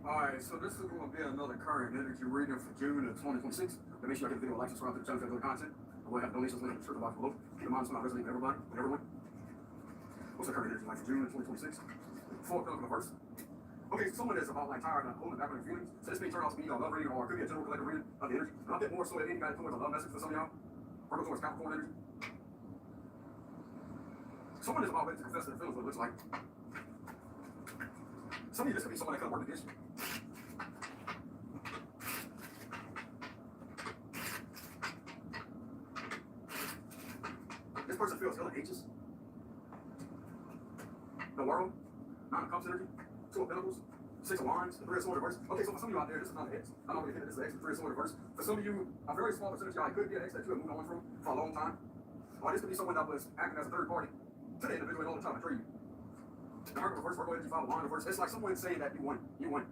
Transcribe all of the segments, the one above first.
Alright, so this is going to be another current energy reading for June of 2026. Make sure you give the video a like, subscribe to the channel, share the content. We'll have donations linked in the description box below. Keep in mind, it's not resonating with everybody, with everyone. What's the current energy like for June of 2026? Fourth pillar of the verse. Okay, so someone that's about like tired of holding back on their feelings. So this may turn out to be a love reading, or it could be a general collective reading of the energy. And a bit more so that any guy towards a love message for some of y'all. Or towards Capricorn energy. Someone is about ready to confess their feelings, what it looks like. Some of you, this could be someone that could have worked against you. This person feels ill and anxious. The world, Nine of Cups energy, Two of Pentacles, Six of Wands, the Three of Swords reverse. Okay, so for some of you out there, this is not an X. I'm not really thinking this is an X, the Three of Swords reverse. For some of you, a very small percentage of y'all, it could be an X that you have moved on from for a long time. Or this could be someone that was acting as a third party to the individual and all the time to betray you. The Hermit reverse, Virgo energy, 5 of Wands reverse. It's like someone saying that you won. You won.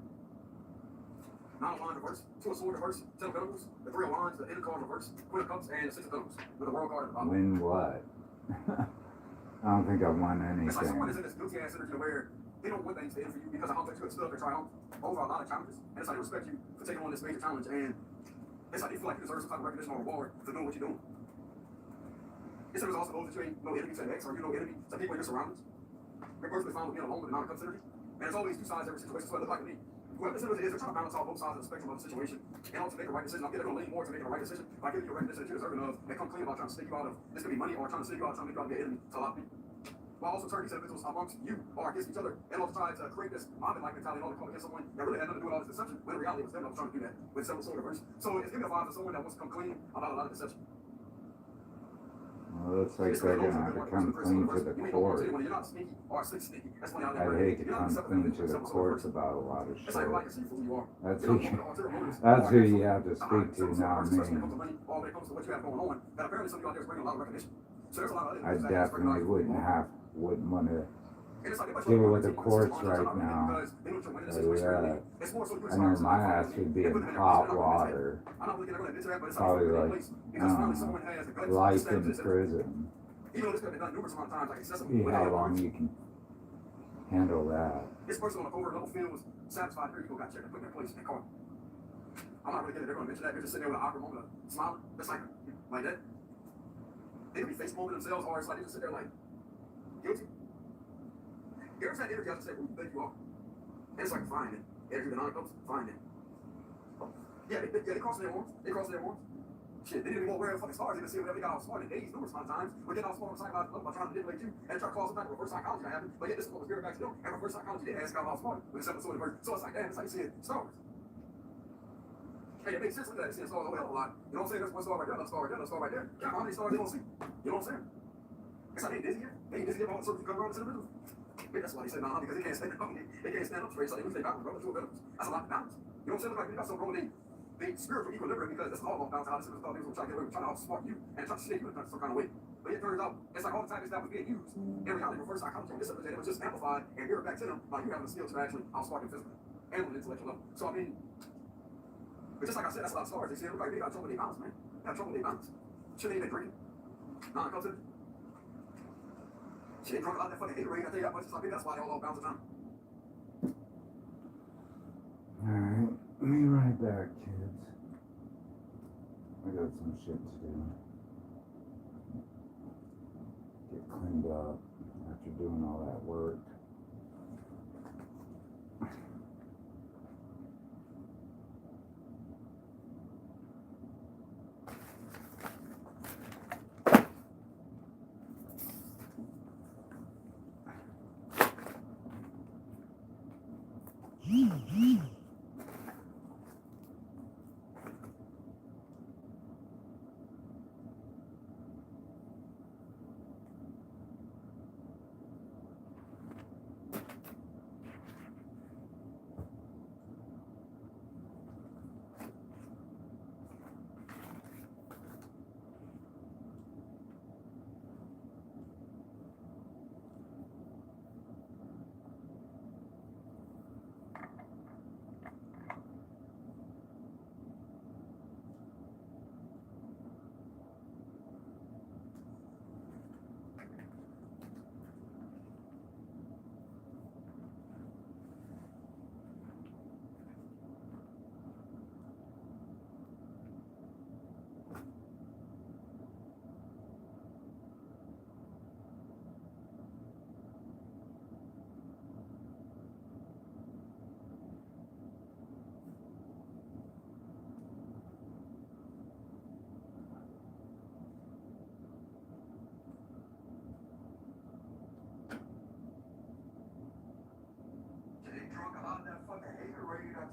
9 of Wands reverse, Two of Swords reverse, 10 of Pentacles, the Three of Wands, the Inner Card reverse, Queen of Cups, and the Six of Pentacles with the World card at the bottom. Win what? I don't think I won anything. It's like someone is in this guilty ass energy where they don't want things to end for you because of how much you have stood up and triumph over a lot of challenges. And it's like they respect you for taking on this major challenge, and it's like they feel like you deserve some type of recognition or reward for doing what you're doing. It's also those that you ain't no enemy to an ex, or you're no enemy to people in your surroundings. You're perfectly fine with being alone with the Nine of Cups energy. And it's always two sides to every situation, so it looks like to me. Well, this is they're trying to balance out both sides of the spectrum of the situation and also make the right decision. I'm going to lean more to making the right decision by giving you a recognition that you're deserving of and come clean about trying to stick you out of this could be money or trying to stick you out, trying to make you out to be an enemy to a lot of people. While also turning these individuals amongst you or against each other and also trying to create this mobbing-like mentality in order to come against someone that really had nothing to do with all this deception, when in reality it was them that was trying to do that with several sword reverse. So it's giving a vibe of someone that wants to come clean about a lot of deception. Well, it looks like they're going to have to come clean to the court. I'd hate to come clean to the courts about a lot of shit. That's who you have to speak to, not me. I definitely wouldn't want to deal with the courts right now. I know my ass would be in hot water. Probably like life in prison. See how long you can handle that. This person on the covert level feels satisfied. Their ego got checked and put in their place and caught. I'm not really getting it. They're going to mention that. They're just sitting there with an awkward moment of smiling. Just like that. They could be face palming themselves, or it's like they just sit there like guilty. Here's that energy I just said, who you think you are? And it's like, find it. Energy, the Nine of Cups, find it. Yeah, they cross their arms. They cross their arms. Shit, they didn't even wear fucking stars. They can see whatever they got all smart in days, numerous amount of times. We're getting all smart on psychological level by trying to manipulate you and try to cause some type of reverse psychology to happen. But yet, this is what the spirit back to them. And reverse psychology, they ask out all smart with the seven sword verse. So it's like, damn, it's like seeing stars. Hey, it makes sense. Look at that. Seeing stars over a lot. You know what I'm saying? There's one star right there, another star right there, another star right there. Count how many stars they don't see. You know what I'm saying? It's like they dizzy here. They ain't dizzy here, all the circles come around this individual. That's why he said, nah, because they can't stand up. They can't stand up straight, so they lose their balance, bro. Two of Pentacles. That's a lot of balance. You know what I'm saying? Like, they got so growing they spiritual equilibrium because it's all about balance. How this is thought they were trying to get away with, trying to outsmart you and trying to snake you in some kind of way. But it turns out, it's like all the tactics that was being used. In reality, reverse psychology on this episode, it was just amplified and mirrored back to them by you having the skill to actually outsmart them physically and on an intellectual level. So, I mean, but just like I said, that's a lot of stars. They say, everybody, they got trouble with their balance, man. They have trouble with their balance. Shit ain't been drinking. Nine of Cups in it. She ain't drunk a lot of that fucking Haterade. I tell you that much. I think that's why they all bounce around. Alright, let me right back, kids. I got some shit to do. Get cleaned up after doing all that work.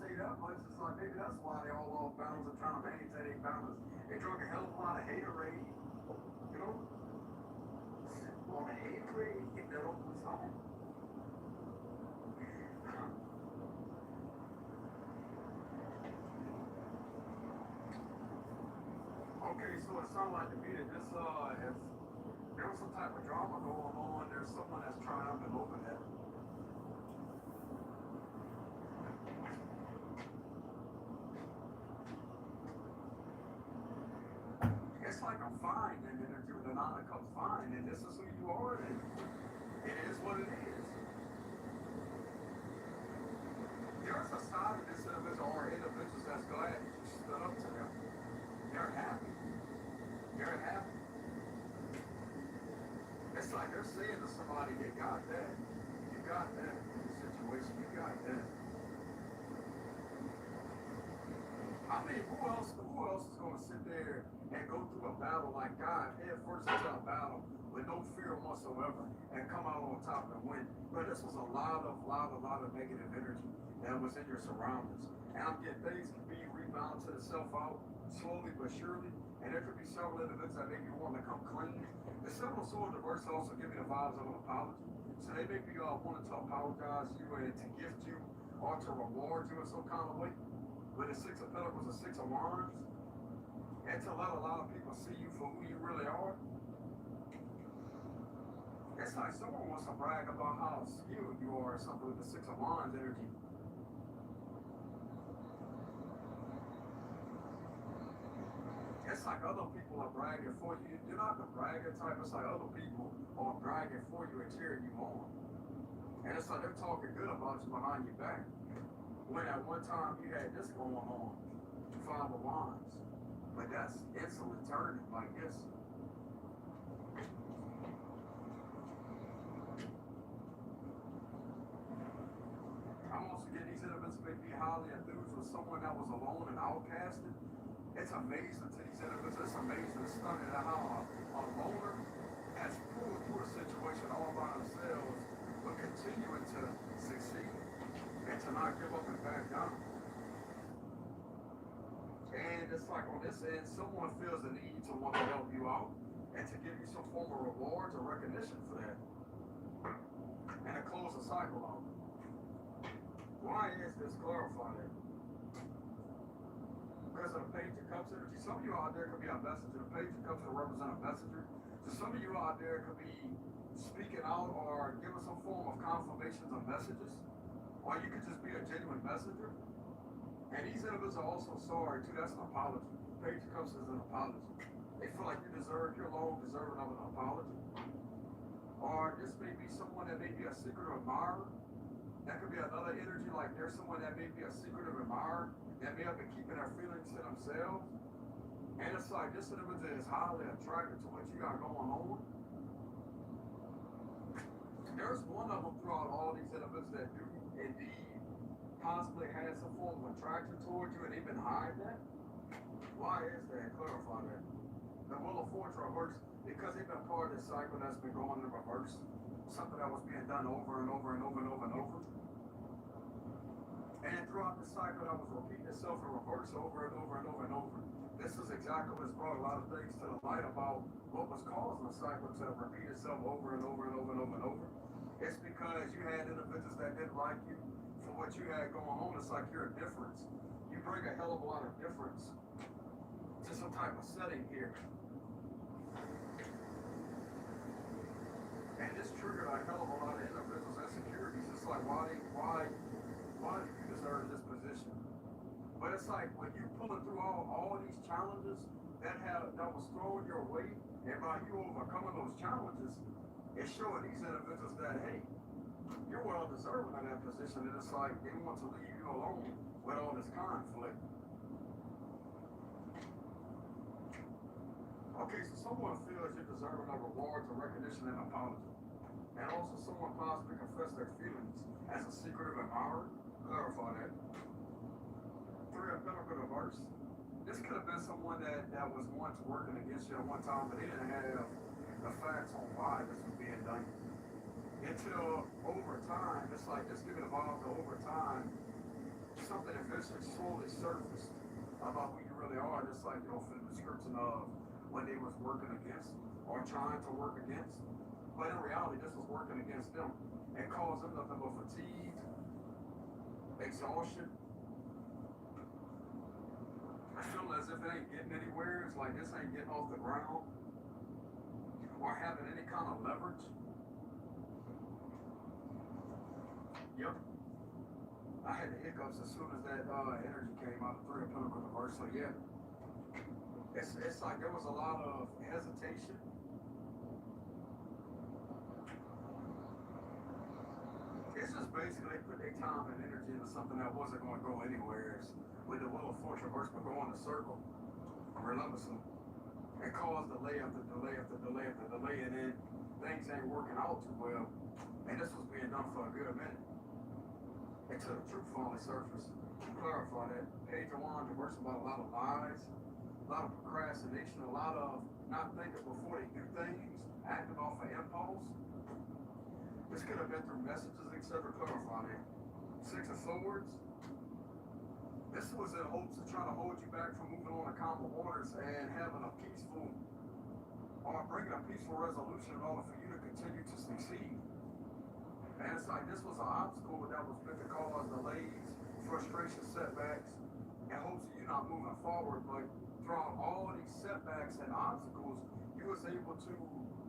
tell you that much. It's like maybe that's why they all off balance and trying to maintain their balance. They drunk a hell of a lot of haterade, you know? On the haterade, get that open song. Okay, so it sounds like to me that this, if there was some type of drama going on, there's someone that's trying to open that. It's like I'm fine, and then if you're not come fine, and this is who you are, and it is what it is. There's a side of this individual or individuals that's glad that you stood up to them. They're happy. They're happy. It's like they're saying to somebody, you got that. You got that situation. You got that. I mean, who else is going to sit there and go through a battle like God, head first into a battle with no fear whatsoever and come out on top and win? But this was a lot of negative energy that was in your surroundings. And I'm getting things can be rebound to itself out slowly but surely. And there could be several individuals that maybe want to come clean. The several swords of verse also give me the vibes of an apology. So they maybe wanted to apologize to you and to gift you or to reward you in some kind of way. But the Six of Pentacles, the Six of Wands, and to let a lot of people see you for who you really are. It's like someone wants to brag about how skilled you are or something with the Six of Wands energy. It's like other people are bragging for you. You're not the bragger type. It's like other people are bragging for you and cheering you on. And it's like they're talking good about you behind your back. When at one time you had this going on, Five of Wands. But that's insolent turning like this. I'm also getting these individuals may be highly enthused with someone that was alone and outcasted. It's amazing to these individuals. It's amazing and stunning how a loner has pulled through a situation all by themselves, but continuing to succeed and to not give up and back down. And it's like on this end, someone feels the need to want to help you out and to give you some form of rewards or recognition for that. And to close the cycle out. Why is this clarified? Because of the Page of Cups energy. Some of you out there could be a messenger. The Page of Cups will represent a messenger. So some of you out there could be speaking out or giving some form of confirmations of messages. Or you could just be a genuine messenger. And these individuals are also sorry too. That's an apology. Page of Cups is an apology. They feel like you're long deserving of an apology. Or this may be someone that may be a secret admirer. That could be another energy, like there's someone that may be a secretive admirer that may have been keeping their feelings to themselves. And it's like this individual is highly attracted to what you got going on. There's one of them throughout all these individuals that do indeed possibly have some form of attraction towards you and they've been hiding that. Why is that? Clarify that. The Wheel of Fortune reverse, because they've been part of this cycle that's been going in reverse. Something that was being done over and over and over and over and over. And throughout the cycle that was repeating itself in reverse over and over and over and over. This is exactly what's brought a lot of things to the light about what was causing the cycle to repeat itself over and over and over and over and over. It's because you had individuals that didn't like you for what you had going on. It's like you're a difference. You bring a hell of a lot of difference to some type of setting here. And this triggered a hell of a lot of individuals' insecurities. It's like, why do you deserve this position? But it's like when you pulling through all these challenges that was thrown your way, and by you overcoming those challenges, it's showing these individuals that, hey, you're well deserving of that position. And it's like they want to leave you alone with all this conflict. Okay, so someone feels you're deserving of rewards or recognition and apology. And also someone possibly confess their feelings as a secretive admirer. Clarify that. Three of Pentacles reverse. This could have been someone that was once working against you at one time, but they didn't have the facts on why this was being done. Until over time, it's like just giving a vibe to over time, something eventually slowly surfaced about who you really are, just like, fit the description of when they was working against or trying to work against. But in reality, this was working against them. It caused them nothing but fatigue, exhaustion. I feel as if it ain't getting anywhere. It's like this ain't getting off the ground or having any kind of leverage. Yep. I had the hiccups as soon as that energy came out of 3 of Pentacles reverse. So yeah, it's like there was a lot of hesitation. It's just basically they put their time and energy into something that wasn't going to go anywhere. With the Wheel of Fortune reverse, but go in a circle relentlessly. It caused delay after delay after delay after delay, and then things ain't working out too well. And this was being done for a good minute. Until the truth finally surfaced. To clarify that, Page of Wands reverse about a lot of lies, a lot of procrastination, a lot of not thinking before they do things, acting off of impulse. This could have been through messages, etc. Clarify that. 6 of Swords. This was in hopes of trying to hold you back from moving on to calmer waters and having a peaceful, or bringing a peaceful resolution in order for you to continue to succeed. And it's like this was an obstacle that was meant to cause delays, frustration, setbacks, in hopes of you not moving forward. But throughout all of these setbacks and obstacles, you was able to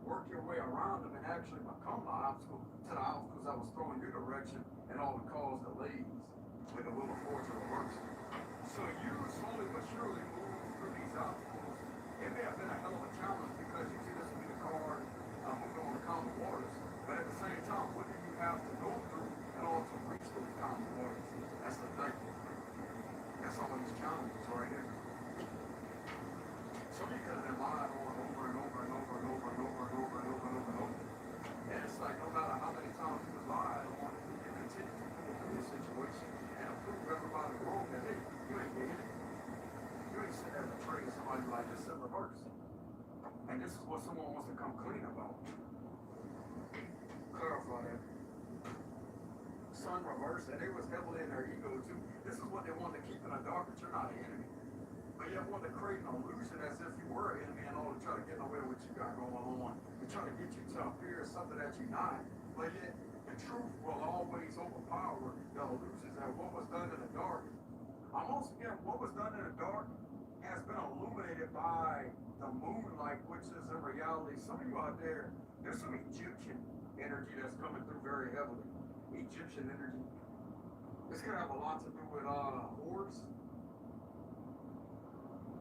work your way around them and actually become the obstacle to the obstacles that was thrown in your direction and all the cause delays with the Wheel of Fortune reverse. So you slowly but surely move through these obstacles. It may have been a hell of a challenge because you see this will be the card moving on to calmer waters. But at the same time, what do you have to go through in order to reach those calmer waters? That's the thing. That's all of these challenges right here. So you could have lied on over and over and over and over and over and over and over and over and over. And it's like no matter how many times you lied on, you continue to pull through the situation and prove everybody wrong that hey, you ain't getting it. You ain't sitting there betraying somebody like this in reverse. And this is what someone wants to come clean about. Clarify that. Sun reversed, and they was heavily in their ego too. This is what they wanted to keep in the dark, but you're not an enemy. But you wanted to create an illusion as if you were an enemy in order to try to get away with what you got going on. And try to get you to appear as something that you're not. But yet, the truth will always overpower the illusions that what was done in the dark. Almost again, what was done in the dark has been illuminated by the moonlight, which is in reality, some of you out there, there's some Egyptian energy that's coming through very heavily. Egyptian energy. This could have a lot to do with Horus.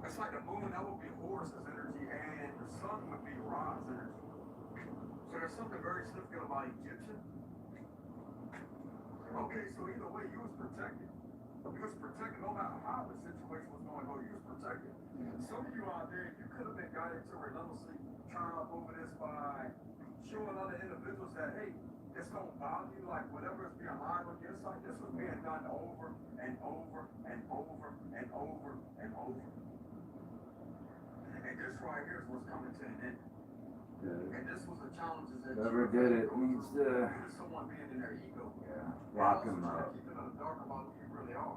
It's like the moon, that would be Horus's energy, and the sun would be Ra's energy. So there's something very significant about Egyptian. Okay, so either way, you was protected. You was protected no matter how the situation was going on. You was protected. Some of you out there, you could have been guided to relentlessly triumph over this by showing other individuals that, hey, it's going to bother you, like whatever is being lied with you. It's like this was being done over and over and over and over and over. And this right here is what's coming to an end. And this was the challenges that whoever did it needs to someone being in their ego. lock him up. Keep it in the dark about who you really are.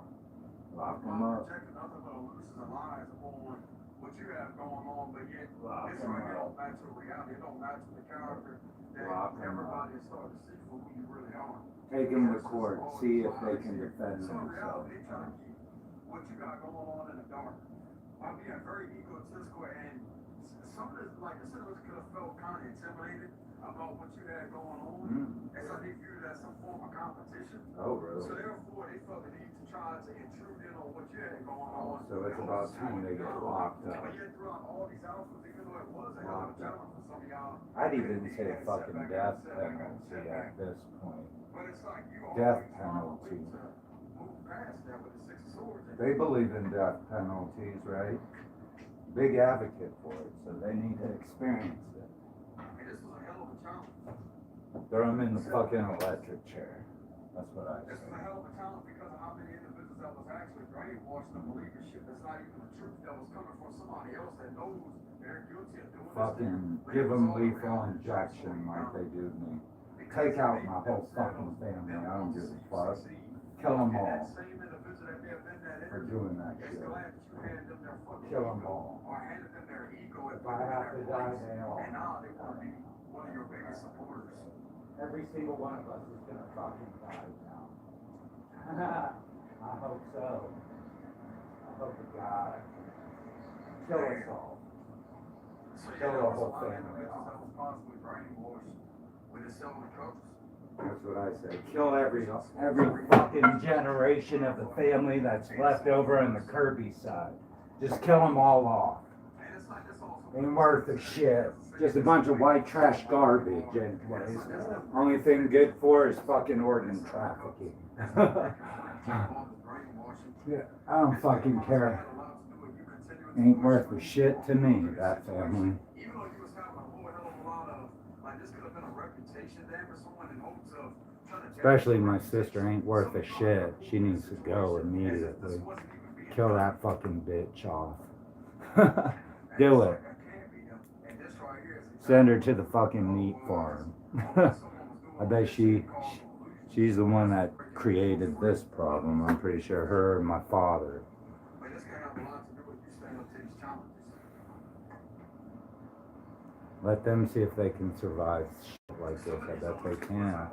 Lock him up. Projecting nothing but illusions and lies on what you have going on, but yet Lock this him right here up. don't match the reality. It don't match the character that Lock him everybody is starting to see for who you really are. Take him to court. See if they can defend So in themselves. reality, they try to keep what you got going on in the dark. I'm being very egotistical, and some of this, like the citizens could have felt kind of intimidated about what you had going on. And so they viewed it as some form of competition. Oh, really? So therefore, they felt the need to try to intrude in on what you had going on. So it's about time they get locked up. But yet throughout all these outfits, even though it was a hell of a challenge for some of y'all, I'd even say fucking death penalty at this point. but it's like you Death always find a way penalty. to move past that with the 6 of Swords. They believe in death penalties, right? Big advocate for it, so they need to experience it. And this was a hell of a challenge. Throw them in the fucking electric chair. That's what I This say. was a hell of a challenge because of how many individuals that was actually brainwashed to believe in shit that's not even the truth that was coming from somebody else that knows they're guilty of doing Fucking this. give them lethal injection like they do me. Take out my whole fucking family. I don't give a fuck. Kill them all. That same individual that for doing that shit. Kill them all. If I have to die, they all. Every single one of us is gonna fucking die now. I hope so. I hope to God. Kill us all. Kill the whole family off. That's what I say. Kill every fucking generation of the family that's left over on the Kerby side. Just kill them all off. Ain't worth a shit. Just a bunch of white trash garbage anyways. Only thing good for is fucking organ trafficking. Yeah, I don't fucking care. Ain't worth a shit to me, that family. Especially my sister ain't worth a shit. She needs to go immediately. Kill that fucking bitch off. Do it. Send her to the fucking meat farm. I bet she's the one that created this problem. I'm pretty sure her and my father. Let them see if they can survive shit like this. I bet they can.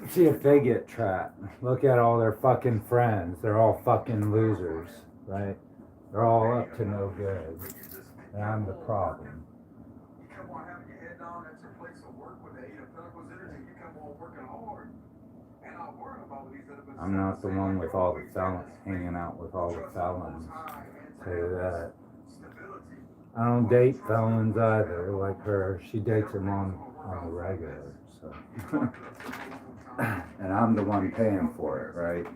See if they get trapped. Look at all their fucking friends. They're all fucking losers, right? They're all up to no good. And I'm the problem. I'm not the one with all the felons, hanging out with all the felons. Tell you that. I don't date felons either, like her. She dates them on the regular, so. And I'm the one paying for it, right?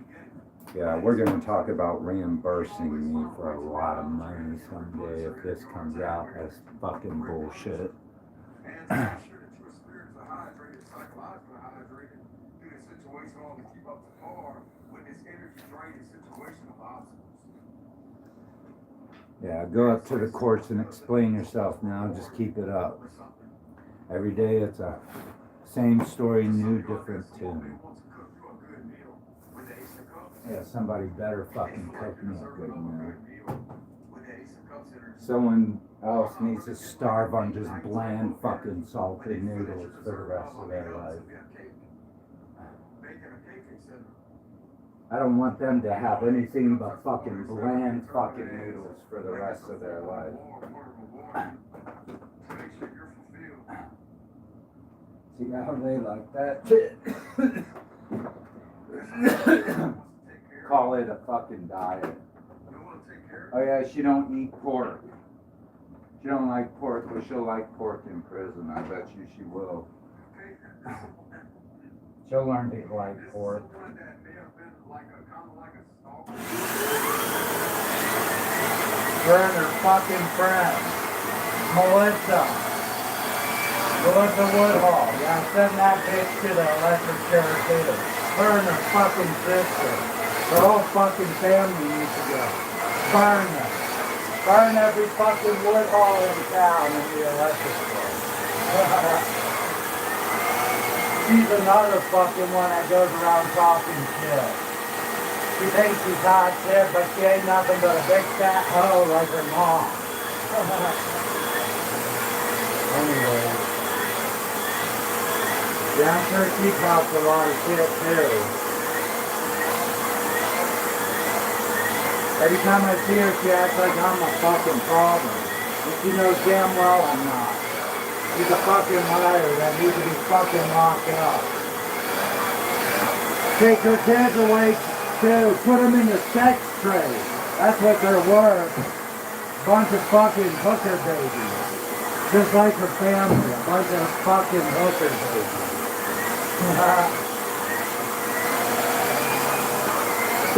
Yeah, we're going to talk about reimbursing me for a lot of money someday if this comes out as fucking bullshit. Yeah, go up to the courts and explain yourself now. Just keep it up. Every day it's a same story, new, different tune. Yeah, somebody better fucking cook me a good meal. Someone else needs to starve on just bland fucking salty noodles for the rest of their life. I don't want them to have anything but fucking bland fucking noodles for the rest of their life. See how they like that shit? Call it a fucking diet. Oh yeah, she don't eat pork. She don't like pork, but she'll like pork in prison. I bet you she will. She'll learn to like pork. Her and her fucking friend, Melissa Woodhall. Yeah, send that bitch to the electric chair too. Her and her fucking sister. Her whole fucking family needs to go. Burn them. Burn every fucking Woodhall in town in the electric chair. She's another fucking one that goes around talking shit. She thinks she's hot shit, but she ain't nothing but a big fat hoe like her mom. Anyway. Yeah, I'm sure she pops a lot of shit too. Every time I see her, she acts like I'm a fucking problem. And she knows damn well I'm not. She's a fucking liar that needs to be fucking locked up. Take her kids away too. Put them in the sex trade. That's what they're worth. Bunch of fucking hooker babies. Just like her family. A bunch of fucking hooker babies.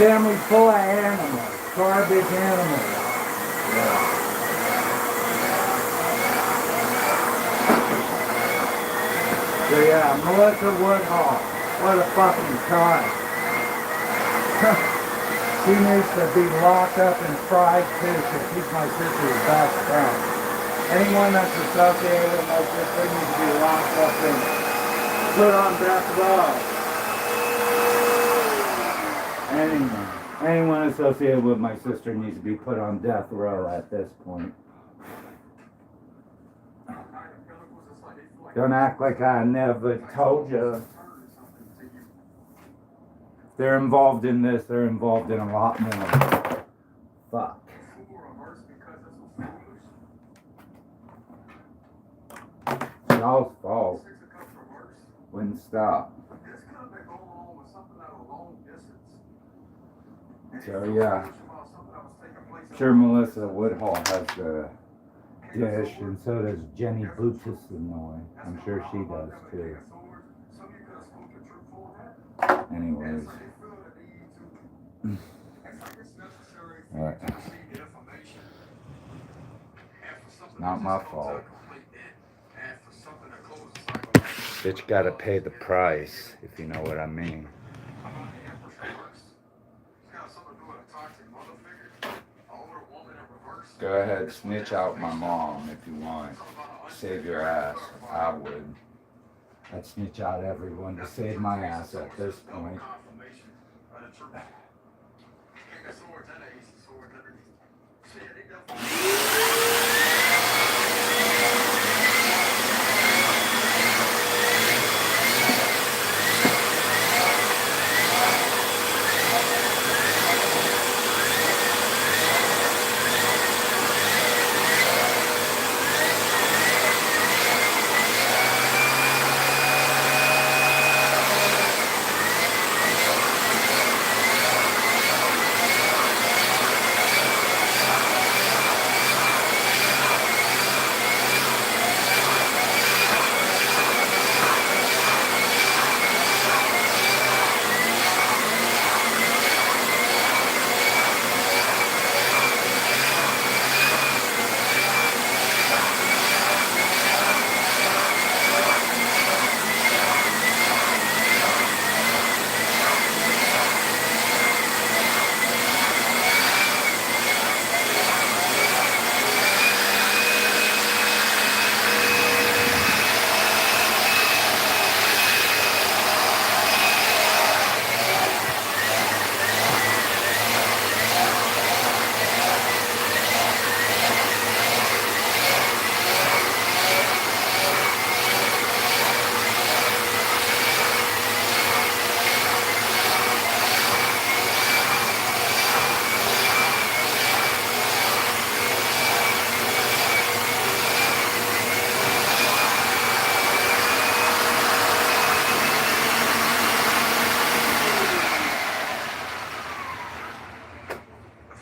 Family full of animals. Garbage animals. Yeah. So yeah, Melissa Woodhall. What a fucking cunt. She needs to be locked up and fried too, because she's my sister's best friend. Anyone that's associated with my sister needs to be locked up and put on death row. Anyway, anyone associated with my sister needs to be put on death row at this point. Don't act like I never told you. They're involved in this, they're involved in a lot more. Fuck. Y'all's fault. Wouldn't stop. So yeah. Sure Melissa Woodhull has the dish, and so does Jenny Butchison. I'm sure she does too. Anyways. Alright. Not my fault. Bitch gotta pay the price, if you know what I mean. Go ahead, snitch out my mom if you want. Save your ass. I would. I'd snitch out everyone to save my ass at this point.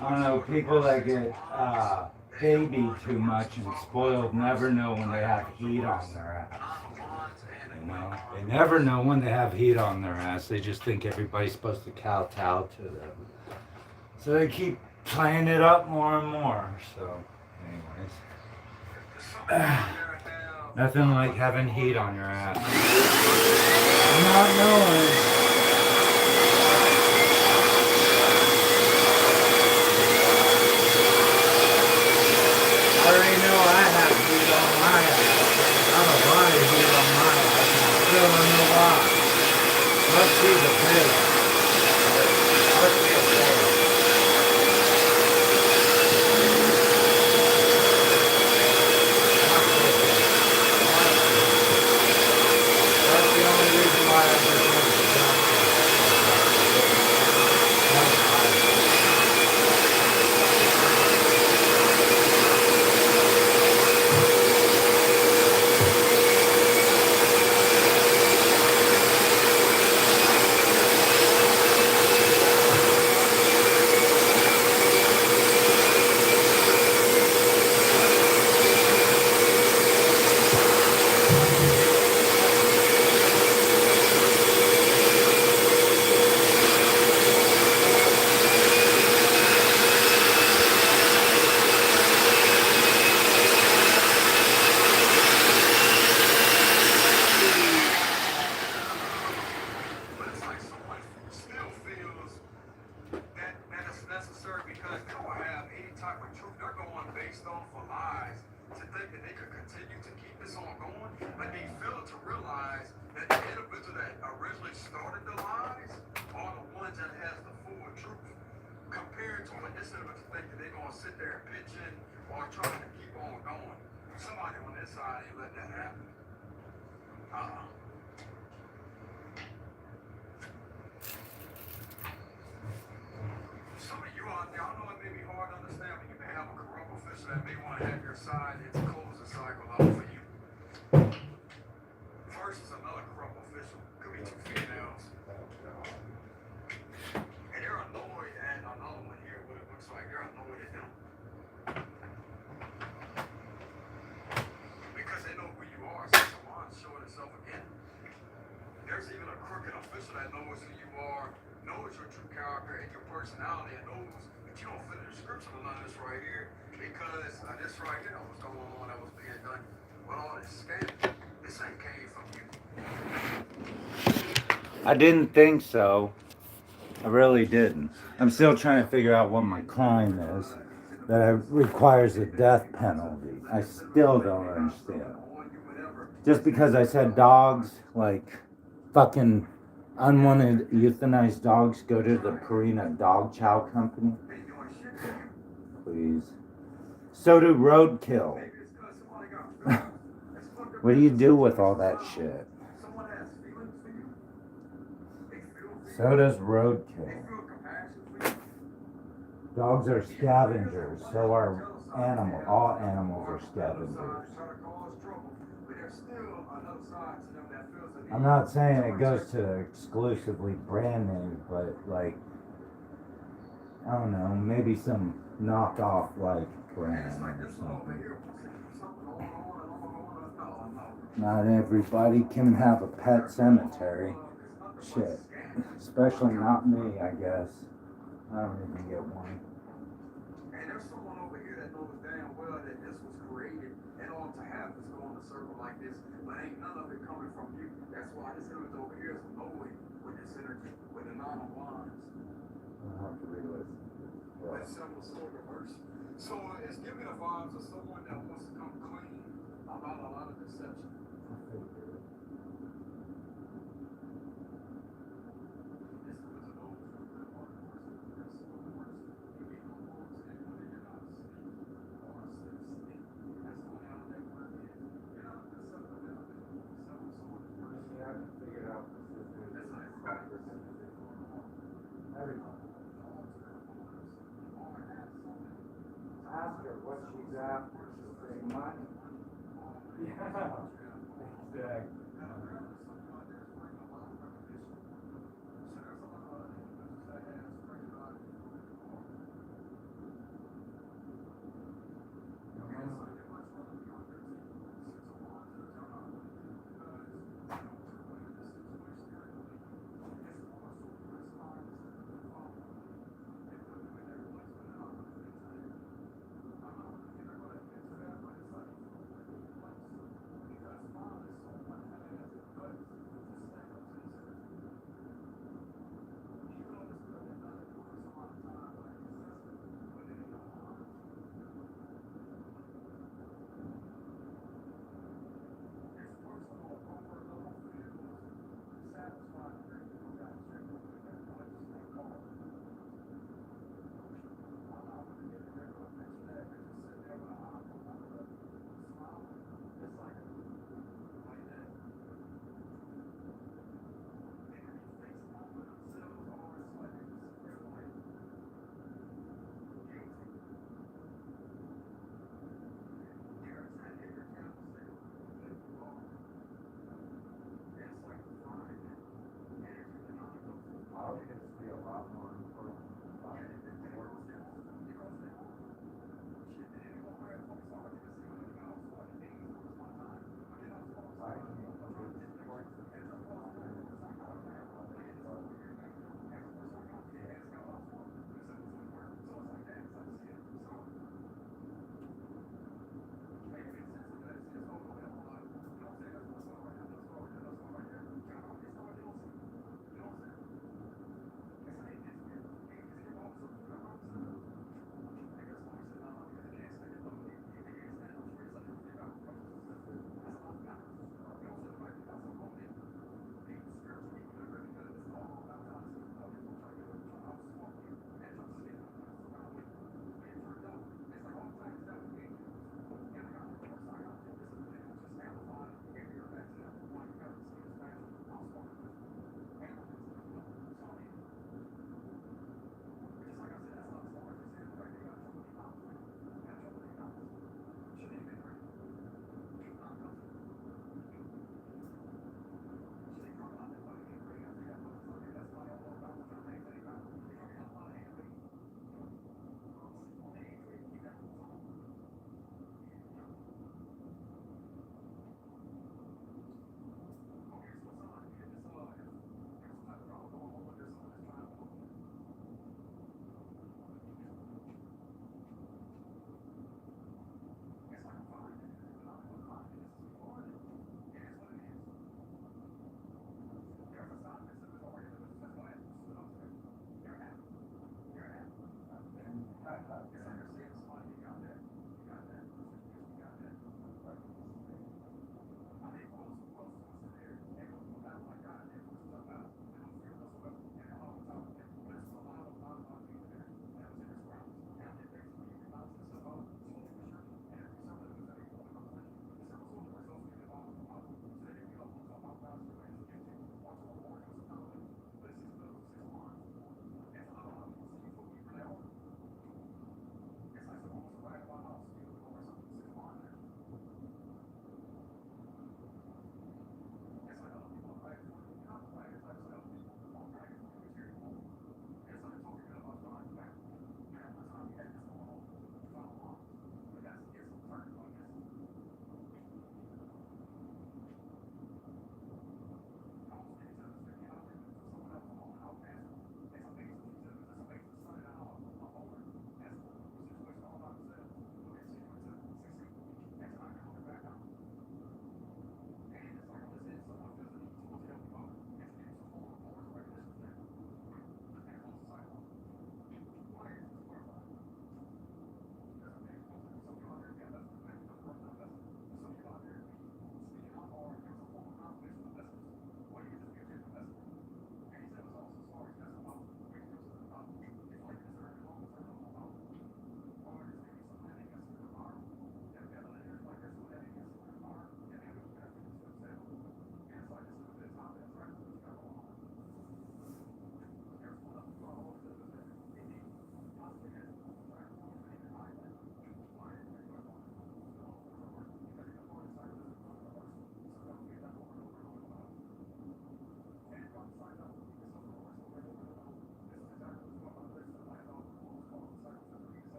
I don't know, people that get babied too much and spoiled never know when they have heat on their ass. You know, they never know when they have heat on their ass. They just think everybody's supposed to kowtow to them. So they keep playing it up more and more. So, anyways. Nothing like having heat on your ass. Not knowing. I already know I have heat on my ass. I'm a body heat on my ass. I still don't know why. Must be the pill. Must be a pill. That's the only reason why I'm just they're going based off of lies to think that they could continue to keep this on going, but they fail to realize that the individual that originally started the lies are the ones that has the full truth. Compared to when this individual think that they're gonna sit there and pitch in or trying to keep on going. Somebody on this side ain't let that happen. Some of you out there, I know it may be hard to understand, but you may have a corrupt official that may want to have your side and to close the cycle out for you. Versus another corrupt official. Could be two females. And they're annoyed at another one here, what it looks like. They're annoyed at them. Because they know who you are, so someone's showing itself again. There's even a crooked official that knows who you are, knows your true character and your personality, and knows that you don't fit the description of none of this right here, because this right here was going on that was being done with all this scam. This ain't came from you. I didn't think so. I really didn't. I'm still trying to figure out what my crime is that requires a death penalty. I still don't understand. Just because I said dogs, like fucking unwanted euthanized dogs, go to the Purina Dog Chow Company. Please. So do roadkill. What do you do with all that shit? So does roadkill. Dogs are scavengers, so are animals. All animals are scavengers. I'm not saying it goes to exclusively brand names, but like, I don't know, maybe some knockoff like brand or something. Not everybody can have a pet cemetery. Shit. Especially not me, I guess. I don't even get one. And there's someone over here that knows damn well that this was created in order to have this go in a circle like this, but ain't none of it coming from you. That's why this image over here is annoyed with this energy, with the nine of wands. I'll have to re-listen. With several sword reverse. So it's giving the vibes of someone that wants to come clean about a lot of deception. Ask her what she's after. She'll say money. Yeah. Exactly.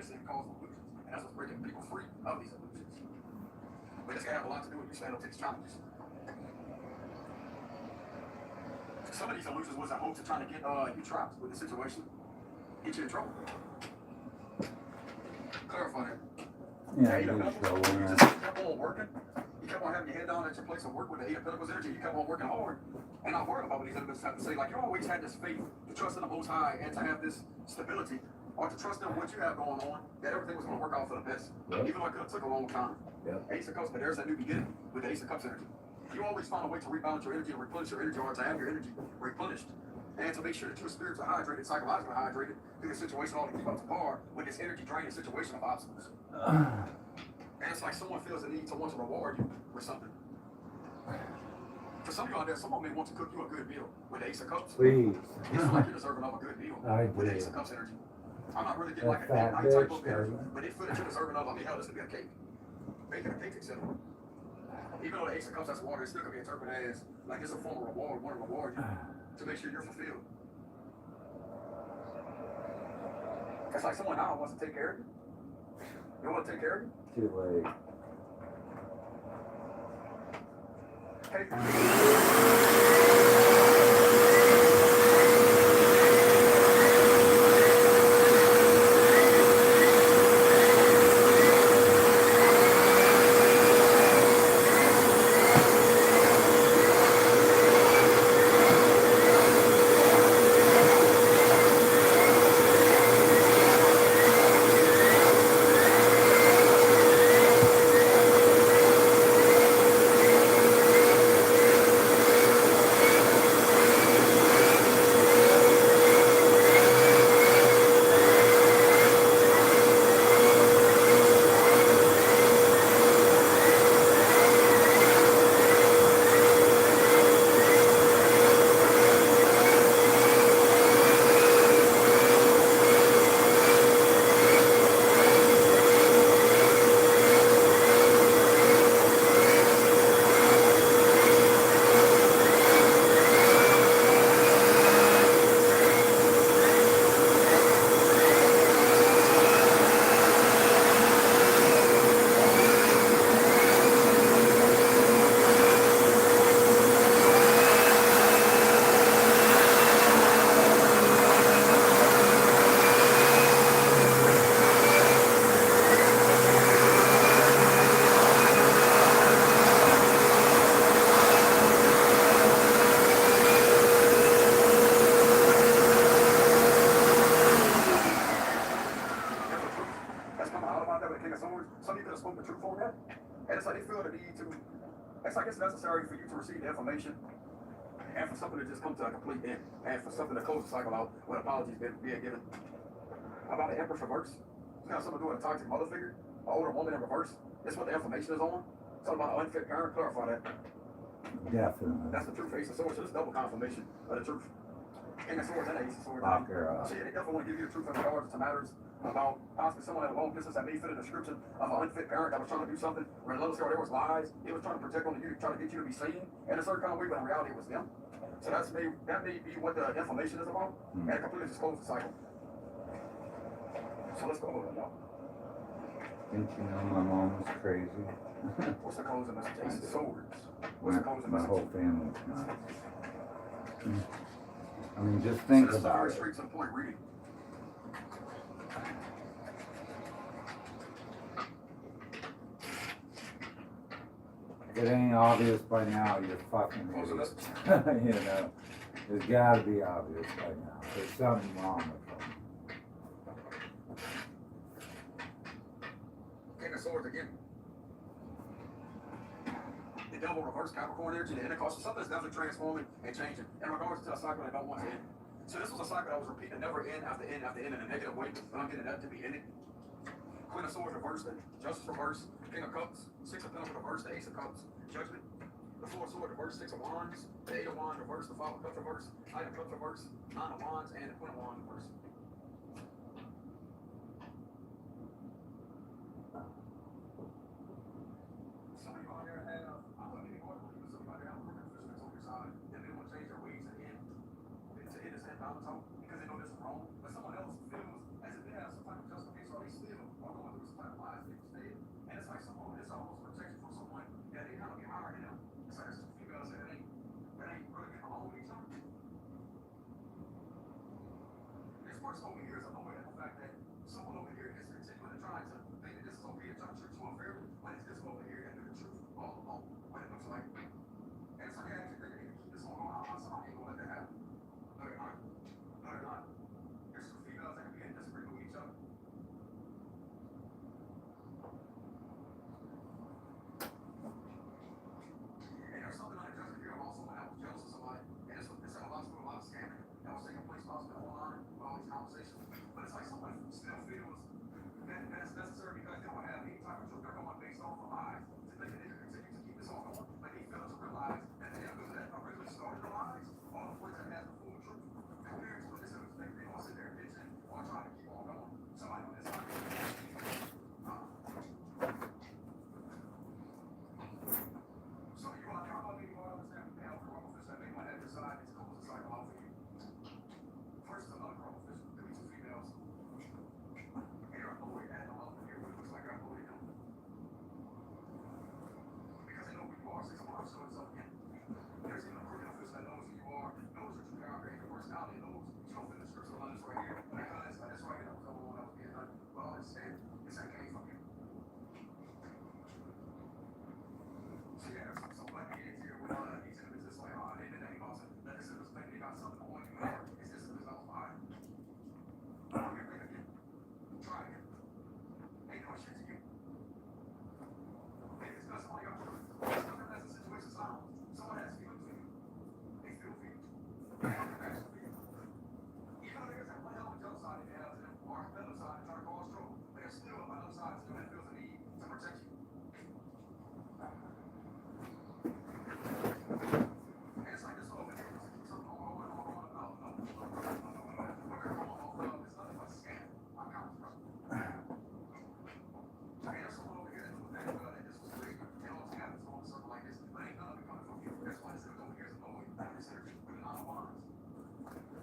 this and cause illusions. And that's what's breaking people free of these illusions. But this can have a lot to do with you stand up to these challenges. Some of these illusions was a hope to trying to get you trapped with the situation, get you in trouble. Clarify that. Yeah, Eight of you Pentacles, show you that. just kept on working. You kept on having your head down at your place of work with the Eight of Pentacles energy. You kept on working hard and not worried about what these other have to say. Like, you always had this faith to trust in the Most High and to have this stability, or to trust in what you have going on, that everything was going to work out for the best. Yep. Even though it could have took a long time. Yep. Ace of Cups, but there's that new beginning with the Ace of Cups energy. You always find a way to rebalance your energy and replenish your energy, or to have your energy replenished. And to make sure that your spirits are hydrated, psychologically hydrated through the situation, all to keep up to par with this energy draining situation of obstacles. And it's like someone feels the need to want to reward you for something. For some of you out there, someone may want to cook you a good meal with the Ace of Cups. Please. You feel like you're deserving of a good meal I with the do. Ace of Cups energy. I'm not really getting That like a fat night type bitch, of energy, doesn't it? but they feel that you're deserving of, I mean, hell, this could be a cake. Making a cake, etc. Even though the Ace of Cups has water, it still could be interpreted as like it's a form of reward, want to reward you to make sure you're fulfilled. It's like someone now wants to take care of you. You want to take care of you? Too late. Some people have spoken the truth on that. And it's like they feel the need to, it's like it's necessary for you to receive the information and for something to just come to a complete end. And for something to close the cycle out with apologies being given. About the Empress reverse. It's got something to do with a toxic mother figure, an older woman in reverse. That's what the information is on. Something about an unfit parent. Clarify that. Definitely. That's the truth. Ace of Swords. So it's double confirmation of the truth. King of Swords and Ace of Swords. Lock her up. So yeah, they definitely want to give you the truth in regards to matters about possibly someone at a long distance that may fit a description of an unfit parent that was trying to do something. Relentlessly, or there was lies. He was trying to protect on you, trying to get you to be seen in a certain kind of way, but in reality it was them. So that may be what the information is about, and it completely just closes the cycle. So let's go over it now. Didn't you know my mom was crazy? What's the closing message? Ace of Swords. What's the closing My message? whole family's nuts. I mean, just think So this is a about very it. straight to the point reading. If it ain't obvious by now, you're fucking Closing idiot. message. You know, there's gotta be obvious by now. There's something wrong with them. King of Swords again. The double reverse Capricorn energy, the intercostal, something's definitely transforming and changing in regards to a cycle that don't want to end. So this was a cycle that was repeating, never end after end after end in a negative way, but I'm getting that to be ended. Queen of Swords reversed, Justice reversed, King of Cups, Six of Pentacles reversed, the Ace of Cups, Judgment, the Four of Swords reversed, Six of Wands, the Eight of Wands reversed, the Five of Cups reversed, Knight of Cups reversed, Nine of Wands, and the Queen of Wands reversed. Some of you out there have, I'm not even going to believe some of you out there have working positions on your side, and they want to change their ways to end this end balance out because they know this is wrong, but someone else feels as if they have some type of justification or they still worst over here is I'm aware of the fact that someone over here is continually trying to think that this is over here trying to treat you unfairly, when it's just over here and the truth all along. What it looks like. And it's like, yeah, they need to keep this on somebody ain't gonna let that happen. No, they're not. No, they're not. There's two females that can be in disagreement with each other. And there's something I addressed here also when I was jealous of somebody, and this had a lot to do with a lot of scamming that was taking place while I was online with all these conversations. But it's like someone still feels that it's necessary because they don't have any type of truth. They're going based off of lies to think that they can continue to keep this on going. Like they fail to realize that the evidence that originally started the lies are the ones that has the full truth. Compared to what this is, they don't sit there and bitch or try to keep on going. Somebody on this side. So you are now maybe more understand the hell for fish that they might have decided to close the cycle out for you. First is another crumble fish, could be two females. Here I'm bullied and I'm up here, but it looks like I'm bullied them. Because they know who you are, so someone else showing something in. There's even a criminal fish that knows who you are, knows your true character, your personality, knows you don't fit the scripts on this right here. That's right here, that was the one that was being done. But I'll understand, it's that came from you. So yeah, so what I did here with these images, it's like, oh, they did that, that this is like they got something on you, man. It's just because I was lying. Here, think again. Try again. Ain't no shit to you. They discuss all your truth. It's nothing as a situation sounds. Someone has feelings for you. They feel for you. They have compassion for you. Even though there's that one hell of a jump side in there to them, or a other side trying to cause trouble, there's still another side to them that feels the need to protect you. And it's like this over here, just keep something on. No. What they're going off of is nothing but a scam. I promise, bro. I mean, there's someone over here that knew that this was crazy. They don't have this on a circle like this, but ain't none of it coming from you. That's why this is over here is annoying. This energy with a lot of lines.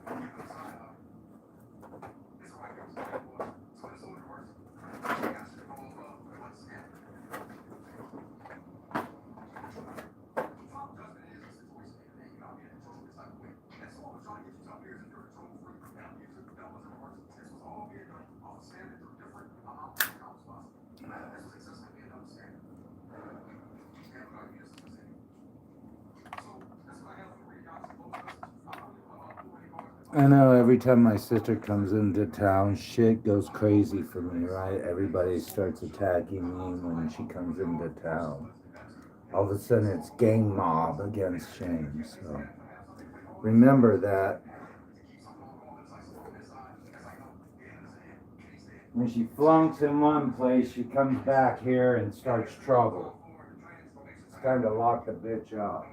Keep it aside of it. It's right here, it's like, boy. So this over the worst. You got shit going on, it was a scam. Final judgment is a situation and you're not being in control of this type of way. And so I was trying to get you to up here as if you're control free. And I'm using that wasn't reverse. This was all being done off of scamming through different amounts of accounts possible. This was successfully being done with scamming. And we're going to use this as a so that's what I have for read out to both of us. I know every time my sister comes into town, shit goes crazy for me, right? Everybody starts attacking me when she comes into town. All of a sudden it's gang mob against Shane, so remember that. When she flunks in one place, she comes back here and starts trouble. It's time to lock the bitch up.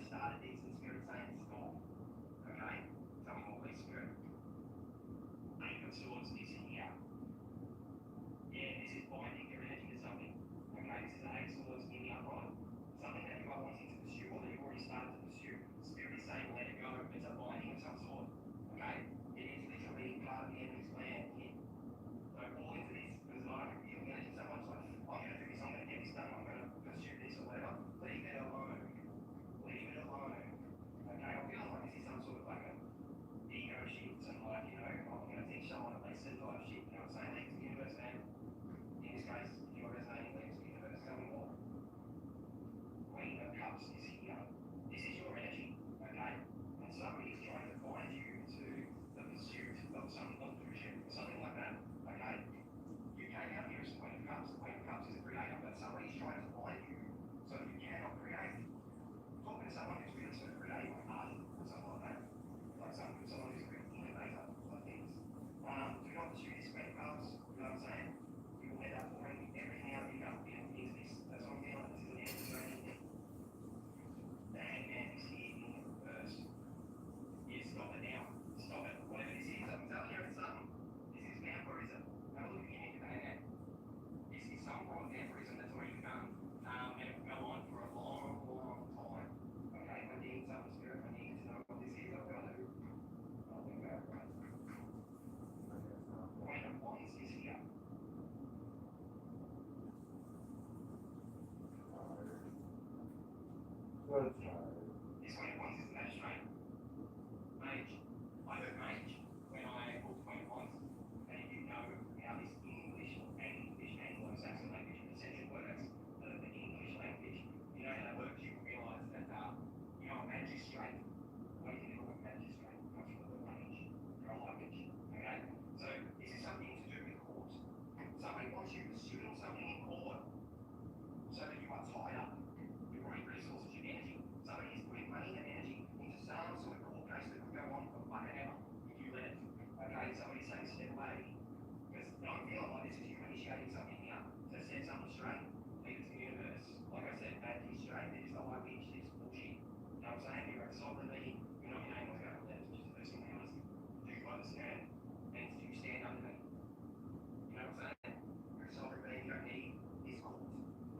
started this and Spirit saying stop. Okay? Tell me more, please, Spirit. Eight of Swords is here. Yeah, this is binding your energy to something. Okay, this is an Eight of Swords in the upright. Something that you are wanting to pursue or that you've already started to pursue. Spirit is saying let it go. It's a binding of some sort. Okay? It is literally part of the enemy's plan here. So all into this, because I don't feel energy. Someone's like, I'm going to do this, I'm going to get this done, I'm going to pursue this or whatever. Leave it alone. Leave it alone. Okay, I feel like this is some sort of like a ego shift and like, you know, I'm going to teach someone a lesson type shit, you know what I'm saying? Leave the universe, man. In this case, if you're resonating, leave the universe, tell me more. Queen of Cups is here. This is your energy, okay? And somebody is trying to bind you to the pursuit of some illusion, something like that, okay? You came out here as the Queen of Cups. The Queen of Cups is a creator, but somebody's trying to bind you so that you cannot create. Talking to someone who's really sort of creative, like art or something like that. Like someone who's a great innovator, like things. Do not pursue this Queen of Cups, you know what I'm saying? You will end up pouring everything out you got into this. That's what I'm feeling. This is an energy draining thing. The Hangman is here in the reverse. Yeah, stop it now. Stop it. Whatever this is, I'm telling you, it's something. This is vampirism. Have a look at your Hangman. This is some form of vampirism that's already begun. And it will go on for a long, long time. Okay, I need some spirit. I need to know what this is. I've got to. I'll think about it. Queen of Wands is here. So tired. This Queen of Wands is the magistrate. Mage. I heard mage when I booked Queen of Wands. And if you know how this English and Anglo-Saxon language and essential works, the English language, you know how that works, you will realise that, you know, a magistrate, what do you call a magistrate? Comes from the word mage. They're a language. Okay? So this is something to do with court. Somebody wants you pursuing something in court so that you are tied up. You bring resources, your energy. Somebody is putting money and energy into some sort of court case that could go on for fucking ever if you let it. Okay, somebody's saying step away. Because I'm feeling like this is you initiating something here to set something straight. Leave it to the universe. Like I said, bad things straight. They're just the high witch, this bullshit. You know what I'm saying? You're at the side of the meeting, you're not your name was going to let, which is the first thing I ask. Do you understand? And do you stand under me? You know what I'm saying? You're a sovereign being, you don't need this court.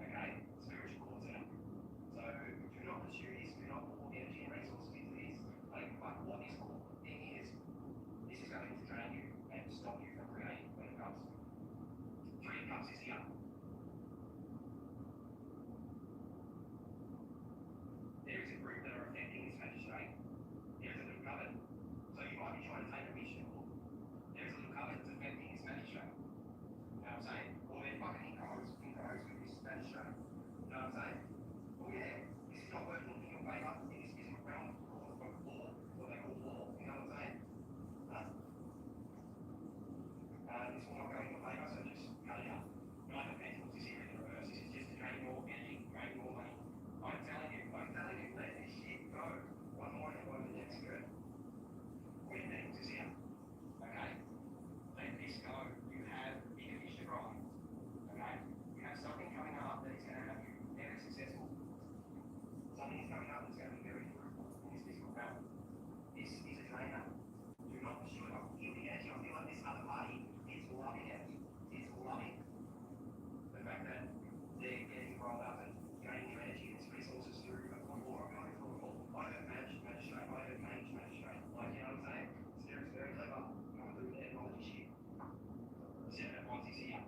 Okay? Spiritual courts out. So do not pursue this, do not pour energy and resources into this. Like what this court thing is, this is going to drain you and stop you from creating when it comes. Three of Cups is here. There is a group that are affecting this magistrate. There is a little cupboard. So you might be trying to take a mission. There is a little cupboard that's affecting this magistrate. You know what I'm saying? Or they're fucking incohos with this magistrate. You know what I'm saying? Oh yeah, this is not working in your favour in this physical realm or law, what they call law. You know what I'm saying? This will not go in your favour, so just cut it out. Nine of Pentacles is here in the reverse. This is just to drain your energy, drain your money. I'm telling you, let this shit go. One more and over the next good. Queen of Pentacles is here. Okay? Let this go. You have bigger fish to fry. Okay? You have something coming up that is going to have you very successful. Something is coming up that's going to be very fruitful in this physical realm. This is a trainer. Do not pursue it. I feel the energy. I feel like this other party is loving it. It's loving the fact that they're getting rolled up and gaining your energy and its resources through a law. I'm going through a law. I heard magistrate. I heard mage magistrate. Like, you know what I'm saying? Spirit's very clever. Going through the etymology shit. Seven of Wands is here.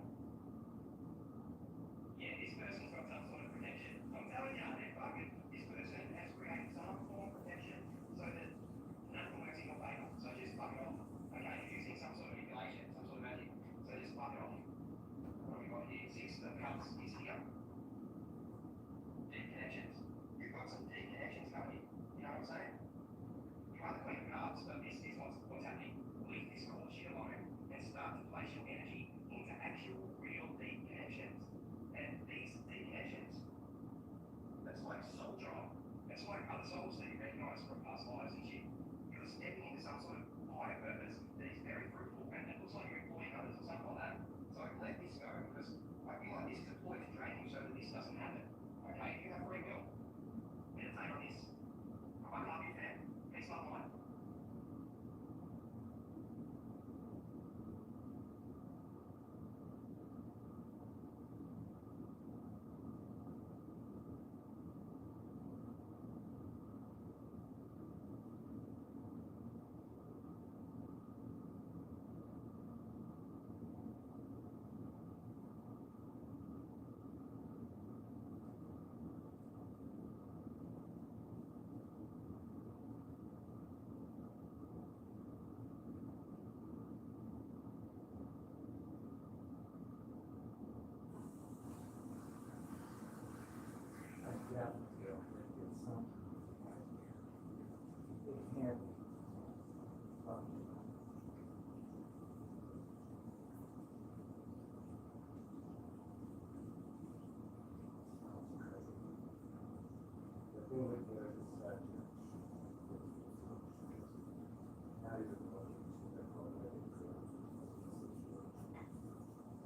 Yeah, this person's got some sort of protection. I'm telling you, they're fucking. This person has created some form of protection so that nothing works in your favour. So just fuck it off. Okay, you're using some sort of manipulation, some sort of magic. So just fuck it off. What have we got here? Six of Cups is here. Deep connections. You've got some deep connections coming in. You know what I'm saying? You are the Queen of Cups, but this is what's happening. Leave this court shit alone and start to place your energy into actual, real deep connections. And these deep connections, that's like soul drive. That's like other souls that you recognise from past lives and shit. You're stepping into some sort of higher purpose that is very fruitful, and it looks like you're employing others or something like that. So let this go, because I feel like this is a ploy to drain you so that this doesn't happen. Okay, you have free will. Meditate on this. have to get some. It can't be.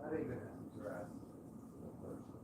Not even address the person.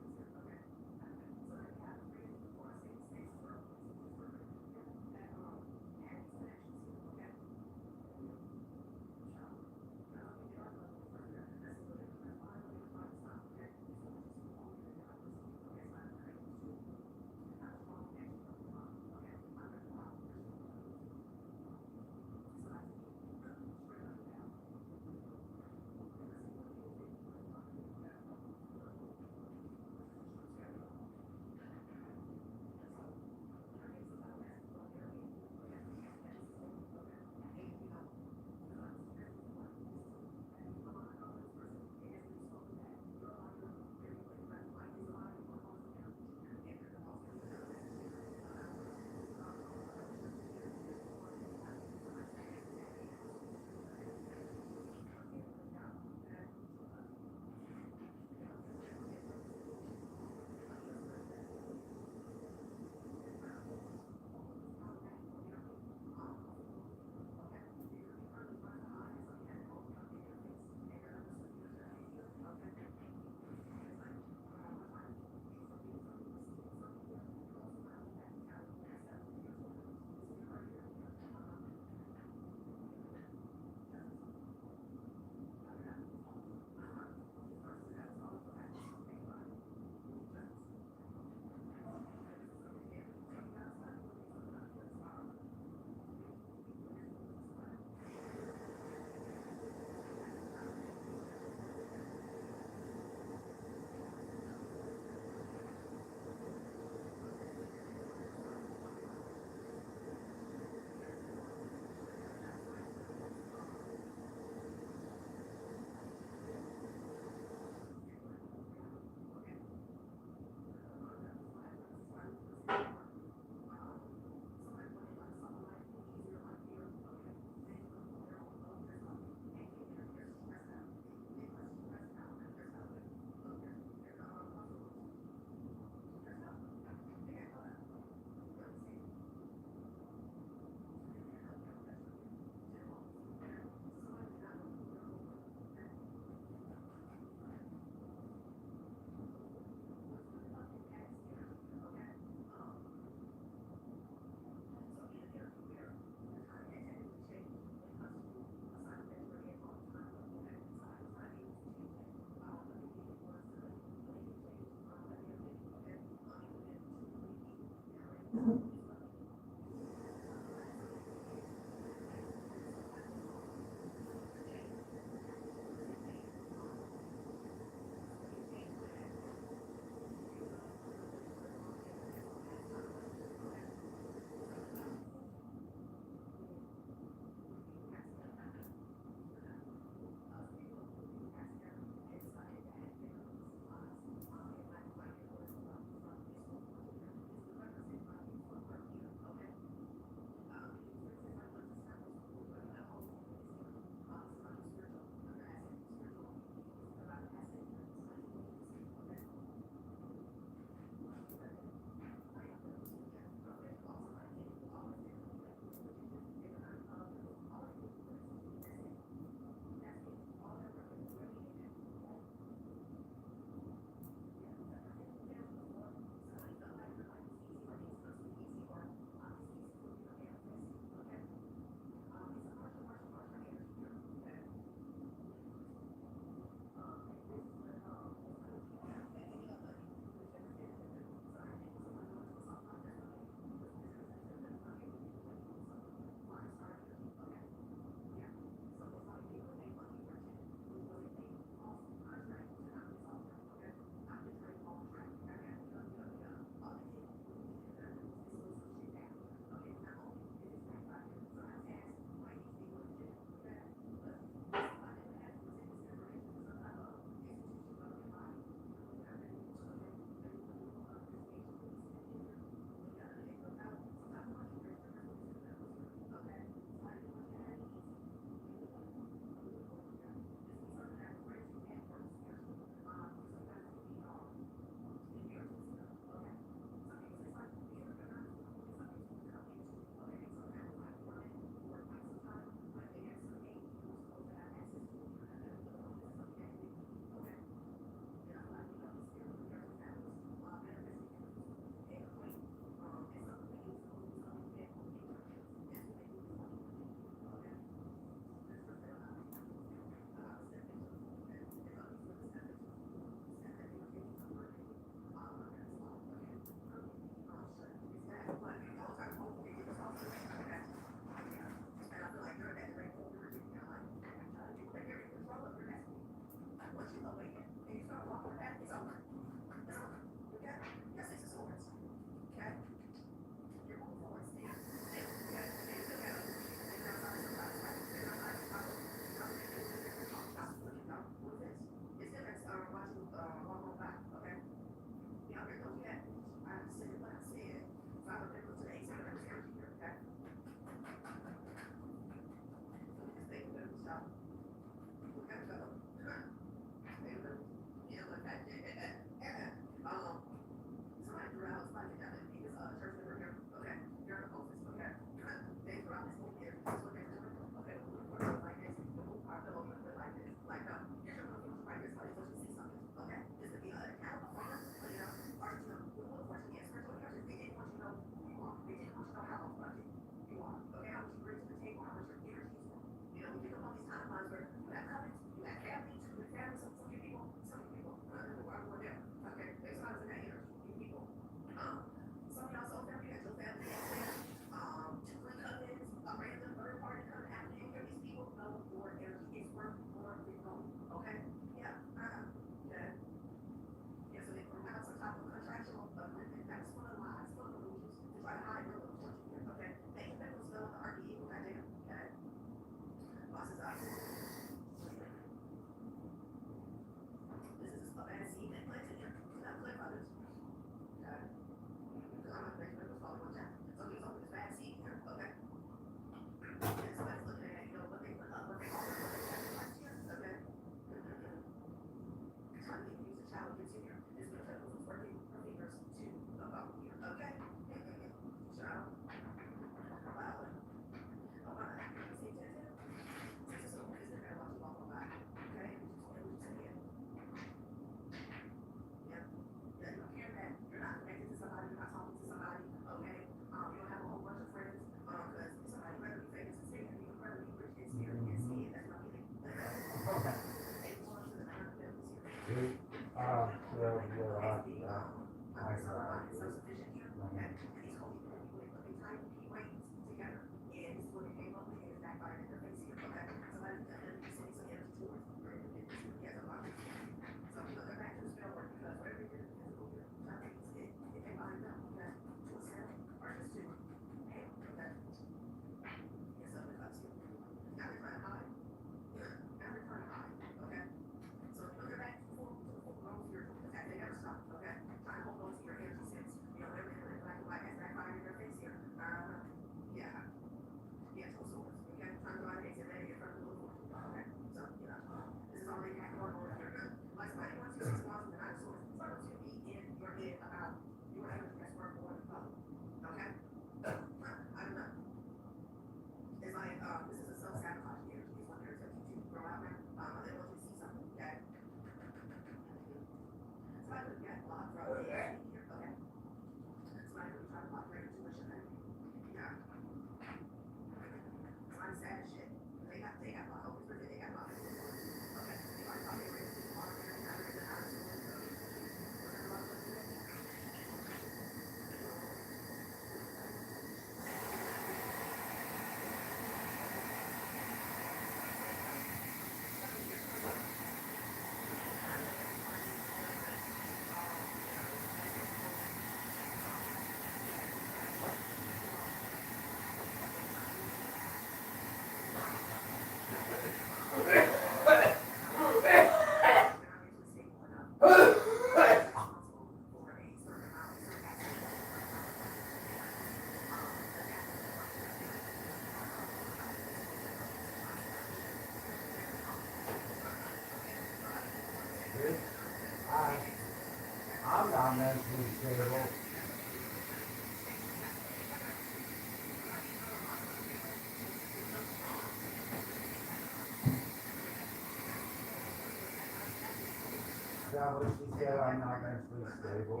Yeah, but she said I'm not mentally stable.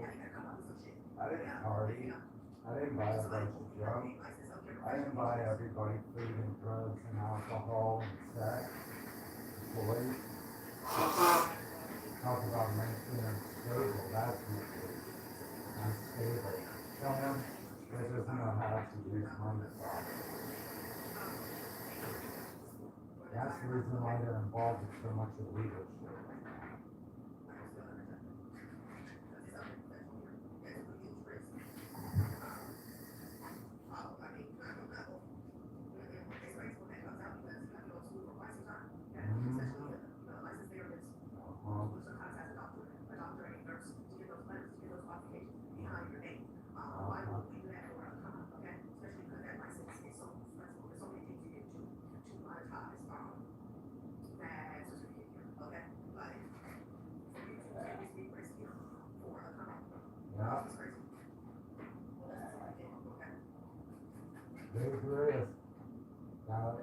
I didn't party. I didn't buy a bunch of junk. I didn't buy everybody food and drugs and alcohol and sex. Boys. Talk about mentally unstable. That's mentally unstable. Someone that doesn't know how to use money. That's the reason why they're involved in so much illegal shit. Yeah. Big risk. Now,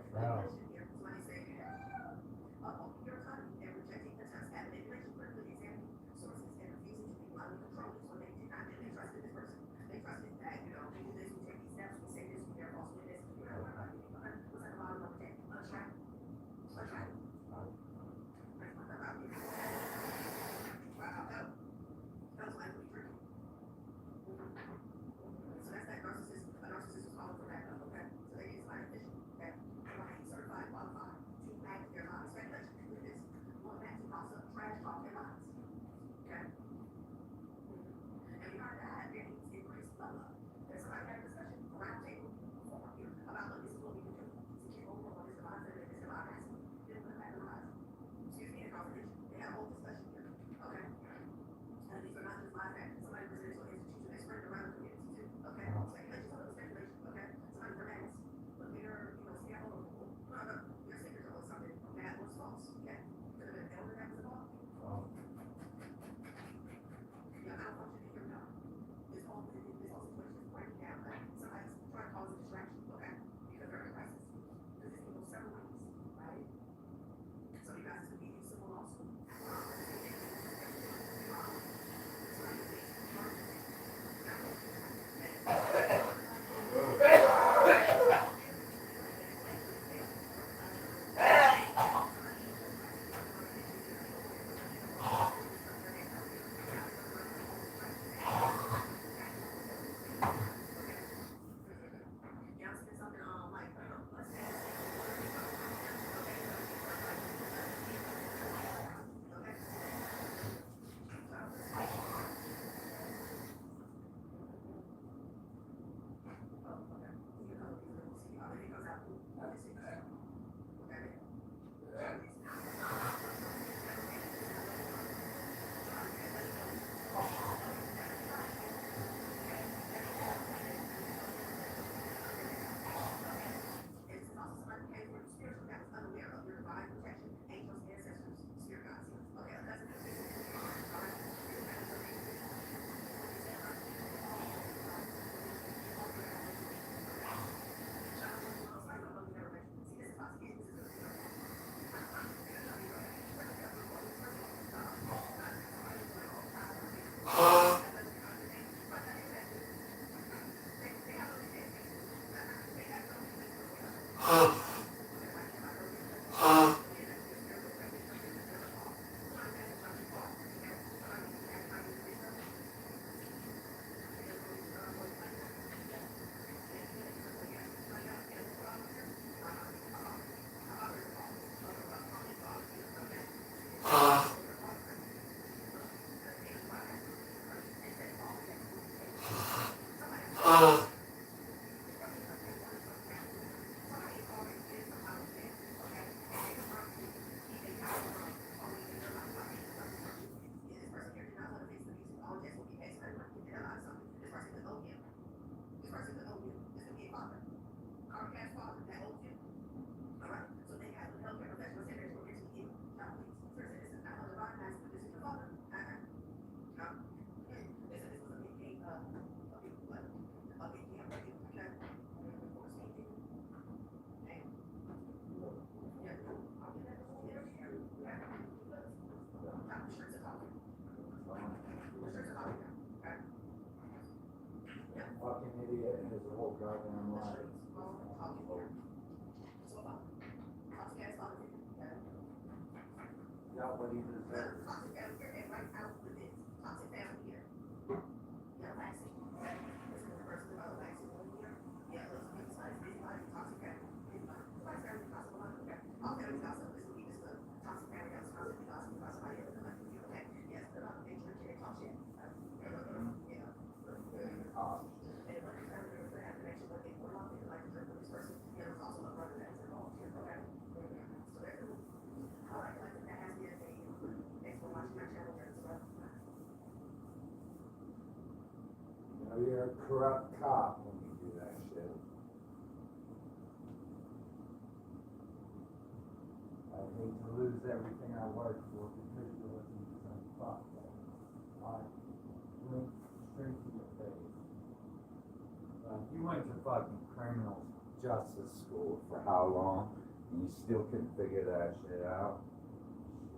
goddamn life. Got what he deserves. You're a corrupt cop when you do that shit. I hate to lose everything I worked for because you're looking at some fuck. I went straight to your face. You went to fucking criminal justice school for how long? And you still couldn't figure that shit out?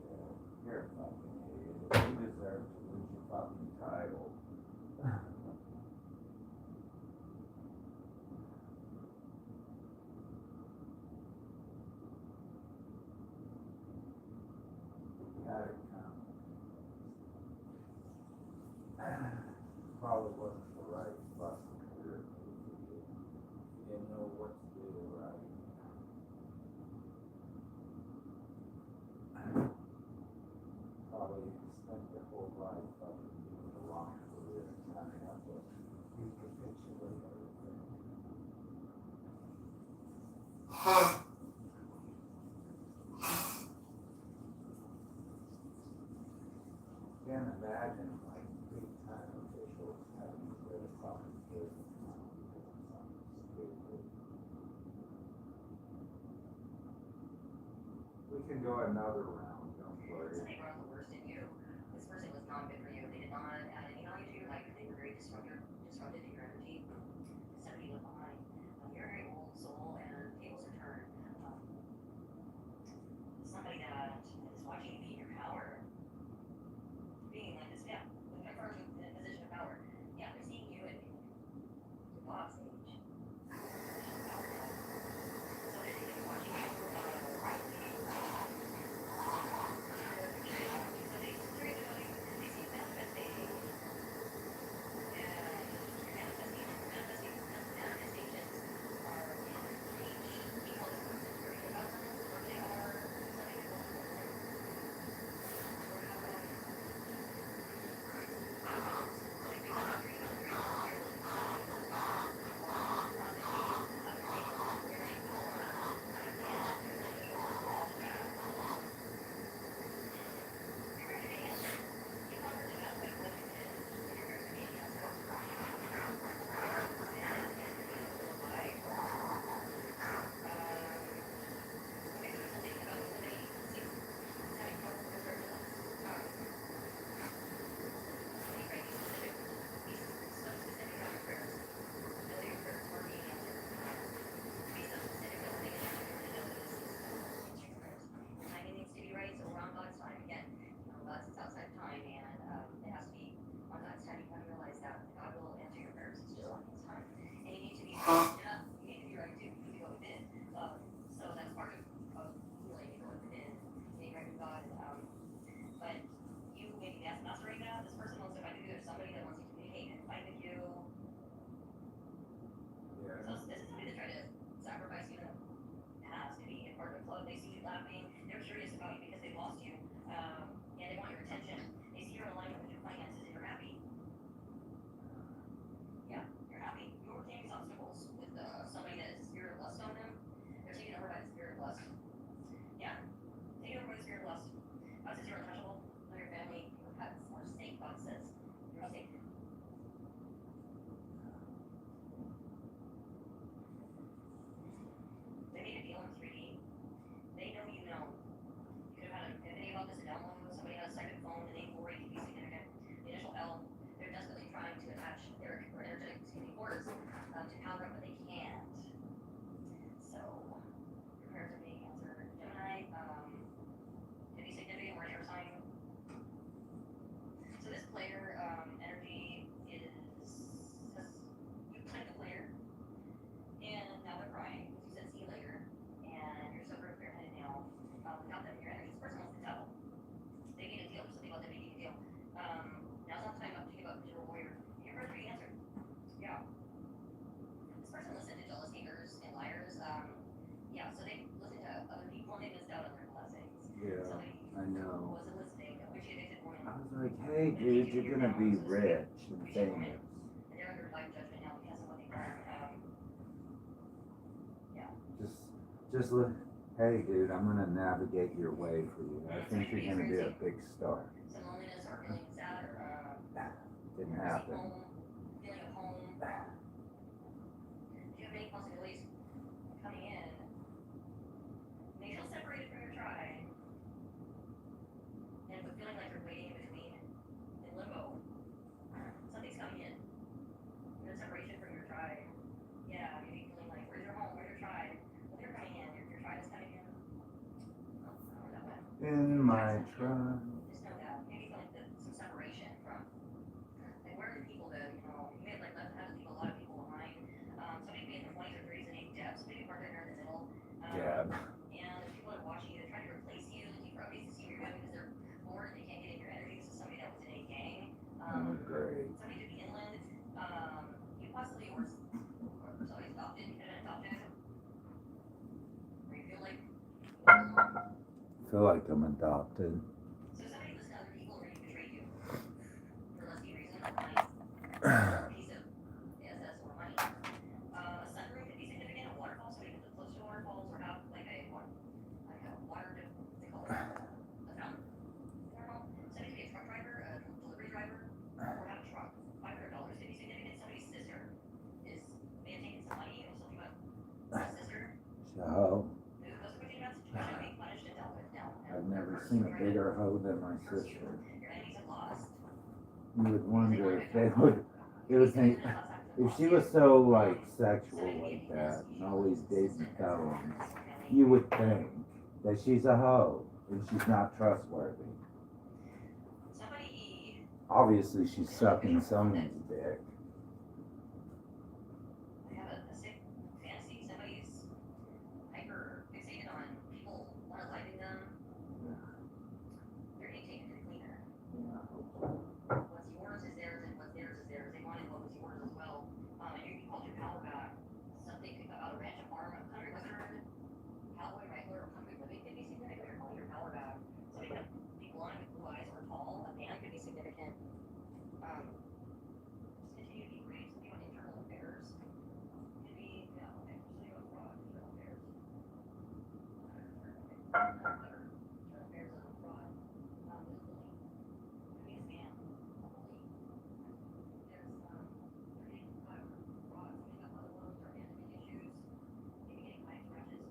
Shit, you're a fucking idiot. You deserve to lose your fucking title. Probably wasn't the right fucking career. You didn't know what to do, right? Probably spent your whole life fucking doing the wrong career and kind of have to recapitulate everything. Can't imagine like big time officials having to really fucking good something stupid. We can go another round, don't worry. Something wrong the worst in you. This person was not good for you. They did not add any value to your life. They were very disruptive to your energy. Somebody left behind. You're a very old soul and tables are turned. Somebody that is watching you be in your power. Being like this, yeah, with my first in a position of power. Yeah, they're seeing you at your boss age. So they're watching you. so they listen to other people and they missed out on their blessings. Yeah, Somebody I know. wasn't listening, which you addicted woman. I was like, hey dude, you're gonna be rich and famous. And they're under life judgment now because of what they've done. Just look, hey dude, I'm gonna navigate your way for you. I think you're gonna be a big star. Some loneliness or feeling sad or Didn't happen. feeling of home. If you have any possibilities coming in, may feel separated from your tribe. And but feeling like you're waiting in between in limbo. Something's coming in. There's separation from your tribe. Yeah, maybe feeling like where's your home, where's your tribe? Well, they're coming in, your tribe is coming in. I don't know that way. In my tribe. Just know that. Maybe feel like some separation from like where are the people that, you know, you may have like left had to leave a lot of people behind. Somebody may be in their 20s or 30s and need depth, maybe partner in the middle. Yeah. And if people are watching you, they're trying to replace you, looking for updates to see what you're doing because they're bored and they can't get in your energy. This is somebody that was in a gang. Great. Somebody could be inland. You possibly or somebody's adopted, you could have been adopted. Or you feel like I feel like I'm adopted. so somebody listened to other people or you betrayed you for less reason or money. Piece of SS or money. A sunroom could be significant. A waterfall, so you can live close to waterfalls or have like a water, what's they call it? A fountain. I don't know. Somebody could be a truck driver, a delivery driver, or have a truck. $500 could be significant. Somebody's sister may have taken some money or something about a sister. So, Those are what you got situation being punished and dealt with now. I've never seen a bigger hoe than my sister. Your enemies have lost. You would wonder if they would think, if she was so like sexual like that and always dating felons, you would think that she's a hoe and she's not trustworthy. Somebody Obviously, she's sucking someone's dick. they have a sick fantasy. Somebody's hyper fixated on people unaliving them. They're getting taken to the cleaner. What's yours is theirs, and what's theirs is theirs. They wanted what was yours as well. And you called your power back. Something about a ranch, a farm, a country western, cowboy, wrangler, or country living could be significant. You're calling your power back. Somebody could be blonde with blue eyes or tall. A man could be significant. Just continue to be great. Something on internal affairs. Could be, yeah, okay. Something on fraud, internal affairs. Internal affairs and fraud. Visibility. Could be a scam. Probably. There's, fraud. Something got other loans or abandonment issues. Maybe getting high scratches.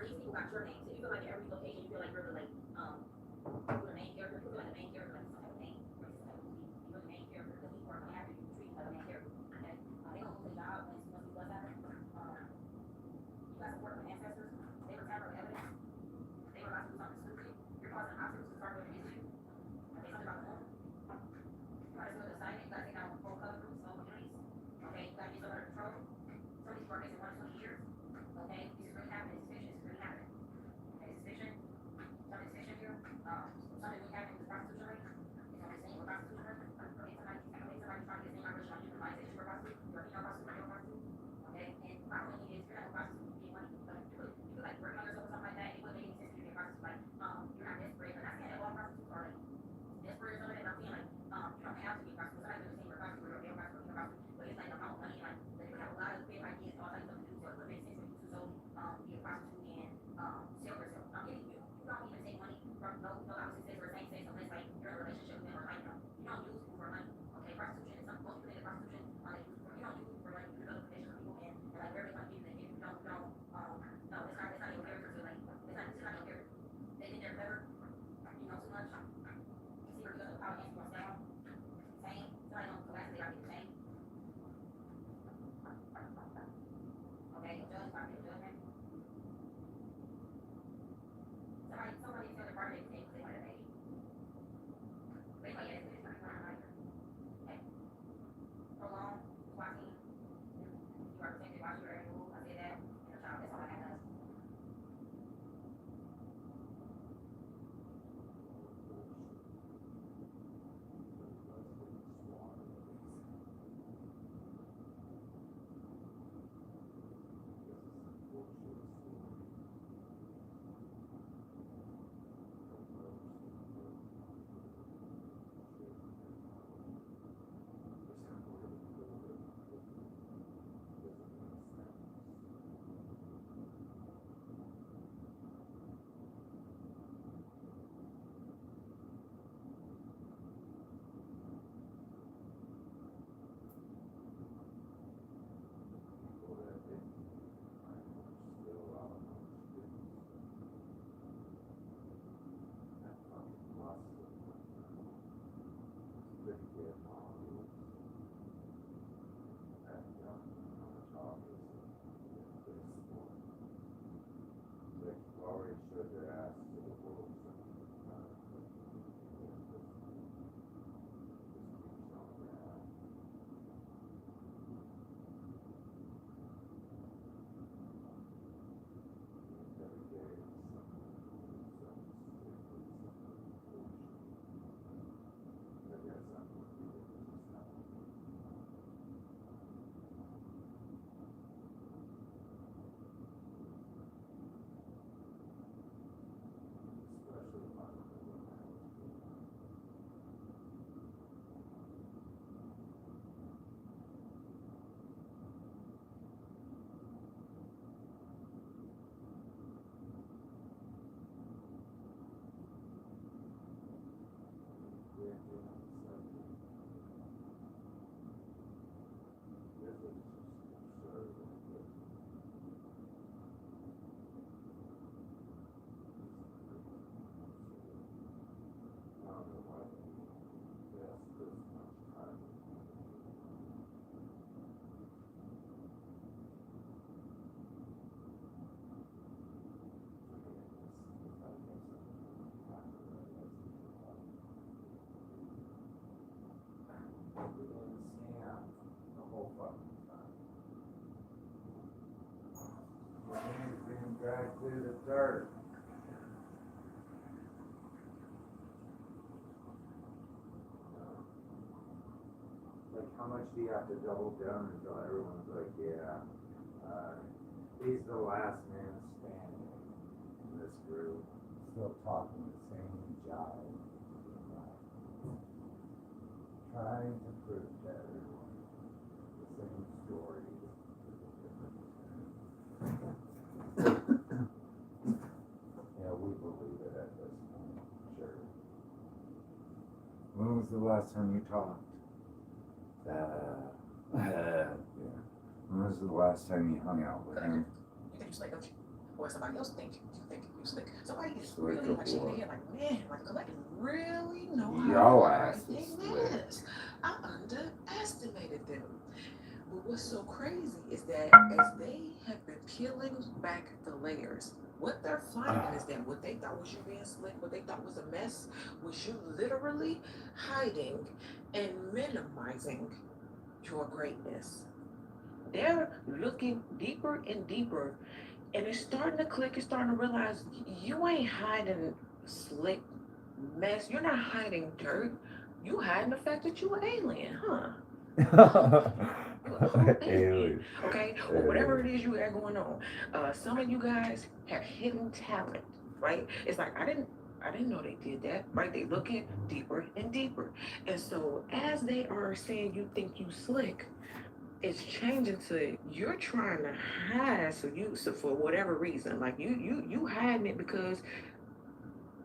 these people got your name. So you feel like at every location, you feel like you're the like you're the main character. You feel like the main character, like some type of name. You're the main character because people are gonna have you treat you like a main character. Okay. They don't lose their job once you bust out. You got support from ancestors. They were tampered with evidence. They were about to do something stupid. You're causing obstacles to start with an issue. Okay, something about the home. You gotta do an assignment. You gotta take down full cover groups, small communities. Okay, you gotta get some under control. Some of these work in 120 years. Okay, this is really happening. It's fiction. It's really happening. Okay, it's fiction. Something's fiction here. Something really happening with prostitution rate. It's only saying with prostitution rate. Okay, somebody trying to get the same average on you can find that you're a prostitute. You're a female prostitute. You're a prostitute. Okay, and not only is you're not a prostitute, you get money. You could like work on yourself or something like that. It wouldn't make any sense for you to be a prostitute. Like, you're not desperate. I'm not saying that all prostitutes are like desperate or something. I'm saying like, you don't have to be a prostitute. Somebody could just say you're a prostitute or you're a prostitute, you're a prostitute. But it's like the amount of money, like, that you have a lot of big ideas, all types of stuff to do. So it would make sense for you to so be a prostitute and sell yourself. I'm getting you. You don't even take money from no opposite sex or same sex unless like you're in a relationship with them or like them. You don't use people for money. Okay, prostitution is something most people think of prostitution. You don't use people for money. You develop relations with people and like where they want to give you. If you don't, no, it's not your character. So like, it's not your character. They think they're clever. You know too much. You see where you go to power against yourself. Same. Somebody don't collapse. They gotta be the same. Okay, a judge, probably a judgment. Somebody is the other party they say what they but anyway, yeah, it's not like okay. Prolong, watching. You are protected, watch your area rule. I say that in a child, that's all I have. Dragged through the dirt. Like, how much do you have to double down until everyone's like, yeah, he's the last man standing in this group, still talking the same jive, trying to prove to everyone the same story. Yeah, we believe it at this point, sure. When was the last time you talked? Yeah. When was the last time you hung out with him? You can just like, or somebody else think you slick. Somebody is Slick really like shaking boy. their head like, man, like the collective really know how Y'all hard ass they is slick. is. I underestimated them. But what's so crazy is that as they have been peeling back the layers, what they're finding is that what they thought was you being slick, what they thought was a mess, was you literally hiding and minimizing your greatness. They're looking deeper and deeper, and it's starting to click. You're starting to realize you ain't hiding slick mess. You're not hiding dirt. You hiding the fact that you an alien, huh? You a whole alien, Alien. okay? Or whatever it is you got going on. Some of you guys have hidden talent, right? It's like I didn't know they did that, right? They looking deeper and deeper, and so as they are saying you think you slick, it's changing to you're trying to hide. So for whatever reason, like you hiding it because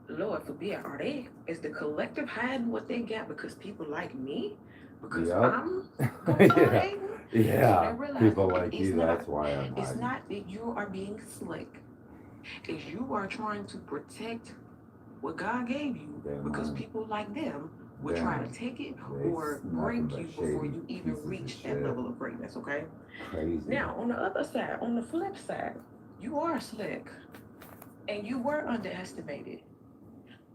Lord forbid, is the collective hiding what they got because people like me? Because Yep. I'm gonna start Yeah. hating? Yeah. So they realize People that like it's you, not- that's why I'm It's hiding. not that you are being slick. It's you are trying to protect what God gave you Damn because right. people like them will Damn. try to take it They or nothing break but you before shady you even pieces of reach that shit. level of greatness, okay? Crazy. Now, on the other side, on the flip side, you are slick and you were underestimated.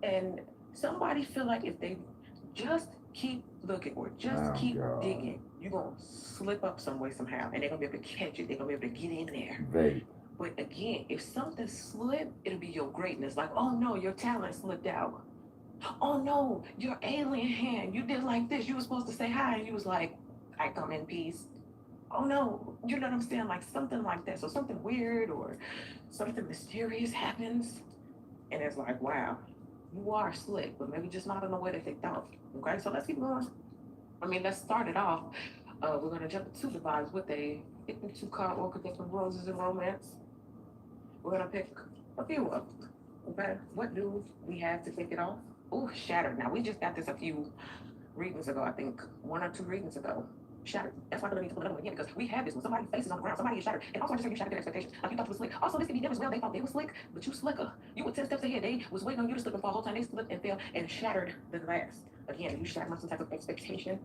And somebody feel like if they just keep looking or just keep digging, you're going to slip up some way somehow. And they're going to be able to catch it. They're going to be able to get in there. Vape. But again, if something slipped, it'll be your greatness. Like, oh no, your talent slipped out. Oh no, your alien hand, you did like this. You were supposed to say hi, and you was like, I come in peace. Oh no, you know what I'm saying? Like something like that. So something weird or something mysterious happens, and it's like, wow, you are slick, but maybe just not in the way that they thought. Okay, so let's keep going. I mean, let's start it off. We're gonna jump into the vibes with a 52 card orchid deck of roses and romance. We're gonna pick a few up. Okay, what do we have to kick it off? Oh, Shattered. Now we just got this a few readings ago, I think 1 or 2 readings ago. Shattered. That's why I really need to put another one again because we have this when somebody's face is on the ground, somebody is shattered, and also I just heard you shattered their expectations. Like you thought you was slick. Also, this could be them as well. They thought they were slick, but you slicker. You were 10 steps ahead. They was waiting on you to slip and fall. The whole time they slipped and fell and shattered the glass. Again, you shattered some type of expectation.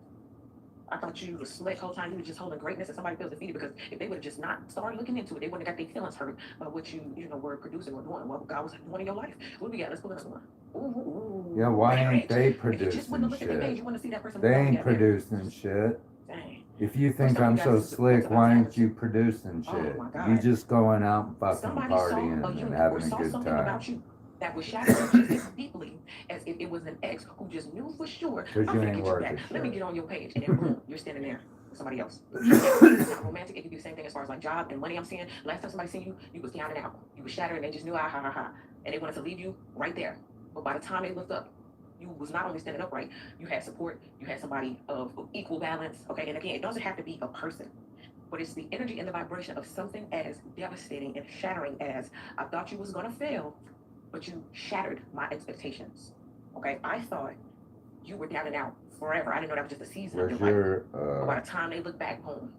I thought you was slick whole time. You were just holding greatness, and somebody feels defeated because if they would have just not started looking into it, they wouldn't have got their feelings hurt by what you were producing or doing. What God was doing in your life. What do we got? Let's pull another one. Ooh, Yeah, why ain't they if you just producing wouldn't look at their page, shit? you wouldn't see that person. They ain't producing shit. Dang. If you think First of all, I'm you so guys is slick, about why to ain't you producing Oh shit? my God. You just going out and fucking Somebody saw a partying and unit or having a saw good something time. about you that was shattered just as deeply as if it was an ex who just knew for sure. I'm 'Cause you gonna ain't get you worth back. it, Let me shit. get on your page, and then boom, you're standing there with somebody else. It's not romantic. It could be the same thing as far as like job and money. I'm seeing last time somebody seen you, you was down and out. You was shattered, and they just knew and they wanted to leave you right there. But by the time they looked up, you was not only standing upright, you had support, you had somebody of equal balance. Okay, and again, it doesn't have to be a person. But it's the energy and the vibration of something as devastating and shattering as I thought you was gonna fail, but you shattered my expectations. Okay, I thought you were down and out forever. I didn't know that was just a season of Where's your life. your, But by the time they look back home,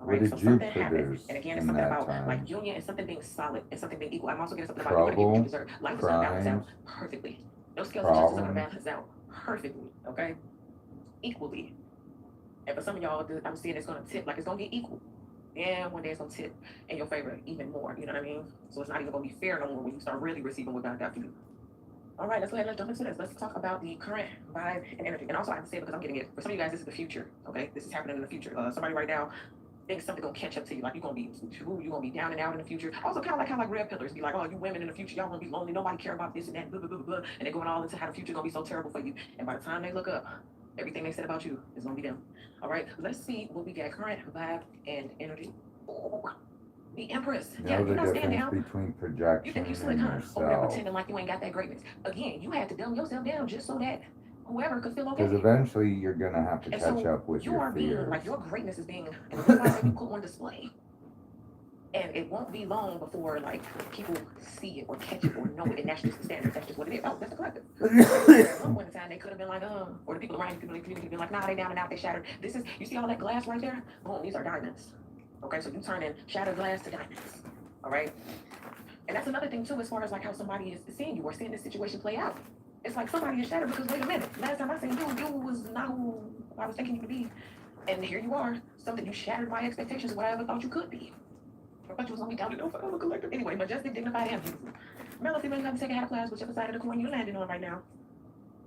all what right, did so you something happened. produce And again, it's in something that about time? like union and something being solid and something being equal. I'm also getting something about you're gonna get what you deserve. Life is gonna balance out perfectly. No scales and justice are gonna balance out perfectly, okay? Equally. And for some of y'all, I'm seeing it's gonna tip, like it's gonna get equal. Yeah, one day it's gonna tip in your favor even more. You know what I mean? So it's not even gonna be fair no more when you start really receiving what God got for you. All right, let's go ahead and jump into this. Let's talk about the current vibe and energy. And also, I have to say it because I'm getting it. For some of you guys, this is the future. Okay, this is happening in the future. Somebody right now thinks something gonna catch up to you. Like you're gonna be down and out in the future. Also, kind of like red pillars be like, oh, you women in the future, y'all gonna be lonely. Nobody care about this and that. Blah blah blah blah. And they're going all into how the future gonna be so terrible for you. And by the time they look up, everything they said about you is gonna be them. All right, let's see what we got. Current vibe and energy. Ooh, the Empress. Yeah, Know you're the not standing difference down. between You projection think you and slick, huh? Over there yourself. pretending like you ain't got that greatness. Again, you had to dumb yourself down just so that whoever could feel okay. Because eventually you're gonna have to And catch so up with you your are being fears. like your greatness is being, and the reason why you put on display. And it won't be long before like people see it or catch it or know it, and that's just the standard. That's just what it is. Oh, that's the collective. At one point in time, they could have been like, or the people around you, people in the community, been like, nah, they down and out, they shattered. This is, you see all that glass right there? Boom, these are diamonds. Okay, so you turn in shattered glass to diamonds. All right. And that's another thing too, as far as like how somebody is seeing you or seeing this situation play out. It's like somebody is shattered because wait a minute, last time I seen you, you was not who I was thinking you to be. And here you are, something you shattered my expectations of what I ever thought you could be. I thought you was gonna be down to no for collective. Anyway, majestic, dignified, and beautiful. Remember, if you really have to take a half class, whichever side of the coin you're landing on right now.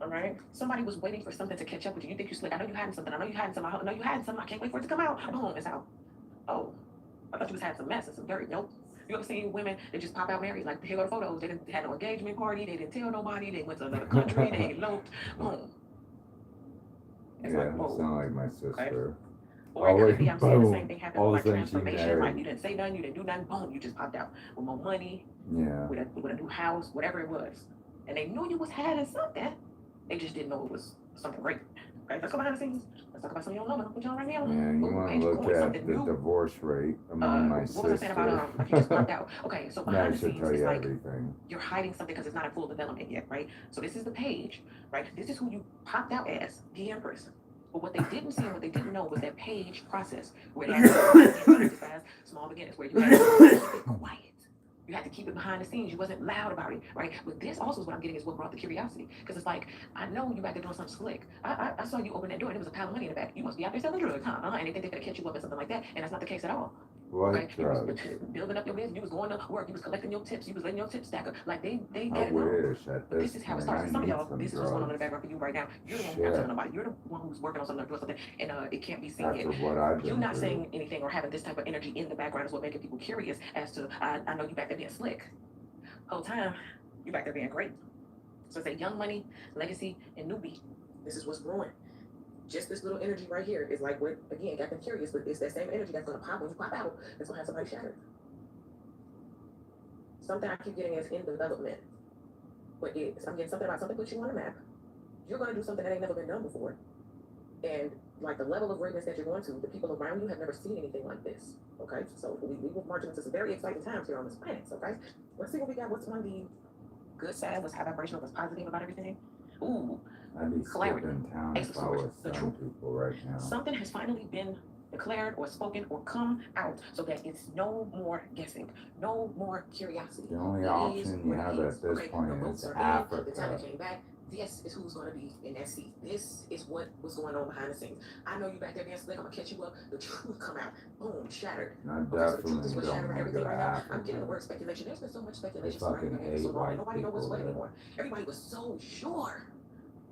All right. Somebody was waiting for something to catch up with you. You think you slick. I know you hiding something. I know you hiding something. I know you hiding something. I can't wait for it to come out. Boom, it's out. Oh, I thought you was having some mess and some dirt. Nope. You ever seen women that just pop out married? Like, here go the photos. They didn't have no engagement party. They didn't tell nobody. They went to another country. They eloped. Boom. It's Yeah, like, whoa. sound like my sister. Or it could be, I'm seeing the same Boom. thing happen All with of a like sudden she transformation. Like, married. you didn't say nothing. You didn't do nothing. Boom. You just popped out with more money, Yeah. with a new house, whatever it was. And they knew you was hiding something. They just didn't know it was something great. Okay, let's go behind the scenes. Let's talk about some of your number. What y'all right now? Yeah, you want to look at the divorce rate among my what was I saying about you just popped out? Okay, so behind the That should scenes, tell it's you like everything. you're hiding something because it's not in full development yet, right? So this is the page, right? This is who you popped out as, the Empress. But what they didn't see and what they didn't know was that page process where it had small beginnings, where you had to keep it quiet. You had to keep it behind the scenes. You wasn't loud about it, right? But this also is what I'm getting is what brought the curiosity. Because it's like, I know you back there doing something slick. I saw you open that door and it was a pile of money in the back. You must be out there selling drugs, huh? And they think they're going to catch you up or something like that. And that's not the case at all. What Okay? You was drugs? building up your business. You was going to work. You was collecting your tips. You was letting your tips stack up. Like, they I get it wrong. wish at But this this is how it point starts. I Some of need y'all, some this is what's going on in the drugs. background for you right now. You're the one who's not telling nobody. You're the one who's working on something or doing something, and it can't be seen After yet. what I've You been not through. saying anything or having this type of energy in the background is what making people curious as to, I know you back there being slick. Whole time, you back there being great. So it's a young money, legacy, and newbie. This is what's brewing. Just this little energy right here is like what, again, got them curious, but it's that same energy that's gonna pop when you pop out, that's gonna have somebody shattered. Something I keep getting is in development. But I'm getting something about something puts you on the map. You're gonna do something that ain't never been done before. And like the level of greatness that you're going to, the people around you have never seen anything like this. Okay, so we will march into some very exciting times here on this planet. So guys, let's see what we got. What's on the good side? What's high vibrational? What's positive about everything? Ooh, I'd be clarity. skipping town Ace of if I Swords, was the some truth. people right now. Something has finally been declared or spoken or come out so that it's no more guessing, no more curiosity. The only It option is you what it have is. at this Okay, point the is votes are in, the talent Africa. came back. This is who's going to be in that seat. This is what was going on behind the scenes. I know you back there being slick. I'm gonna catch you up. The truth come out. Boom, shattered. And I Okay, so the truth definitely is what's don't shattering want to everything go to right now. I'm getting the Africa. word speculation. There's been so much They speculation fucking surrounding hate so long, and white nobody knows what's people what there. anymore. Everybody was so sure.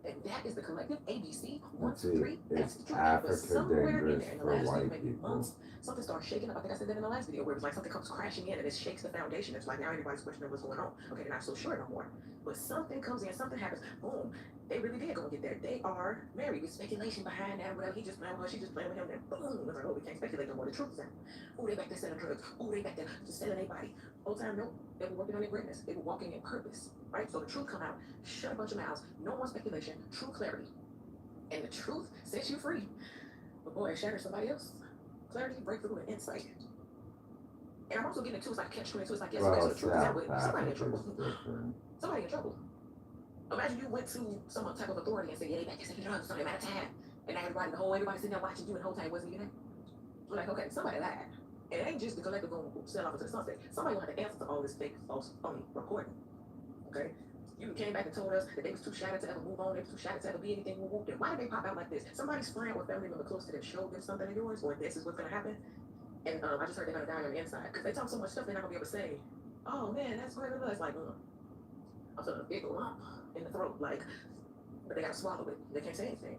And that is the collective ABC. One, Let's two, see, three. That's is the truth. But Africa somewhere in dangerous there, in the for last few white maybe people? months, something started shaking up. I think I said that in the last video, where it was like something comes crashing in and it shakes the foundation. It's like now everybody's questioning what's going on. Okay, they're not so sure no more. But something comes in, something happens. Boom. They really did go get there. They are married. With speculation behind that. Well, he just playing with her, she just playing with him. Then boom. It's like, oh, we can't speculate no more. The truth is out. Oh, they back there selling drugs. Oh, they back there just selling their body. Whole time, no. They were working on their greatness. They were walking in purpose. Right? So the truth come out. Shut a bunch of mouths. No more speculation. True clarity. And the truth sets you free. But boy, it shatters somebody else. Clarity, breakthrough, and insight. And I'm also getting it too. It's like catch-22. It's like, yes, okay, so Well, the truth is out, South but somebody in Africa's trouble. different. Somebody in trouble. Imagine you went to some type of authority and said, yeah, they back there selling drugs, so they out of time. And now everybody sitting there watching you, and the whole time wasn't you there. We're like, okay, somebody lied. And it ain't just the collective going to sell off into the sunset. Somebody will have to answer to all this fake, false, phony reporting. Okay? You came back and told us that they was too shattered to ever move on, they was too shattered to ever be anything. Then why did they pop out like this? Somebody's friend or family member close to them showed them something of yours, or this is what's going to happen. And I just heard they're going to die on the inside. Because they talk so much stuff, they're not going to be able to say, oh man, that's great. It's like, I'm feeling a big lump in the throat, like, but they got to swallow it. They can't say anything.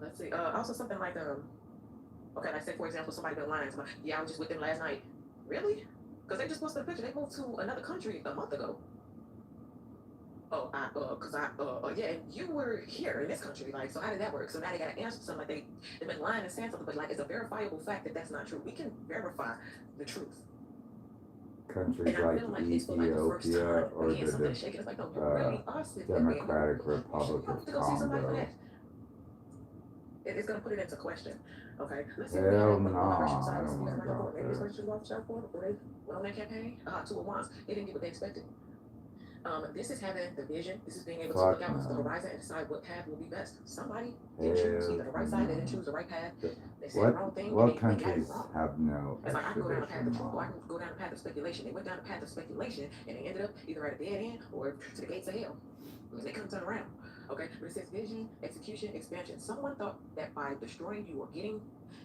Let's see. Also something like, okay, like say for example, somebody been lying. Somebody, yeah, I was just with them last night. Really? Because they just posted a picture. They moved to another country a month ago. Oh, yeah, and you were here in this country, like, so how did that work? So now they got to answer something, like they've been lying and saying something, but like it's a verifiable fact that that's not true. We can verify the truth. Countries like Ethiopia or the Democratic Republic of Congo. It's going to put it into question. Okay, let's see. Hell no, I don't want to go there. Maybe this person was off the before they went on that campaign. Two of Wands. They didn't get what they expected. This is having the vision. This is being able to Fuck look out into the no. horizon and decide what path will be best. Somebody didn't choose either the right side, they didn't choose the right path. They said the wrong thing. What and they got it countries wrong. have no It's like I can go down the path of extradition truth, or I law? can go down the path of speculation. They went down the path of speculation, and they ended up either at a dead end or to the gates of hell. Because they couldn't turn around. Okay, but it says vision, execution, expansion. Someone thought that by destroying you or getting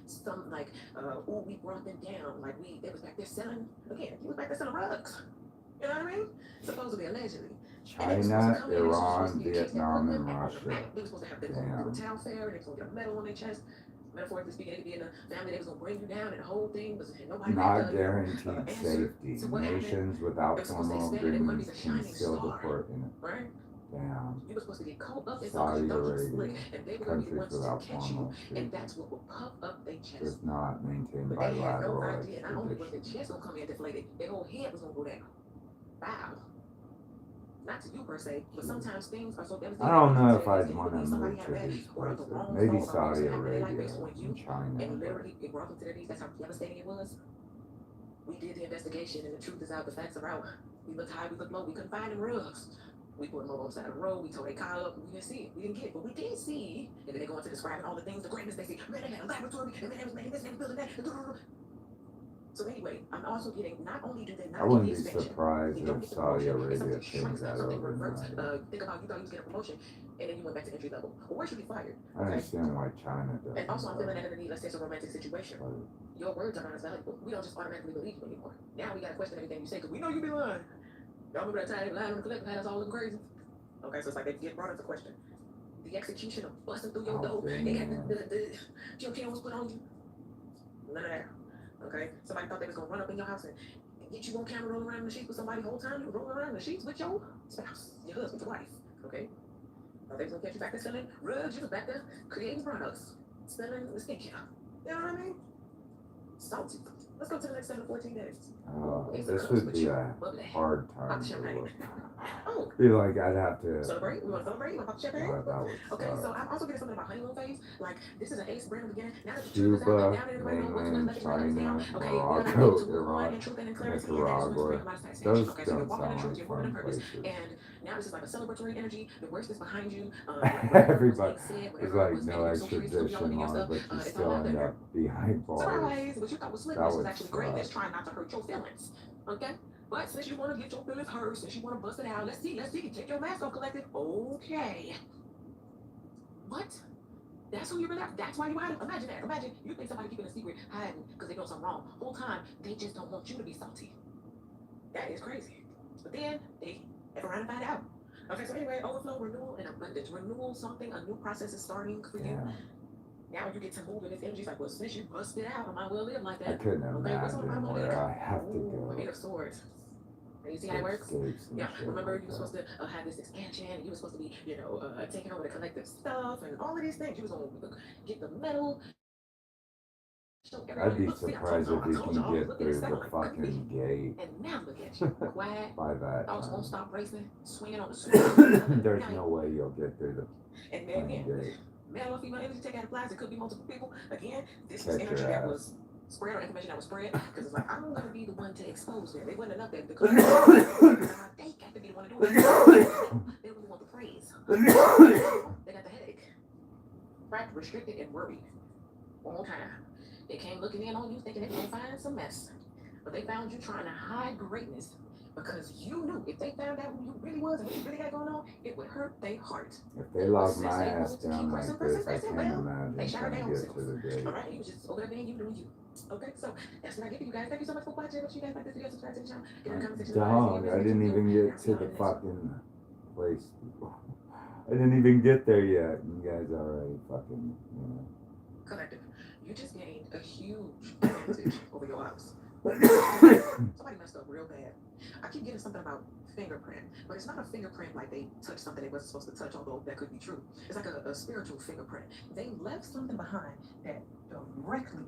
some like, we brought them down. Like they was back there selling again. He was back there selling rugs. You know what I mean? Supposedly, allegedly. China, Iran, Vietnam, and Russia. They were supposed to have they were going to do a town fair, and they were supposed to get a medal on their chest. Metaphorically speaking, they could be in a family that was going to bring you down, and the whole thing was nobody. Not guaranteed safety. So what Nations without formal agreements can still deport in it. Right? Damn. You were supposed to get caught up in Saudi something Arabia, slick, and they were going to be the countries ones to without catch you, formal and treaty, that's what will puff up their chest. does not maintain But they had no bilateral idea. Not only was their extradition. chest gonna come in deflated, their whole head was gonna go down. Wow. Not to you per se, but sometimes things are so devastating. I don't know if that I'd want to somebody move had to bad these or the places. wrong Maybe thought or Saudi something happened in their life Arabia based on you, and China. and literally it brought them to their knees. That's how devastating it was. We did the investigation, and the truth is out. The facts are out. We looked high, we looked low. We couldn't find them rugs. We put them over on the side of the road. We tore their car up. We didn't see it. We didn't get it, but we did see. And then they go into describing all the things, the greatness they see. Man, they had a laboratory, and then they was making this, and they was building that. So anyway, I'm also getting, not only do they not I wouldn't get be the expansion, surprised they don't if get the Saudi promotion, it's Arabia something changed shrinks, that something reverts. overnight. Think about you thought you was getting a promotion, and then you went back to entry level. Well, where should be fired? I understand why China does. And also, I'm feeling that underneath, let's say it's a romantic situation. But Your words are not as valuable. We don't just automatically believe you anymore. Now we gotta question everything you say, because we know you be lying. Y'all remember that time they lied on the collective, had us all looking crazy? Okay, so it's like they get brought into question. The execution of busting through your door, they got the Jim was put on you. None of that. Okay? Somebody thought they was gonna run up in your house and get you on camera rolling around in the sheets with somebody the whole time. You were rolling around in the sheets with your spouse, your husband, your wife. Okay? Thought they was gonna catch you back there selling rugs, you was back there creating products, selling the skincare. You know what I mean? Salty. Let's go to the next 7 to 14 days. this would be a hard time to look. Oh, Be like I'd have to. celebrate? We want to celebrate? You want to pop champagne? That would Okay, so suck. I'm also getting something about honeymoon phase. Like, this is an ace brand again. Now that the truth is out, Cuba, like, now that everybody knows what's mainland let the truth down. China, Okay, we're not Morocco, able to move on Iraq, in truth and in clarity, and that is Nicaragua. what's bringing a lot of satisfaction. Those Okay, so you're don't walking in sound truth, like you're moving in fun purpose, places. and now this is like a celebratory energy. The worst is behind you. Everybody, it's like no extradition law, but you it's still all out end there. up behind bars. Surprise! What you thought was That slickness was would actually suck. greatness, trying not to hurt your feelings. Okay? But since you want to get your feelings hurt, since you want to bust it out, let's see. Take your mask off, collective. Okay. What? That's who you really are. That's why you hiding. Imagine that. Imagine you think somebody keeping a secret, hiding because they doing something wrong. Whole time, they just don't want you to be salty. That is crazy. But then they F around and find out. Okay, so anyway, overflow, renewal, and abundance. Renewal, something, a new process is starting for you. Yeah, Now you get to move in this energy. It's like, well, since you busted out, I might well live like I that. couldn't Okay, what's on imagine my where mind? I have to Ooh, go. Eight of Swords. And you see how it works? Escapes and Yeah, shit remember like you were that. supposed to have this expansion, and you were supposed to be, taking over the collective stuff and all of these things. You was gonna get the medal. Show I'd everybody, be look, see, I surprised told if y'all, you I can told y'all, get look at through this the second one, couldn't fucking gate and now look at you, quiet. by that Thoughts won't time. stop racing, swinging on the swing. There's no way you'll get through the And then fucking again, gate. male or female energy take out applies. It could be multiple people. Again, this was Catch energy your that ass. was spread or information that was spread because it's like I'm gonna be the one to expose them. They wasn't enough that the they got to be the one to do it. They really want the praise. They got the headache. Right, restricted and worried. One more time. They came looking in on you thinking they were gonna find some mess. But they found you trying to hide greatness because you knew if they found out who you really was and what you really had going on, it would hurt their heart. If they lock my ass down like this, I can't They imagine shot trying their to own get selves. to the gate. All right, you was just over there being you doing you. Okay, so that's what I give you guys. Thank you so much for watching. If you guys like this video, subscribe to the channel. Get in the comment section. Dog, I didn't even get to the fucking place. I didn't even get there yet. You guys already fucking, Collective. You just gained a huge advantage over your house. Somebody messed up real bad. I keep getting something about fingerprint, but it's not a fingerprint like they touched something they wasn't supposed to touch, although that could be true. It's like a spiritual fingerprint. They left something behind that directly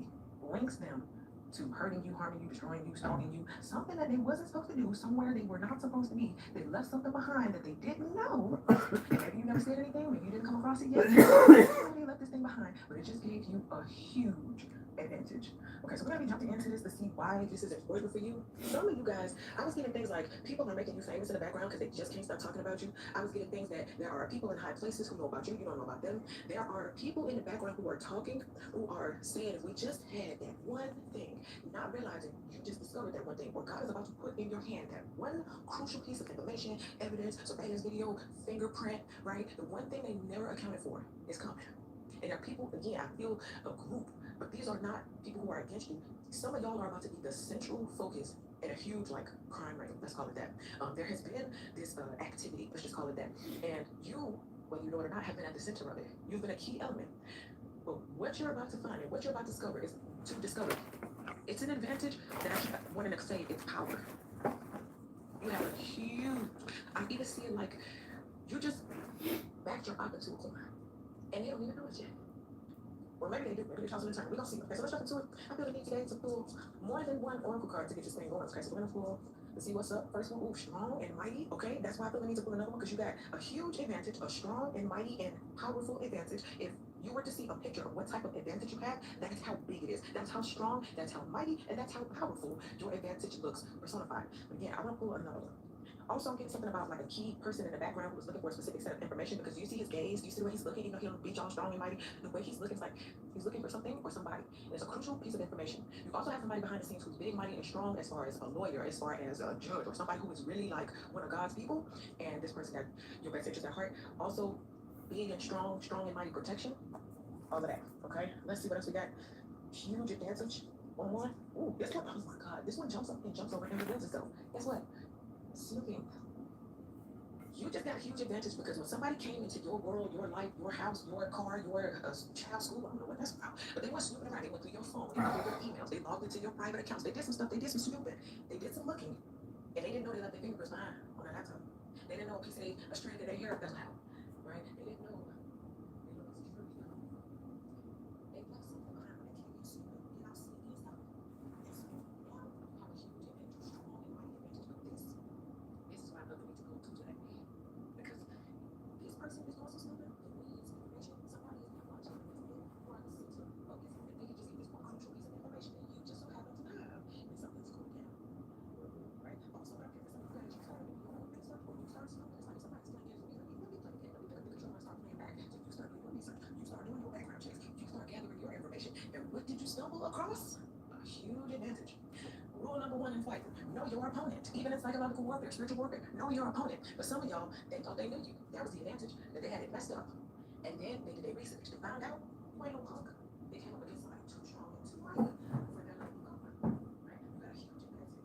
links them to hurting you, harming you, destroying you, stalking you, something that they wasn't supposed to do, somewhere they were not supposed to be. They left something behind that they didn't know. And maybe you never said anything, maybe you didn't come across it yet. They left this thing behind, but it just gave you a huge advantage. Okay, so we're gonna be jumping into this to see why this is important for you. Some of you guys, I was getting things like people are making you famous in the background because they just can't stop talking about you. I was getting things that there are people in high places who know about you, you don't know about them. There are people in the background who are talking, who are saying if we just had that one thing, not realizing you just discovered that one thing, or God is about to put in your hand that one crucial piece of information, evidence, surveillance video, fingerprint, right? The one thing they never accounted for is coming. And there are people, again, I feel a group, but these are not people who are against you. Some of y'all are about to be the central focus in a huge, like, crime ring. Let's call it that. There has been this activity, let's just call it that. And you, whether you know it or not, have been at the center of it. You've been a key element. But what you're about to find and what you're about to discover is to discover it's an advantage that I keep wanting to say it's power. You have a huge, I even see it like you just backed your op into a corner. And they don't even know it yet. Or maybe they do, maybe they toss it in turn. We're gonna see. Okay, so let's jump into it. I feel the need today to pull more than one oracle card to get this thing going. Okay, so we're gonna pull to see what's up. First one, ooh, strong and mighty. Okay, that's why I feel the need to pull another one because you got a huge advantage, a strong and mighty and powerful advantage. If you were to see a picture of what type of advantage you have, that's how big it is. That's how strong, that's how mighty, and that's how powerful your advantage looks personified. But again, I want to pull another one. Also, I'm getting something about like a key person in the background who's looking for a specific set of information because you see his gaze, you see the way he's looking, even though he don't be all strong and mighty, the way he's looking is like he's looking for something or somebody. And it's a crucial piece of information. You also have somebody behind the scenes who's big, mighty, and strong as far as a lawyer, as far as a judge, or somebody who is really like one of God's people. And this person got your best interest at heart. Also, being in strong and mighty protection. All of that. Okay, let's see what else we got. Huge advantage. One more. Ooh, this one, oh my God, this one jumps up and jumps over and reveals itself. Guess what? Snooping. You just got a huge advantage because when somebody came into your world, your life, your house, your car, your child's school, I don't know what that's about, but they were snooping around. They went through your phone, they went through your emails, they logged into your private accounts, they did some stuff, they did some snooping, they did some looking, and they didn't know they left their fingerprints behind on their laptop. They didn't know a piece of a strand of their hair fell out, right? They didn't know. They left something behind when they came in snooping. You know, sneaking stuff. And so now you have a huge advantage, strong and mighty advantage with this. This is why I love to go to today. Because this person is also snooping. It needs information. Somebody is not watching. You are the center focus. And they can just get this one crucial piece of information that you just so happen to have. And something's going down. Right? Also, I don't care if it's something that you start doing your own research or you start snooping. It's like if somebody's playing games with me, let me play the game. Let me pick up the controller and start playing back. So you start doing your research. You start doing your background checks. You start gathering your information. And what did you stumble across? A huge advantage. Rule number one in fight, know your opponent. Even in psychological warfare, spiritual warfare, know your opponent. But some of y'all, they thought they knew you. That was the advantage, that they had it messed up. And then they did their research. They found out you ain't no punk. They came up against somebody too strong and too mighty for them to be covered. Right? You got a huge advantage.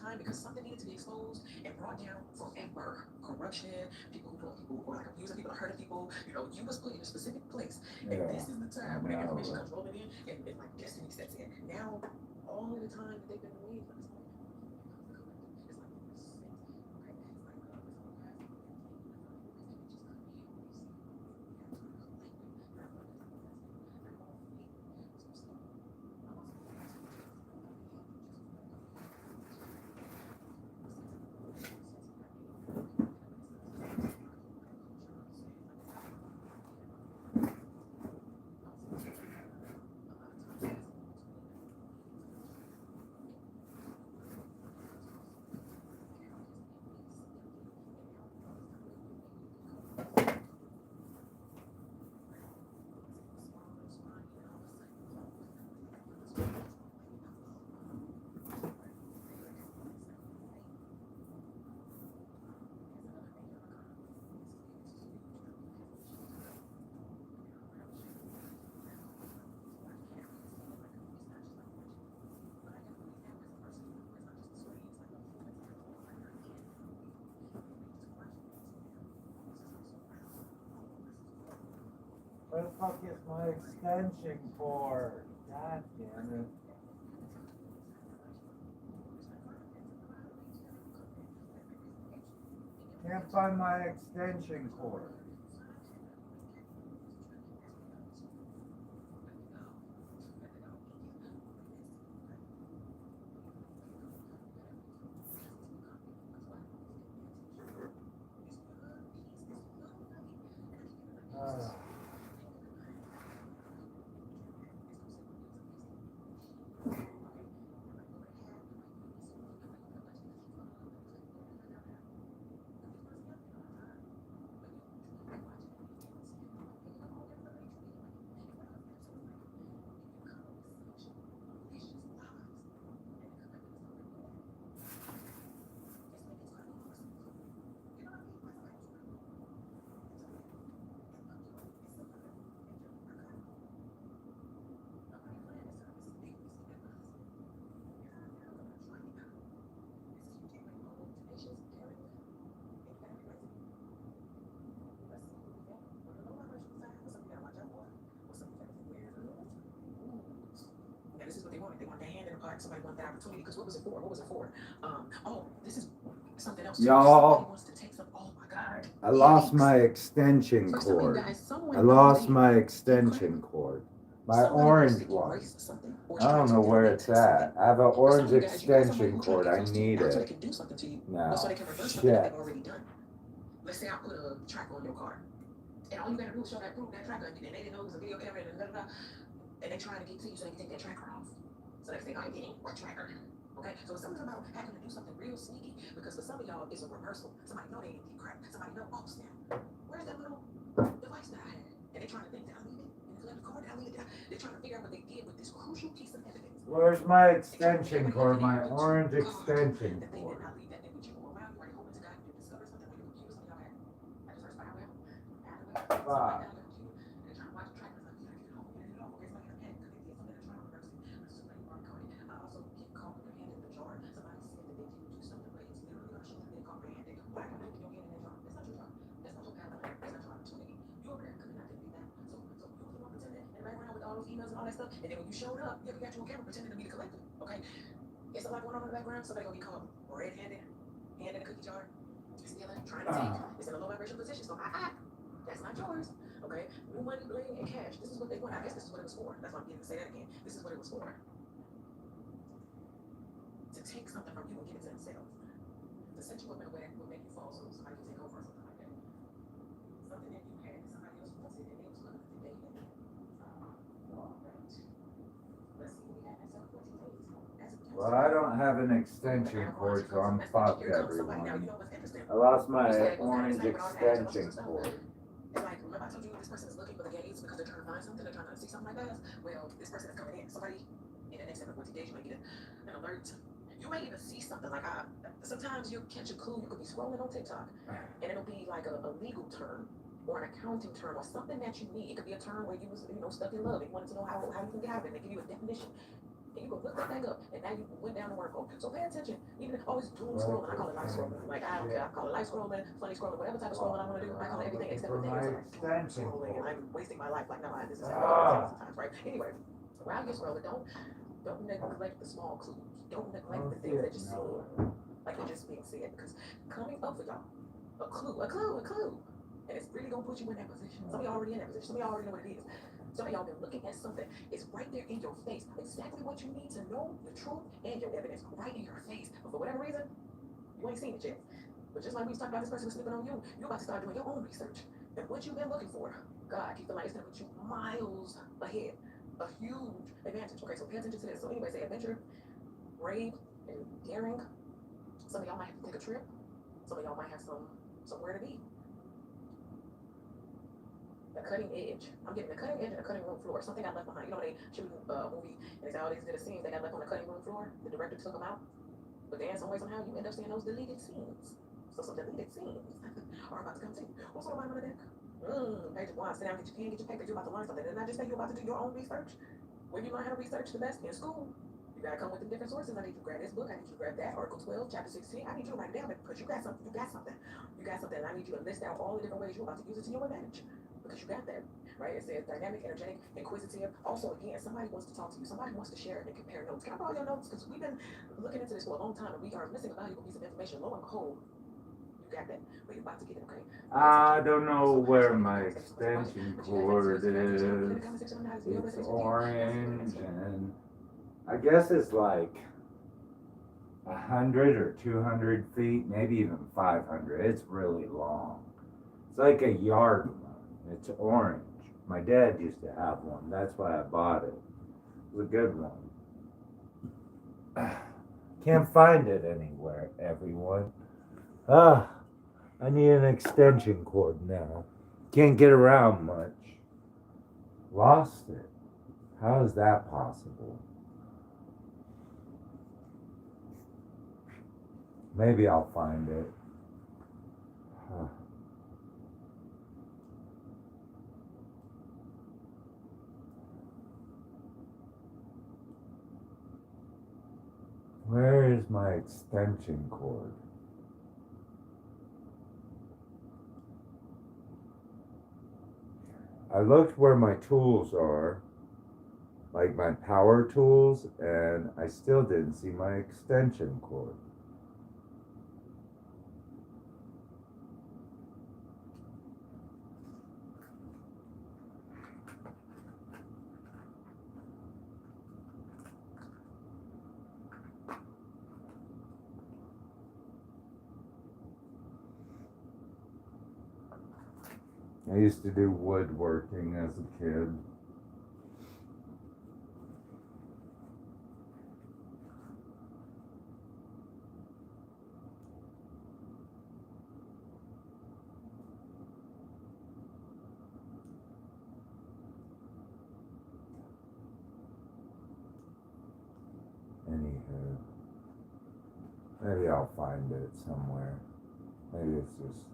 time because something needed to be exposed and brought down forever. Corruption, people who like abusing people, hurting people. You know, you was put in a specific place, and Yeah, this is the I time when that know, information right? comes rolling in, and like destiny sets in. Now, all of the time that they've been away from this. Where the fuck is my extension cord? God damn it. Can't find my extension cord. Ah. Yeah, this is what they wanted. They wanted their hand in the pot. Somebody wanted that opportunity. Because what was it for? What was it for? Oh, this is something else. Y'all. Somebody wants to take some. Oh my God. I lost my Yikes. extension For some of you cord. guys, someone I lost knows my extension cord. My somebody orange wants to one. erase something or I don't strike know something where or it's make something. at. I have an For some orange of you guys, you got somebody extension who's trying to cord. get I close to you, need not so they it. can do something to you, No. but so they can reverse something that Shit. they've already done. Let's say I put a tracker on your car, and all you gotta do is show that proof that tracker, and they didn't know it was a video camera, and and they trying to get to you so they can take that tracker off. So they say, I'm getting a tracker. Okay, so it's something about having to do something real sneaky because for some of y'all it's a reversal. Somebody know they didn't get crap. Somebody know, oh snap, where's that little device that I had? And they're trying to think, did I leave it? And it's left the car, did I leave it? They're trying to figure out what they did with this crucial piece of evidence. Where's my extension cord? My orange extension That they cord. did not leave that thing with you for a while. You already hoping to God you discover something on your computer, something y'all had the first file well. Fuck. They're trying to watch the trackers like, you gotta get home, you gotta get home. Okay, somebody got a head because they did something to try to reverse it. Let's just like Mark Cody. I also get caught with their hand in the jar. Somebody said that they didn't do something, but it's literally our shit that they caught their hand in. Why are you putting your hand in that jar? That's not your jar. That's not your path. That's not your opportunity. You over there coming out there do that. So you was the one pretending in the background with all those emails and all that stuff. And then when you showed up, yeah, we got you on camera pretending to be the collector. Okay? It's a lot going on in the background. Somebody gonna be caught red-handed, hand in a cookie jar, stealing, trying to take. It's in a low vibration position. So that's not yours. Okay? New money, bling, and cash. This is what they want. I guess this is what it was for. That's why I'm getting to say that again. This is what it was for. To take something from you and give it to themselves. To set you up in a way that will make you fall so somebody can take over or something like that. Something that you had, somebody else wants it, and it was going to be taken. Let's see, we got that 14 days. Well, I don't have an extension cord, so I'm fucked, everyone. I lost my orange extension cord. It's like, remember I told you this person is looking for the gates because they're trying to find something, they're trying to see something like that? Well, this person is coming in. Somebody in the next 7 14 days, you might get an alert. You might even see something like sometimes you'll catch a clue. You could be scrolling on TikTok and it'll be like a legal term or an accounting term or something that you need. It could be a term where you was, stuck in love and you wanted to know how you can get out of it. They give you a definition. And you go look that thing up, and now you went down the wormhole. So pay attention. Even if always doom scrolling, I call it life scrolling. Like I don't care. I call it life scrolling, funny scrolling, whatever type of scrolling I want to do. I call it everything except for things like scrolling, and I'm wasting my life. Like no, this is how I do sometimes, right? Anyway, while you're scrolling, don't neglect the small clues. Don't neglect the things that you see, like they're just being said. Because coming up for y'all, a clue. And it's really gonna put you in that position. Some of y'all already in that position. Some of y'all already know what it is. Some of y'all been looking at something. It's right there in your face. Exactly what you need to know, the truth and your evidence, right in your face. But for whatever reason, you ain't seen it yet. But just like we was talking about this person was slipping on you, you're about to start doing your own research. And what you've been looking for, God, keep the light, it's gonna put you miles ahead. A huge advantage. Okay, so pay attention to this. So anyway, say adventure, brave, and daring. Some of y'all might have to take a trip. Some of y'all might have somewhere to be. A cutting edge. I'm getting a cutting edge and a cutting room floor. Something got left behind. You know, they shooting a movie and they say all these little scenes they got left on the cutting room floor. The director took them out. But then some way, somehow, you end up seeing those deleted scenes. So some deleted scenes are about to come too. What's on the bottom of the deck? Page one. Sit down, get your pen, get your paper. You're about to learn something. Didn't I just say you're about to do your own research? Where you learn how to research the best in school. You gotta come with the different sources. I need you to grab this book. I need you to grab that. Article 12, chapter 16. I need you to write it down because you got something. You got something. You got something. And I need you to list out all the different ways you're about to use it to your advantage. Because you got that. Right? It says dynamic, energetic, inquisitive. Also, again, somebody wants to talk to you. Somebody wants to share and compare notes. Can I borrow your notes? Because we've been looking into this for a long time and we are missing a valuable piece of information. Lo and behold, you got that. But you're about to get it, okay? I don't know where my extension cord is. It's orange and I guess it's like 100 or 200 feet, maybe even 500. It's really long. It's like a yard one. It's orange. My dad used to have one. That's why I bought it. It was a good one. Can't find it anywhere, everyone. I need an extension cord now. Can't get around much. Lost it. How is that possible? Maybe I'll find it. Where is my extension cord? I looked where my tools are, like my power tools, and I still didn't see my extension cord. I used to do woodworking as a kid. Anywho, maybe I'll find it somewhere. Maybe it's just,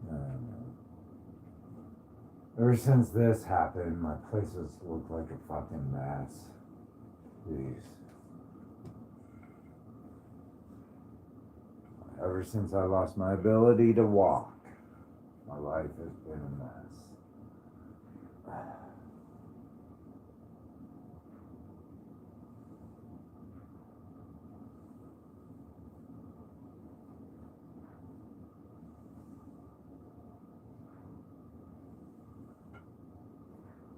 I don't know. Ever since this happened, my places look like a fucking mess. Jeez. Ever since I lost my ability to walk, my life has been a mess.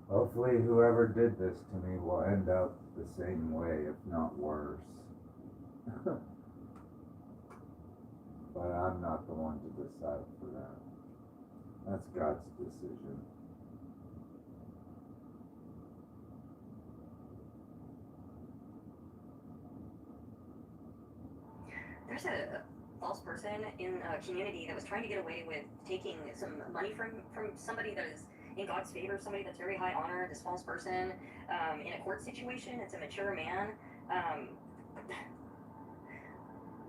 Hopefully whoever did this to me will end up the same way, if not worse. But I'm not the one to decide for that. That's God's decision. There's a false person in a community that was trying to get away with taking some money from somebody that is in God's favor, somebody that's very high honor. This false person in a court situation, it's a mature man,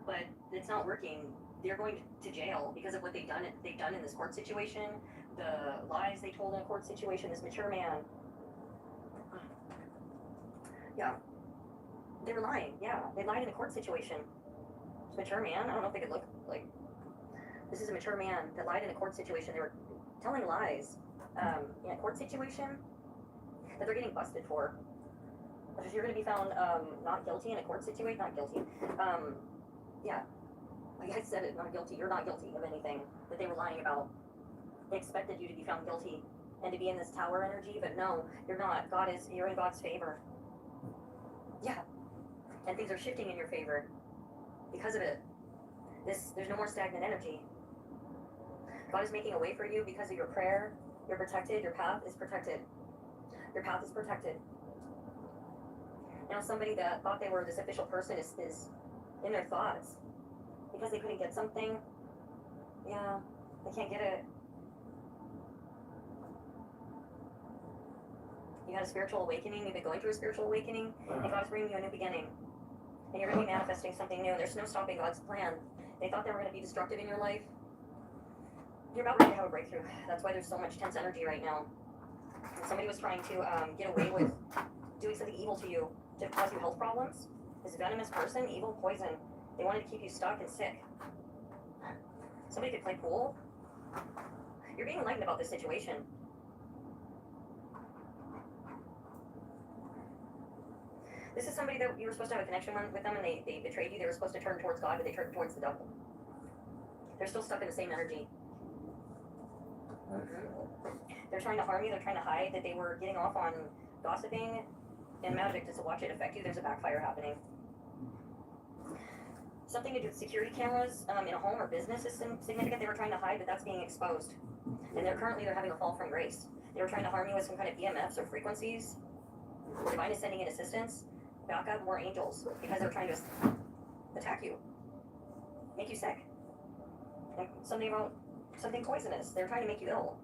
but it's not working. They're going to jail because of what they've done in this court situation, the lies they told in a court situation. This mature man, Yeah. They were lying, yeah. They lied in a court situation. It's a mature man. I don't know if they could look like this is a mature man that lied in a court situation. They were telling lies in a court situation that they're getting busted for. If you're going to be found not guilty in a court situation, not guilty. Yeah, like I said it, not guilty. You're not guilty of anything that they were lying about. They expected you to be found guilty and to be in this tower energy, but no, you're not. You're in God's favor. Yeah, and things are shifting in your favor because of it. There's no more stagnant energy. God is making a way for you because of your prayer. You're protected. Your path is protected. Your path is protected. Now somebody that thought they were this official person is in their thoughts because they couldn't get something. Yeah, they can't get it. You had a spiritual awakening. You've been going through a spiritual awakening, and God's bringing you a new beginning. And you're going to be manifesting something new. There's no stopping God's plan. They thought they were going to be destructive in your life. You're about ready to have a breakthrough. That's why there's so much tense energy right now. And somebody was trying to get away with doing something evil to you to cause you health problems. This venomous person, evil, poison. They wanted to keep you stuck and sick. Somebody could play pool. You're being enlightened about this situation. This is somebody that you were supposed to have a connection with them, and they betrayed you. They were supposed to turn towards God, but they turned towards the devil. They're still stuck in the same energy. They're trying to harm you. They're trying to hide that they were getting off on gossiping and magic just to watch it affect you. There's a backfire happening. Something to do with security cameras in a home or business is significant. They were trying to hide, but that's being exposed. And they're having a fall from grace. They were trying to harm you with some kind of EMFs or frequencies. Divine is sending in assistance. Back up more angels because they're trying to attack you, make you sick. Like something poisonous. They're trying to make you ill.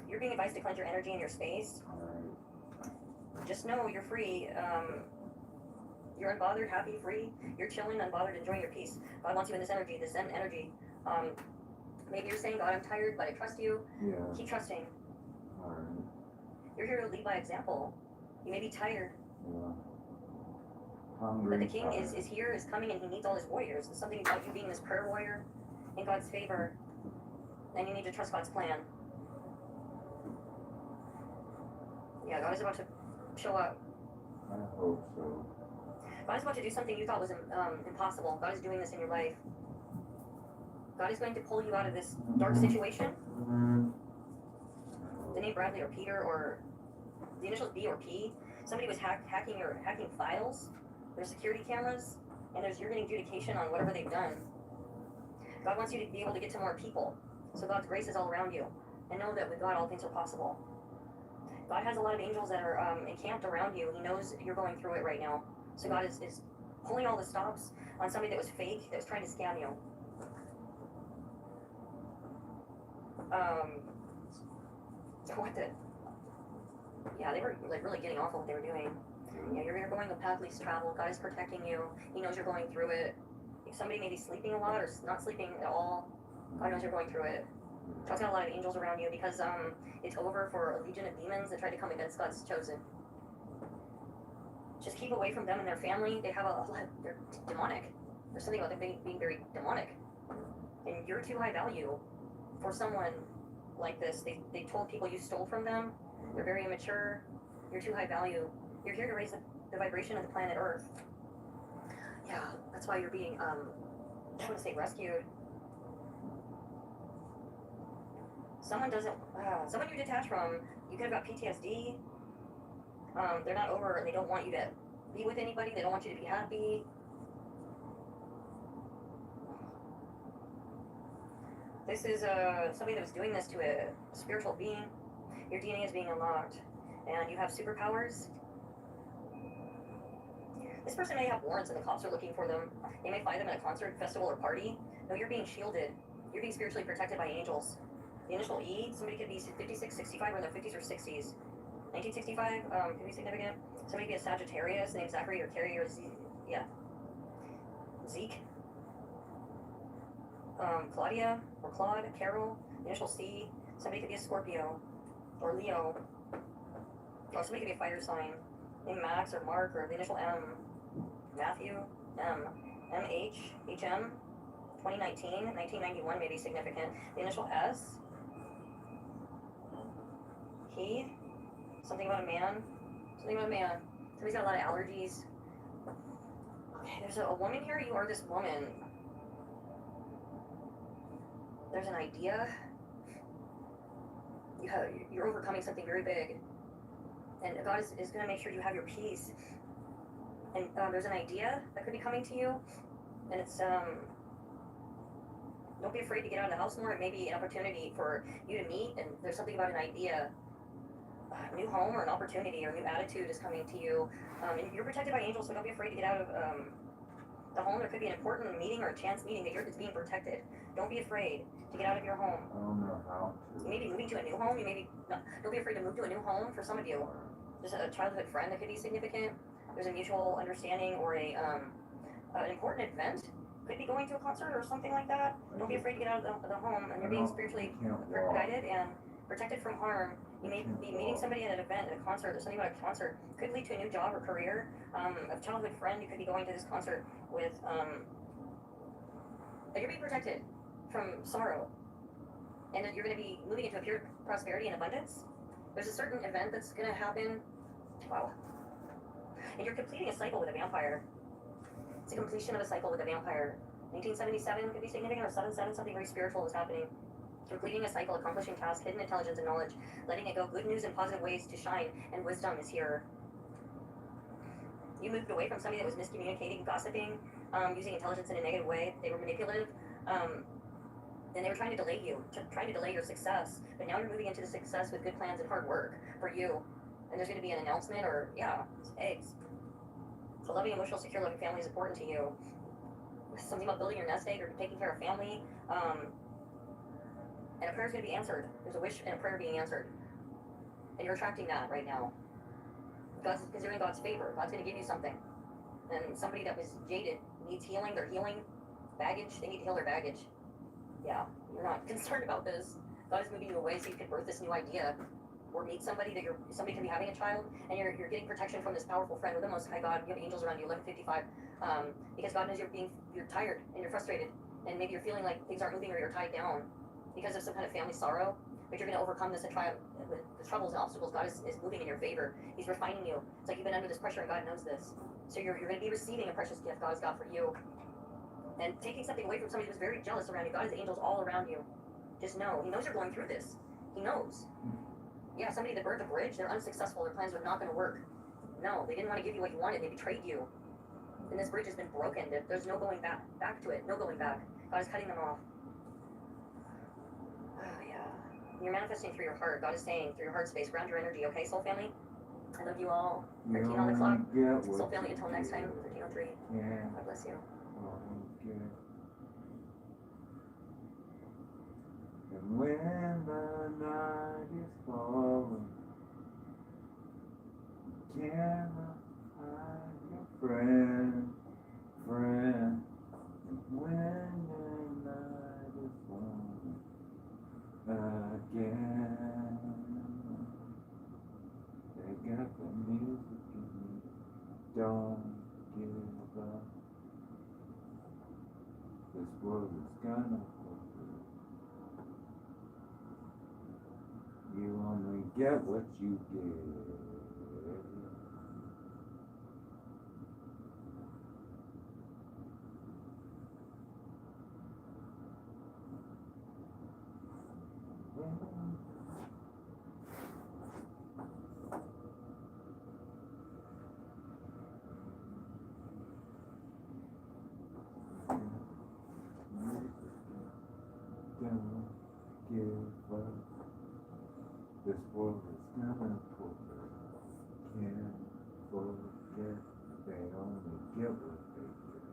You're being advised to cleanse your energy and your space. Just know you're free. You're unbothered, happy, free. You're chilling, unbothered, enjoying your peace. God wants you in this energy, this Zen energy. Maybe you're saying, God, I'm tired, but I trust you. Yeah. Keep trusting. Alright. You're here to lead by example. You may be tired. Yeah. Hungry. But the king is here, is coming, and he needs all his warriors. There's something about you being this prayer warrior in God's favor. And you need to trust God's plan. Yeah, God is about to show up. I hope so. God is about to do something you thought was impossible. God is doing this in your life. God is going to pull you out of this dark situation. The name Bradley or Peter or the initials B or P. Somebody was hacking files. There's security cameras, and you're getting adjudication on whatever they've done. God wants you to be able to get to more people. So God's grace is all around you. And know that with God all things are possible. God has a lot of angels that are encamped around you. He knows you're going through it right now. So God is pulling all the stops on somebody that was fake, that was trying to scam you. Yeah, they were like really getting off on what they were doing. Yeah, you're going the path least traveled. God is protecting you. He knows you're going through it. If somebody may be sleeping a lot or not sleeping at all, God knows you're going through it. God's got a lot of angels around you because it's over for a legion of demons that tried to come against God's chosen. Just keep away from them and their family. They're demonic. There's something about them being very demonic. And you're too high value for someone like this. They told people you stole from them. They're very immature. You're too high value. You're here to raise the vibration of the planet Earth. Yeah, that's why you're being, I want to say rescued. Someone you detach from, you could have got PTSD. They're not over and they don't want you to be with anybody. They don't want you to be happy. This is somebody that was doing this to a spiritual being. Your DNA is being unlocked, and you have superpowers. This person may have warrants and the cops are looking for them. They may find them at a concert, festival, or party. No, you're being shielded. You're being spiritually protected by angels. The initial E, somebody could be 56, 65, or in their 50s or 60s. 1965 could be significant. Somebody could be a Sagittarius, named Zachary or Carrie or Zeke. Claudia or Claude, Carol, the initial C. Somebody could be a Scorpio or Leo. Or somebody could be a fire sign. name Max or Mark or the initial M, Matthew, MH, HM, 2019, 1991 may be significant. The initial S, he, something about a man, somebody's got a lot of allergies. Okay, there's a woman here, you are this woman. There's an idea. You're overcoming something very big. And God is going to make sure you have your peace. And there's an idea that could be coming to you. And it's, don't be afraid to get out of the house more. It may be an opportunity for you to meet. And there's something about an idea, a new home or an opportunity or a new attitude is coming to you. And you're protected by angels, so don't be afraid to get out of the home. There could be an important meeting or a chance meeting that it's being protected. Don't be afraid to get out of your home. I don't know how to. You may be moving to a new home. Don't be afraid to move to a new home. For some of you, there's a childhood friend that could be significant. There's a mutual understanding or an important event. Could be going to a concert or something like that. Don't be afraid to get out of the home, and you're being spiritually guided and protected from harm. You may be meeting somebody at an event, at a concert, or something about a concert. Could lead to a new job or career. A childhood friend, you could be going to this concert with. You're being protected from sorrow, and that you're going to be moving into a pure prosperity and abundance. There's a certain event that's going to happen. Wow. And you're completing a cycle with a vampire. It's a completion of a cycle with a vampire. 1977 could be significant, or 77, something very spiritual is happening. Completing a cycle, accomplishing tasks, hidden intelligence and knowledge, letting it go, good news and positive ways to shine, and wisdom is here. You moved away from somebody that was miscommunicating, gossiping, using intelligence in a negative way. They were manipulative, and they were trying to delay you, trying to delay your success. But now you're moving into the success with good plans and hard work for you. And there's going to be an announcement, or, eggs. So loving, emotional, secure, loving family is important to you. Something about building your nest egg or taking care of family. And a prayer is going to be answered. There's a wish and a prayer being answered. And you're attracting that right now. Because you're in God's favor. God's going to give you something. And somebody that was jaded needs healing. They're healing baggage. They need to heal their baggage. Yeah, you're not concerned about this. God is moving you away so you can birth this new idea. Or meet somebody that somebody can be having a child, and you're getting protection from this powerful friend with the Most High God. You have angels around you, 1155, because God knows you're tired and you're frustrated, and maybe you're feeling like things aren't moving or you're tied down because of some kind of family sorrow. But you're going to overcome this and try with the troubles and obstacles. God is moving in your favor. He's refining you. It's like you've been under this pressure, and God knows this. So you're going to be receiving a precious gift God's got for you, and taking something away from somebody who's very jealous around you. God has angels all around you. Just know, He knows you're going through this. He knows. Yeah, somebody that burned a bridge, they're unsuccessful, their plans were not going to work. No, they didn't want to give you what you wanted, they betrayed you. And this bridge has been broken, there's no going back to it, no going back. God is cutting them off. Oh, yeah. You're manifesting through your heart. God is saying, through your heart space, ground your energy, okay, soul family? I love you all. 13 on the clock. Soul family, until next time, 13:03. Yeah. God bless you. And when the night is falling, can I find your friend? And when the night is falling again, they got the music in me. Don't give up. This world is gonna. You only get what you give. Don't give up. This world is gonna pull. Can't forget they only get what they give.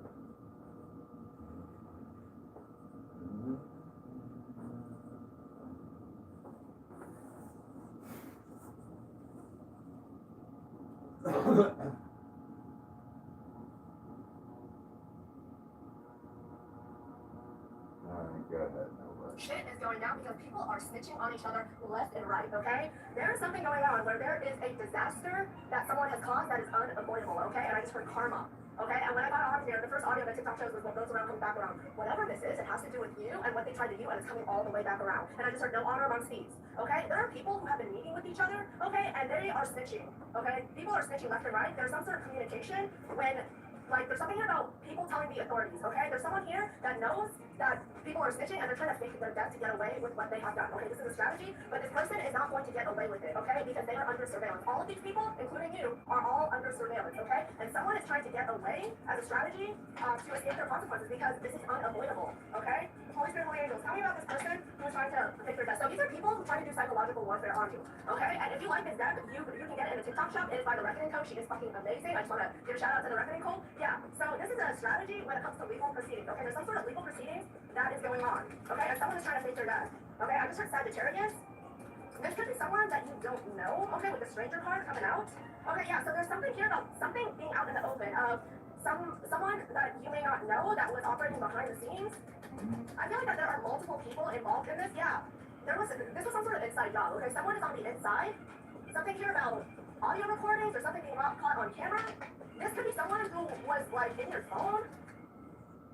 Alright, go ahead, nobody. Shit is going down because people are snitching on each other left and right, okay? There is something going on where there is a disaster that someone has caused that is unavoidable, okay? And I just heard karma. Okay, and when I got on here, the first audio that TikTok shows was what goes around comes back around. Whatever this is, it has to do with you and what they tried to do, and it's coming all the way back around. And I just heard no honor amongst thieves. Okay, there are people who have been meeting with each other, okay, and they are snitching. Okay, people are snitching left and right. There's some sort of communication when, like, there's something here about people telling the authorities. Okay, there's someone here that knows that people are snitching and they're trying to fake their death to get away with what they have done. Okay, this is a strategy, but this person is not going to get away with it. Okay, because they are under surveillance. All of these people, including you, are all under surveillance. Okay, and someone is trying to get away as a strategy to escape their consequences because this is unavoidable. Okay, Holy Spirit, Holy Angels, tell me about this person who's trying to fake their death. So these are people who try to do psychological warfare on you. Okay, and if you like this death, you can get it in the TikTok shop. It is by the Reckoning Code. She is fucking amazing. I just want to give a shout out to the Reckoning Code. Yeah, so this is a strategy when it comes to legal proceedings. Okay, there's some sort of legal proceedings that is going on. Okay, and someone is trying to fake their death. Okay, I just heard Sagittarius. This could be someone that you don't know. Okay, with the stranger card coming out. Okay, yeah, so there's something here about something being out in the open of someone that you may not know that was operating behind the scenes. I feel like that there are multiple people involved in this. Yeah, this was some sort of inside job. Okay, someone is on the inside. Something here about audio recordings or something being caught on camera. This could be someone who was like in your phone.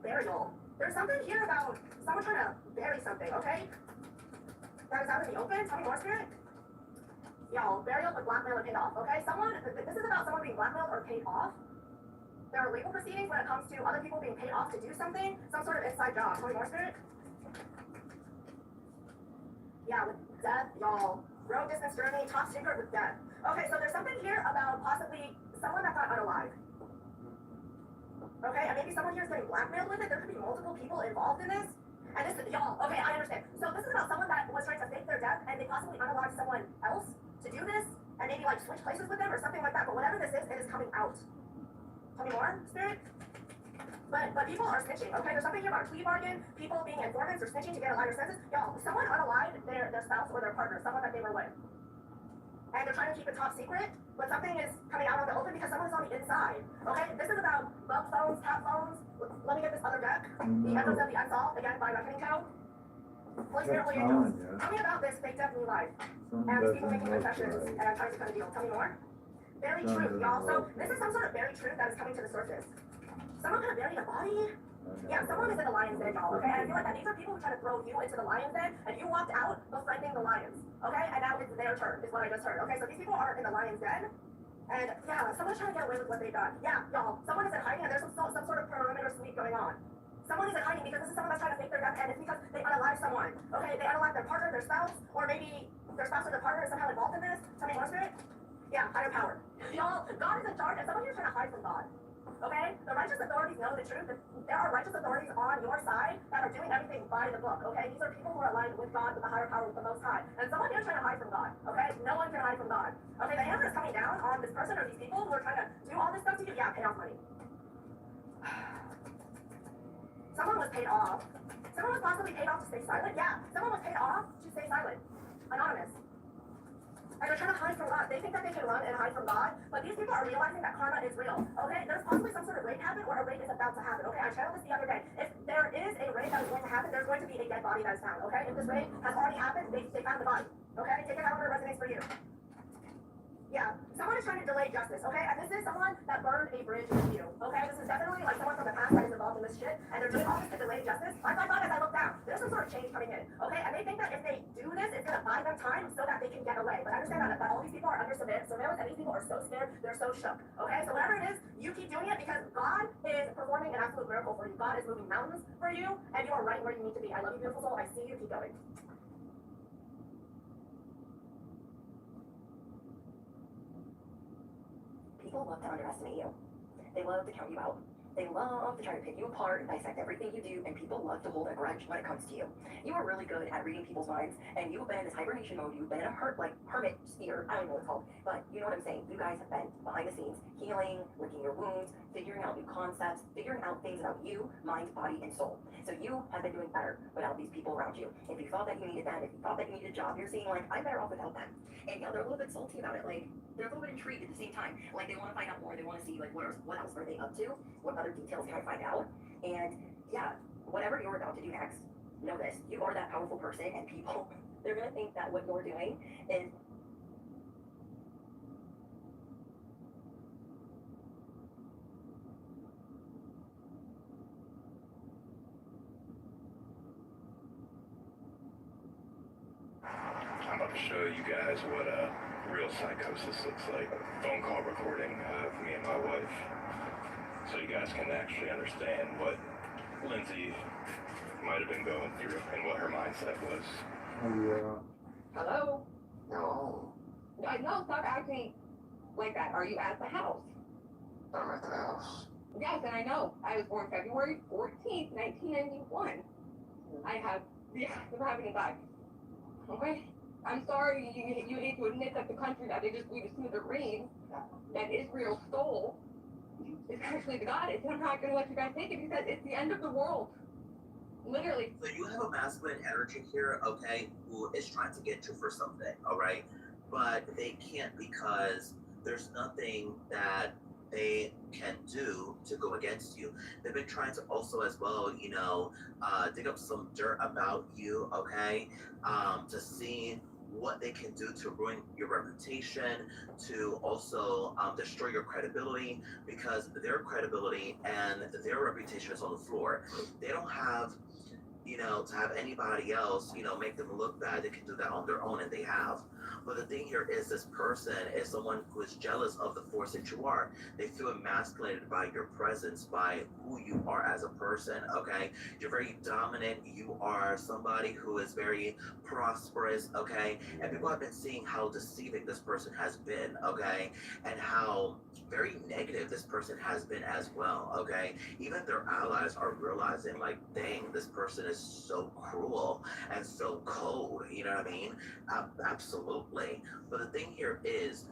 Burial. There's something here about someone trying to bury something. Okay, that is out in the open. Tell me more, Spirit. Y'all, burial with blackmail and paid off. Okay, this is about someone being blackmailed or paid off. There are legal proceedings when it comes to other people being paid off to do something, some sort of inside job. Tell me more, Spirit. Yeah, with death, y'all. Road distance journey, top secret with death. Okay, so there's something here about possibly someone that got unalive. Okay, and maybe someone here is getting blackmailed with it. There could be multiple people involved in this. And this, y'all, okay, I understand. So this is about someone that was trying to fake their death and they possibly unalived someone else to do this and maybe like switch places with them or something like that. But whatever this is, it is coming out. Tell me more, Spirit? But people are snitching, okay? There's something here about a plea bargain, people being informants or snitching to get a lighter sentence. Y'all, someone unalived their spouse or their partner, someone that they were with. And they're trying to keep it top secret, but something is coming out on the open because someone is on the inside, okay? This is about bug phones, cat phones. Let me get this other deck. The Echoes of the Unsolved, again, by Reckoning Code. Holy Spirit, Holy Angels. Tell me about this fake death new life. And these people making confessions and trying to cut a deal. Tell me more. Buried truth, y'all. So this is some sort of buried truth that is coming to the surface. Someone could have buried a body. Yeah, someone is in the lion's den, y'all, okay? And I feel like that these are people who try to throw you into the lion's den, and you walked out befriending the lions, okay? And now it's their turn, is what I just heard, okay? So these people are in the lion's den, and yeah, someone's trying to get away with what they've done. Yeah, y'all, someone is in hiding, and there's some sort of perimeter sweep going on. Someone is in hiding because this is someone that's trying to fake their death, and it's because they unalive someone, okay? They unalive their partner, their spouse, or maybe their spouse or their partner is somehow involved in this. Tell me more, Spirit. Yeah, higher power. Y'all, God is in charge, and someone here is trying to hide from God. Okay? The righteous authorities know the truth. There are righteous authorities on your side that are doing everything by the book. Okay? These are people who are aligned with God, with the higher power, with the Most High. And someone here is trying to hide from God. Okay? No one can hide from God. Okay? The hammer is coming down on this person or these people who are trying to do all this stuff to you. Yeah, pay off money. Someone was paid off. Someone was possibly paid off to stay silent. Yeah, someone was paid off to stay silent. Anonymous. And they're trying to hide from God. They think that they can run and hide from God, but these people are realizing that karma is real. Okay? There's possibly some sort of rape happen or a rape is about to happen. Okay? I channeled this the other day. If there is a rape that is going to happen, there's going to be a dead body that is found. Okay? If this rape has already happened, they found the body. Okay? Take it however it resonates for you. Yeah, someone is trying to delay justice, okay? And this is someone that burned a bridge with you, okay? This is definitely like someone from the past that is involved in this shit, and they're doing all this to delay justice. I thought as I look down, there's some sort of change coming in, okay? And they think that if they do this, it's gonna buy them time so that they can get away. But understand that all these people are under surveillance, and these people are so scared, they're so shook, okay? So whatever it is, you keep doing it because God is performing an absolute miracle for you. God is moving mountains for you, and you are right where you need to be. I love you, beautiful soul. I see you. Keep going. People love to underestimate you. They love to count you out. They love to try to pick you apart and dissect everything you do, and people love to hold a grudge when it comes to you. You are really good at reading people's minds, and you've been in this hibernation mode. You've been in a hermit sphere. I don't know what it's called, but you know what I'm saying. You guys have been behind the scenes, healing, licking your wounds, figuring out new concepts, figuring out things about you, mind, body, and soul. So you have been doing better without these people around you. If you thought that you needed them, if you thought that you needed a job, you're seeing like, I'm better off without them. And yeah, they're a little bit salty about it. Like, they're a little bit intrigued at the same time. Like, they want to find out more. They want to see, like, what else are they up to? What other details can I find out? And yeah, whatever you're about to do next, know this. You are that powerful person, and people, they're gonna think that what you're doing is I'm about to show you guys what real psychosis looks like. Phone call recording of me and my wife, so you guys can actually understand what Lindsay might have been going through and what her mindset was. Yeah. hello. No, No, stop acting like that. Are you at the house? I'm at the house. Yes, and I know. I was born February 14th, 1991. I have the act of having a die. Okay? I'm sorry you need to admit that the country that they just blew to smithereens, that Israel stole, is actually the goddess. And I'm not going to let you guys take it because it's the end of the world. Literally. So you have a masculine energy here, okay, who is trying to get you for something, all right? But they can't because there's nothing that they can do to go against you. They've been trying to also as well, dig up some dirt about you, okay, to see what they can do to ruin your reputation, to also destroy your credibility, because their credibility and their reputation is on the floor. They don't have to have anybody else, make them look bad. They can do that on their own, and they have. But the thing here is this person is someone who is jealous of the force that you are. They feel emasculated by your presence, by who you are as a person, okay? You're very dominant. You are somebody who is very prosperous, okay? And people have been seeing how deceiving this person has been, okay? And how very negative this person has been as well, okay? Even their allies are realizing, like, dang, this person is so cruel and so cold, you know what I mean? Absolutely. But the thing here is,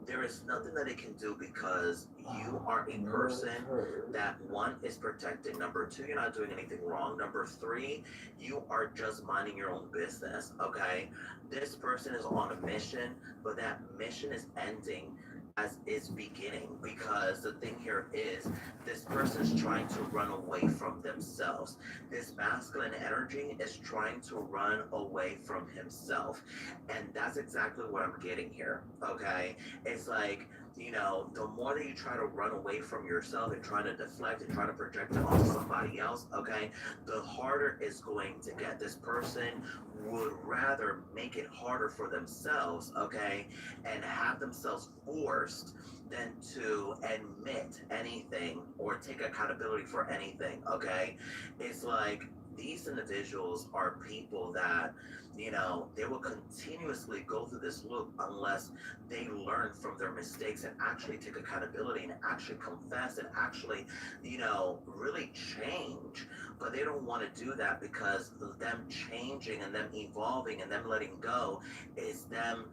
there is nothing that they can do because you are a person that, one, is protected. Number two, you're not doing anything wrong. Number three, you are just minding your own business, okay? This person is on a mission, but that mission is ending as is beginning, because the thing here is this person is trying to run away from themselves. This masculine energy is trying to run away from himself, and that's exactly what I'm getting here, okay? It's like, the more that you try to run away from yourself and try to deflect and try to project it onto somebody else, okay, the harder it's going to get. This person would rather make it harder for themselves, okay, and have themselves forced than to admit anything or take accountability for anything, okay? It's like these individuals are people that, they will continuously go through this loop unless they learn from their mistakes and actually take accountability and actually confess and actually, really change. But they don't want to do that because them changing and them evolving and them letting go is them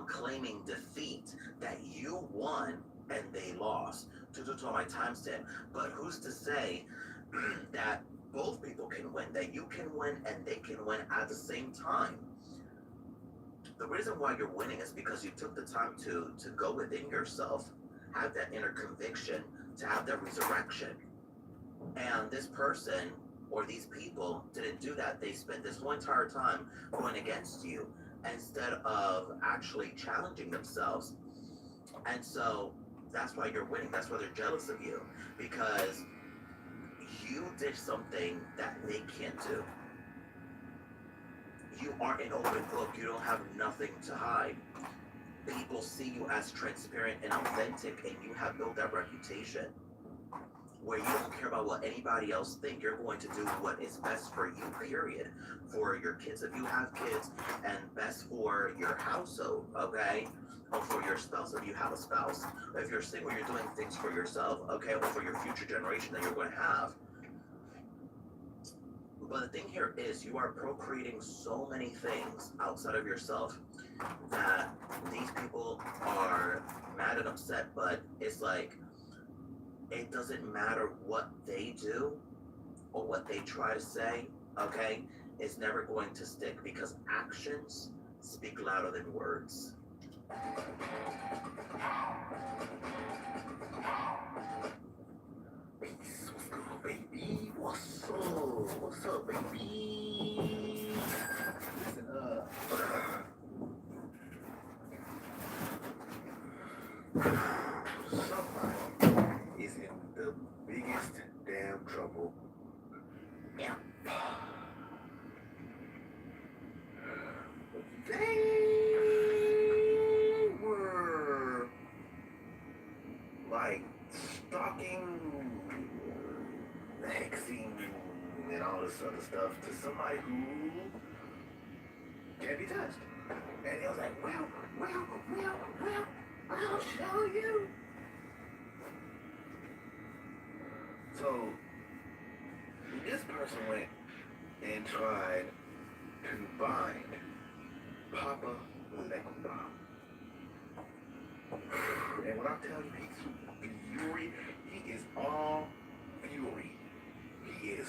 claiming defeat, that you won and they lost. To my timestamp. But who's to say that both people can win, that you can win and they can win at the same time? The reason why you're winning is because you took the time to go within yourself, have that inner conviction, to have that resurrection. And this person or these people didn't do that. They spent this whole entire time going against you instead of actually challenging themselves. And so that's why you're winning. That's why they're jealous of you, because you did something that they can't do. You are an open book. You don't have nothing to hide. People see you as transparent and authentic, and you have built that reputation where you don't care about what anybody else thinks. You're going to do what is best for you, period. For your kids, if you have kids, and best for your household, okay? Or for your spouse, if you have a spouse. If you're single, you're doing things for yourself, okay? Or for your future generation that you're going to have. But the thing here is, you are procreating so many things outside of yourself that these people are mad and upset, but it's like, it doesn't matter what they do or what they try to say, okay? It's never going to stick, because actions speak louder than words. What's going on, baby? What's up? What's up, baby? Somebody is in the biggest damn trouble. Yeah. They were like stalking, hexing, and all this other stuff to somebody who can't be touched. And he was like, well, I'll show you. So this person went and tried to bind Papa Legba. And when I tell you he's fury, he is all fury. He is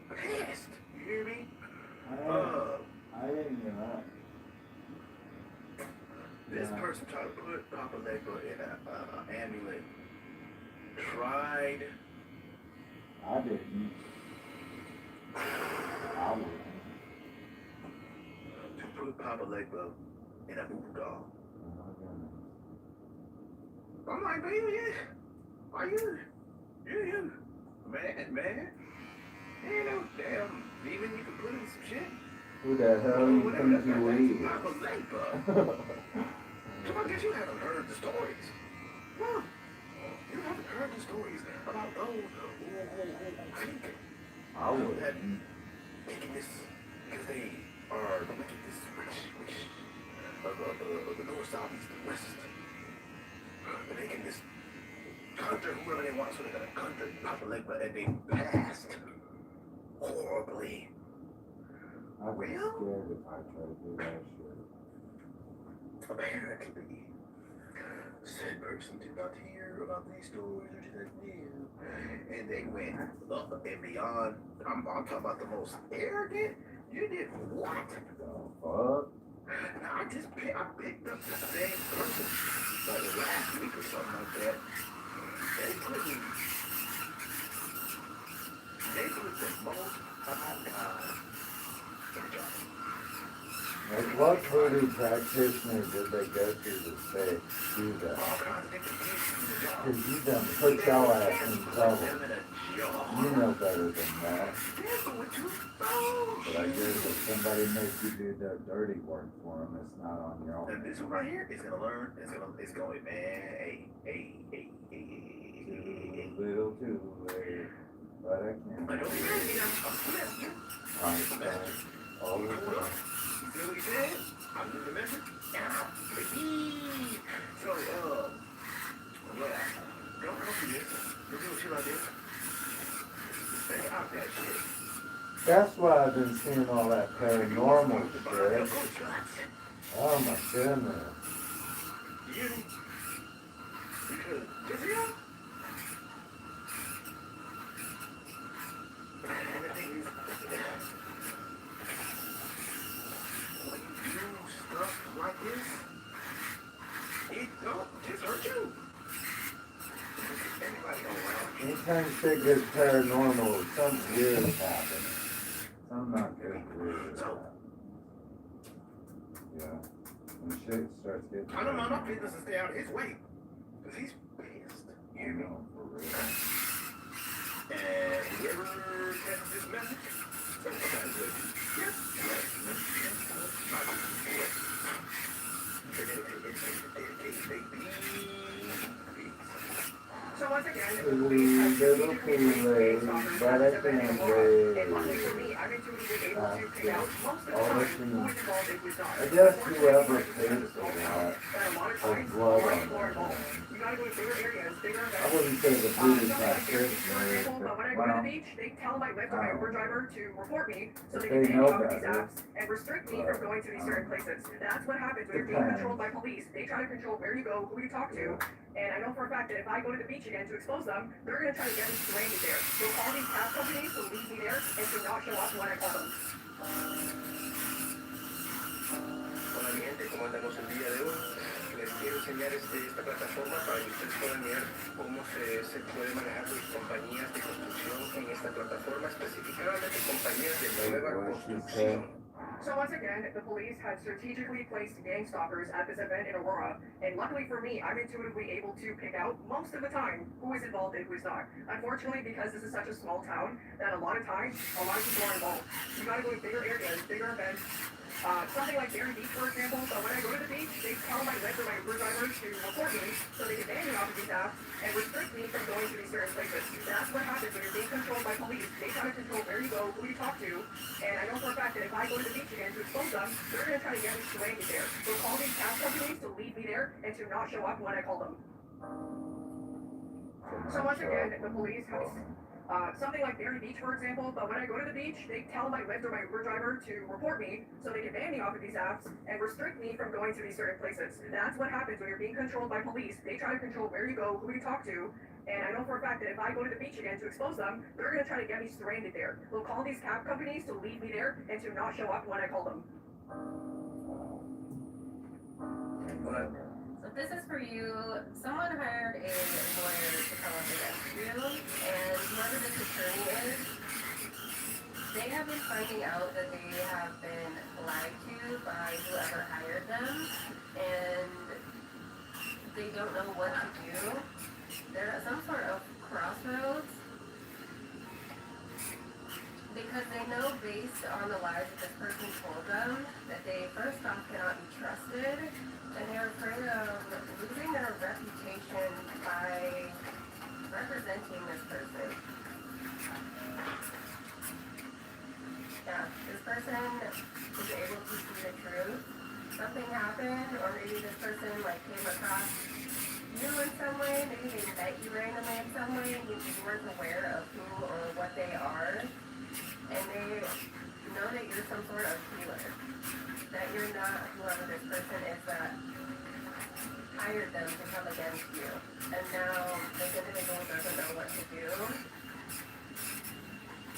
pissed. You hear me? I didn't hear that. This person tried to put Papa Legba in an amulet. Tried. I didn't. I wouldn't. To put Papa Legba in a voodoo doll. I'm like, baby, are you? Man. Ain't no damn demon you can put in some shit. Who the hell you think you is? Papa Legba. So I guess you haven't heard the stories. Huh? You haven't heard the stories about those who think I wouldn't. wickedness because they are the wickedness which of the north, south, east, and west. And they can just conjure whoever they want, so they're gonna conjure Papa Legba, and they passed horribly. I'd be scared if I tried to do that shit. Apparently, said person did not hear about these stories or did not know. And they went up and beyond. I'm talking about the most arrogant. You did what? The fuck? Now I picked up the same person like last week or something like that. They put the most Like what voodoo practitioner did they go to say do that? all kinds of different things in the job. Cause you done put your ass in trouble. You know better than that. But I guess if somebody makes you do the dirty work for them, it's not on your own. And this one right here is gonna learn. It's going, man. Too little too late. But I can't. I don't hear me. I'm listening. Alright, all the time. You feel what he said? I'm in the message. So, yeah. Don't come to this. Don't do shit like this. Stay out that shit. That's why I've been seeing all that paranormal shit. Oh my goodness. You? Because, just here? And the thing is, when you do stuff like this, it don't just hurt you. Everybody go around. Anytime shit gets paranormal, something weird is happening. Something not good weird is happening. Yeah. When shit starts getting I don't mind my business to stay out of his way. Because he's pissed. you know, for real. And whoever catches this message, sometimes they yes. So once again, Ooh, little Kool-Aid, but I can't and wait. luckily for me, I've intuitively been able to pick out most of the All time this who and is involved in who's not. I guess whoever takes a lot And a lot of of times, blood more on people are their involved. hands. You gotta go to bigger areas, bigger events. I wouldn't say the voodoo practitioner, But when I go to the beach, they tell my Lyft or my Uber driver to report me so they They can take me know off of these better. apps and restrict me from going to these certain places. That's what happens when you're being Depends. controlled by police. They try to control where you go, who you talk to, and I know for a fact that if I go to the beach again to expose them, they're gonna try to get me stranded there. They'll call these app companies to leave me there and to not show up when I call them. Hola mi gente, ¿cómo andamos el día de hoy? Les quiero enseñar esta plataforma para que ustedes puedan ver cómo se puede manejar sus compañías de construcción en esta plataforma, específicamente compañías de nueva construcción. So once again, the police had strategically placed gang stalkers at this event in Aurora, and luckily for me, I'm intuitively able to pick out most of the time who is involved and who is not. Unfortunately, because this is such a small town, that a lot of times, a lot of people are involved. You gotta go to bigger areas, bigger events. Something like Berry Beach, for example. So when I go to the beach, they tell my Lyft or my Uber driver to report me so they can ban me off of these apps and restrict me from going to these certain places. That's what happens when you're being controlled by police. They try to control where you go, who you talk to, and I know for a fact that if I go to the beach again to expose them, they're going to try to get me stranded there. They'll call these cab companies to leave me there and to not show up when I call them. So once again, the police have something like Berry Beach, for example, but when I go to the beach, they tell my Lyft or my Uber driver to report me so they can ban me off of these apps and restrict me from going to these certain places. That's what happens when you're being controlled by police. They try to control where you go, who you talk to, and I know for a fact that if I go to the beach again to expose them, they're going to try to get me stranded there. They'll call these cab companies to leave me there and to not show up when I call them. So this is for you. Someone hired a lawyer to come up against you, and whoever this attorney is, they have been finding out that they have been lied to by whoever hired them, and they don't know what to do. They're at some sort of crossroads because they know based on the lies that this person told them that they first off cannot be trusted, and they're afraid of losing their reputation by representing this person. Yeah, this person is able to see the truth. Something happened, or maybe this person came across you in some way, maybe they met you randomly in some way, and you weren't aware of who or what they are, and they know that you're some sort of healer, that you're not whoever this person is that hired them to come against you, and now this individual doesn't know what to do.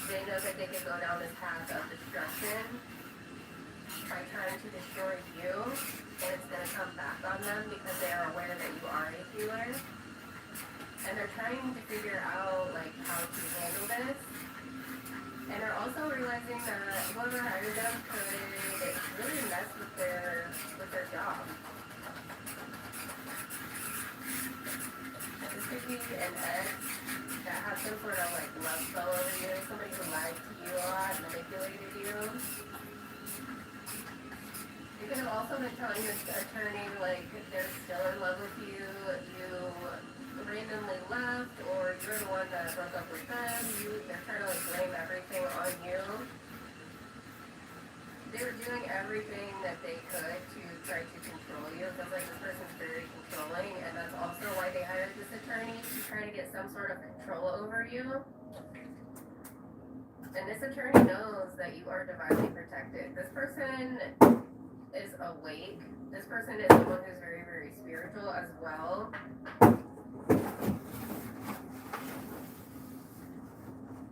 They know that they can go down this path of destruction by trying to destroy you, and it's going to come back on them because they are aware that you are a healer, and they're trying to figure out how to handle this, and they're also realizing that whoever hired them could really mess with their job. This could be an ex that has some sort of love spell over you, somebody who lied to you a lot, manipulated you. You could have also been telling this attorney they're still in love with you, you randomly left, or you're the one that broke up with them, they're trying to blame everything on you. They were doing everything that they could to try to control you. It feels like this person's very controlling, and that's also why they hired this attorney, to try to get some sort of control over you. And this attorney knows that you are divinely protected. This person is awake. This person is someone who's very, very spiritual as well.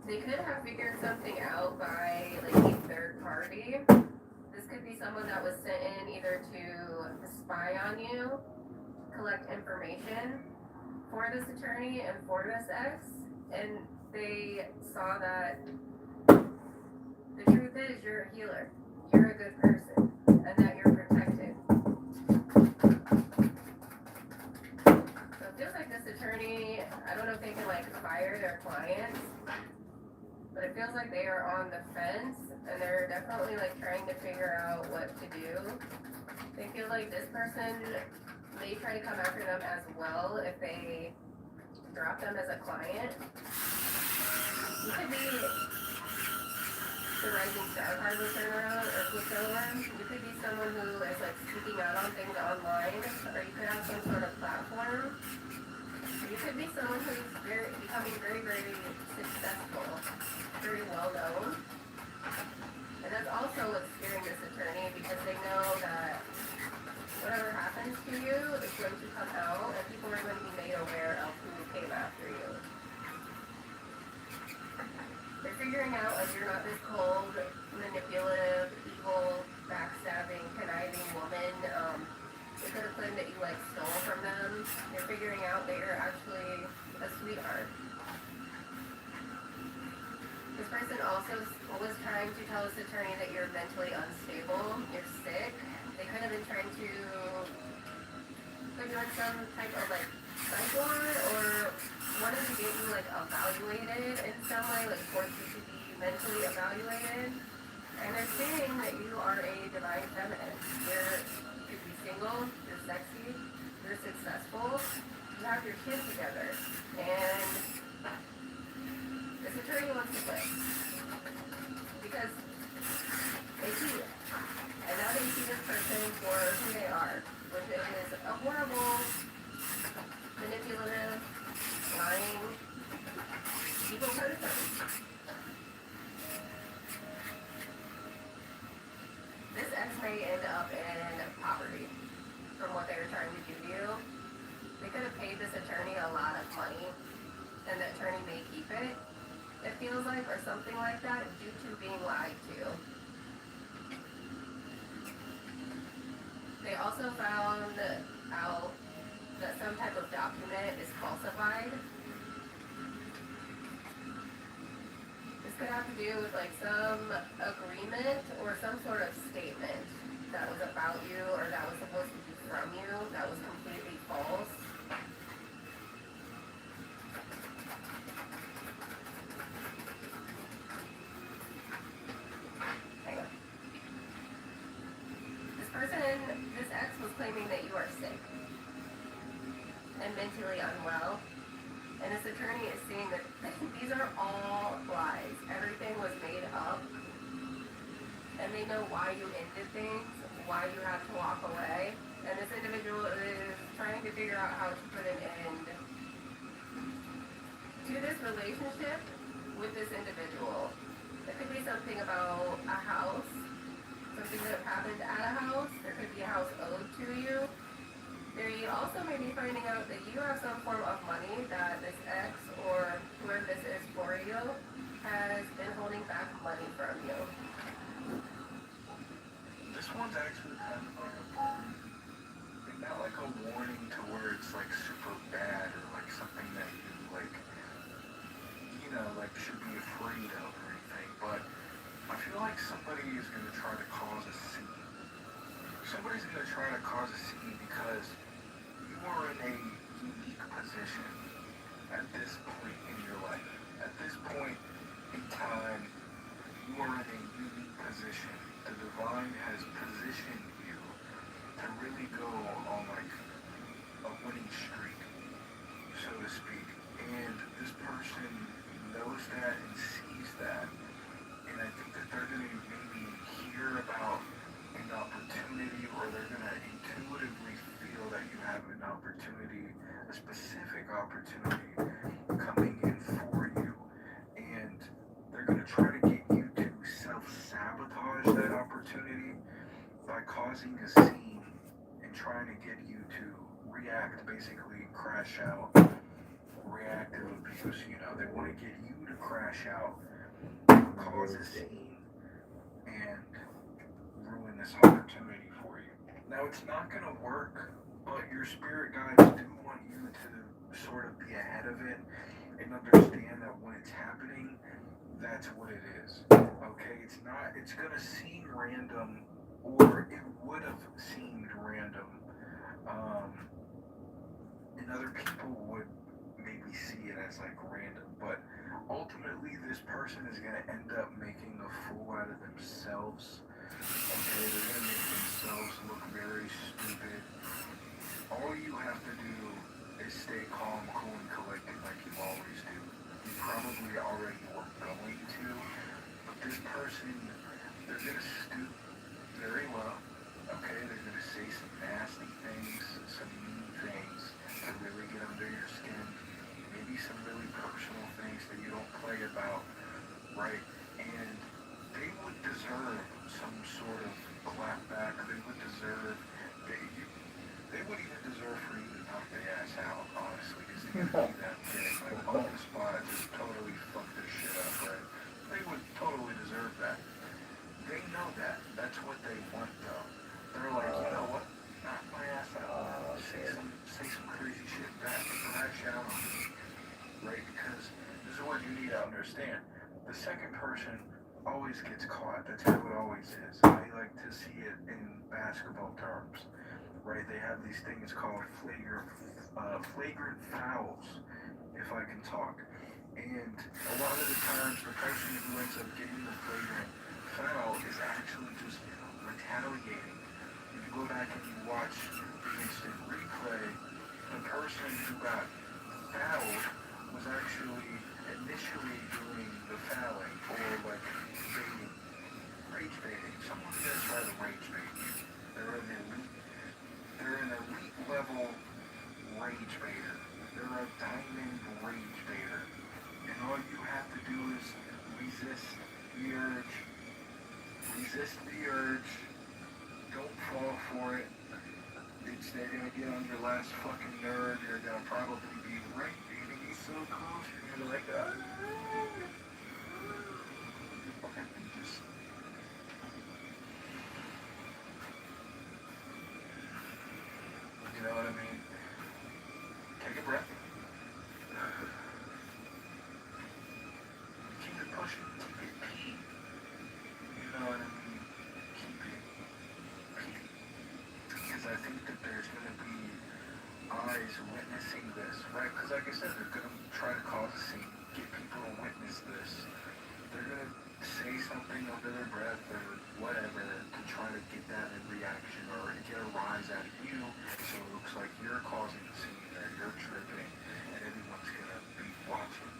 They could have figured something out by a third party. This could be someone that was sent in either to spy on you, collect information for this attorney and for this ex, and they saw that the truth is you're a healer, you're a good person, and that you're protected. So it feels like this attorney, I don't know if they can fire their clients, but it feels like they are on the fence, and they're definitely trying to figure out what to do. They feel like this person may try to come after them as well if they drop them as a client. You could be the rising star card will turn around or flip over. You could be someone who is speaking out on things online, or you could have some sort of platform. You could be someone who's becoming very, very successful, very well known. And that's also what's scaring this attorney, because they know that whatever happens to you is going to come out, and people are going to be made aware of who came after you. They're figuring out you're not this cold, manipulative, evil, backstabbing, conniving woman. They could have claimed that you stole from them. They're figuring out that you're actually a sweetheart. This person also was trying trying to tell this attorney that you're mentally unstable, you're sick. They could have been trying to put you on some type of like psych ward or wanted to get you like evaluated in some way, like force you to be mentally evaluated. And they're saying that you are a divine feminine. You could be single, you're sexy, you're successful, you have your kids together. And this attorney wants to quit. Because they see it. And now they see this person for who they are, which is a horrible, manipulative, lying, evil person. This ex may end up in poverty from what they were trying to do to you. They could have paid this attorney a lot of money, and the attorney may keep it, it feels like, or something like that, due to being lied to. They also found out that some type of document is falsified. This could have to do with like some agreement or some sort of statement that was about you or that was supposed to be from you that was completely false. Hang on. This ex was claiming that you are sick and mentally unwell. And this attorney is saying that these are all lies. Everything was made up. And they know why you ended things, why you had to walk away. And this individual is trying to figure out how to put an end to this relationship with this individual. It could be something about a house, something that happened at a house. There could be a house owed to you. They also may be finding out that you have some form of money that this ex or whoever this is for you has been holding back money from you. This one's actually kind of like not like a warning to where it's like super bad or like something that you like, like should be afraid of or anything, but I feel like somebody is going to try to cause a scene. Somebody's going to try to cause a scene because you are in a unique position at this point in your life. At this point in time, you are in a unique position. The divine has positioned you to really go on like a winning streak, so to speak. And this person knows that and sees that. And I think that they're going to maybe hear about an opportunity, or they're going to intuitively feel that you have an opportunity, a specific opportunity coming in for you. And they're going to try to get you to self-sabotage that opportunity by causing a scene and trying to get you to react, basically crash out, reactive abuse. They want to get you to crash out, cause a scene, and ruin this opportunity for you. Now, it's not going to work, but your spirit guides do want you to sort of be ahead of it and understand that when it's happening, that's what it is. Okay, it's going to seem random, or it would have seemed random. And other people would maybe see it as like random, but ultimately this person is going to end up making a fool out of themselves. Okay, they're going to make themselves look very stupid. All you have to do is stay calm, cool, and collected like you always do. You probably already were going to, but this person, they're going to stoop very low. Okay, they're going to say some nasty things, some mean things to really get under your skin. Maybe some really personal things that you don't play about, right? And they would deserve some sort of clap back. They would deserve, they would even deserve for you to knock their ass out, honestly, because they're going to be that big. Like, on the spot, just totally fuck their shit up, right? They would totally deserve that. They know that. That's what they want, though. They're like, you know what? Knock my ass out. Say some crazy shit back. Crash out on me. Right? Because this is what you need to understand. The second person always gets caught. That's how it always is. I like to see it in basketball terms, right? They have these things called flagrant fouls, if I can talk. And a lot of the times, the person who ends up getting the flagrant foul is actually just retaliating. If you go back and you watch the instant replay, the person who got fouled was actually initially doing the fouling, or like baiting, rage baiting. Someone says try to rage bait. They're an elite level rage baiter. They're a diamond rage baiter. And all you have to do is resist the urge. Resist the urge. Don't fall for it. They're gonna get on your last fucking nerve. You're gonna probably be right, baby. He's so close. You're like, ah. And just you know what I mean? Take a breath. Keep it pushing. Keep it peeing. You know what I mean? Keep it peeing. Because I think that there's going to be eyes witnessing this, right? Because like I said, they're going to try to cause a scene, get people to witness this. They're going to say something under their breath or whatever to try to get that in reaction or get a rise out of you, so it looks like you're causing the scene or you're tripping, and everyone's going to be watching.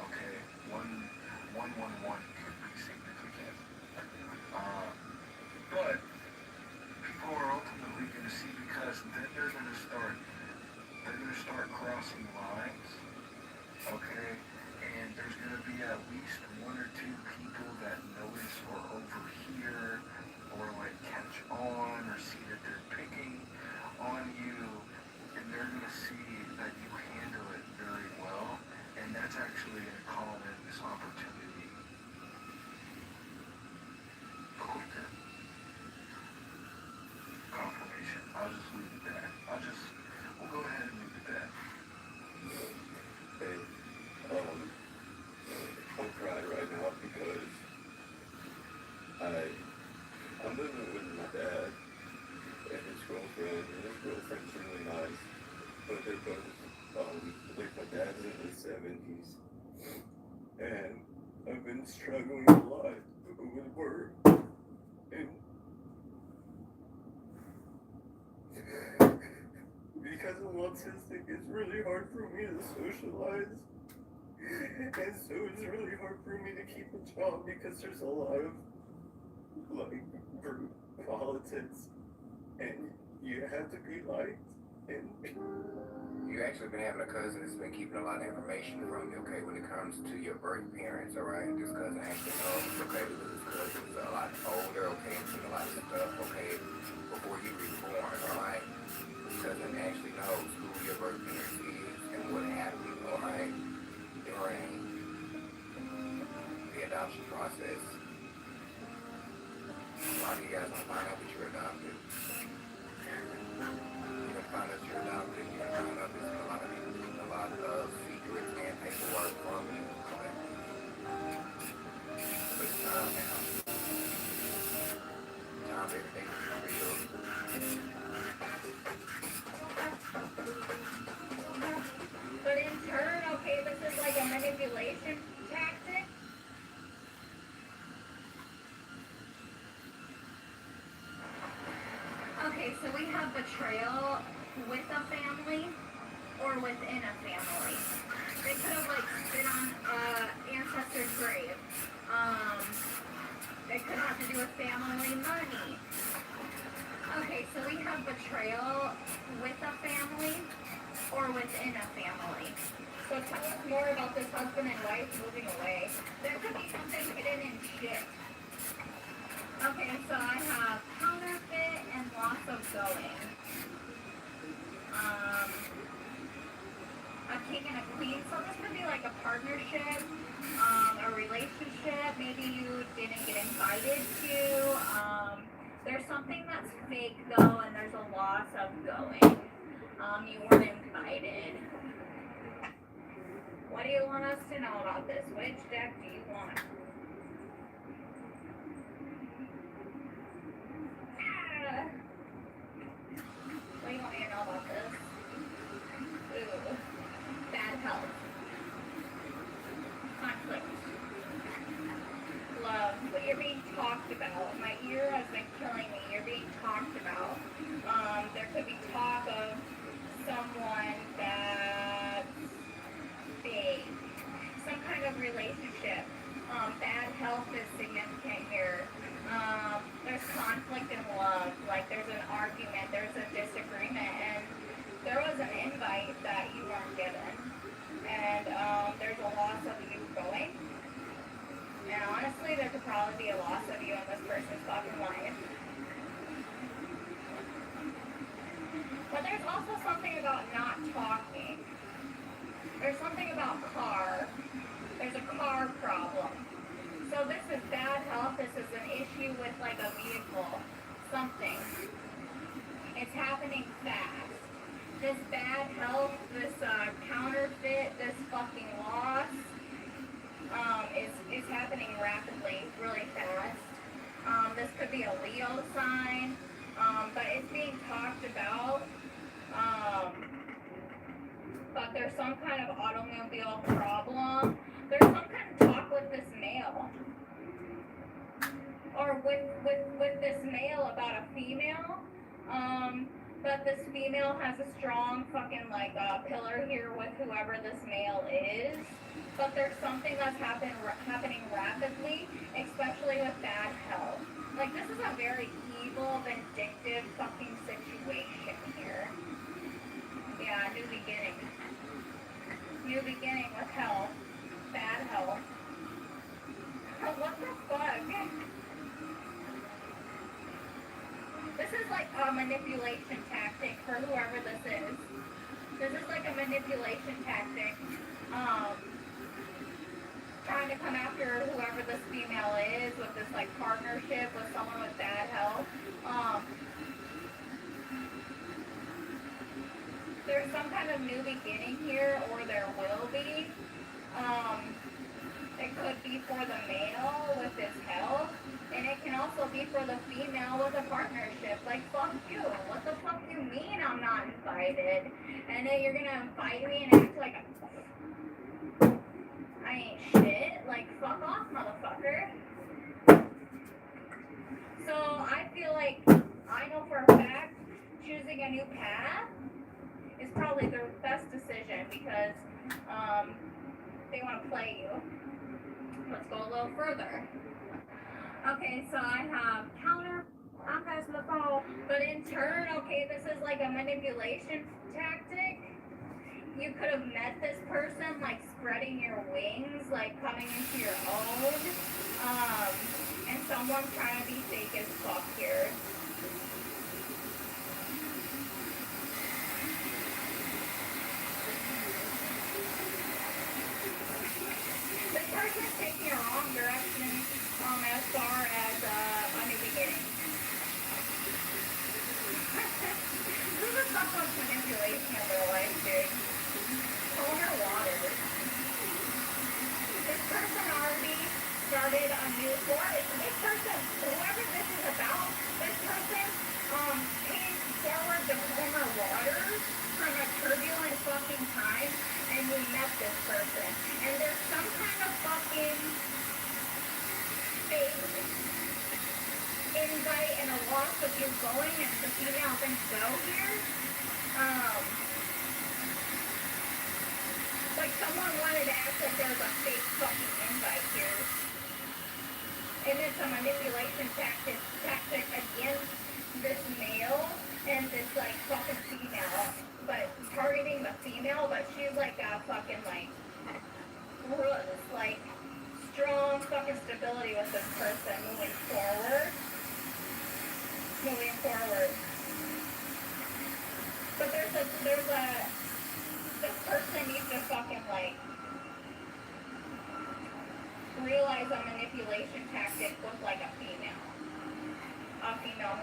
Okay? 111 could be significant. But people are ultimately going to see, because then they're going to start crossing lines, okay? And there's going to be at least one or two people that notice or overhear or like catch on or see that they're picking on you, and they're going to see that you handle it very well, and that's actually going to call in this opportunity quicker. Confirmation. I'll just leave it there. We'll go ahead and leave it there. Hey, I'm crying right now because I'm living with my dad and his girlfriend, and his girlfriend's really nice, but they're both, like my dad's in his 70s, and I've been struggling a lot with work, and because I'm autistic, it's really hard for me to socialize, and so it's really hard for me to keep a job because there's a lot of like group politics, and you have to be liked, and You actually been having a cousin that's been keeping a lot of information from you, okay, when it comes to your birth parents, alright? This cousin actually knows, okay, because this cousin was a lot older, okay, and seen a lot of stuff, okay, before you were born, alright? This cousin actually knows who your birth parents is and what happened, alright, during the adoption process. A lot of you guys want to find out that you're adopted. You're going to find out you're adopted. You're going to find out there's a lot of people keeping a lot of secrets and paperwork from you. Okay? But it's time now. Time for everything to be real. But in turn, okay, this is like a manipulation tactic. Okay, so we have betrayal with a family or within a family. They could have like been on ancestor's grave. It could have to do with family money. Okay, so we have betrayal with a family or within a family. So tell us more about this husband and wife moving away. There could be something hidden in shit. Okay, so I have counterfeit and loss of going. A king and a queen. So this could be like a partnership, a relationship. Maybe you didn't get invited to. There's something that's fake though, and there's a loss of going. You weren't invited. What do you want us to know about this? Which deck do you want? right that you weren't given. And there's a loss of you going. And honestly, there could probably be a loss of you in this person's fucking life. But there's also something about not talking. There's something about car. There's a car problem. So this is bad health. This is an issue with like a vehicle. Something. It's happening fast. This bad health, this counterfeit, this fucking loss is happening rapidly, really fast. This could be a Leo sign, but it's being talked about. But there's some kind of automobile problem. There's some kind of talk with this male. Or with this male about a female. But this female has a strong fucking like pillar here with whoever this male is. But there's something that's happening rapidly, especially with bad health. Like this is a very evil, vindictive fucking situation here. Yeah, new beginning. New beginning with health. Bad health. What the fuck? This is like a manipulation tactic for whoever this is. This is like a manipulation tactic. Trying to come after whoever this female is with this like partnership with someone with bad health. There's some kind of new beginning here, or there will be. It could be for the male with his health, and it can also be for the female with a partnership. Like, fuck you. What the fuck do you mean I'm not invited? And then you're gonna invite me and act like I ain't shit. Like, fuck off, motherfucker. So I feel like I know for a fact choosing a new path is probably the best decision because they want to play you. Let's go a little further. Okay, so I have counter. I'm passing the phone. But in turn, okay, this is like a manipulation tactic. You could have met this person like spreading your wings, like coming into your own. And someone's trying to be fake as fuck here. This person's taking a wrong direction as far as a new beginning. This is so much manipulation of their life, dude. Polar water. This person already started a new forest. This person, whoever this is about, this person came forward to calmer waters from a turbulent fucking time, and we met this person. And there's some kind of fucking fake invite and a loss of you going and the female things go here. Like someone wanted to act like there's a fake fucking invite here. And it's a manipulation tactic against this male and this like fucking female. But targeting the female, but she's like got fucking like strong fucking stability with this person moving forward. But this person needs to fucking like realize a manipulation tactic with like a female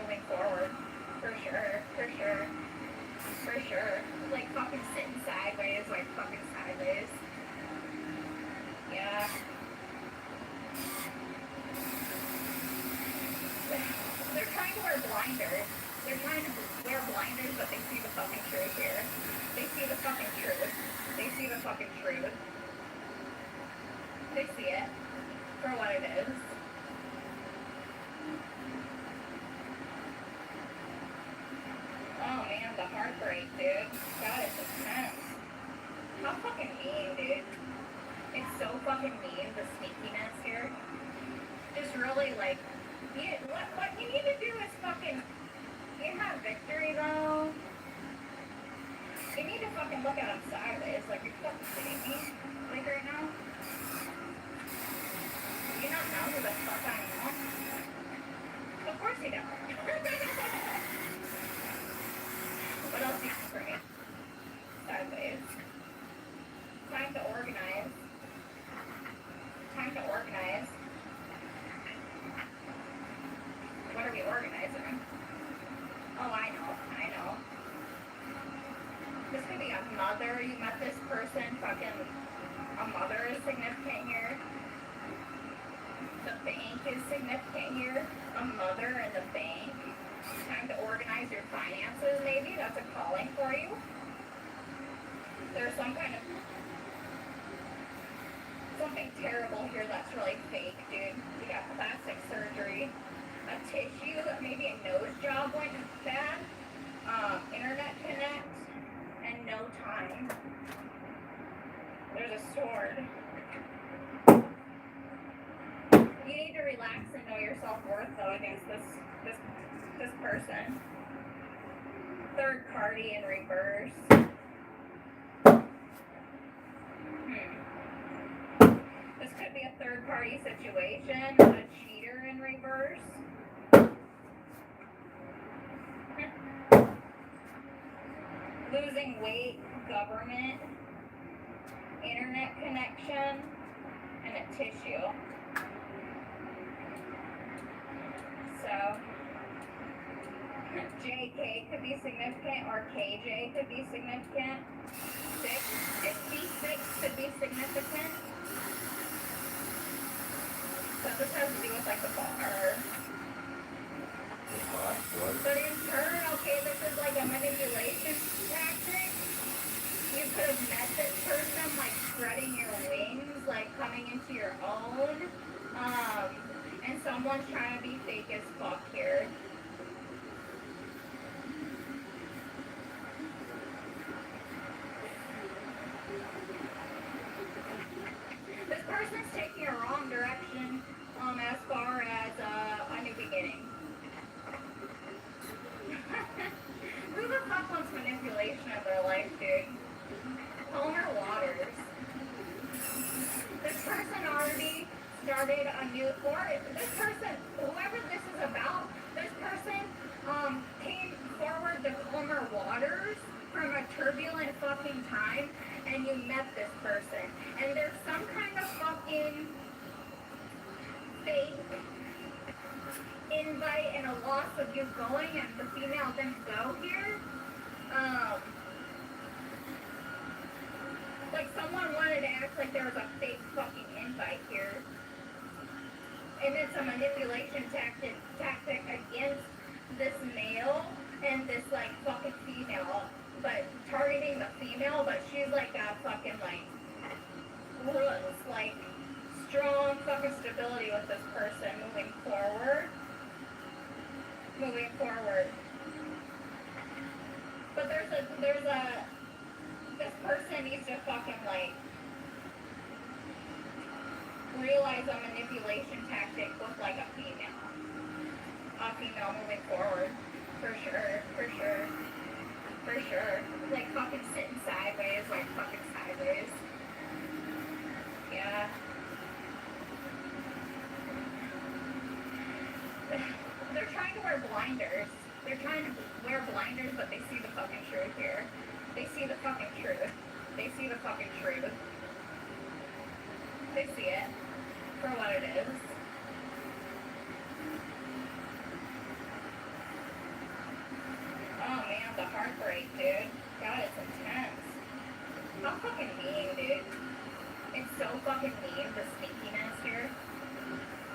moving forward, for sure. Like fucking sitting sideways, yeah. They're trying to wear blinders. But they see the fucking truth here. They see the fucking truth. They see it for what it is. Oh man, the heartbreak, dude. God, it's intense. How fucking mean, dude. It's so fucking mean, the sneakiness here. Just really like, what you need to do is fucking, you have victory though. You need to fucking look at him sideways, like you're fucking kidding me. Like right now. Do you not know who the fuck I am? Of course you don't. What else do you for me? Sideways. Time to organize. Time to organize. What are we organizing? Oh, I know. This could be a mother. You met this person, fucking a mother is significant here. The bank is significant here. A mother and the bank. Time to organize your finances, maybe. That's a calling for you. There's some kind of something terrible here that's really fake, dude. You got plastic surgery, a tissue, maybe a nose job went bad, internet connect, and no time. There's a sword. You need to relax and know your self-worth though against this person. Third party in reverse. This could be a third party situation, a cheater in reverse. Losing weight, government, internet connection, and a tissue. So, JK could be significant, or KJ could be significant. 56 could be significant. So this has to do with like the bar. But in turn, okay, this is like a manipulation tactic. You could have met this person like spreading your wings, like coming into your own. And someone's trying to be fake as fuck here. This person's taking a wrong direction as far as a new beginning. Who the fuck wants manipulation of their life, dude? Palmer Waters. This person already started a new, or this person, whoever this is about, this person came forward to Palmer Waters from a turbulent fucking time, and you met this person. And there's some kind of fucking fake invite and a loss of you going and the female didn't go here. Like someone wanted to act like there was a fake fucking invite here. And it's a manipulation tactic against this male and this like fucking female, but targeting the female, but she's like got fucking like roots, like strong fucking stability with this person moving forward. But this person needs to fucking like realize a manipulation tactic with like a female moving forward, for sure. Like fucking sitting sideways, yeah. They're trying to wear blinders. But they see the fucking truth here. They see the fucking truth. They see it for what it is. Oh man, the heartbreak, dude. God, it's intense. How fucking mean, dude. It's so fucking mean, the sneakiness here.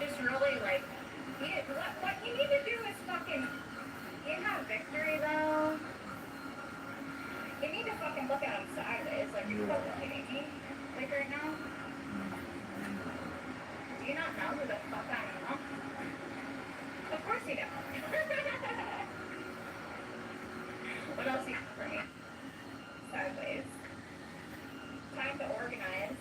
Just really like, what you need to do is fucking, you have victory though. You need to fucking look at him sideways, like you're fucking kidding me. Like right now. Do you not know who the fuck I am? Of course you don't. What else you for me? Sideways. Time to organize.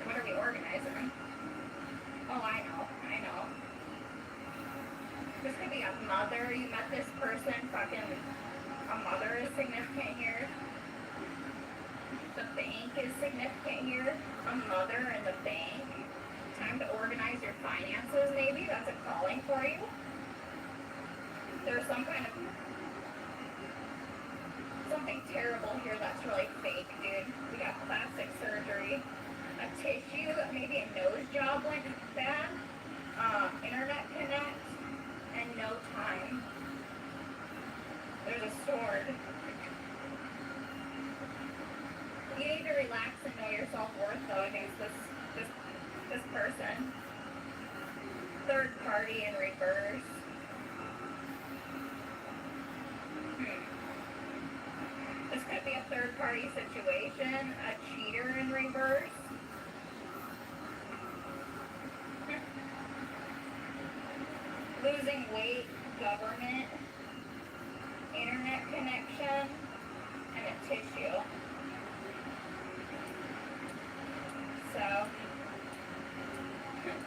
What are we organizing? Oh, I know. This could be a mother, you met this person, fucking, a mother is significant here. The bank is significant here. A mother in the bank. Time to organize your finances, maybe. That's a calling for you. There's some kind of something terrible here that's really fake, dude. We got plastic surgery, a tissue, maybe a nose job went bad, internet connect, and no time. There's a sword. You need to relax and know your self-worth though against this person. Third party in reverse. This could be a third party situation, a cheater in reverse. Losing weight, government, internet connection, and a tissue. So,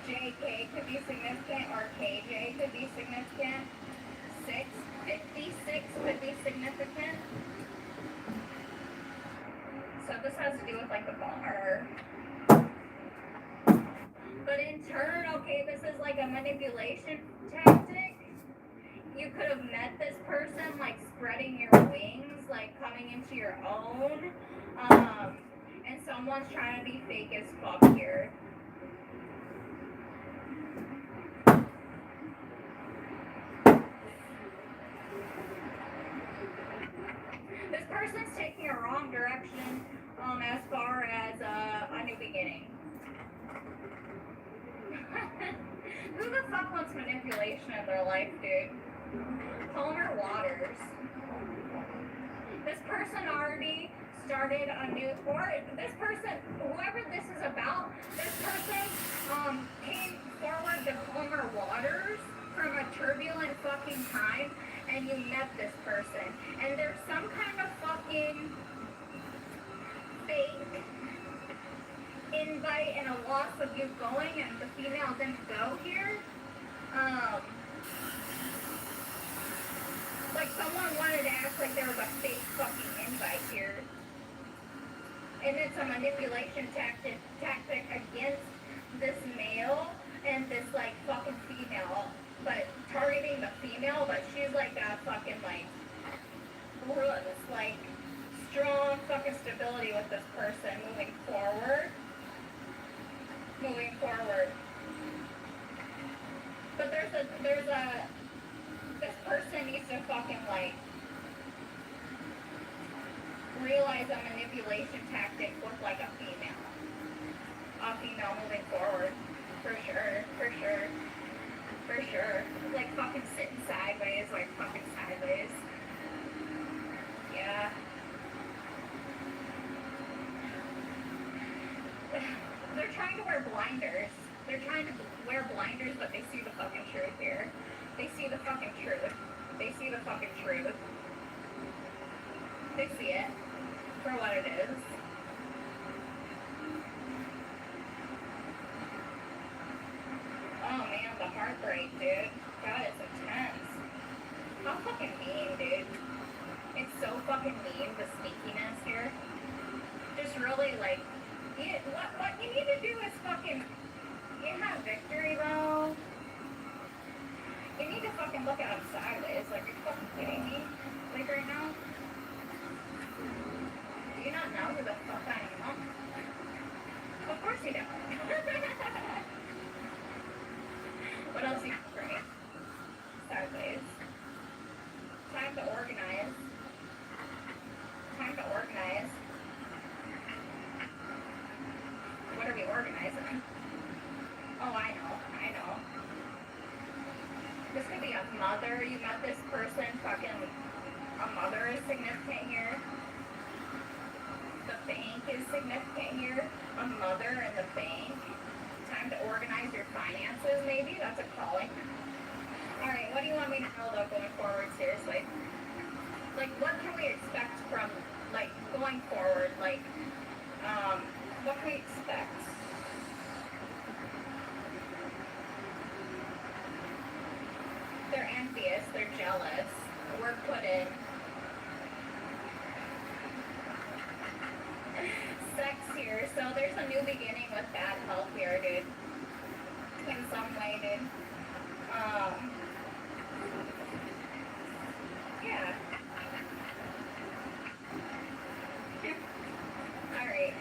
JK could be significant, or KJ could be significant. 656 could be significant. So this has to do with like the bar. But in turn, okay, this is like a manipulation tactic. You could have met this person like spreading your wings, like coming into your own. And someone's trying to be fake as fuck here. This person's taking a wrong direction as far as a new beginning. Who the fuck wants manipulation in their life, dude? Palmer Waters. This person already started a new, or this person, whoever this is about, this person came forward to Palmer Waters from a turbulent fucking time, and you met this person, and there's some kind of fucking fake invite and a loss of you going, and the female didn't go here. Like someone wanted to act like there was a fake fucking invite here. And it's a manipulation tactic against this male and this like fucking female, but targeting the female, but she's like got fucking like strong fucking stability with this person moving forward. But this person needs to fucking like realize a manipulation tactic with like a female moving forward, for sure. Like fucking sitting sideways, yeah. They're trying to wear blinders. But they see the fucking truth here. They see the fucking truth. They see it for what it is. Oh man, the heartbreak, dude. God, it's intense. How fucking mean, dude. It's so fucking mean, the sneakiness here. Just really like, what you need to do is fucking, you have victory though. You need to fucking look at him sideways, like you're fucking kidding me? Like right now? Do you not know who the fuck I am? Of course you don't. What else you for me? Sideways. Time to organize. What are we organizing? Oh, I know. This could be a mother. You met this person, fucking, a mother is significant here. The bank is significant here. A mother in the bank. Time to organize your finances, maybe? That's a calling. Alright, what do you want me to know, though, going forward, seriously? Like, what can we expect from, like, going forward? Like, what can we expect? They're envious. They're jealous. Work put in. Sex here. So there's a new beginning with bad health here, dude. In some way, dude. Yeah. Alright.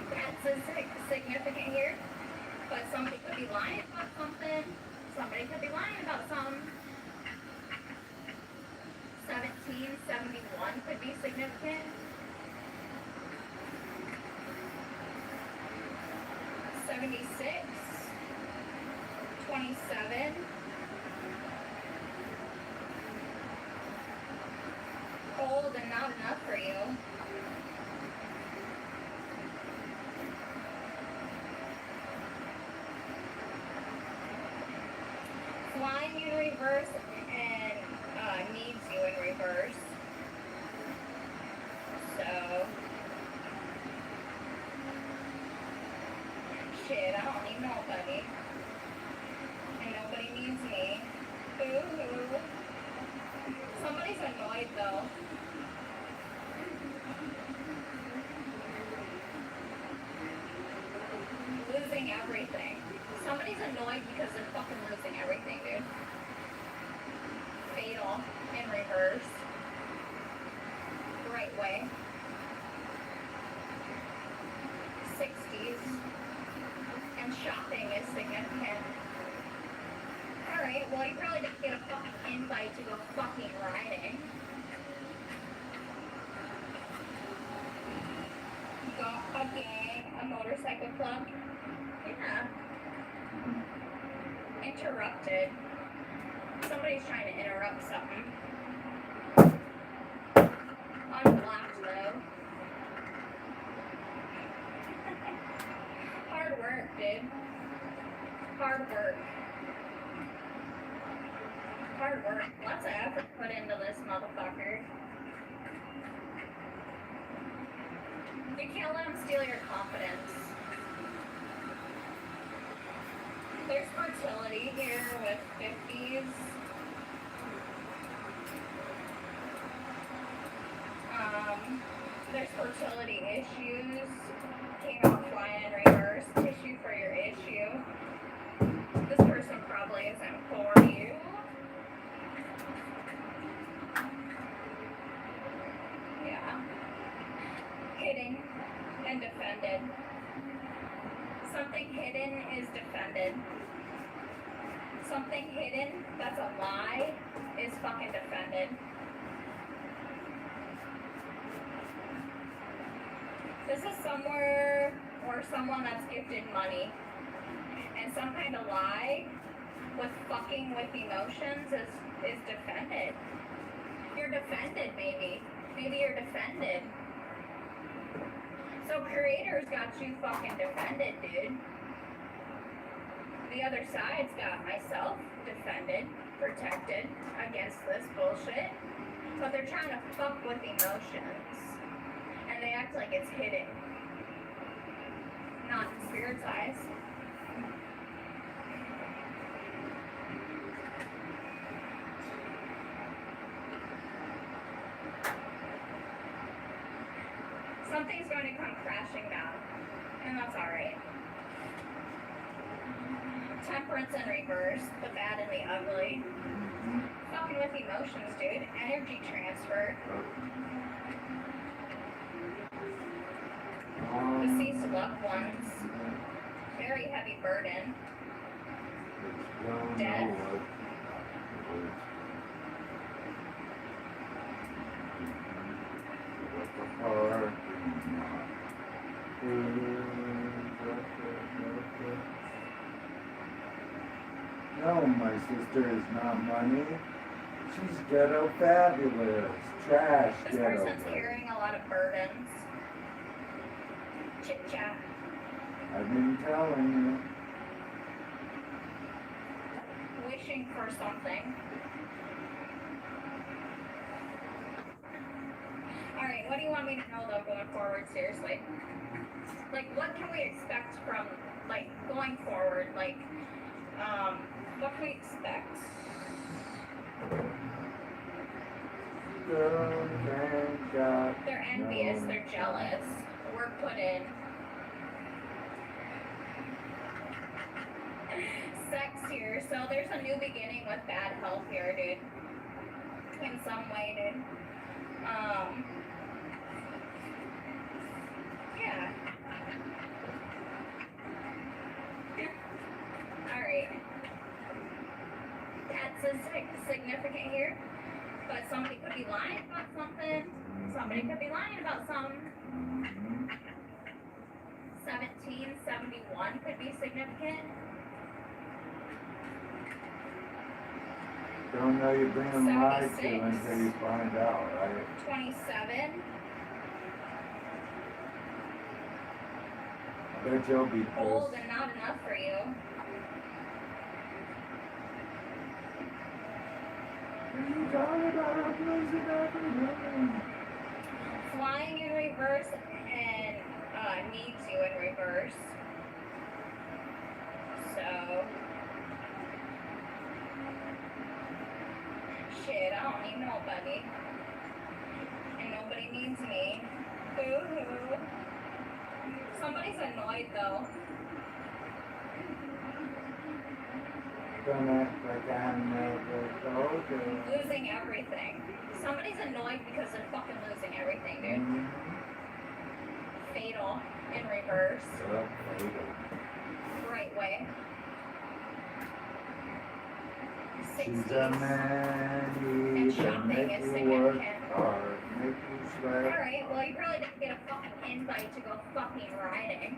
That's significant here. But somebody could be lying about something. Somebody could be lying about something. 1771 could be significant. 76. 27. Old and not enough for you. Flying in reverse and needs you in reverse. So shit, I don't need nobody. And nobody needs me. Boo-hoo. Somebody's annoyed though. Losing everything. Somebody's annoyed because they're fucking losing everything, dude. Fatal in reverse. Right way. 60s. And shopping is significant. Alright, well you probably didn't get a fucking invite to go fucking riding. Got a gang, a motorcycle club. Yeah. Interrupted. Somebody's trying to interrupt something. Unblocked though. Hard work, dude. Hard work. Hard work. Lots of effort put into this motherfucker. You can't let them steal your confidence. There's fertility here with 50s. There's fertility issues. Came out flying in reverse. Tissue for your issue. This person probably isn't for you. Yeah. Hidden and defended. Something hidden is defended. Something hidden that's a lie is fucking defended. This is somewhere or someone that's gifted money. And some kind of lie with fucking with emotions is defended. You're defended, maybe. Maybe you're defended. So creator's got you fucking defended, dude. The other side's got myself defended, protected against this bullshit. But they're trying to fuck with emotions. And they act like it's hidden. Not in spirit's eyes. Something's going to come crashing down. And that's alright. Temperance in reverse, the bad and the ugly. Fucking with emotions, dude. Energy transfer. Deceased loved ones. Very heavy burden. Death. No, my sister is not money. She's ghetto fabulous. Trash This ghetto. person's carrying a lot of burdens. Chit chat. I've been telling Wishing for something. Alright, what do you want me to know though going forward, seriously? Like, what can we expect from, like, going forward? Like, what can we expect? girls ain't got They're envious, no they're jealous. We're put in. Sex here, so there's a new beginning with bad health here, dude. In some way, dude. Yeah. Alright. That's significant here. But somebody could be lying about something. Somebody could be lying about something. 1771 could be significant. Don't know you're being lied to 76. until you find out, right? 27. I bet you'll be Old pissed. and not enough for you. You talking about losing everything. Flying in reverse and needs you in reverse. So shit, I don't need nobody. And nobody needs me. Boo-hoo. Somebody's annoyed though. Don't act like I never told you. Losing everything. Somebody's annoyed because they're fucking losing everything, dude. Fatal in reverse. Right way. She's 60s. a man, And he's a shopping make is you work significant. hard, make you sweat. Alright, well you really didn't get a fucking invite to go fucking riding.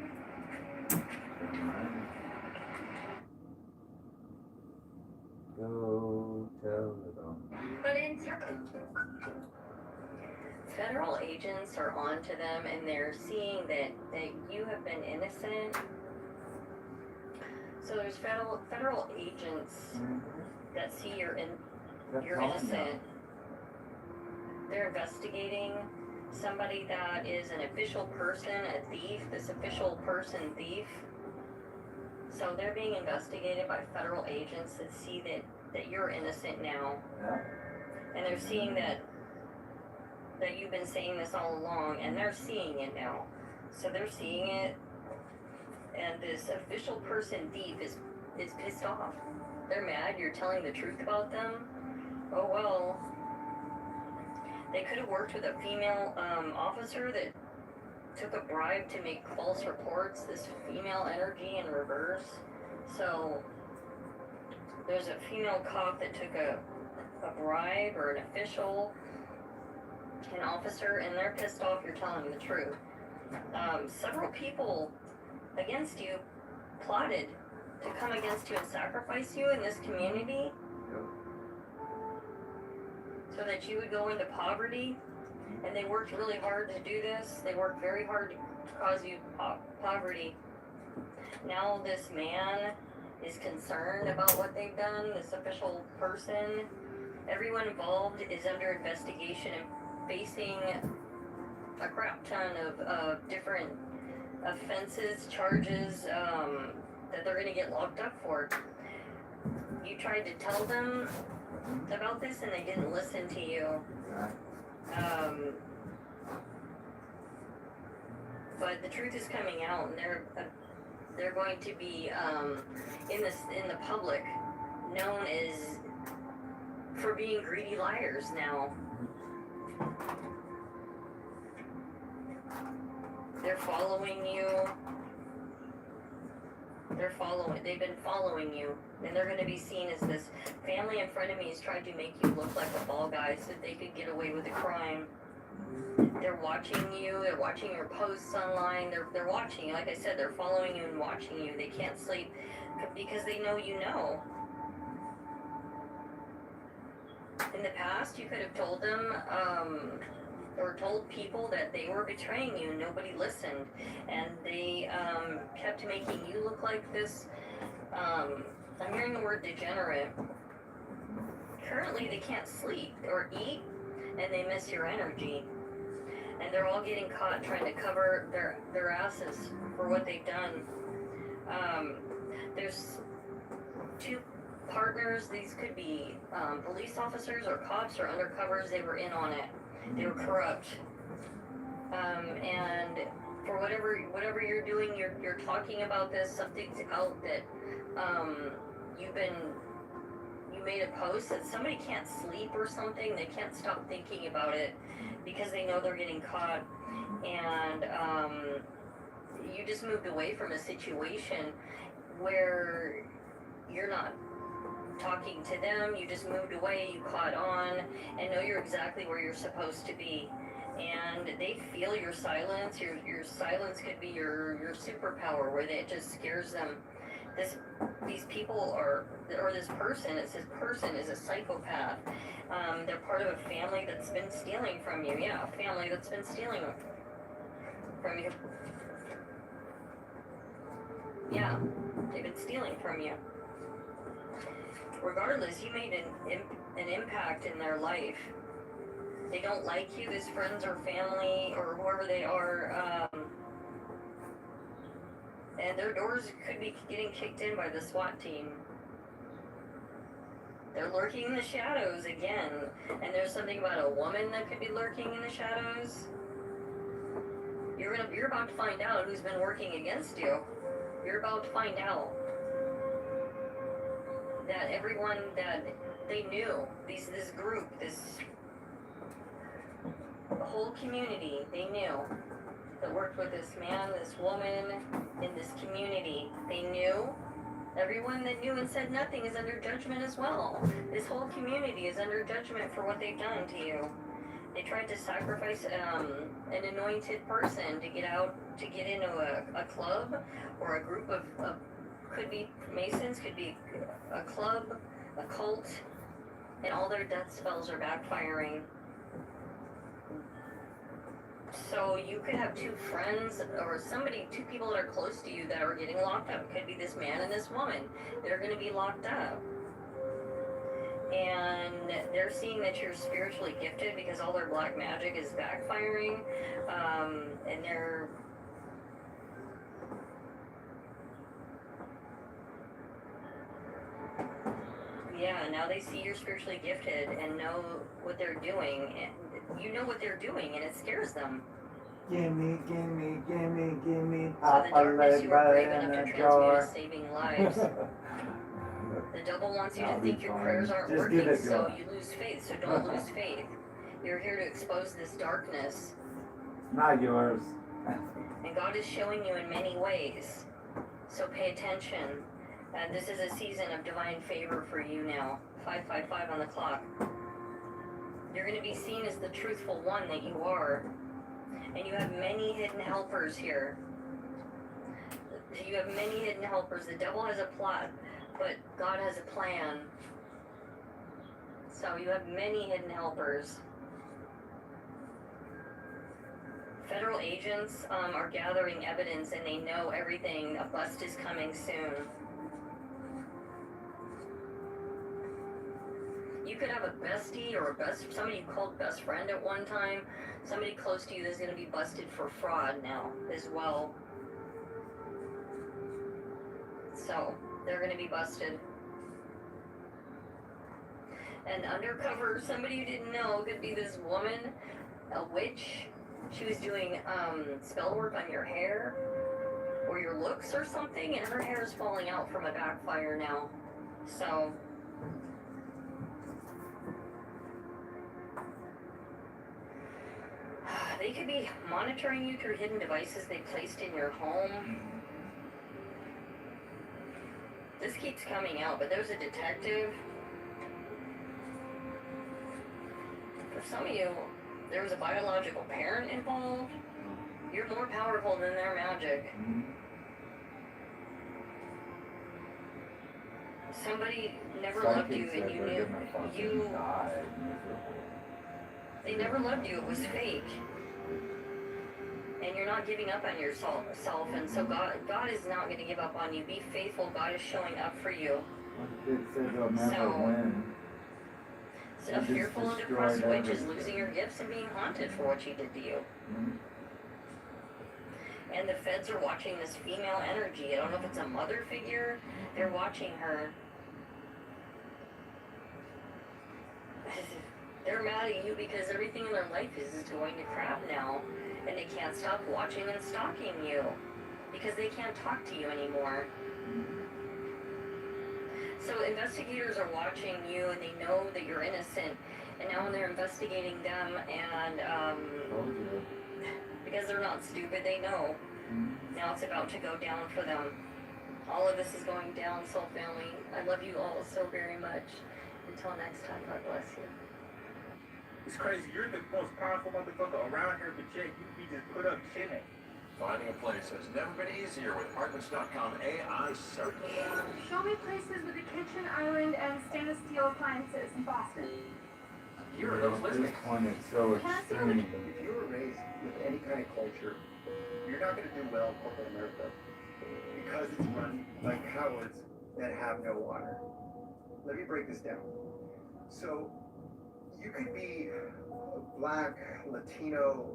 Go tell them. But in Federal agents are on to them and they're seeing that you have been innocent. So there's federal agents that see you're innocent. They're investigating somebody that is an official person, a thief, this official person thief. So they're being investigated by federal agents that see that you're innocent now. And they're seeing that you've been saying this all along, and they're seeing it now. So they're seeing it, and this official person thief is pissed off. They're mad you're telling the truth about them. Oh well. They could have worked with a female officer that took a bribe to make false reports, this female energy in reverse. So there's a female cop that took a bribe, or an official, an officer, and they're pissed off you're telling the truth. Several people against you plotted to come against you and sacrifice you in this community so that you would go into poverty. And they worked really hard to do this. They worked very hard to cause you poverty. Now this man is concerned about what they've done, this official person. Everyone involved is under investigation and facing a crap ton of different offenses, charges that they're going to get locked up for. You tried to tell them about this and they didn't listen to you. But the truth is coming out, and they're going to be in the public known as for being greedy liars now. They're following you. They've been following you, and they're going to be seen as this family and frenemies trying to make you look like a fall guy so that they could get away with the crime. They're watching you. They're watching your posts online. They're watching you. Like I said, they're following you and watching you. They can't sleep because they know you know. In the past, you could have told them or told people that they were betraying you and nobody listened, and they kept making you look like this. I'm hearing the word degenerate. Currently, they can't sleep or eat, and they miss your energy. And they're all getting caught trying to cover their asses for what they've done. There's two partners. These could be police officers or cops or undercovers. They were in on it. They were corrupt. And for whatever you're doing, you're talking about this. Something's out that you made a post that somebody can't sleep or something. They can't stop thinking about it because they know they're getting caught. And you just moved away from a situation where you're not talking to them. You just moved away, you caught on, and know you're exactly where you're supposed to be. And they feel your silence. Your silence could be your superpower, where it just scares them. These people or this person, it says person is a psychopath. They're part of a family that's been stealing from you. Yeah, a family that's been stealing from you. Yeah, they've been stealing from you. Regardless, you made an impact in their life. They don't like you as friends or family or whoever they are, and their doors could be getting kicked in by the SWAT team. They're lurking in the shadows again, and there's something about a woman that could be lurking in the shadows. You're about to find out who's been working against you. You're about to find out that everyone that they knew, this group, the whole community they knew that worked with this man, this woman, in this community, they knew. Everyone that knew and said nothing is under judgment as well. This whole community is under judgment for what they've done to you. They tried to sacrifice an anointed person to get into a club or a group of could be Masons, could be a club, a cult, and all their death spells are backfiring. So you could have two friends or two people that are close to you that are getting locked up. It could be this man and this woman. They're going to be locked up. And they're seeing that you're spiritually gifted because all their black magic is backfiring. And they're... Yeah, now they see you're spiritually gifted and know what they're doing. And you know what they're doing, and it scares them. Gimme, gimme, gimme, gimme. So the darkness, you are brave enough to transmute is saving lives. The devil wants you to think your prayers aren't working, so you lose faith. So don't lose faith. You're here to expose this darkness. Not yours. And God is showing you in many ways. So pay attention. And this is a season of divine favor for you now. 555 on the clock. You're going to be seen as the truthful one that you are. And you have many hidden helpers here. You have many hidden helpers. The devil has a plot, but God has a plan. So you have many hidden helpers. Federal agents are gathering evidence and they know everything. A bust is coming soon. You could have a bestie or somebody you called best friend at one time. Somebody close to you that's going to be busted for fraud now as well. So they're going to be busted. And undercover, somebody you didn't know, could be this woman, a witch. She was doing spell work on your hair or your looks or something, and her hair is falling out from a backfire now. So they could be monitoring you through hidden devices they placed in your home. This keeps coming out, but there's a detective. For some of you, there was a biological parent involved. You're more powerful than their magic. Somebody never loved you and you knew they never loved you, it was fake. And you're not giving up on yourself, and so God is not going to give up on you. Be faithful, God is showing up for you. It says they'll never win. So a fearful and depressed witch is losing her gifts and being haunted for what she did to you. And the feds are watching this female energy. I don't know if it's a mother figure. They're watching her. they're mad at you because everything in their life is just going to crap now, and they can't stop watching and stalking you because they can't talk to you anymore. So investigators are watching you, and they know that you're innocent, and now when they're investigating them, and because they're not stupid, they know. Now it's about to go down for them. All of this is going down, Soul Family. I love you all so very much. Until next time, God bless you. It's crazy. You're the most powerful motherfucker around here, but yet you be just put up chilling. Finding a place has never been easier with Apartments.com AI search. Show me places with a kitchen island and stainless steel appliances in Boston. Here are those At this listings. point, it's so extreme. If you were raised with any kind of culture, you're not going to do well in corporate America because it's run by cowards that have no honor. Let me break this down. So, you could be black, Latino,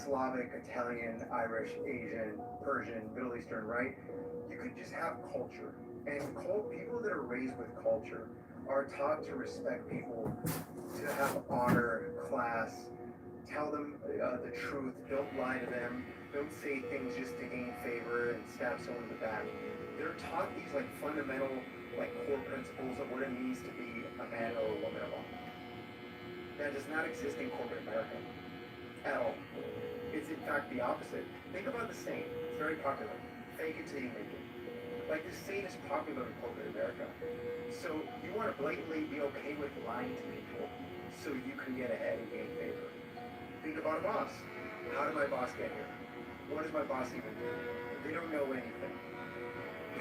Slavic, Italian, Irish, Asian, Persian, Middle Eastern, right? You could just have culture. And people that are raised with culture are taught to respect people, to have honor, class, tell them the truth, don't lie to them, don't say things just to gain favor and stab someone in the back. They're taught these like fundamental, like core principles of what it means to be a man or a woman of honor. That does not exist in corporate America at all. It's in fact the opposite. Think about the saying. It's very popular. Fake it till you make it. Like this saying is popular in corporate America. So you want to blatantly be okay with lying to people so you can get ahead and gain favor. Think about a boss. How did my boss get here? What does my boss even do? They don't know anything.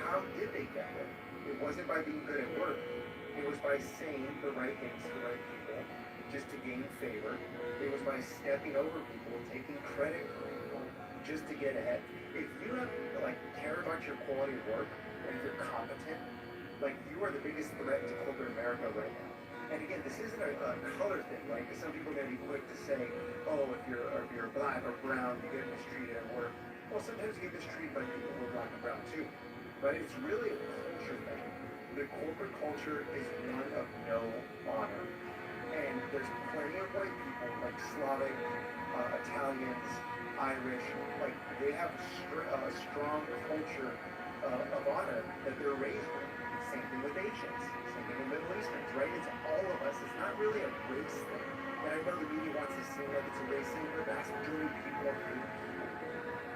How did they get there? It wasn't by being good at work. It was by saying the right things to the right people just to gain favor. It was by stepping over people, taking credit for people just to get ahead. If you have care about your quality of work and if you're competent, you are the biggest threat to corporate America right now. And again, this isn't a color thing, right? Because some people are going to be quick to say, oh, if you're black or brown, you get mistreated at work. Well, sometimes you get mistreated by people who are black and brown too. But it's really a culture thing. The corporate culture is one of no honor. And there's plenty of white people, like Slavic, Italians, Irish, they have a strong culture of honor that they're raised with. Same thing with Asians, same thing with Middle Easterns, right? It's all of us. It's not really a race thing. And I know the media wants to seem like it's a race thing, but the vast majority of people are good people.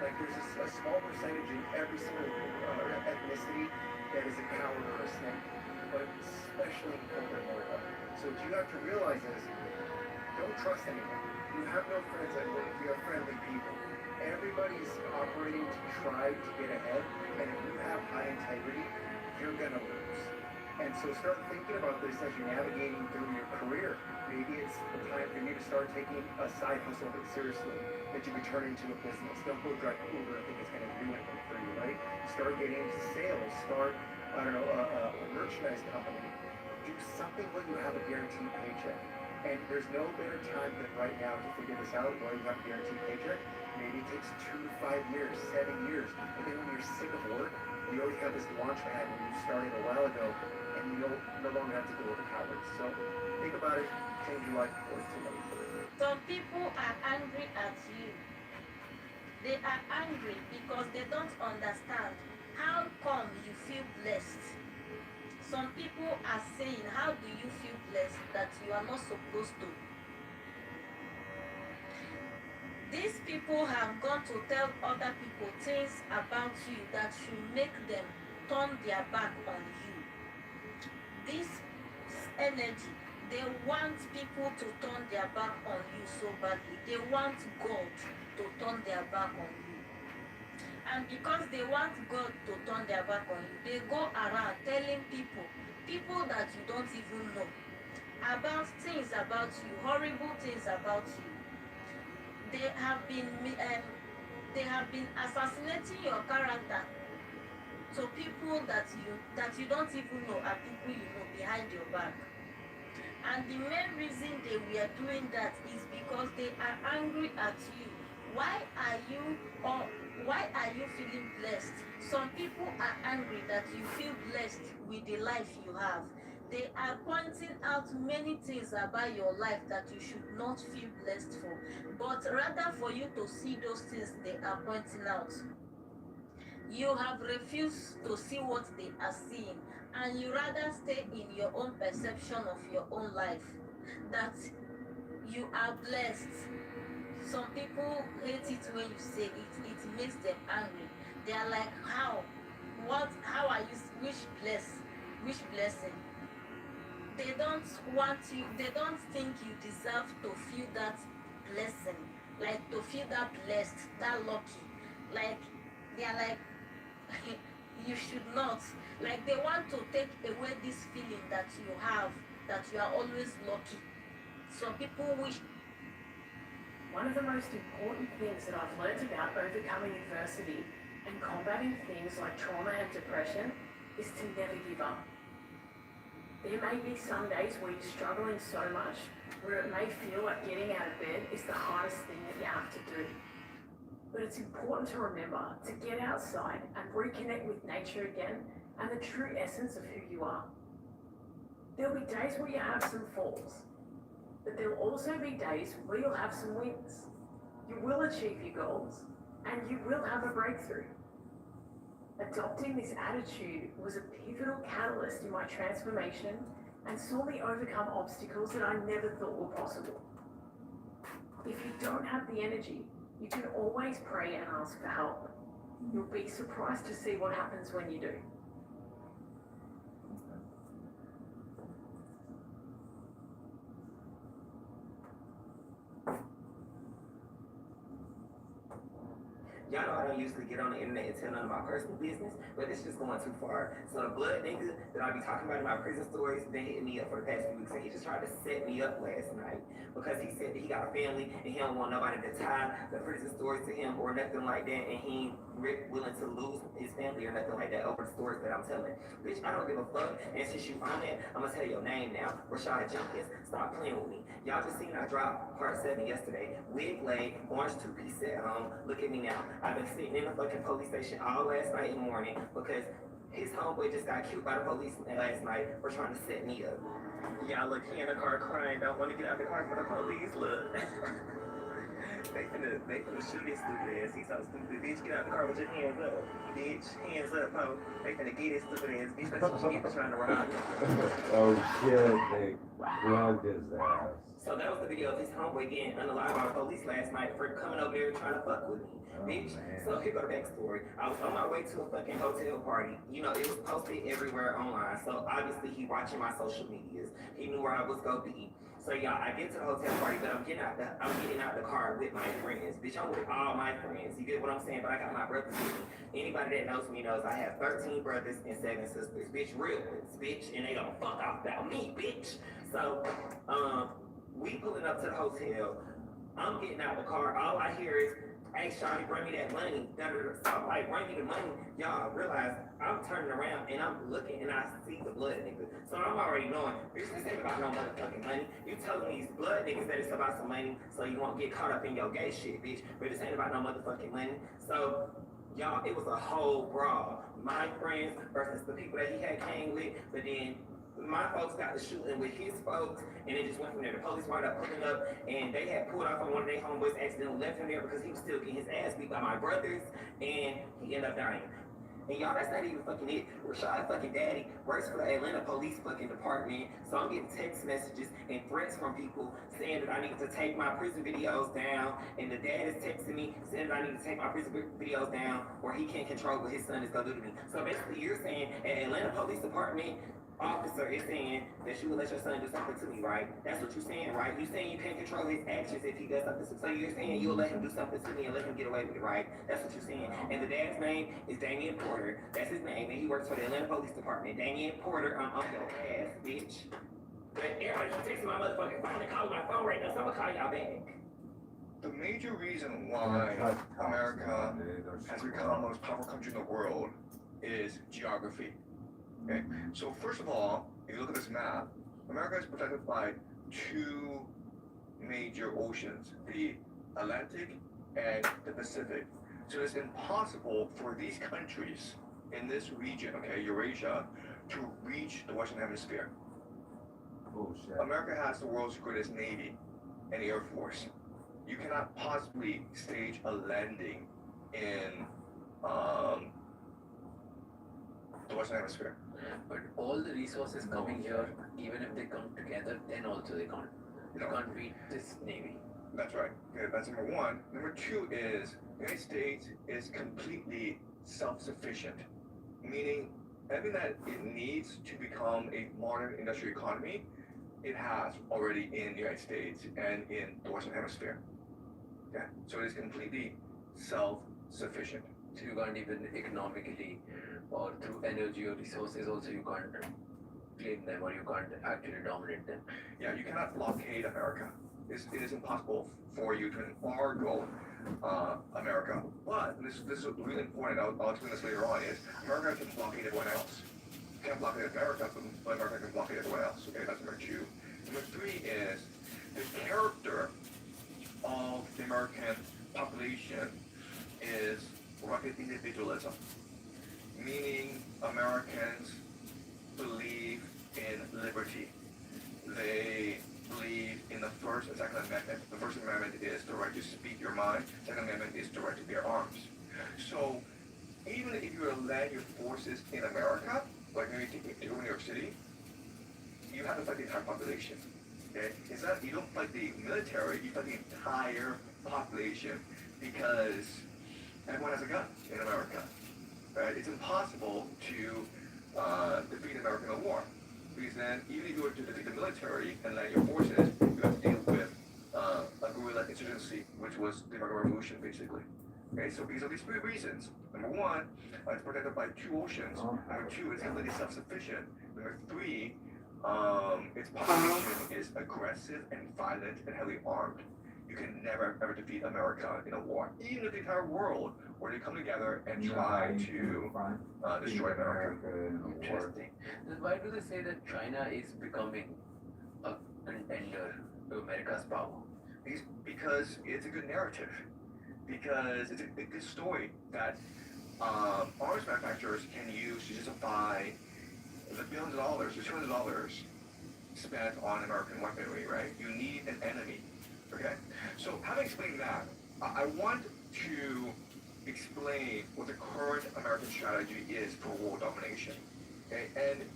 There's a small percentage in every single ethnicity that is a coward or a snake, but especially in corporate America. So what you have to realize is, don't trust anyone. You have no friends at work. You have friendly people. Everybody's operating to try to get ahead, and if you have high integrity, you're gonna lose. And so start thinking about this as you're navigating through your career. Maybe it's the time for you to start taking a side hustle a bit seriously, that you can turn into a business. Don't go drive Uber and think it's gonna do anything for you, right? Start getting into sales. Start, a merchandise company. Do something where you have a guaranteed paycheck. And there's no better time than right now to figure this out, where you have a guaranteed paycheck. Maybe it takes 2 to 5 years, 7 years. And then when you're sick of work, you already have this launch pad when you started a while ago, and you no longer have to deal with the cowards. So think about it, change your life before it's too late. Some people are angry at you. They are angry because they don't understand how come you feel blessed. Some people are saying, how do you feel blessed that you are not supposed to? These people have gone to tell other people things about you that should make them turn their back on you. This energy, they want people to turn their back on you so badly. They want God to turn their back on you. And because they want God to turn their back on you, they go around telling people that you don't even know, about things about you, horrible things about you. They have been assassinating your character to people that you don't even know, are people you know behind your back. And the main reason they were doing that is because they are angry at you. Why are you feeling blessed? Some people are angry that you feel blessed with the life you have. They are pointing out many things about your life that you should not feel blessed for, but rather for you to see those things they are pointing out. You have refused to see what they are seeing, and you rather stay in your own perception of your own life, that you are blessed. Some people hate it when you say it. It makes them angry. They are like, how? What? How are you? Which blessing? They don't want you. They don't think you deserve to feel that blessing, like to feel that blessed, that lucky. Like they are like, you should not. Like they want to take away this feeling that you have, that you are always lucky. Some people wish. One of the most important things that I've learned about overcoming adversity and combating things like trauma and depression is to never give up. There may be some days where you're struggling so much, where it may feel like getting out of bed is the hardest thing that you have to do. But it's important to remember to get outside and reconnect with nature again and the true essence of who you are. There'll be days where you have some falls, but there will also be days where you'll have some wins. You will achieve your goals, and you will have a breakthrough. Adopting this attitude was a pivotal catalyst in my transformation and saw me overcome obstacles that I never thought were possible. If you don't have the energy, you can always pray and ask for help. You'll be surprised to see what happens when you do. Y'all know I don't usually get on the internet and tell none of my personal business, but it's just going too far. So the blood nigga that I be talking about in my prison stories been hitting me up for the past few weeks, and he just tried to set me up last night because he said that he got a family and he don't want nobody to tie the prison stories to him or nothing like that, and he ain't willing to lose his family or nothing like that over the stories that I'm telling. Bitch, I don't give a fuck, and since you found that, I'm gonna tell your name now. Rashad Jenkins, stop playing with me. Y'all just seen I dropped part 7 yesterday. Wig laid, orange 2-piece set on. Look at me now. I've been sitting in the fucking police station all last night and morning because his homeboy just got killed by the police last night for trying to set me up. Y'all look, he in the car crying, don't want to get out the car for the police, look. They finna shoot his stupid ass. He's so stupid. Bitch, get out the car with your hands up. Bitch, hands up, ho. They finna get his stupid ass. Bitch, that's what you get for trying to rob him. Oh shit, they plugged his ass. So that was the video of his homeboy getting unalive by the police last night for coming over there trying to fuck with me. Bitch. So here go the backstory. I was on my way to a fucking hotel party. You know, it was posted everywhere online. So obviously he watching my social medias. He knew where I was gonna be. So y'all, I get to the hotel party, but I'm getting out the car with my friends. Bitch, I'm with all my friends. You get what I'm saying? But I got my brothers with me. Anybody that knows me knows I have 13 brothers and 7 sisters. Bitch, real ones, bitch. And they don't fuck off about me, bitch. So, we pulling up to the hotel. I'm getting out the car. All I hear is, hey, Shawty, bring me that money. So I'm like, bring me the money. Y'all realize I'm turning around and I'm looking and I see the blood nigga. So I'm already knowing, bitch, this ain't about no motherfucking money. You telling these blood niggas that it's about some money so you won't get caught up in your gay shit, bitch. But this ain't about no motherfucking money. So, y'all, it was a whole brawl. My friends versus the people that he had came with, but then my folks got to shooting with his folks, and it just went from there. The police wound up pulling up, and they had pulled off on one of their homeboys, accidentally left him there because he was still getting his ass beat by my brothers, and he ended up dying. And y'all, that's not even fucking it. Rashad fucking daddy works for the Atlanta Police fucking department, so I'm getting text messages and threats from people saying that I need to take my prison videos down, and the dad is texting me saying that I need to take my prison videos down, or he can't control what his son is gonna do to me. So basically, you're saying an Atlanta Police Department officer is saying that you will let your son do something to me, right? That's what you're saying, right? You're saying you can't control his actions if he does something. So you're saying you'll let him do something to me and let him get away with it, right? That's what you're saying. And the dad's name is Damian Porter. That's his name, and he works for the Atlanta Police Department. Damian Porter, I'm on your ass, bitch. But everybody keep texting my motherfucking phone and calling my phone right now, so I'm gonna call y'all back. The major reason why America has become the most powerful country in the world is geography. Okay, so first of all, if you look at this map, America is protected by 2 major oceans, the Atlantic and the Pacific. So it's impossible for these countries in this region, okay, Eurasia, to reach the Western Hemisphere. Bullshit. America has the world's greatest Navy and Air Force. You cannot possibly stage a landing in the Western Hemisphere. But all the resources coming here, even if they come together, then also they can't. They can't beat this Navy. That's right. Okay, that's number one. Number two is the United States is completely self-sufficient, meaning everything that it needs to become a modern industrial economy, it has already in the United States and in the Western Hemisphere. Yeah, so it is completely self-sufficient. So you can't even economically or through energy or resources also you can't claim them or you can't actually dominate them. Yeah, you cannot blockade America. It is impossible for you to embargo America. But this is really important. I'll explain this later on. Is America can blockade everyone else. You can't blockade America, but America can blockade everyone else. Okay, that's number two. Number three is the character of the American population is rugged individualism, meaning Americans believe in liberty. They believe in the First and Second Amendment. The First Amendment is the right to speak your mind. Second Amendment is the right to bear arms. So even if you were to land your forces in America, like maybe in New York City, you have to fight the entire population. Okay? It's not, you don't fight the military, you fight the entire population because everyone has a gun in America. Right? It's impossible to defeat America in a war. Because then, even if you were to defeat the military and land your forces, you have to deal with a guerrilla insurgency, which was the American Revolution, basically. Okay, so because of these three reasons, number one, it's protected by two oceans. Number two, it's completely self-sufficient. Number three, its population is aggressive and violent and heavily armed. You can never ever defeat America in a war, even if the entire world were to come together and try to destroy America. Interesting. Then why do they say that China is becoming a contender to America's power? Because it's a good narrative. Because it's a good story that arms manufacturers can use to justify the billions of dollars, the $200 spent on American weaponry, right? You need an enemy. Okay? So having explained that, I want to explain what the current American strategy is for world domination. Okay? And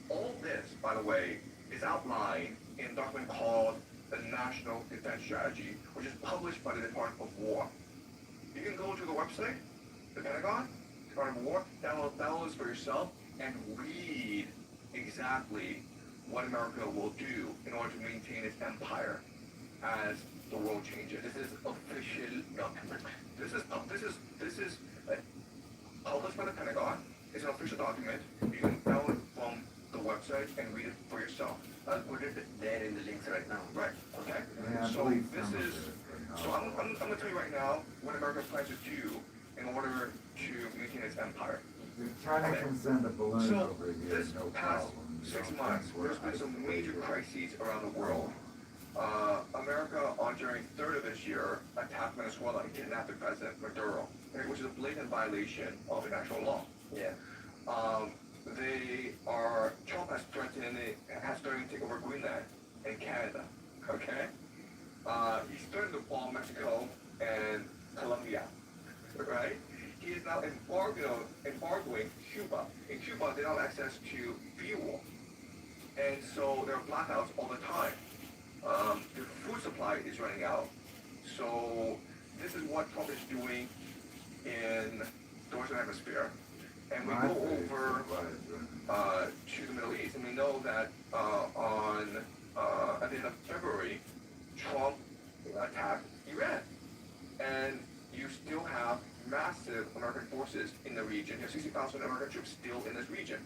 all this, by the way, is outlined in a document called the National Defense Strategy, which is published by the Department of War. You can go to the website, the Pentagon, Department of War, download this for yourself, and read exactly what America will do in order to maintain its empire as the world changes. This is official document. This is published by the Pentagon. It's an official document. You can download it from the website and read it for yourself. I'll put it there in the links right now. Right. Okay. Yeah, So this is. So I'm going to tell you right now what America plans to do in order to maintain its empire. China can send a balloon So over here, this no past problem. 6 months, there's been some major crises around the world. America, on January 3rd of this year, attacked Venezuela and kidnapped the president, Maduro, okay, which is a blatant violation of international law. Yeah. Trump has threatened to take over Greenland and Canada, okay? He's threatened to bomb Mexico and Colombia, right? He is now embargoing Cuba. In Cuba, they don't have access to fuel. And so there are blackouts all the time. The food supply is running out. So this is what Trump is doing in the Western Hemisphere. And we go over to the Middle East, and we know that at the end of February, Trump attacked Iran. And you still have massive American forces in the region. You have 60,000 American troops still in this region.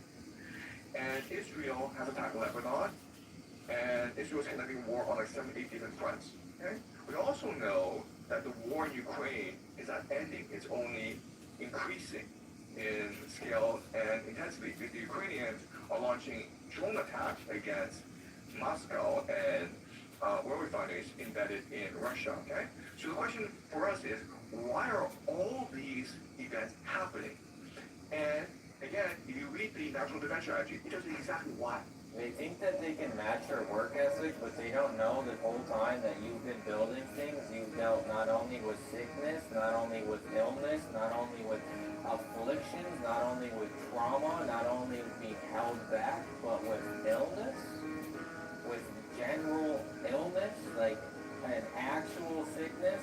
And Israel has attacked Lebanon, and Israel is conducting war on like 7, 8 different fronts. Okay? We also know that the war in Ukraine is not ending, it's only increasing in scale and intensity because the Ukrainians are launching drone attacks against Moscow and oil refineries embedded in Russia. Okay? So the question for us is, why are all these events happening? And again, if you read the National Defense Strategy, it tells you exactly why. They think that they can match your work ethic, but they don't know the whole time that you've been building things. You've dealt not only with sickness, not only with illness, not only with afflictions, not only with trauma, not only with being held back, but with illness, with general illness, like an actual sickness.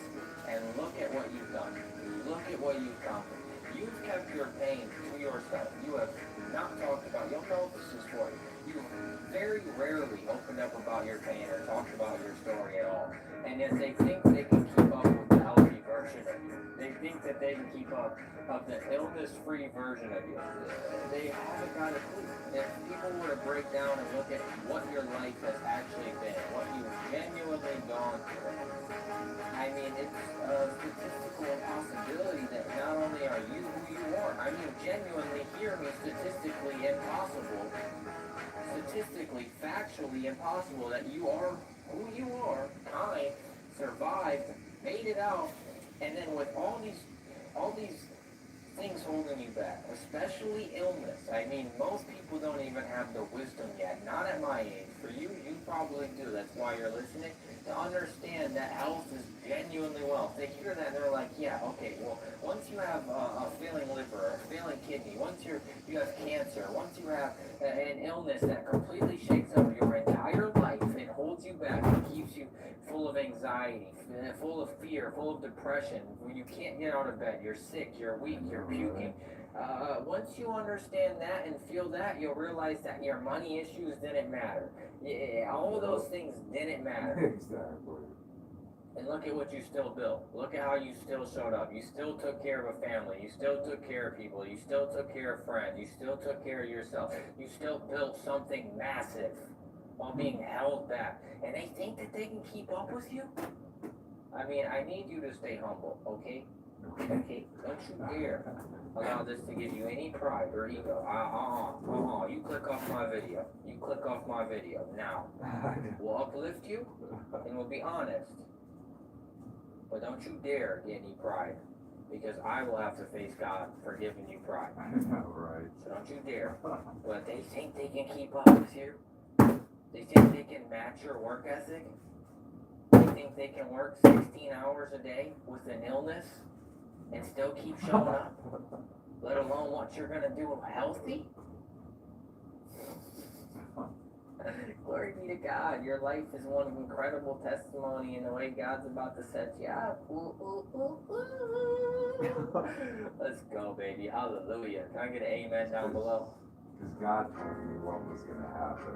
And look at what you've done. Look at what you've accomplished. You've kept your pain to yourself. You have not talked about, you'll know this is for you. You very rarely opened up about your pain or talked about your story at all. And if they think they can keep up with the healthy version of you, they think that they can keep up of the illness-free version of you, they haven't got a clue. If people were to break down and look at what your life has actually been, what you've genuinely gone through, I mean, it's a statistical impossibility that not only are you who you are, I mean, genuinely, hear me, statistically impossible, statistically, factually impossible that you are who you are, kind, survived, made it out, and then with all these things holding you back, especially illness. I mean, most people don't even have the wisdom yet, not at my age. For you, you probably do. That's why you're listening, to understand that health is genuinely wealth. They hear that and they're like, yeah, okay, well, once you have a failing liver, a failing kidney, once you have cancer, once you have an illness that completely shakes up your entire life, it holds you back, it keeps you full of anxiety, full of fear, full of depression. When you can't get out of bed, you're sick, you're weak, you're puking. Once you understand that and feel that, you'll realize that your money issues didn't matter. Yeah, all of those things didn't matter. Exactly. And look at what you still built. Look at how you still showed up. You still took care of a family. You still took care of people. You still took care of friends. You still took care of yourself. You still built something massive while being held back. And they think that they can keep up with you? I mean, I need you to stay humble, okay? Okay? Don't you dare allow this to give you any pride or ego. You click off my video. You click off my video now. We'll uplift you and we'll be honest. But don't you dare get any pride, because I will have to face God for giving you pride. I know, right? So don't you dare. But they think they can keep up with you. They think they can match your work ethic. They think they can work 16 hours a day with an illness and still keep showing up, let alone what you're gonna do healthy. Glory be to God. Your life is one incredible testimony in the way God's about to set you up. Ooh, ooh, ooh, ooh. Let's go, baby. Hallelujah. Can I get an amen down below? Because God told me what was going to happen.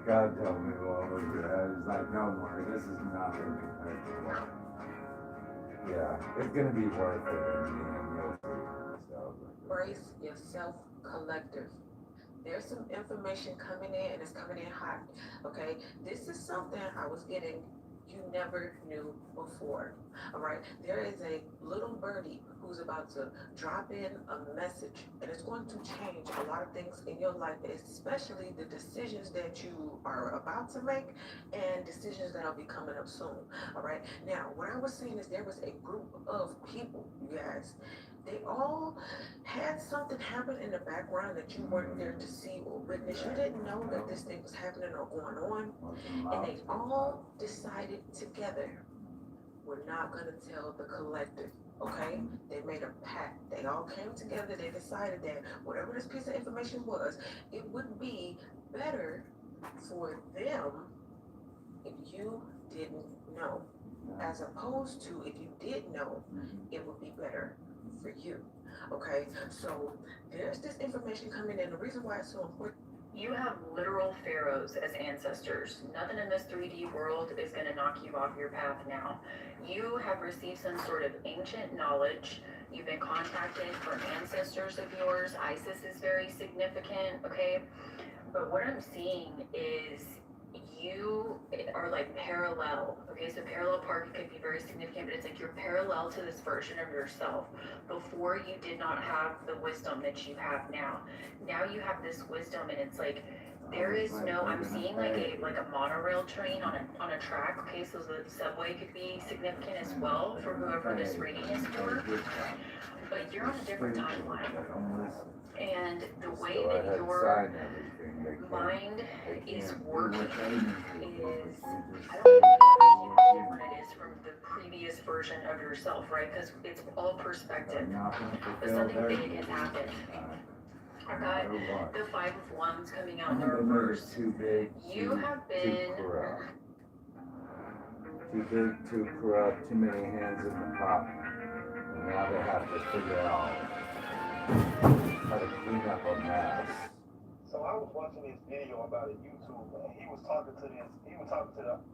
God told me what was going to happen. He's like, no more. This is nothing compared to what. Yeah, it's going to be worth it in the end. You'll see. So, Brace yourself, collectors. There's some information coming in and it's coming in hot. Okay, this is something I was getting you never knew before. All right, there is a little birdie who's about to drop in a message, and it's going to change a lot of things in your life, especially the decisions that you are about to make and decisions that will be coming up soon. All right, now what I was saying is there was a group of people, you guys. They all had something happen in the background that you weren't there to see or witness. You didn't know that this thing was happening or going on. And they all decided together, we're not going to tell the collective, okay? They made a pact. They all came together. They decided that whatever this piece of information was, it would be better for them if you didn't know. As opposed to if you did know, it would be better for you. Okay, so there's this information coming in. The reason why it's so important. You have literal pharaohs as ancestors. Nothing in this 3D world is going to knock you off your path now. You have received some sort of ancient knowledge. You've been contacted from ancestors of yours. Isis is very significant, okay? But what I'm seeing is you are like parallel, okay? So parallel park could be very significant, but it's like you're parallel to this version of yourself. Before, you did not have the wisdom that you have now. Now you have this wisdom, and it's like There is no, I'm seeing like a monorail train on a track, okay, so the subway could be significant as well for whoever this reading is for. But you're on a different timeline. And the way that your mind is working is, I don't know how different it is from the previous version of yourself, right? Because it's all perspective. But something big has happened. I got the Five of Wands coming out in the reverse. You have been too big, too corrupt, too many hands in the pot. And now they have to figure out how to clean up a mess. So I was watching this video about a YouTuber, and he was talking to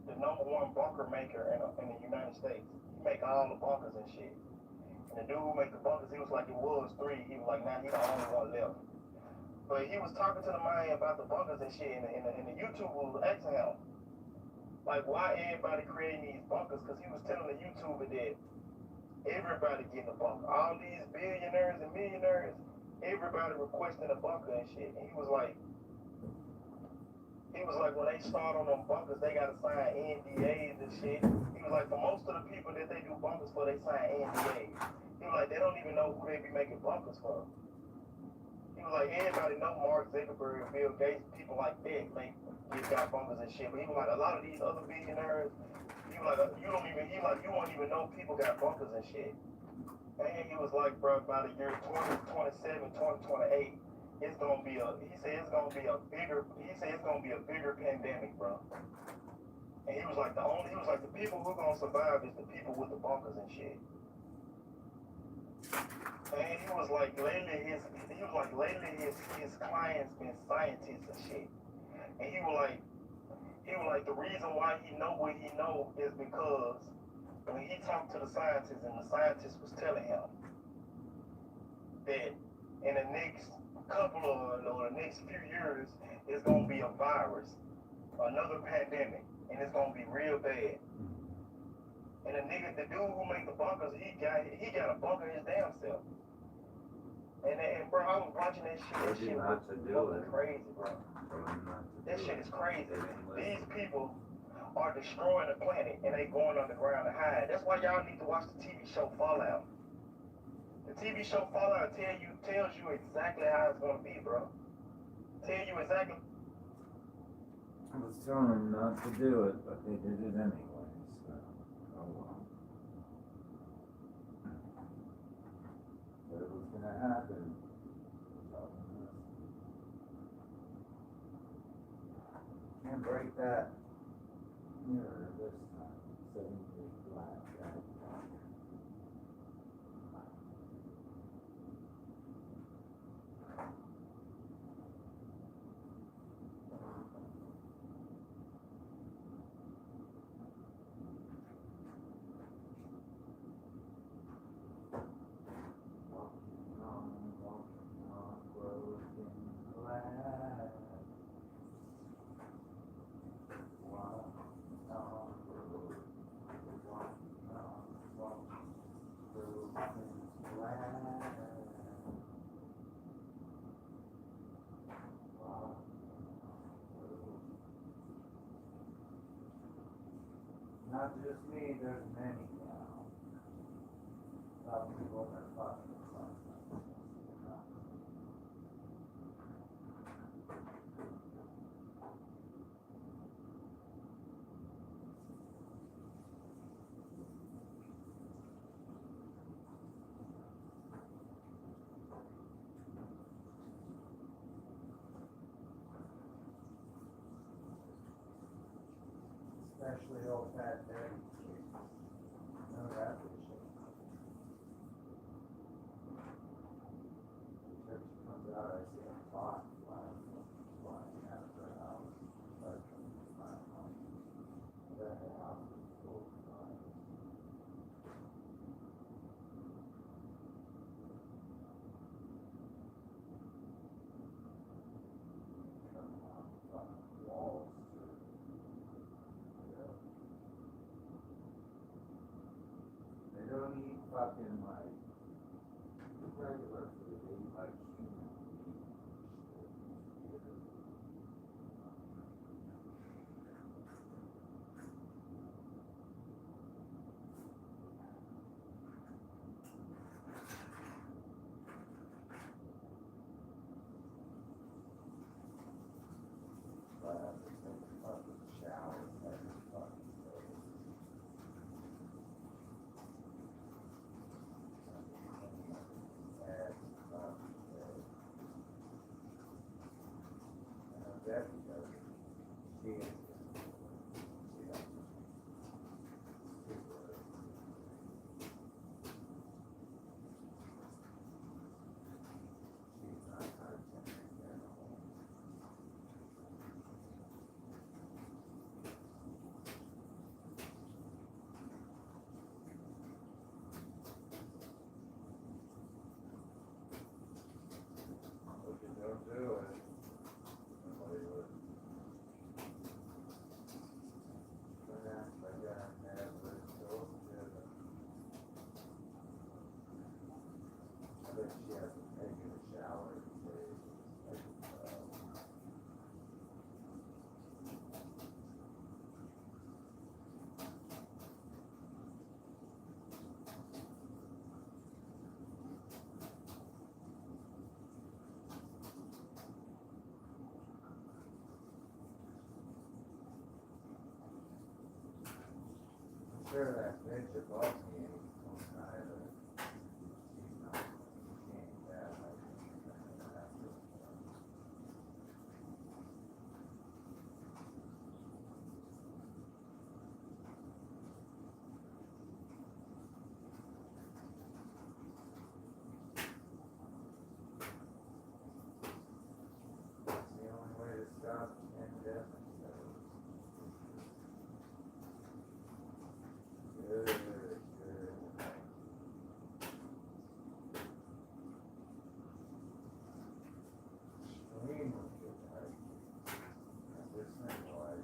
the number one bunker maker in the United States. He make all the bunkers and shit. And the dude who make the bunkers, he was like, it was 3. He was like, now he the only one left. But he was talking to the man about the bunkers and shit, and the YouTuber was asking him, like, why everybody creating these bunkers? Because he was telling the YouTuber that everybody getting a bunker. All these billionaires and millionaires, everybody requesting a bunker and shit. And he was like, when they start on them bunkers, they gotta sign NDAs and shit. He was like, for most of the people that they do bunkers for, they sign NDAs. He was like, they don't even know who they be making bunkers for. He was like, everybody know Mark Zuckerberg, Bill Gates, people like that, got bunkers and shit. But he was like, a lot of these other billionaires, he was like, you won't even know people got bunkers and shit. And he was like, bro, by the year 2027, 2028, it's gonna be he said it's gonna be a bigger pandemic, bro. And he was like, the people who are gonna survive is the people with the bunkers and shit. And he was like, lately his clients been scientists and shit. And he was like, the reason why he know what he know is because when he talked to the scientists, and the scientist was telling him that in the next the next few years, it's gonna be a virus, another pandemic, and it's gonna be real bad. And the dude who make the bunkers, he got a bunker his damn self. And bro, I was watching that shit. That shit was fucking crazy, bro. That shit is crazy. These people are destroying the planet, and they going underground to hide. That's why y'all need to watch the TV show Fallout. The TV show Fallout tells you exactly how it's gonna be, bro. Tell you exactly. I was telling them not to do it, but they did it anyway, so, oh well. But it was gonna happen. Can't break that mirror this time. 7 feet flat, right? Not just me, there's many now. A lot of people are fucking especially old fat dirty kids. Know that for sure. The church comes out, I see a pot flying out of her house. Start coming to my house. That house is full of fire. Coming out of fucking walls. They don't eat fucking like regular food, they eat like human meat. Don't do it. Somebody would. I bet she hasn't taken a shower today. I'm sure that bitch above me ain't either. She's not. She ain't bad like that. That's the only way to stop pandemics. Good, good. Clean with your type. This thing was.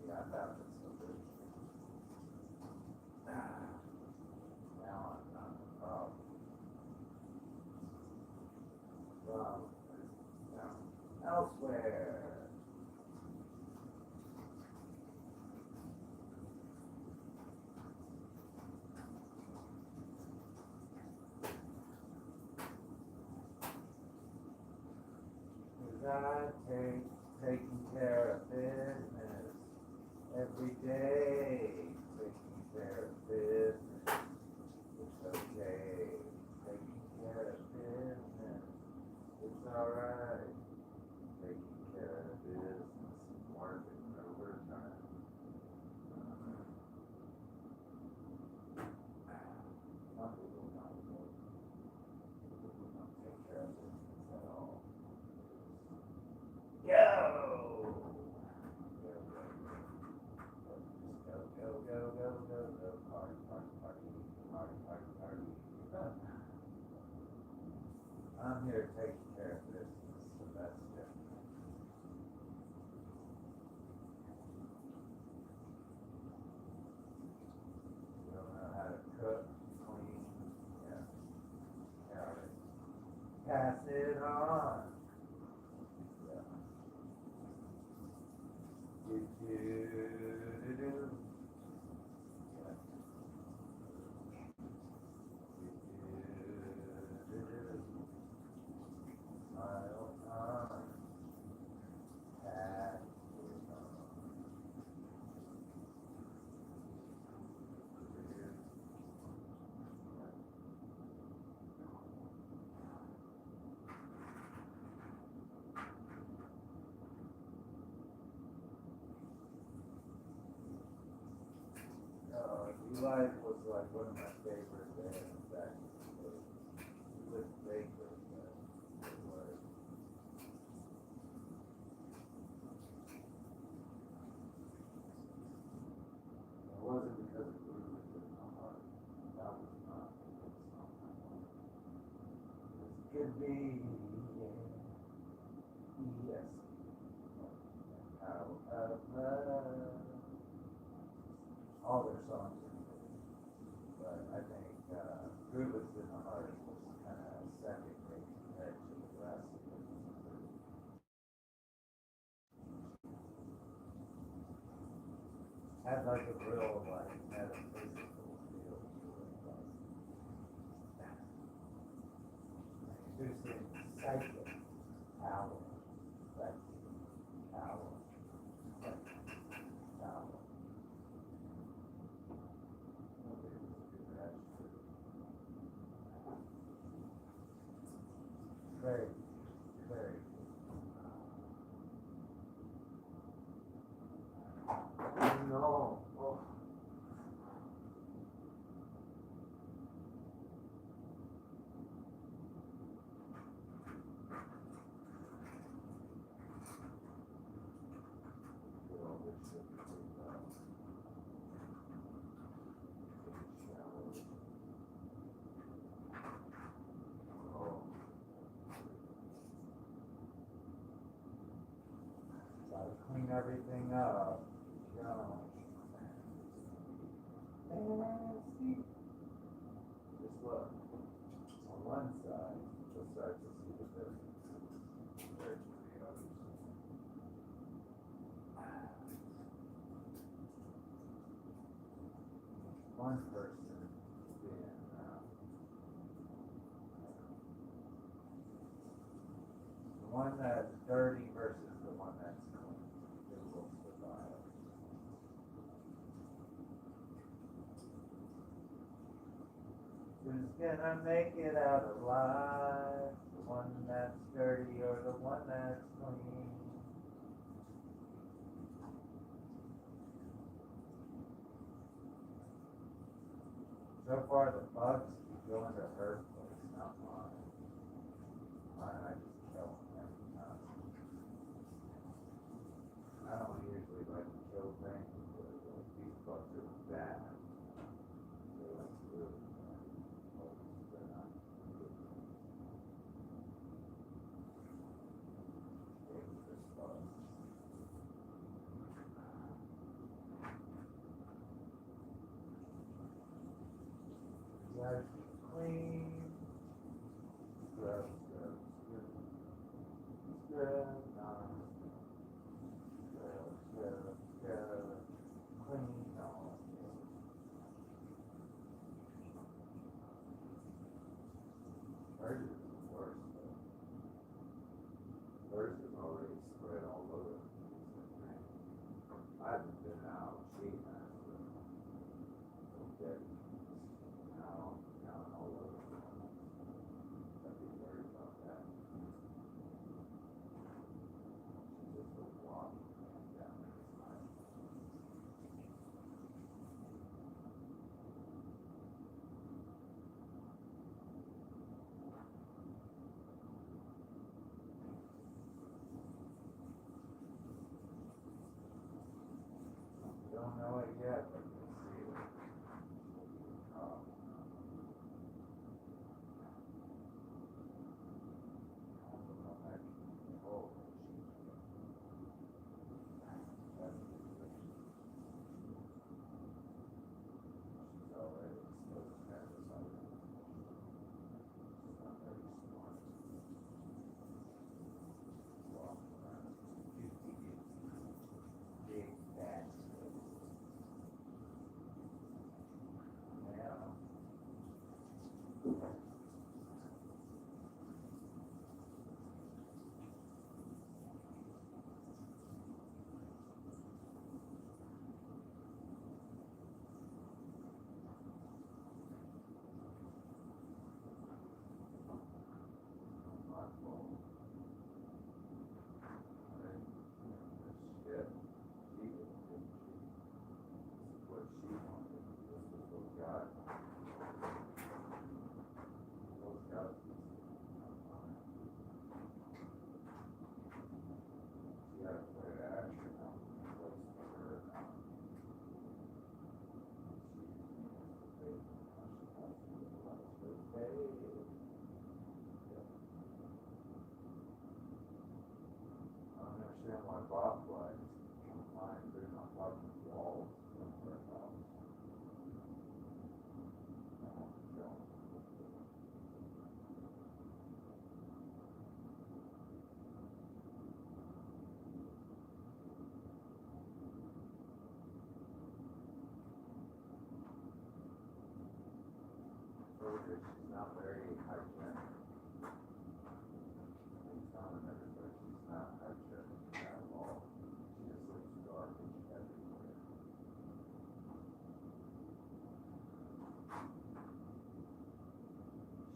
Yeah, I found it so good. Now I'm not the problem. Problem is found elsewhere. Cause I take taking care of business every day. Taking care of business. It's okay. Taking care of business. It's alright. Taking care of business. Working overtime. Some people don't work. People don't take care of business at all. Go! Go, go, go, go, go, party, party, party, party, party, party. I'm here taking care of business, so that's different. You don't know how to cook, clean, yeah. Got it. Pass it on. Yeah. Do, do, do, do. Yeah. Do, do, do, do. Smile on. Pass it on. Life was like one of my favorite bands back in the day. With Baker, it was. It wasn't because it grew within my heart. That was not what was on my heart. This could be, yes, out of love. All their songs are good, but I think Groove Is in the Heart was kind of second rate compared to the rest of it. Had like a real like metaphysical feel to it. Introducing psychic power, psychic power, psychic power. Gotta clean everything up. Go. And see. Just look. On one side, you'll start to see the difference compared to the others. One person being the one that's dirty versus the one that's clean. It will survive. Who's gonna make it out alive? The one that's dirty or the one that's clean? So far, the bugs keep going to her place, not mine. I just kill them every time. I don't usually like to kill things, but these bugs are bad. They're like really bad. They're not good. Dangerous bugs. You gotta keep clean. Scrub, scrub, scrub. Scrub, scrub, scrub, scrub. Clean all. Hers is the worst though. Hers is already spread all over. I haven't been out. She has. Okay. Now, all over. I'd be worried about that. She's just a walking man down there. Don't know it yet, but you'll see it. My bobsled line putting on top of the walls of her house. She's not very hygienic. She's telling everybody she's not hygienic at all. She just leaves garbage everywhere.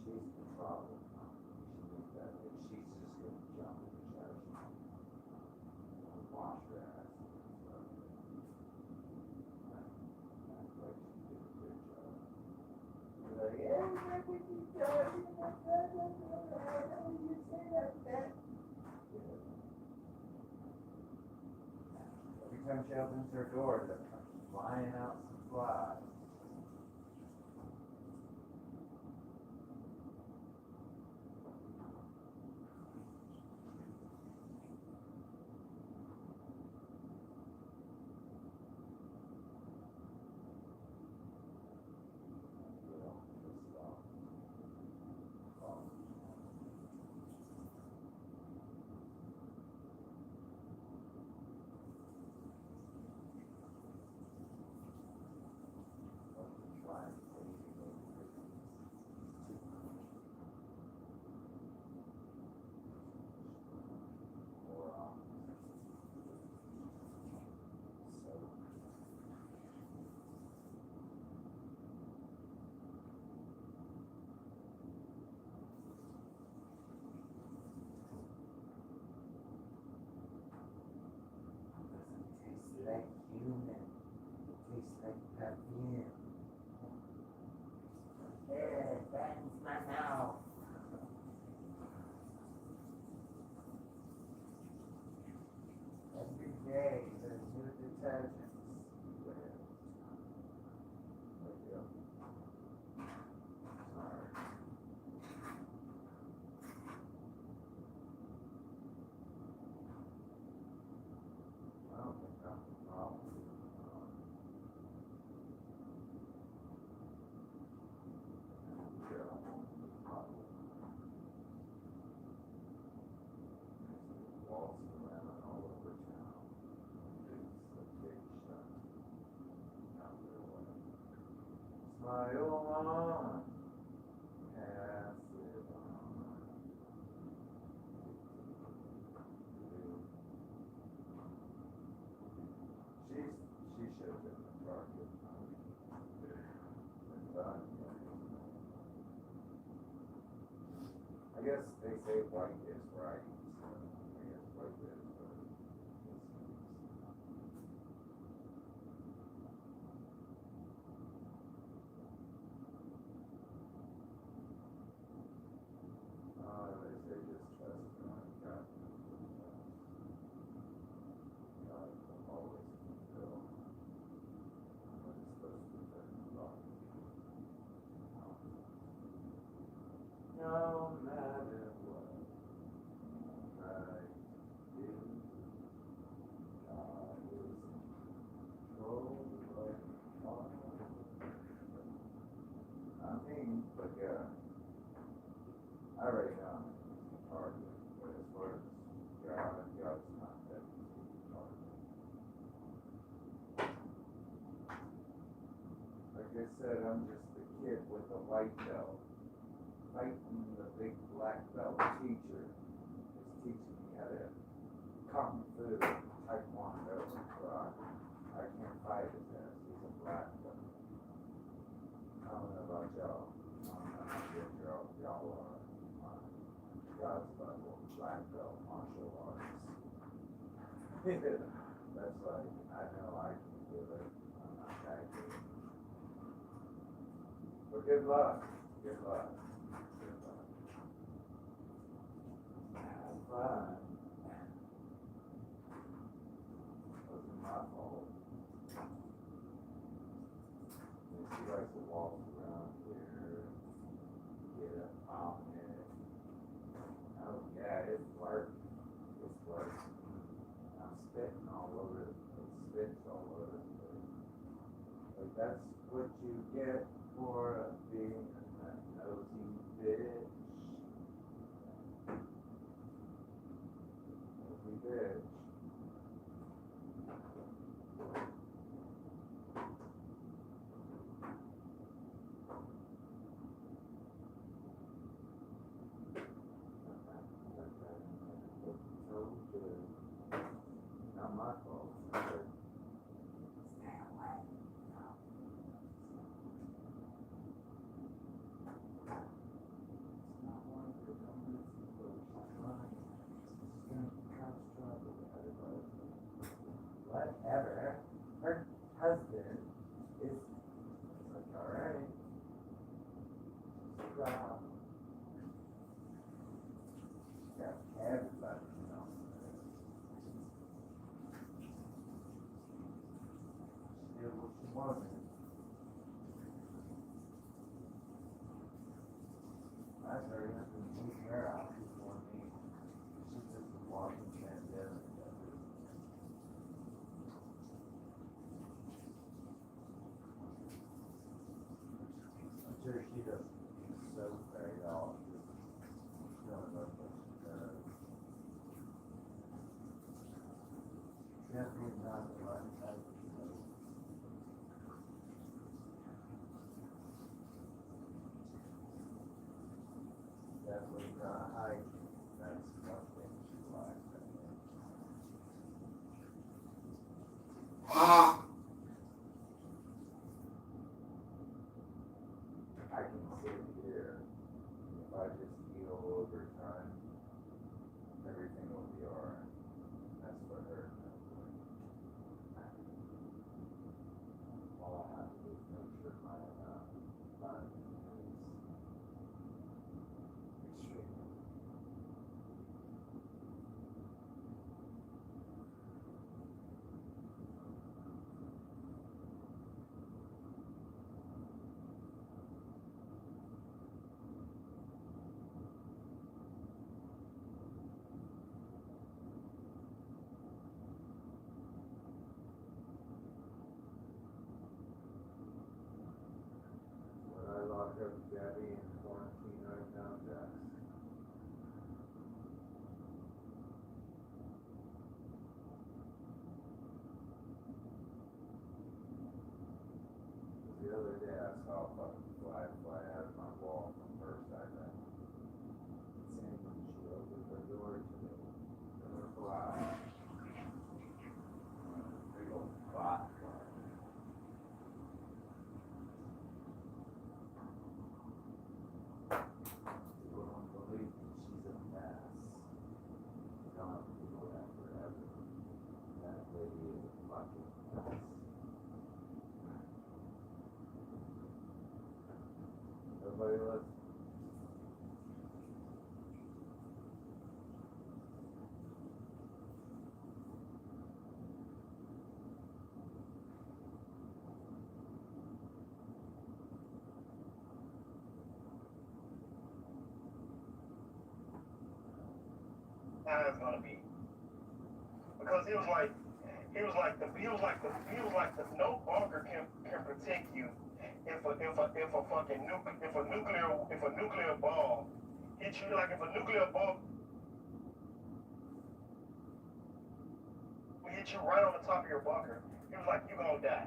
She's the problem. She needs that. She's just gonna jump in the shower. Wash her ass. That's like she did a good job. Like, yeah, what you doing? You say that. Every time she opens her door, they're flying out some flies. like human. It tastes like perfume. It burns my mouth. Every day there's new detergents. Smile on, pass it on. She should have been the target. I guess they say white is right. So I guess white is right. They just trust God. God will always fulfill what is supposed to be done in life. No matter what I do, God is in control of all. I mean, but yeah. I already know it's hard, but as far as God's not that hard. Like I said, I'm just a kid with a white belt, fighting the big black belt teacher is teaching me how to kung fu, taekwondo, so I can't fight his ass, he's a black belt. I don't know about y'all, I don't know how good y'all are. God's level, black belt, martial arts. That's like, I know I can do it. I'm not that good. But good luck. Good luck. Good luck. Have fun. Wasn't my fault. She likes to walk around here, get a mountain. Oh yeah, it's work. It's work. I'm spitting all over it. It spits all over the place. But that's what you get for being a nosy bitch. Nosy bitch. Not my fault. Stay away. Whatever. Her husband is like, alright. Stop. Got everybody. Did what she wanted. I started to meet her out before me. She's just a walking pandemic. I'm sure she doesn't so very all. She don't know what she does. Definitely not the right type of person. Definitely not hiking. That's one thing she likes. I can sit here. If I just heal over time, everything will be alright. That's what her. Debbie in quarantine right now, Jax. The other day I saw a fucking fly out of my wall from her side there. Same when she opened her door today. There were flies. Big old bot fly. People don't believe that she's a mess. You don't have to do that forever. That lady is a fucking mess. Everybody listen. How it's gonna be. Because he was like the no bunker can protect you if a nuclear bomb hit you, like if a nuclear bomb hit you right on the top of your bunker, he was like, you gonna die.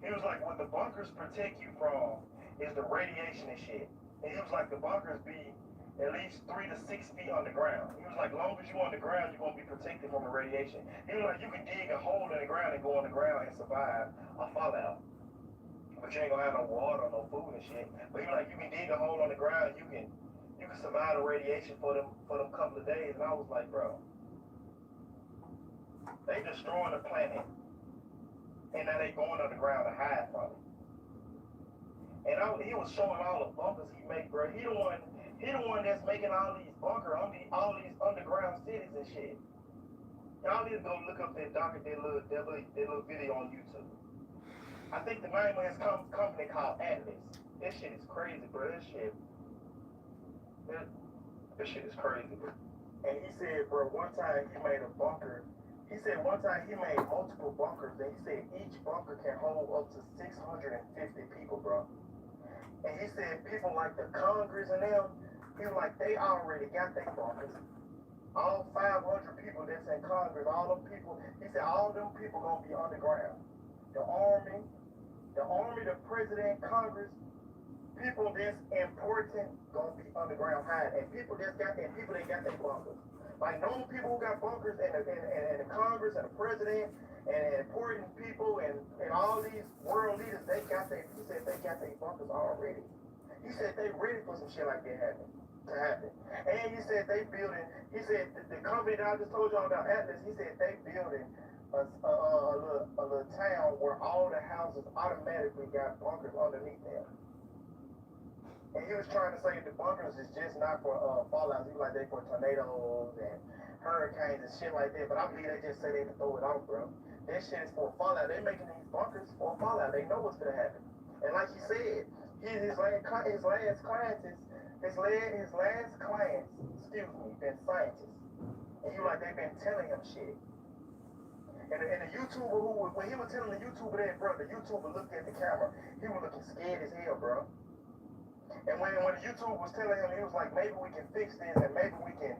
He was like, what the bunkers protect you from is the radiation and shit. And he was like, the bunkers be at least 3 to 6 feet underground. He was like, long as you're underground, you're gonna be protected from the radiation. He was like, you can dig a hole in the ground and go underground and survive a fallout. But you ain't gonna have no water, no food and shit. But he was like, you can dig a hole on the ground, you can survive the radiation for them couple of days. And I was like, bro, they destroying the planet. And now they going underground to hide from it. And he was showing all the bunkers he made, bro. He the one that's making all these all these underground cities and shit. Y'all need to go look up that little video on YouTube. I think the name of his company called Atlas. This shit is crazy, bro. This shit is crazy, bro. And he said, bro, one time he made a bunker. He said one time he made multiple bunkers, and he said each bunker can hold up to 650 people, bro. And he said people like the Congress and them, he was like, they already got their bunkers. All 500 people that's in Congress, all them people, he said all them people gonna be underground. The army, the president, Congress, people that's important gonna be underground hiding. And people that got their bunkers. Like normal people who got bunkers and the Congress and the president and important people and all these world leaders, he said they got their bunkers already. He said they ready for some shit like that to happen. And he said he said the company that I just told y'all about, Atlas, he said they building a little town where all the houses automatically got bunkers underneath them. And he was trying to say the bunkers is just not for fallouts. He was like, they for tornadoes and hurricanes and shit like that. But I believe they just say they can throw it off, bro. That shit is for fallout. They making these bunkers for fallout. They know what's gonna happen. And like he said, his last clients, been scientists. And he was like, they've been telling him shit. And the YouTuber when he was telling the YouTuber that, bro, the YouTuber looked at the camera, he was looking scared as hell, bro. And when the YouTuber was telling him, he was like, maybe we can fix this and maybe we can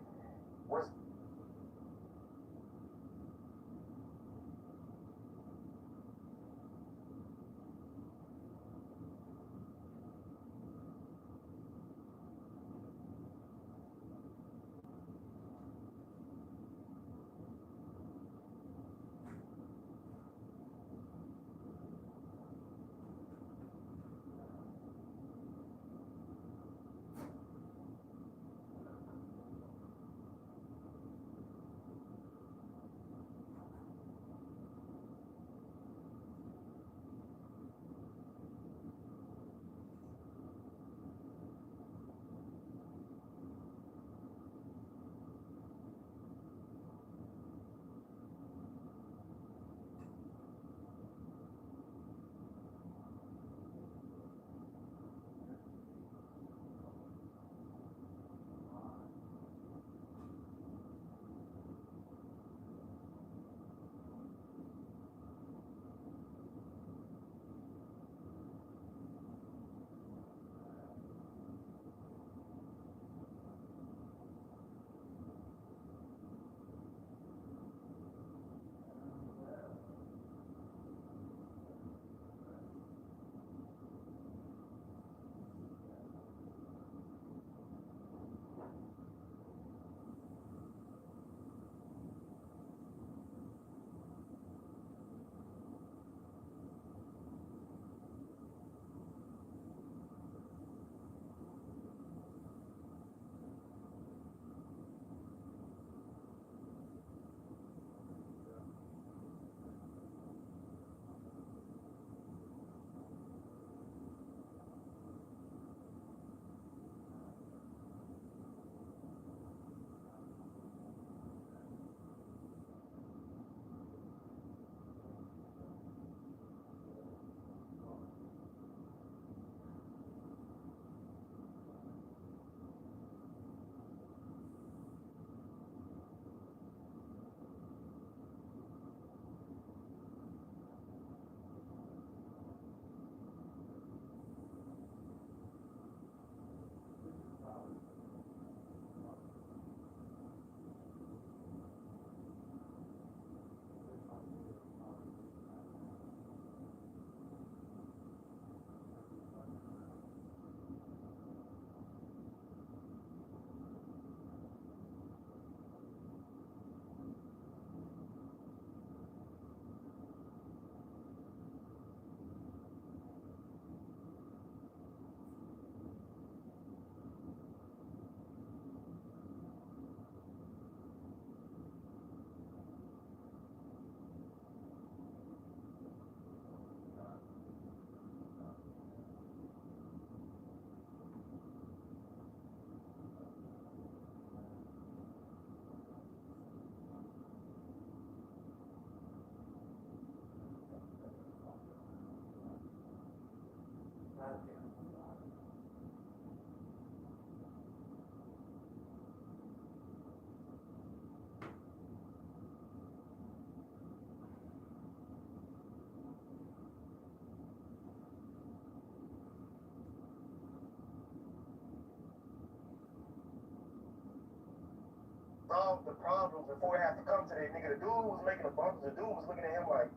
solve the problems before it have to come to that nigga. The dude was making the bumpers. The dude was looking at him like,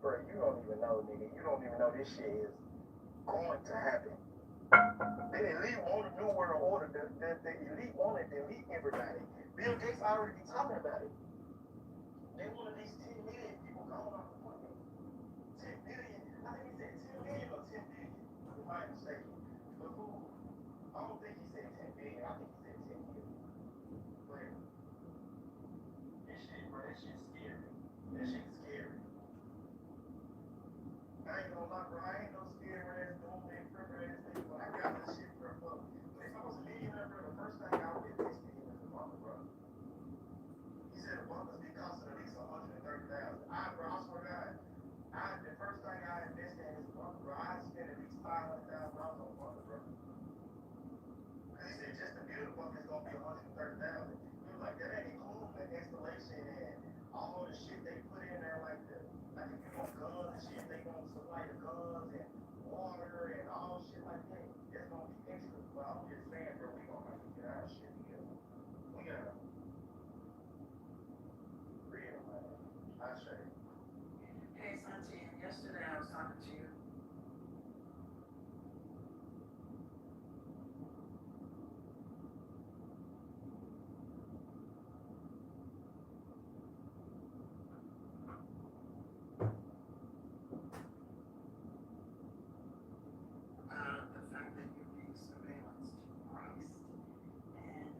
bro, you don't even know, nigga. You don't even know this shit is going to happen. The elite want a new world order. The elite wanted to elite everybody. Bill Gates already be talking about it. They want at least 10 million people going off the fucking 10 million. I think he said 10 million or 10 billion. If I'm mistaken. But who? I don't think he said 10 billion. I think he said 10 million. But this shit, bro, that shit's scary. That shit's scary. I ain't gonna lie, bro. I ain't no scared ass, no man, cripper ass nigga, but I got this shit, bro. If I was a millionaire, bro, the first thing I would invest in is a bumper, bro. He said the bumpers be costing at least 130,000. Bro, I swear to God, the first thing I invest in is a bumper, bro. I spend at least $500,000 on a bumper, bro. Cause he said just to build a bumper is gonna be 130,000. He was like, that ain't including the installation and all the shit they put in there, like if you want guns and shit, they gonna supply the guns and water and all shit like that. It's gonna be extra. But I'm just saying, bro, we gonna have to get our shit together. We gotta real, man. I say. Hey, Santi, yesterday I was talking to you. The fact that you're being surveillance to Christ and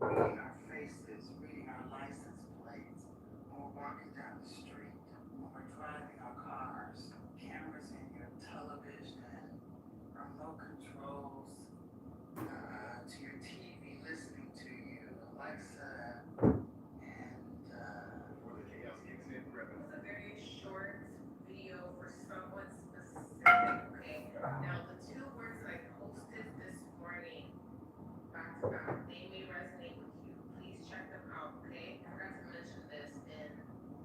reading our faces, reading our license plates, when we're walking down the street, when we're driving our cars, cameras in your television, remote controls to your TV listening to you, Alexa, and It was a very short video for someone specific. Okay. Now the two words that I posted this morning, back to back, they may resonate with you. Please check them out. Okay. I forgot to mention this in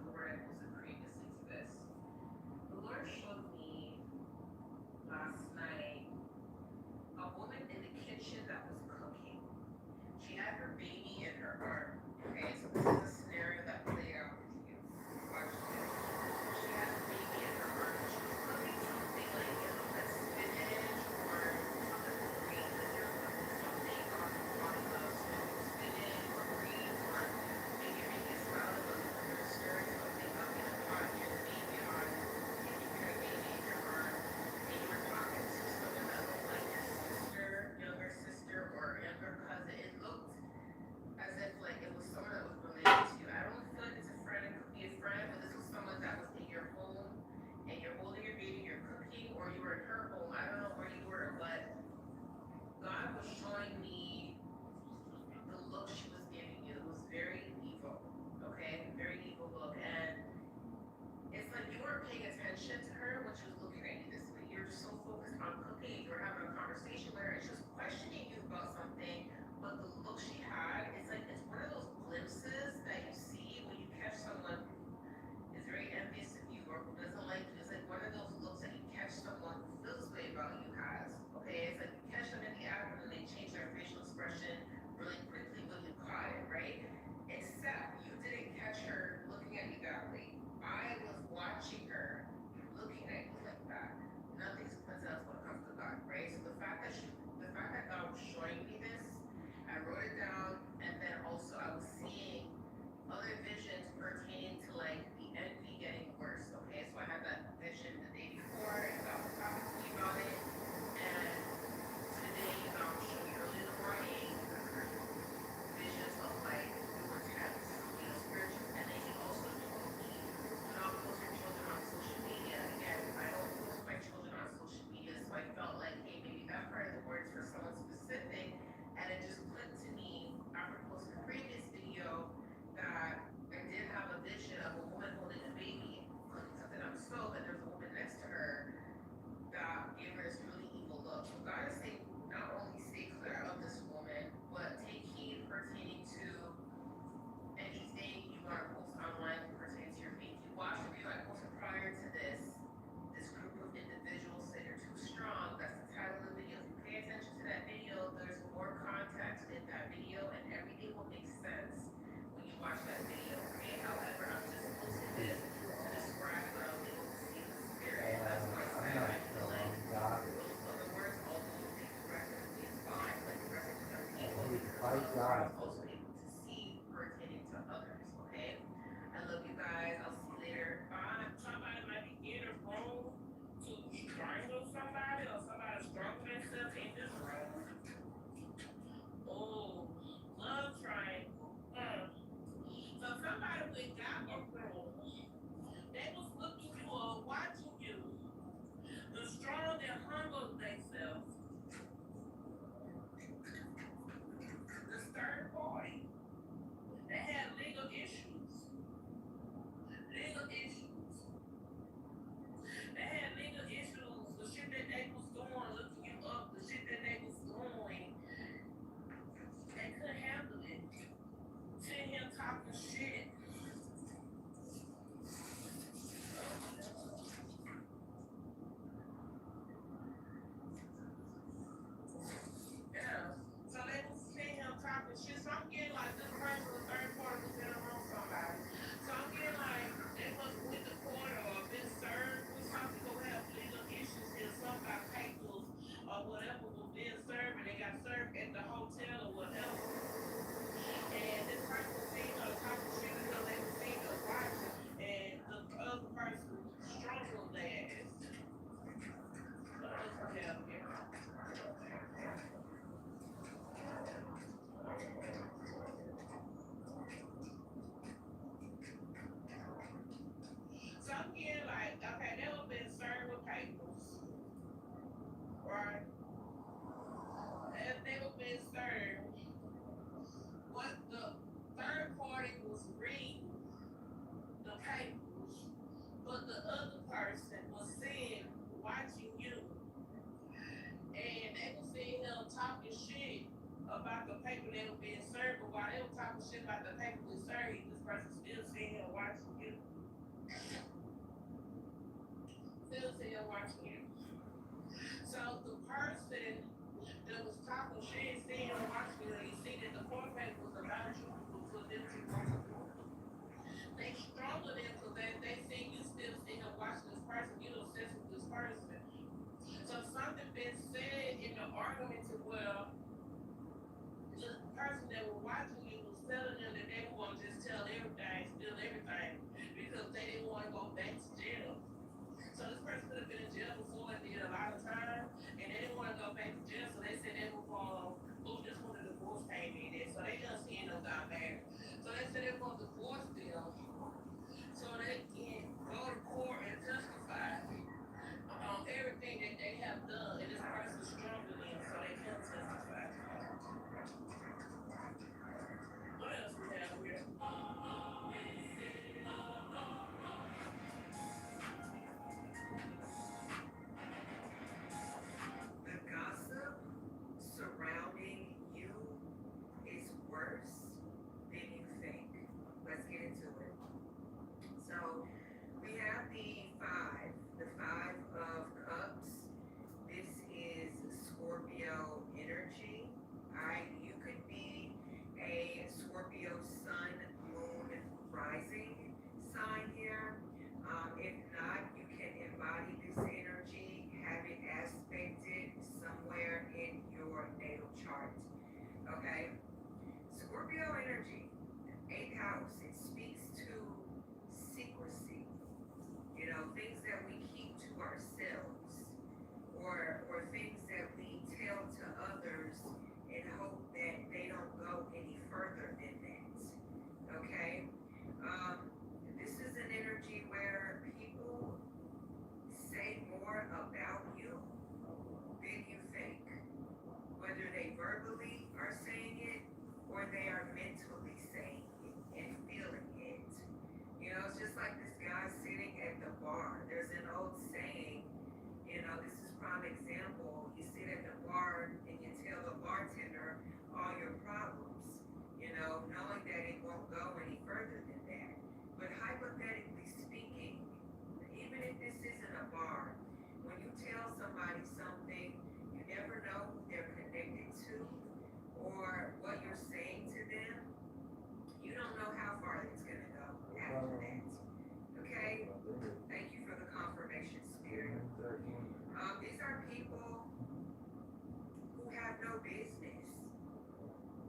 the word I posted previously to this. The Lord showed me last night a woman in the kitchen that was cooking. She had her baby in her arm. Okay, so this is a scenario that played out with you. Watch this. She had a baby in her arm. She was cooking something like, like spinach or something green. Like you're cooking something on spinach or greens, or maybe you're making a salad, but you're stirring something up in a pot. You have a baby on, and you hear a baby in your arm, and you were talking to someone that looked like your sister, younger sister, or younger cousin. It looked as if like it was someone that was related to you. I don't feel like it's a friend, it could be a friend, but this was someone that was in your home and you're holding your baby, you're cooking, or you were in her home. I don't know where you were, but God was showing me the look she was giving you. It was very evil, okay? Very evil look. And it's like you weren't paying attention to her when she was looking at you this way. You're just so focused on cooking, you were having a conversation with her, and she was questioning you about something, but the look she had, it's like it's one of those glimpses that you see when you catch someone who is very envious of you or who doesn't like you. It's like one of those looks that you catch someone who feels this way about you has. Okay, it's like you catch them in the act and then they change their facial expression really quickly when you caught it, right? Except you didn't catch her looking at you that way. I was watching her looking at you like that. Nothing's coincidental when it comes to God, right? So the fact that God was showing me this, I wrote it down, and then also I was seeing other visions pertaining to like the envy getting worse. Okay, so I had that vision the day before, and God was talking to me about it, and today God was showing me early in the morning visions of like we were tense, spiritual, and then he also told me do not post your children on social media. Again, I don't post my children on social media, so I felt like, hey, maybe that part of the word is for someone specific, and it just clicked to me after posting a previous video that I did have a vision of a woman holding a baby, cooking something on the stove, and there's a woman next to her that gave her this really evil look. So God is saying, not only stay clear of this woman, but take heed pertaining to anything you want to post online pertaining to your faith. You watched the video I posted prior to this. This group of individuals said you're too strong. That's the title of the video. If you pay attention to that video, there's more context in that video, and everything will make sense when you watch that video. Okay. However, I'm just posting this to describe what I was able to see in the spirit. That's why I said I feel like those other words, although they correctly fine, like reference to people, I was also able to see pertaining to others. Okay. I love you guys. I'll see you later. Bye. Somebody might be in a room to strangle somebody, or somebody strangle themselves in this room. Oh, love triangle. So somebody went got a room. They was looking you or watching you. The strong that humble themselves. The stern boy. talking shit about the paper that was being served, but while they were talking shit about the paper being served, this person still sitting here watching you. Still sitting here watching you. So the person that was talking shit, sitting here watching you, and you see that the court paper was about you, for them to go to court. They stronger than so that they see you still sitting here watching this person, you don't sense with this person. So something been said in the argument to where the person that was watching you was telling them that they were going to just tell everything, spill everything, because they didn't want to go back to jail. So this person could have been in jail before and did a lot of time, and they didn't want to go back to jail, so they said they were going to, just want a divorce payment, and so they just end up down there. So they said they were going to divorce them, so they can go to court and testify on everything that they have done, and this person is stronger than them, so they can testify. What else we have here? The gossip surrounding you is worse than you think. Let's get into it. So we have the Five of Cups. This is Scorpio energy. Alright, you could be a Scorpio sun, moon, rising sign here. If not, you can embody this energy, have it aspected somewhere in your natal chart. Okay? Scorpio energy, 8th house, it speaks to secrecy. You know, things that we keep to ourselves, or things that we tell to others in hope that they don't go any further than that. Okay? This is an energy where people say more about you than you think. Whether they verbally are saying it or they are mentally saying it and feeling it. You know, it's just like this guy sitting at the bar. There's an old saying, you know, this is prime example. You sit at the bar and you tell the bartender all your problems, you know, knowing that it won't go any further than that. But hypothetically speaking, even if this isn't a bar, when you tell somebody something, you never know who they're connected to or what you're saying to them. You don't know how far it's going to go after that. Okay? Thank you for the confirmation, Spirit. These are people who have no business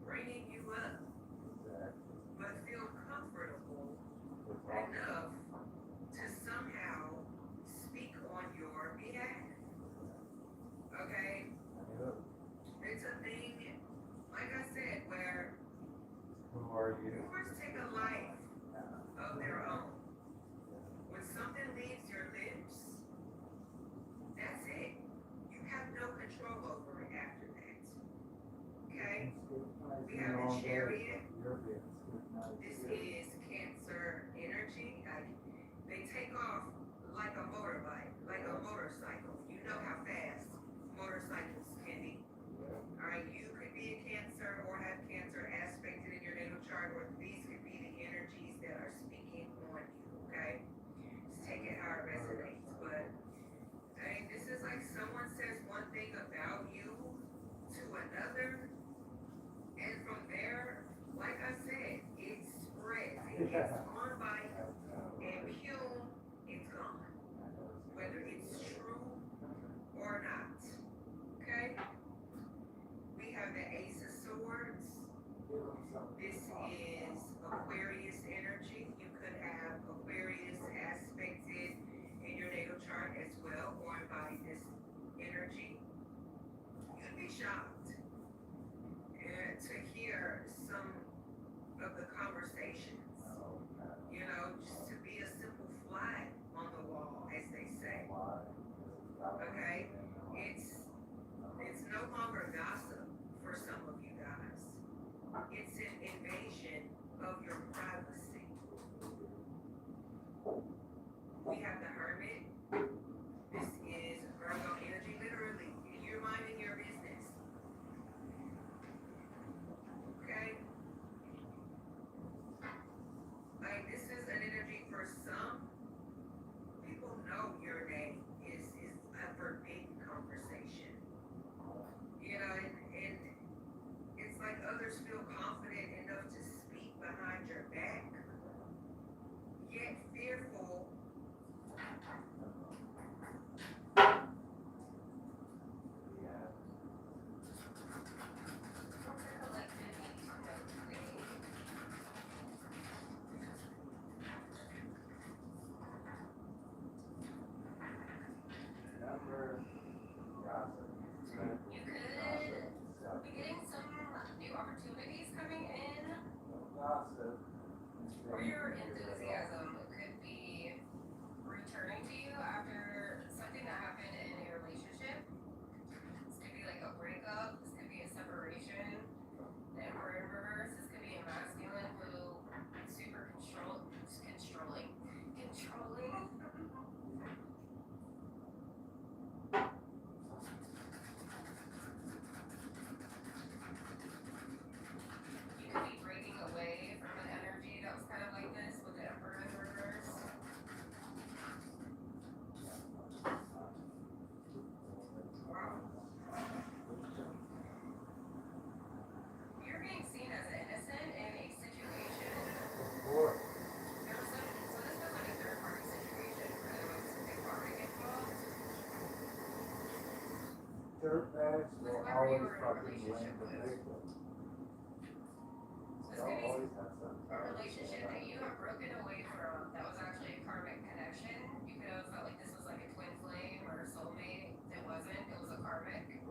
bringing you up, but feel comfortable enough to somehow speak on your behalf. Okay? It's a thing, like I said, where Who are you? rumors take a life of their own. When something leaves your lips, that's it. You have no control over it after that. Okay? We have the Chariot. This is Cancer energy. They take off like a motorbike, like a motorcycle. You know how fast motorcycles can be. Alright, you could be a Cancer or have Cancer aspected in your natal chart, or these could be the energies that are speaking on you, okay? Just take it how it resonates. But hey, this is like someone says one thing about you to another, and from there, like I said, it spreads. It gets on by, and pew, it's gone. Whether it's true or not. Okay? We have the Ace of Swords. This is Aquarius energy. You could have Aquarius aspected in your natal chart as well, or embody this energy. You'd be shocked to hear some of the conversations. You know, just to be a simple fly on the wall, as they say. Okay? It's no longer gossip for some of you guys. It's an invasion of your privacy. We have the Hermit. This is Virgo energy. Literally, others feel confident enough to speak behind your back, yet fearful Number, gossip, You could be getting some new opportunities coming in, gossip. or your enthusiasm could be returning to you after something that happened in a relationship. This could be like a breakup, this could be a separation, the Emperor in reverse, this could be a masculine who super controlling. You could be breaking away from an energy that was kind of like this with the Emperor in reverse. You're being seen as innocent in a situation. There was some, so this was like a third party situation where there was a karmic involved. Dirtbags will Whoever you always were in a fucking relationship blame the with. victim. This They'll could be always have something. a relationship that you have broken away from that was actually a karmic connection. You could have felt like this was like a twin flame or a soulmate. It wasn't, it was a karmic. It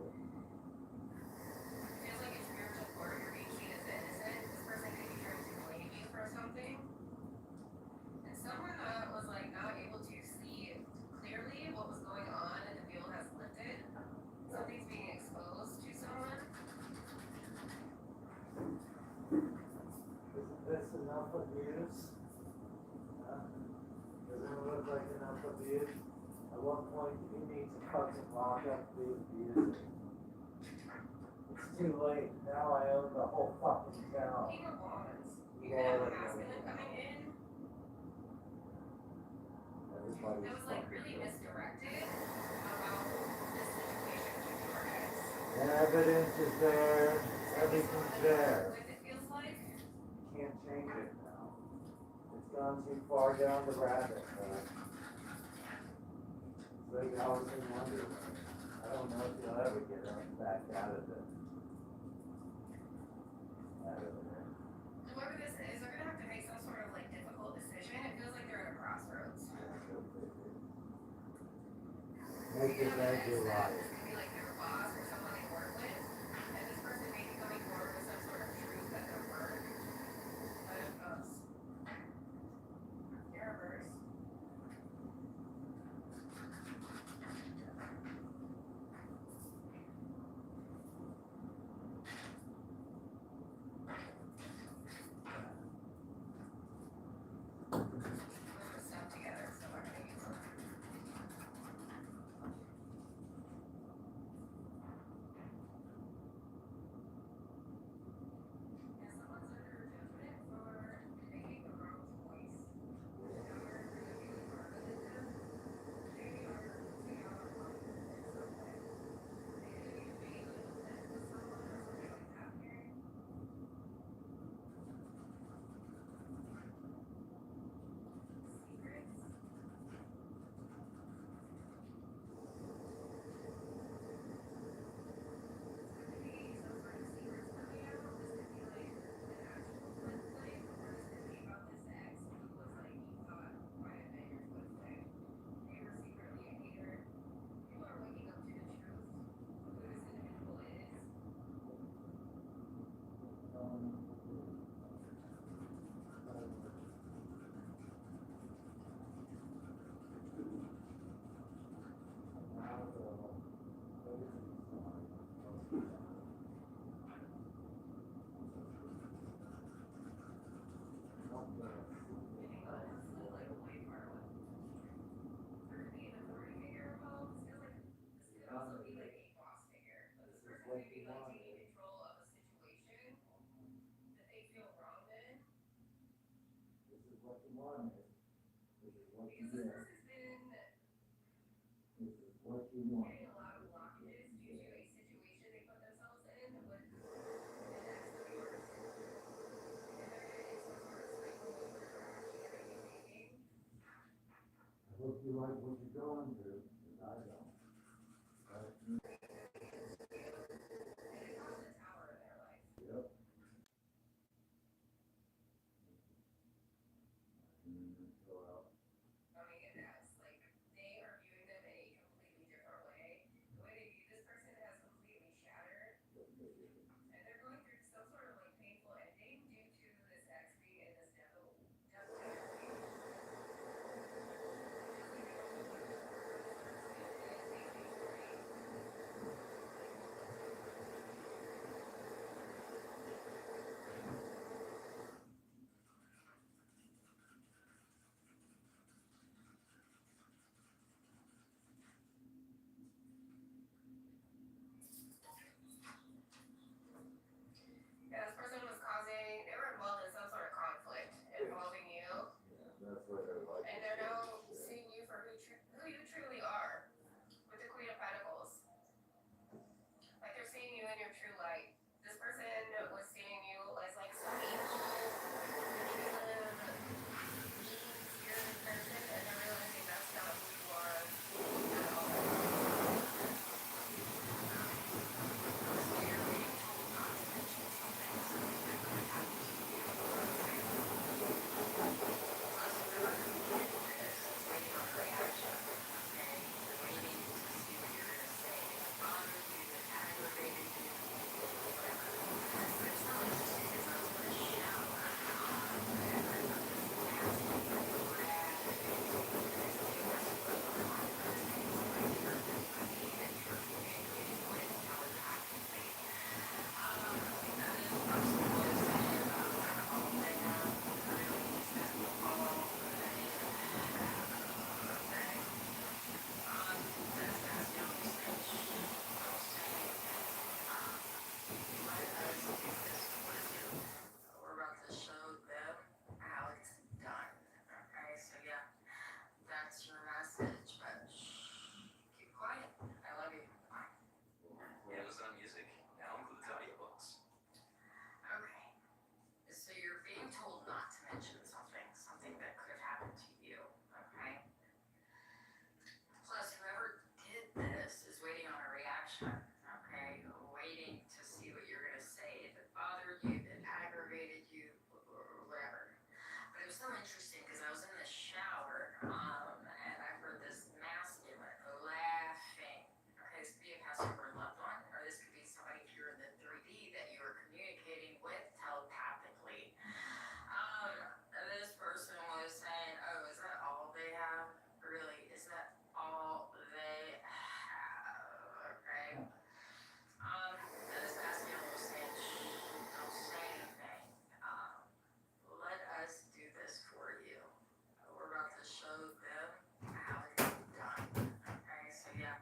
feels like in spiritual court you're being seen as innocent. This person could be trying to blame you for something. And someone that was like not able to see clearly what was going on and the veil has lifted. Something's being exposed to someone. Isn't this enough abuse? Huh? Doesn't it look like enough abuse? At what point do you need to fucking lock up the abuser? It's too late. Now I own the whole fucking town. King of Wands. You could have a masculine coming in Everybody's that was like really misdirected about this situation with your ex. evidence is there. Everything's there. With it feels like. Can't change it now. It's gone too far down the rabbit hole. It's like Alice in Wonderland. I don't know if you'll ever get back out of it. Out of there. Whoever this is, they're gonna have to make some sort of like difficult decision. It feels like they're at a crossroads. Make it as you like. This could be like their boss or someone they work with, and this person may be coming forward with some sort of truth at their work. But it goes. You're reverse. Put stuff together, so I'm gonna use them. Yeah, someone's under judgment for making the wrong choice. They are really part of it. They are losing out on something. They may lose it with someone or something like that here. Secrets. This could be some sort of secrets coming out. This could be like an actual twin flame, or this could be about this ex who was like you thought might have been your twin flame. They were secretly a hater. People are waking up to the truth of who this individual is. Getting honestly like way far away. There could be an authority figure involved. This could also be like a boss figure. But this person could be like taking control of a situation that they feel wronged in. This is what you wanted. This is what you Because this get. person's been This is what you want. getting a lot of blockages due to a situation they put themselves in with an ex of yours. like what you're going through, 'cause I don't. But, yep. Go out. I mean, it has, like, they are viewing them in a completely different way. The way they view this person has completely shattered. And they're going through some sort of, like, painful ending due to this ex being in this devil energy. Yeah, this person was causing, they were involved in some sort of conflict involving you. Yeah, that's what they're like. And they're now seeing you for who you truly are, with the Queen of Pentacles. Like they're seeing you in your true light. This person was seeing you as like some evil, manipulative, mean-spirited person, and they're realizing that's not who you are at all. So you're being told not to mention something that could happen to you. Plus, remember, communicating this is waiting on a reaction. Okay? You're waiting to see what you're going to say. It bothered you, it aggravated you, whatever. But it's not interesting because I was in the shower and I got this nasty red we're about to show them how it's done. Okay, so yeah, that's your message, but shh, keep quiet. I love you. Amazon Music now includes audiobooks. Okay, so you're being told not to mention something that could have happened to you, okay? Plus, whoever did this is waiting on a reaction, okay? Waiting to see what you're gonna say. If it bothered you, if it aggravated you, or whatever. But it was so interesting because I was in the shower, and I heard this masculine laughing. Okay, this could be a past or loved one, or this could be somebody here in the 3D that you were communicating with telepathically. This person was saying, "Oh, is that all they have? Really? Is that all they have?" Okay. And this masculine was saying, "Shh, don't say anything. Let us do this for you. We're about to show them how it's done." Okay, so yeah,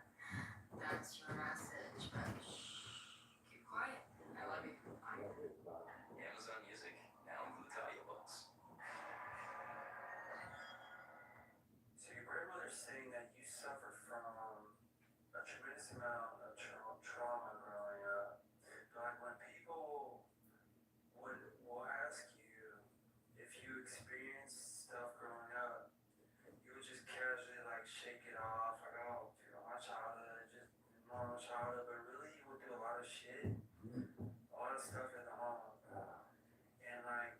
that's your message, but shh, keep quiet. I love you. Bye. Amazon Music now includes audiobooks. So your grandmother's saying that you suffer from a tremendous amount of trauma growing up. Like when people will ask you if you experienced stuff growing up, you would just casually like shake it off, like, oh, you know, my childhood, just normal childhood, but really you would do a lot of shit, a lot of stuff in the home. And like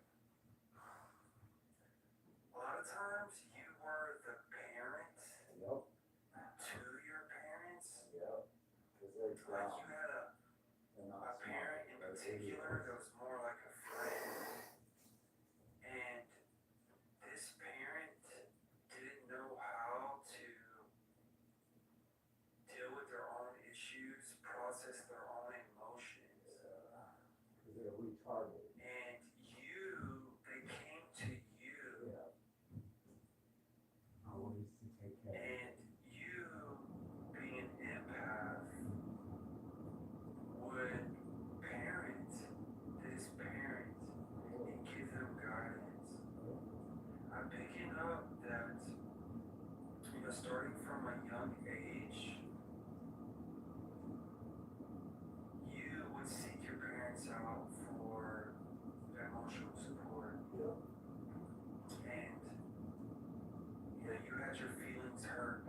a lot of times you were the parent Yep. to your parents. Yep. Because they're Like grown. you had They're a not parent smart. in They're particular idiots. that was more like a friend. And this parent didn't know how to deal with their own issues, process their own emotions. Because they're retarded. And they came to you. Yeah. Always to take care of And you, being an empath, would parent this parent and give them guidance. I'm picking up that, starting from a young age, you would seek your parents out for emotional support. And you had your feelings hurt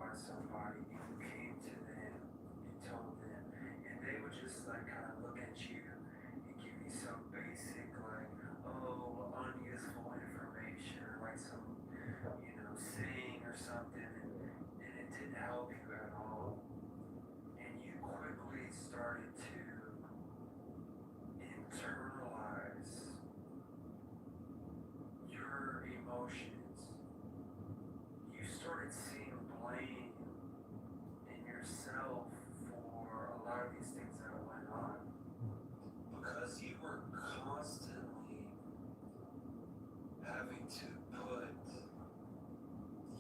to put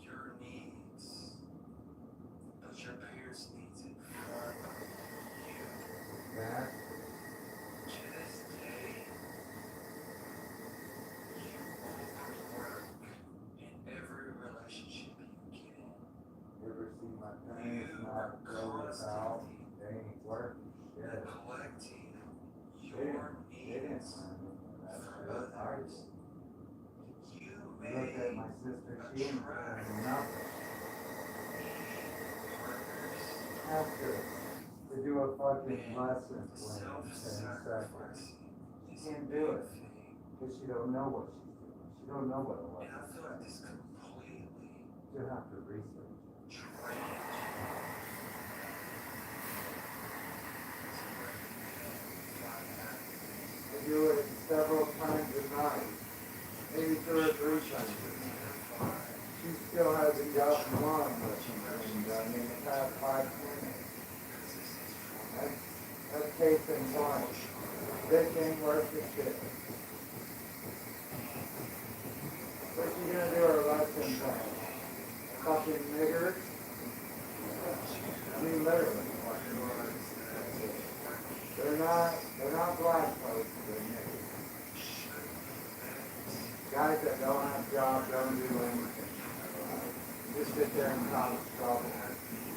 your needs, put your parents' needs in front of you. That, To this day, you overwork in every relationship you get in. you ever see my parents not go without, they ain't working shit. Neglecting They your didn't needs learn any of that for shit. I others. did. You Look may at my sister, she ain't attract learning nothing. partners After to do a fucking and lesson plan in 10 seconds. self-sacrificing She is can't a do big it. thing. Because she don't know what she's doing. She don't know what a And I lesson feel like plan this is. completely You have to research it. drained I do it several times a night, maybe 2 or 3 times a night. She still hasn't gotten one lesson plan done in the past 5 minutes. That's case in point. This ain't worth the shit. What's she gonna do her lesson plan? Fucking niggers? I mean, literally. They're not black folks, they're niggers. Guys that don't have jobs, don't do anything. Just sit there and cause trouble.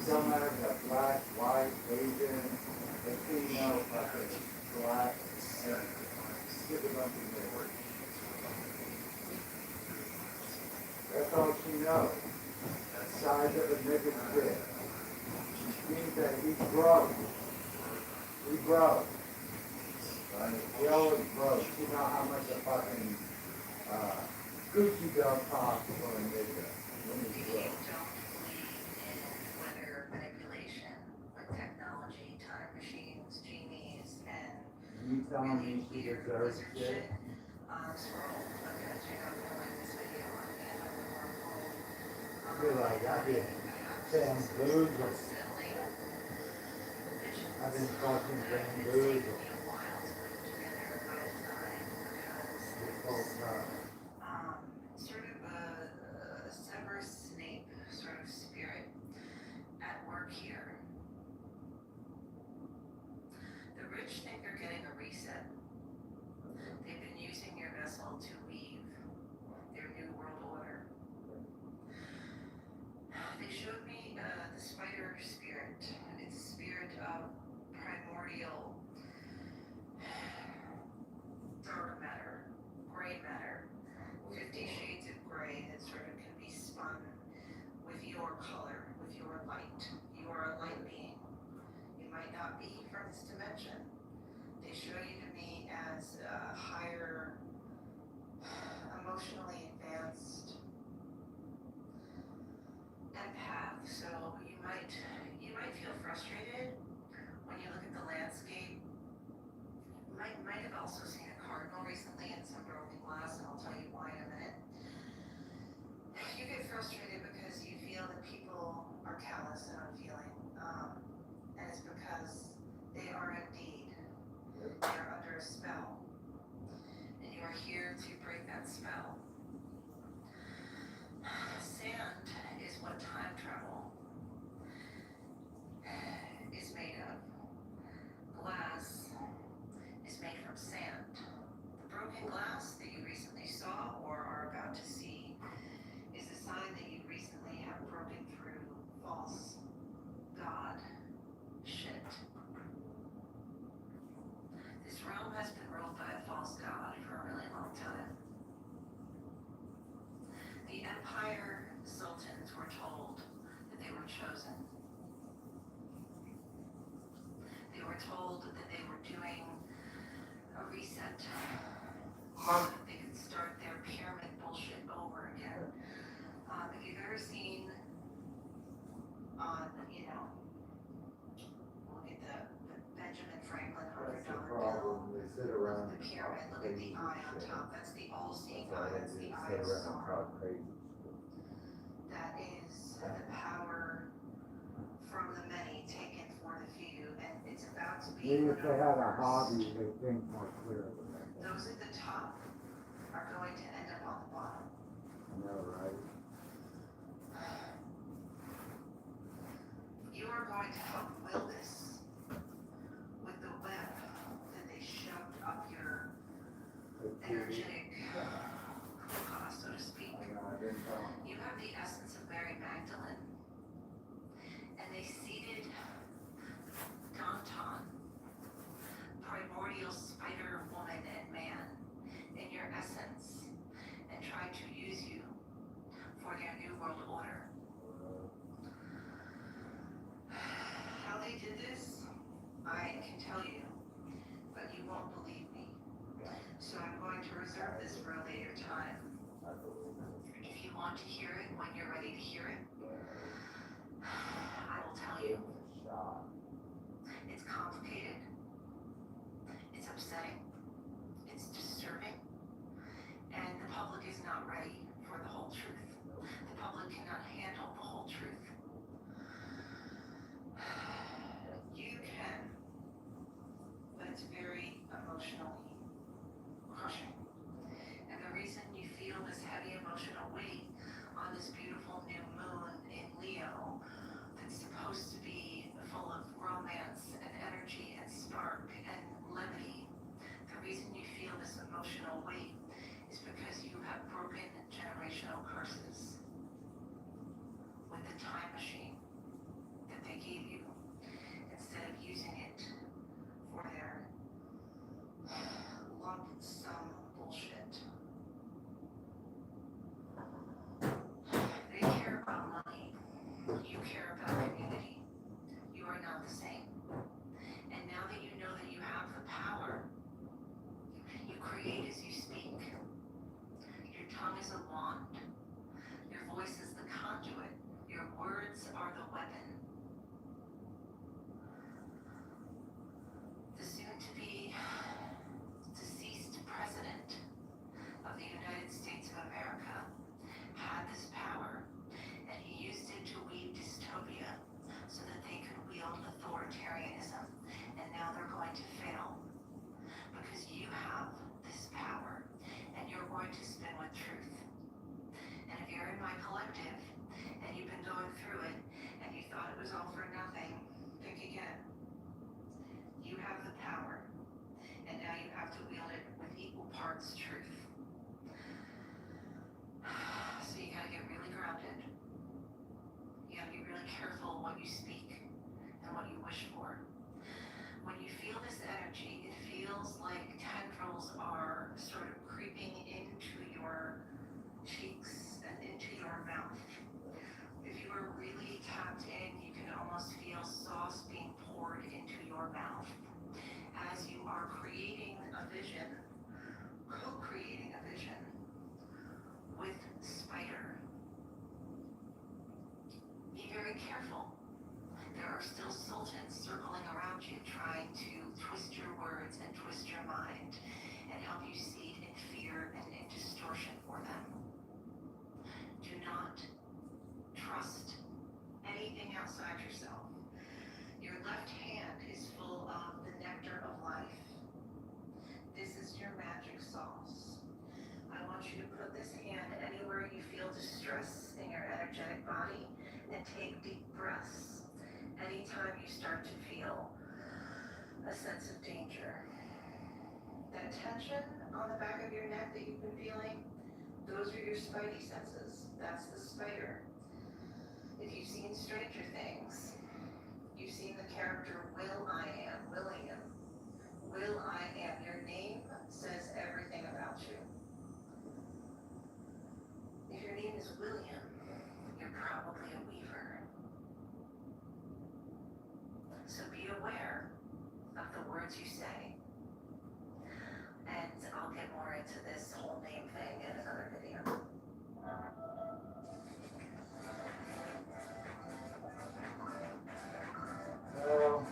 Don't matter if they're black, white, Asian, Latino, fucking black, give a bunch of niggers. That's all she knows. The size of a nigger's dick. Means that he's broke. We broke. Right? We always broke. You know how much a fucking Gucci belt costs for a nigger when he's broke. Don't believe in weather manipulation with technology, time machines, genies, and You telling me she deserves shit? scroll. Because you're not gonna like this video on the end of the wormhole. I feel like I've been bamboozled. I've been fucking bamboozled. This whole time. Sort of a Severus Snape sort of spirit at work here. The rich think they're getting a reset. They've been using your vessel to weave their new world order. They showed me the spider spirit. It's a spirit of primordial dark matter, gray matter, 50 shades of gray that sort of can be spun with your color, with your light. You are a light being. You might not be from this dimension. They show you to me as a higher, emotionally advanced empath. So you might feel frustrated when you look at the landscape. You might have also seen a cardinal recently in some broken glass, and I'll tell you why in a minute. You get frustrated because you feel that people are callous and unfeeling, and it's because they are indeed, they are under a spell, and you are here to break that spell. Sand is what time travel is made of. Glass is made from sand. The broken glass that you recently saw or are about to see is a sign that you recently have broken through false God shit. This realm has been ruled by a false God for a really long time. The empire sultans were told that they were chosen. They were told that they were doing a reset. They could start their pyramid bullshit over again. If you've ever seen on, look at the Benjamin Franklin $100 bill. They sit around The and pyramid, talk look at crazy the eye on shit. top. That's the all-seeing That's all eye. they That's do, the eye sit of around and sorrow. talk crazy shit. That is the power from the many taken for the few, and it's about to be. Maybe if they had a hobby, they think more clearly. Those at the top are going to end up on the bottom. know, right? You are going to help will this with the web that they shoved up your energetic hoo-ha, so to speak. You have the essence of Mary Magdalene, and they seeded Danton, primordial spider woman and man, in your essence, and tried to use you for their new world order. How they did this, I can tell you, but you won't believe me. So I'm going to reserve this for a later time. If you want to hear it when you're ready to hear it, I will tell you. It's complicated. It's upsetting. It's disturbing. And the public is not ready for the whole truth. The public cannot handle the whole truth. You can, but it's very emotionally crushing. And the reason you feel this heavy emotional weight on this beautiful new moon in Leo that's supposed to be full of romance and energy and spark and levity, the reason you feel this emotional weight is because you have broken generational curses with the time machine that they gave you instead of using it for their lump sum bullshit. They care about money. You care about community. You are not the same. And now that you know that you have the power, you create as you speak. Your tongue is a wand. Your voice is the conduit. Your words are the weapon. The soon-to-be deceased president of the United States of America had this power, and he used it to weave dystopia so that they could wield authoritarianism, and now they're going to fail because you have this power, and you're going to spin with truth. And if you're in my collective, and you've been going through it, and you thought it was all for nothing, think again. You have the power, and now you have to wield it with equal parts truth. So you gotta get really grounded. You gotta be really careful what you speak and what you wish for. When you feel this energy, it feels like tendrils are sort of creeping into your cheeks and into your mouth. If you are really tapped in, you can almost feel sauce being poured into your mouth as you are creating a vision, co-creating a vision with Spider. Be very careful. There are still sultans circling around you trying to twist your words and twist your mind and help you see it in fear and in distortion for them. Do not trust anything outside yourself. Your left hand is full of the nectar of life. This is your magic sauce. I want you to put this hand anywhere you feel distress in your energetic body and take deep breaths anytime you start to feel a sense of danger. That tension on the back of your neck that you've been feeling, those are your spidey senses. That's the spider. If you've seen Stranger Things, you've seen the character William. Will I am. Your name says everything about you. If your name is William, you're probably a weaver. So be aware of the words you say. And I'll get more into this whole name thing in another video. Well,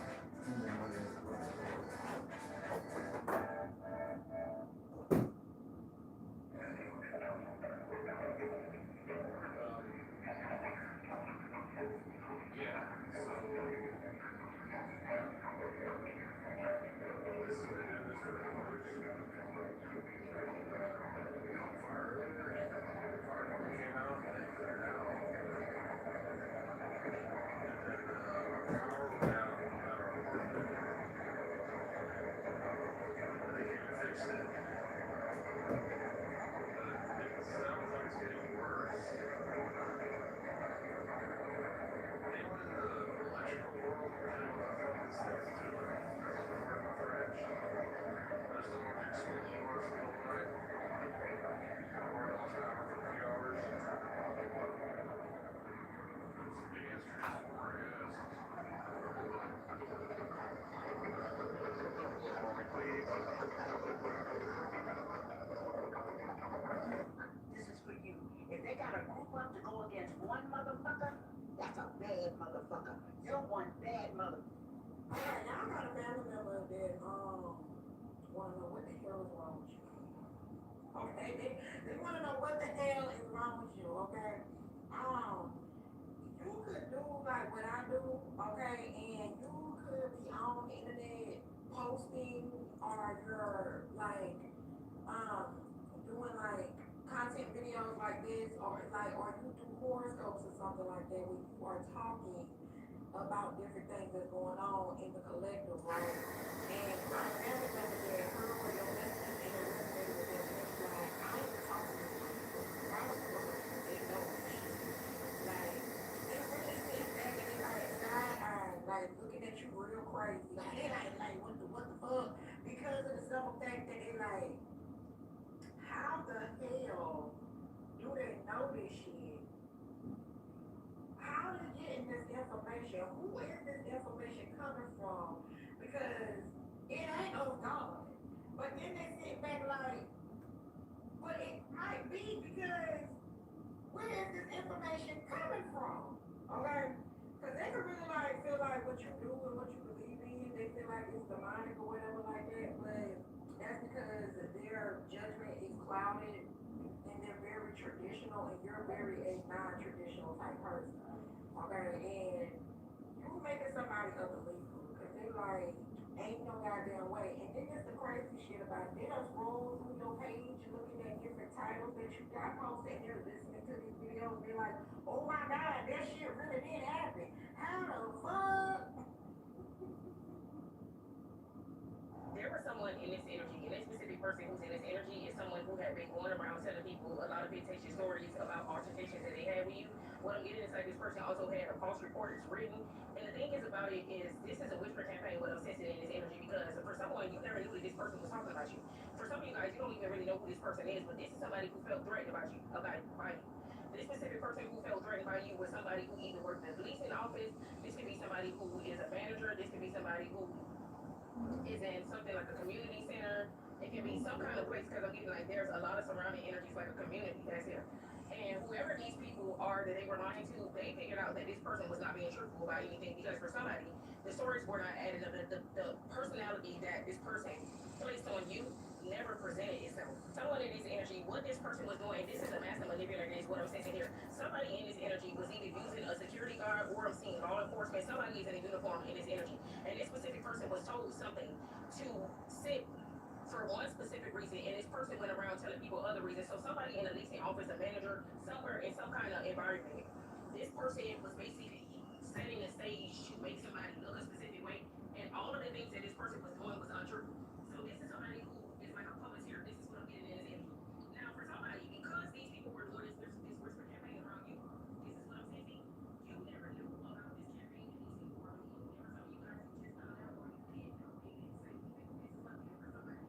motherfucker. You're one bad mother. Alright, now I got a family member that wanna know what the hell is wrong with you. Okay, they wanna know what the hell is wrong with you, okay? You could do like what I do, okay, and you could be on the internet posting or you're like doing like content videos like this or you do horoscopes or something like that where you are talking about different things that's going on in the collective, right? And my family member that heard what your message and it resonated with them, and it's like, I ain't talking to you. I don't know what they know this shit. Like, they really sit back and they like side-eye, like looking at you real crazy. Like, they like, what the fuck? Because of the simple fact that they like, how the hell do they know this shit? How are they getting this information? Who is this information coming from? Because it ain't of God. But then they sit back like, but it might be because where is this information coming from? Okay? Because they can really like feel like what you do and what you believe in, they feel like it's demonic or whatever like that, but that's because their judgment is clouded and they're very traditional and you're very a non-traditional type person. Okay, and you making somebody unbelievable because they like, ain't no goddamn way. And then it's the crazy shit about it. They just roll through your page looking at different titles that you got posted and they're listening to these videos and they're like, oh my god, that shit really did happen. How the fuck? There was someone in this energy, and this specific person who's in this energy is someone who had been going around telling people a lot of fictitious stories about altercations that they had with you. What I'm getting is like this person also had a false report that's written. And the thing is about it is this is a whisper campaign what I'm sensing in this energy because for someone you never knew that this person was talking about you. For some of you guys, you don't even really know who this person is, but this is somebody who felt threatened about you, by you. This specific person who felt threatened by you was somebody who either worked in the policing office, this could be somebody who is a manager, this could be somebody who is in something like a community center. It can be some kind of place because I'm getting like there's a lot of surrounding energies like a community that's here. And whoever these people are that they were lying to, they figured out that this person was not being truthful about anything because for somebody, the stories were not added up. The personality that this person placed on you never presented itself. Someone in this energy, what this person was doing, this is a master manipulator, is what I'm sensing here. Somebody in this energy was either using a security guard or I'm seeing law enforcement. Somebody is in a uniform in this energy. And this specific person was told something to sit for one specific reason, and this person went around telling people other reasons. So somebody in a leasing office, a manager, somewhere in some kind of environment, this person was basically setting the stage to make somebody look a specific way, and all of the things that this person was doing was untrue. So this is somebody who is like a puppeteer. This is what I'm getting in this energy. Now for somebody, because these people were doing this whisper campaign around you, this is what I'm sensing. You never knew about this campaign and these people were doing. There were some of you guys who just found out or you didn't know. You didn't say anything. This is what I'm getting for somebody.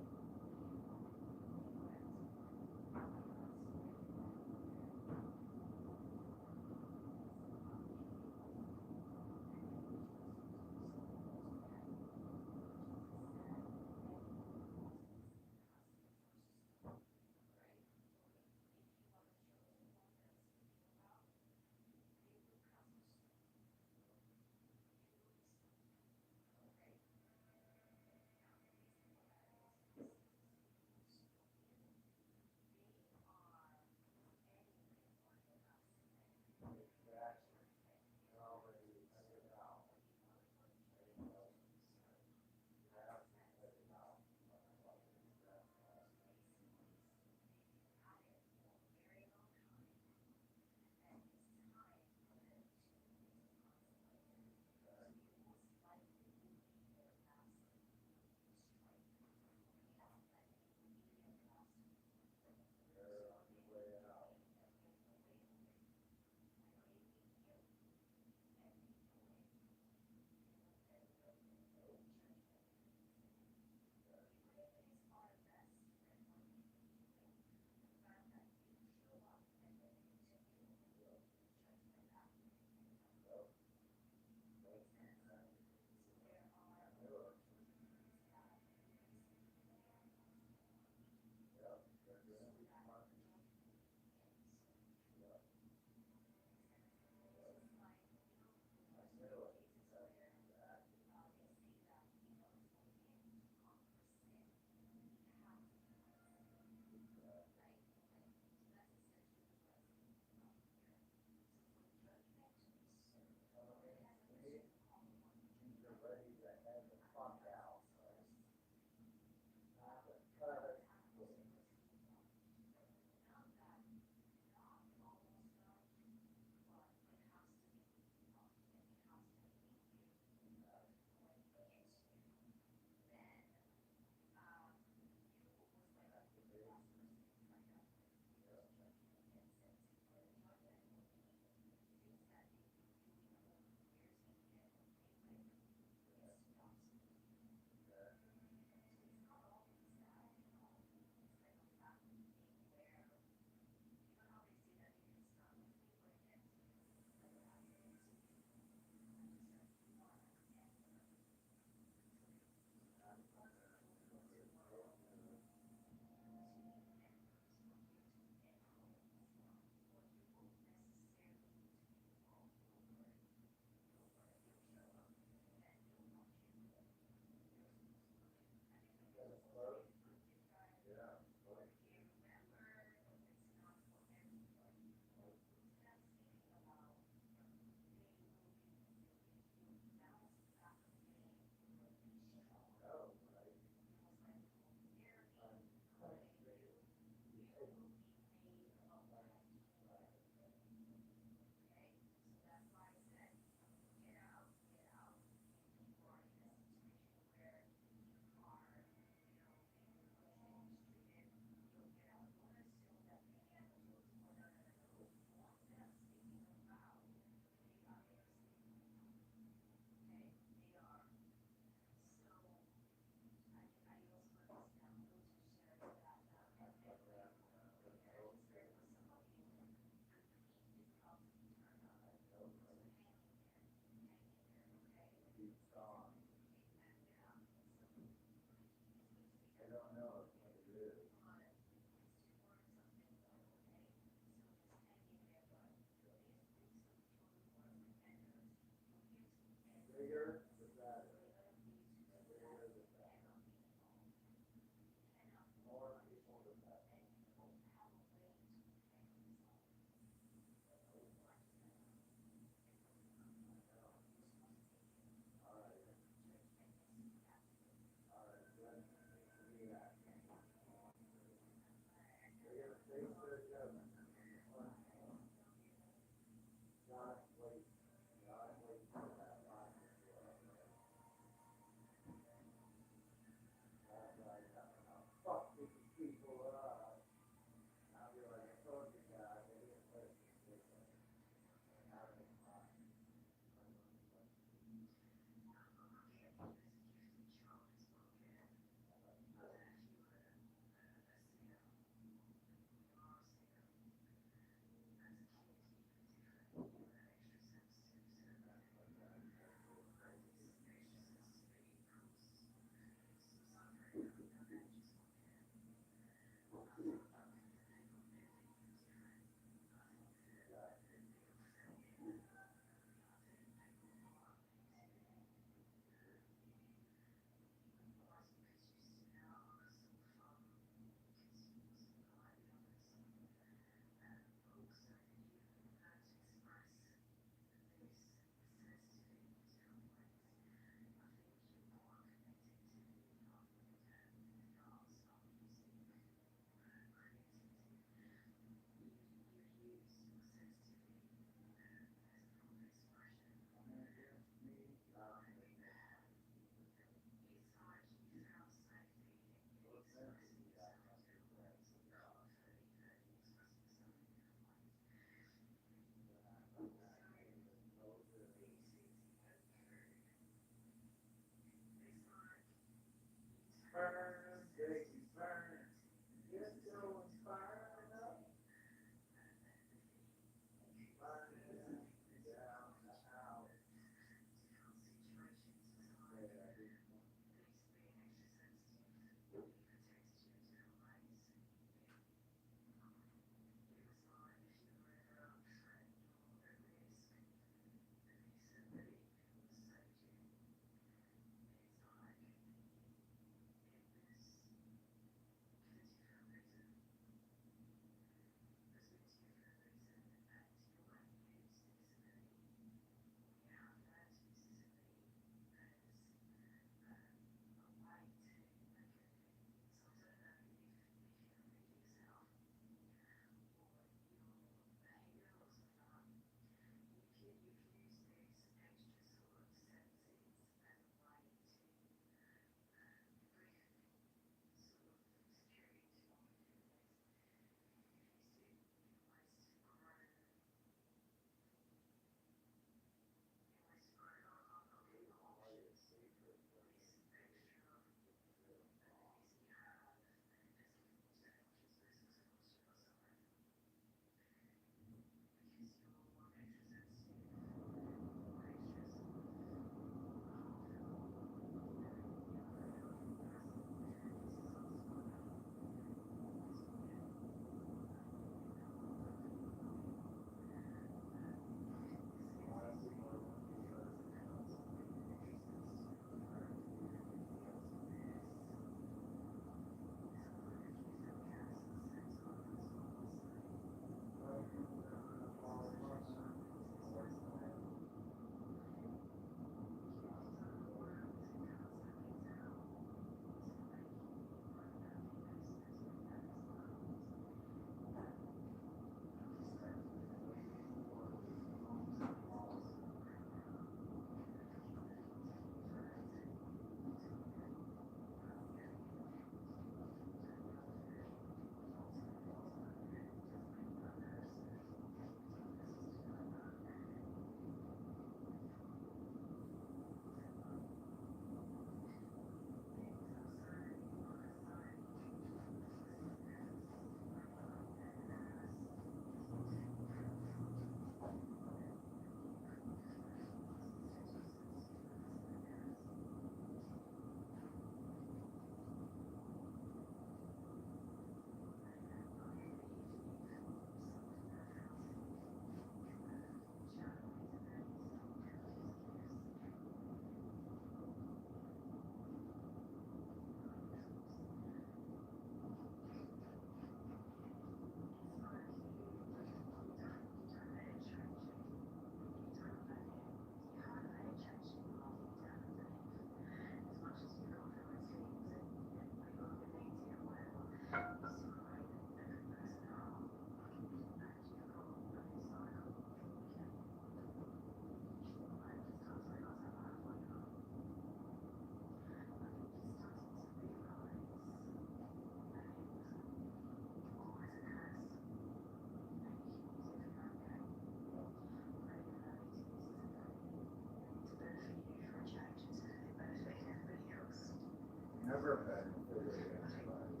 never been figured anybody.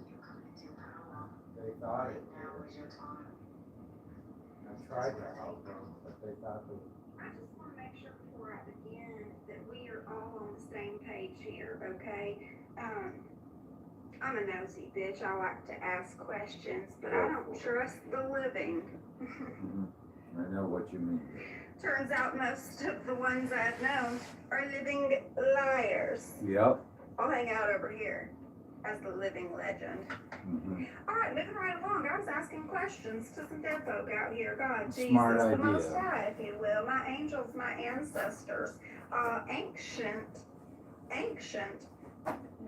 They thought it did. I tried to help them, but they thought they. I just want to make sure before I begin that we are all on the same page here, okay? I'm a nosy bitch. I like to ask questions, but I don't trust the living. I know what you mean. Turns out most of the ones I've known are living liars. Yep. I'll hang out over here as the living legend. All right, moving right along. I was asking questions to some dead folk out here. God, Jesus, Smart the idea. Most High, if you will. My angels, my ancestors, ancient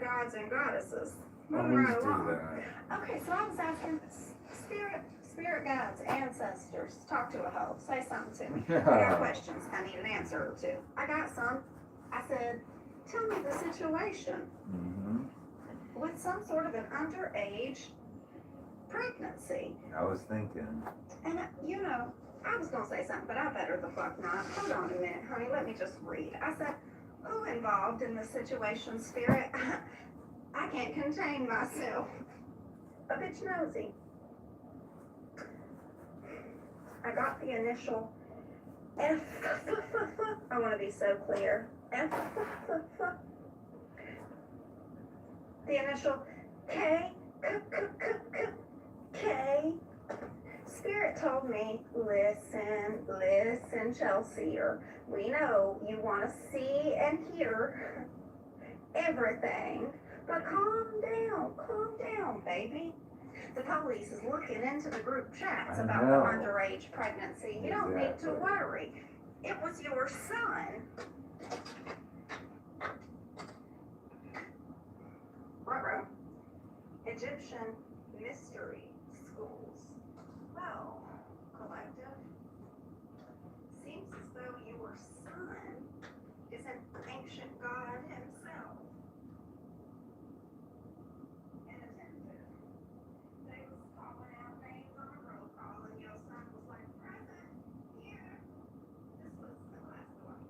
gods and goddesses. Moving Always right do along. that. Okay, so I was asking spirit guides, ancestors. Talk to a hoe. Say something to me. I got questions. I need an answer or two. I got some. I said, tell me the situation with some sort of an underage pregnancy. I was thinking. And, you know, I was going to say something, but I better the fuck not. Hold on a minute, honey. Let me just read. I said, who involved in the situation, spirit? I can't contain myself. A bitch nosy. I got the initial F. I want to be so clear. F. The initial K. K. Spirit told me, listen, Chelsea, we know you want to see and hear everything, but calm down, baby. The police is looking into the group chats about the underage pregnancy. You don't need to worry. It was your son. Ruh-roh. Egyptian mystery schools. Well, collective. Seems as though your son is an ancient god himself. Inattentive. They was calling out names on a roll call, and your son was like, present, here. This was the last one.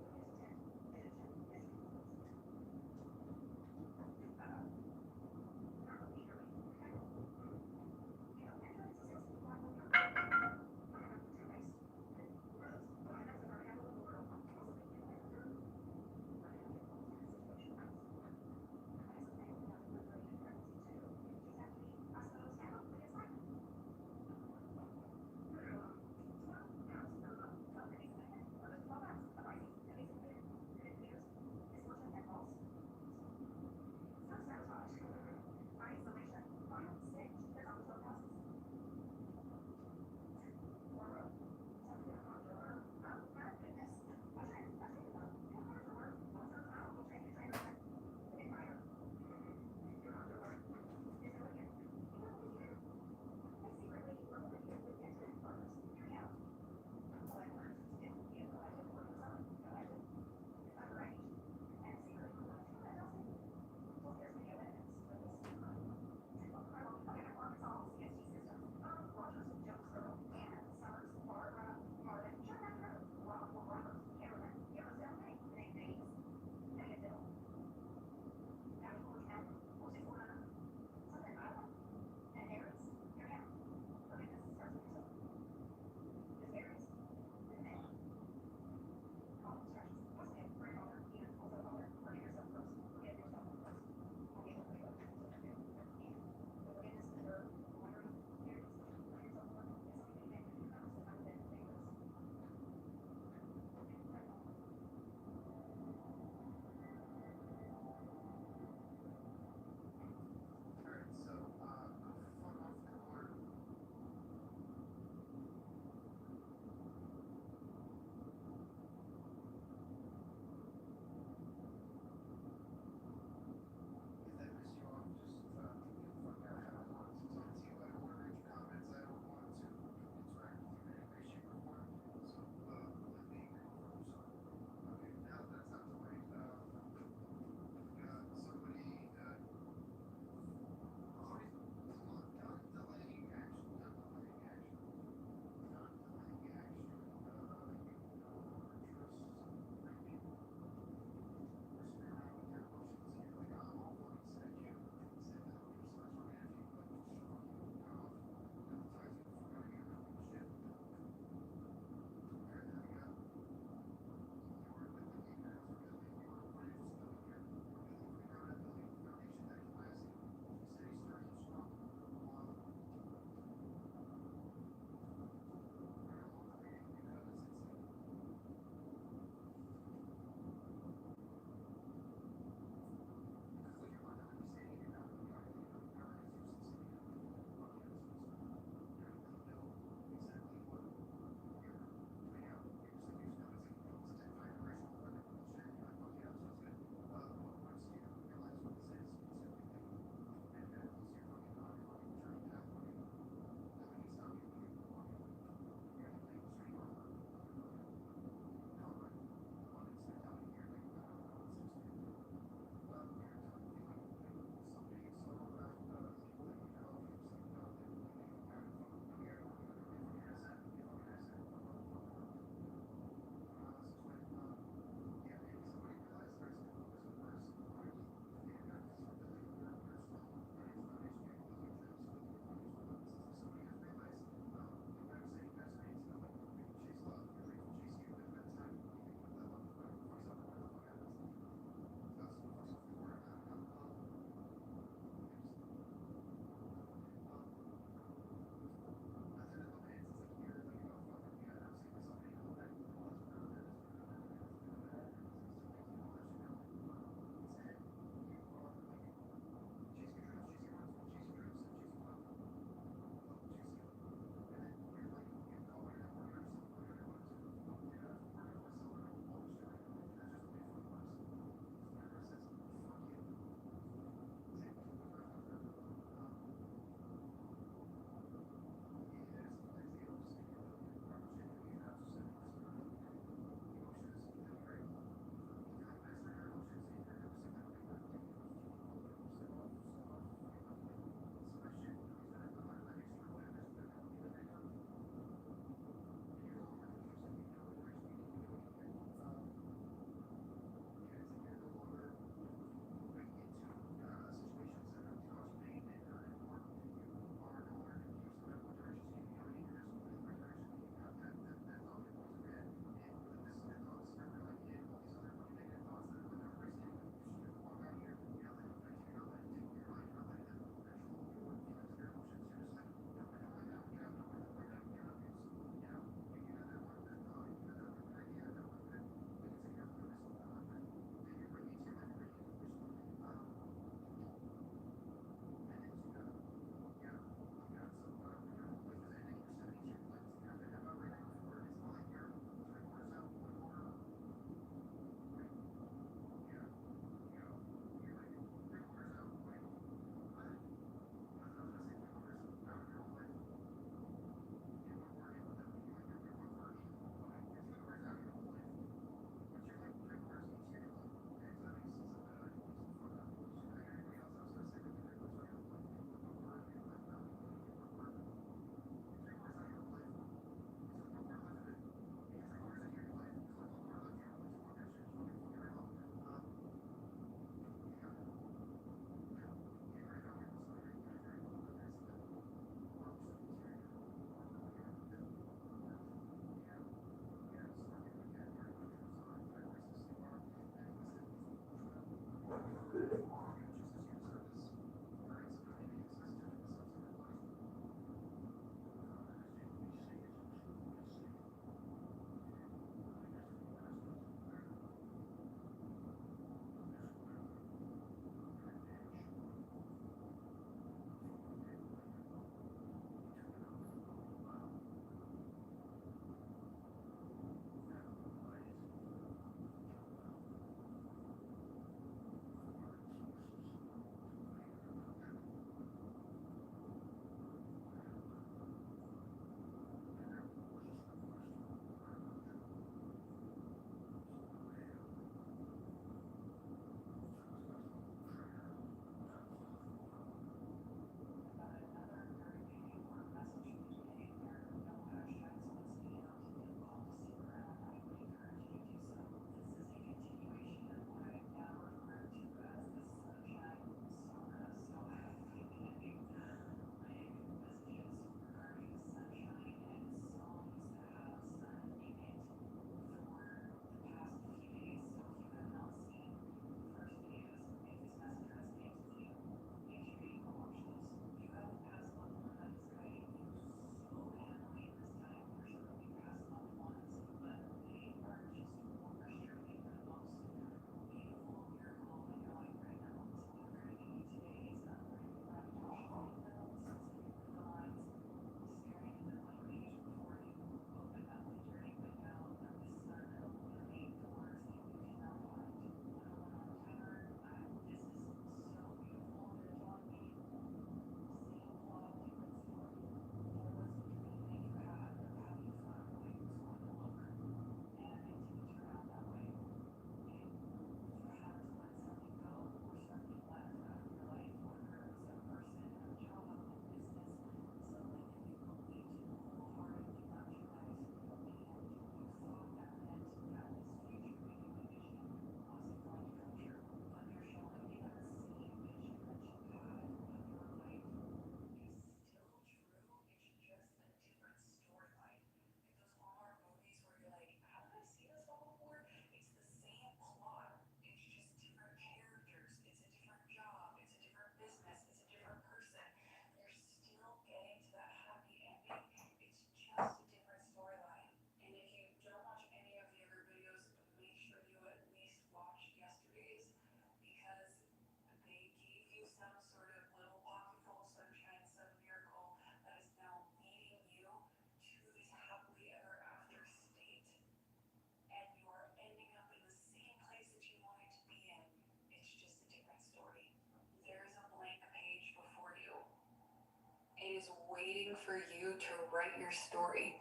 is waiting for you to write your story.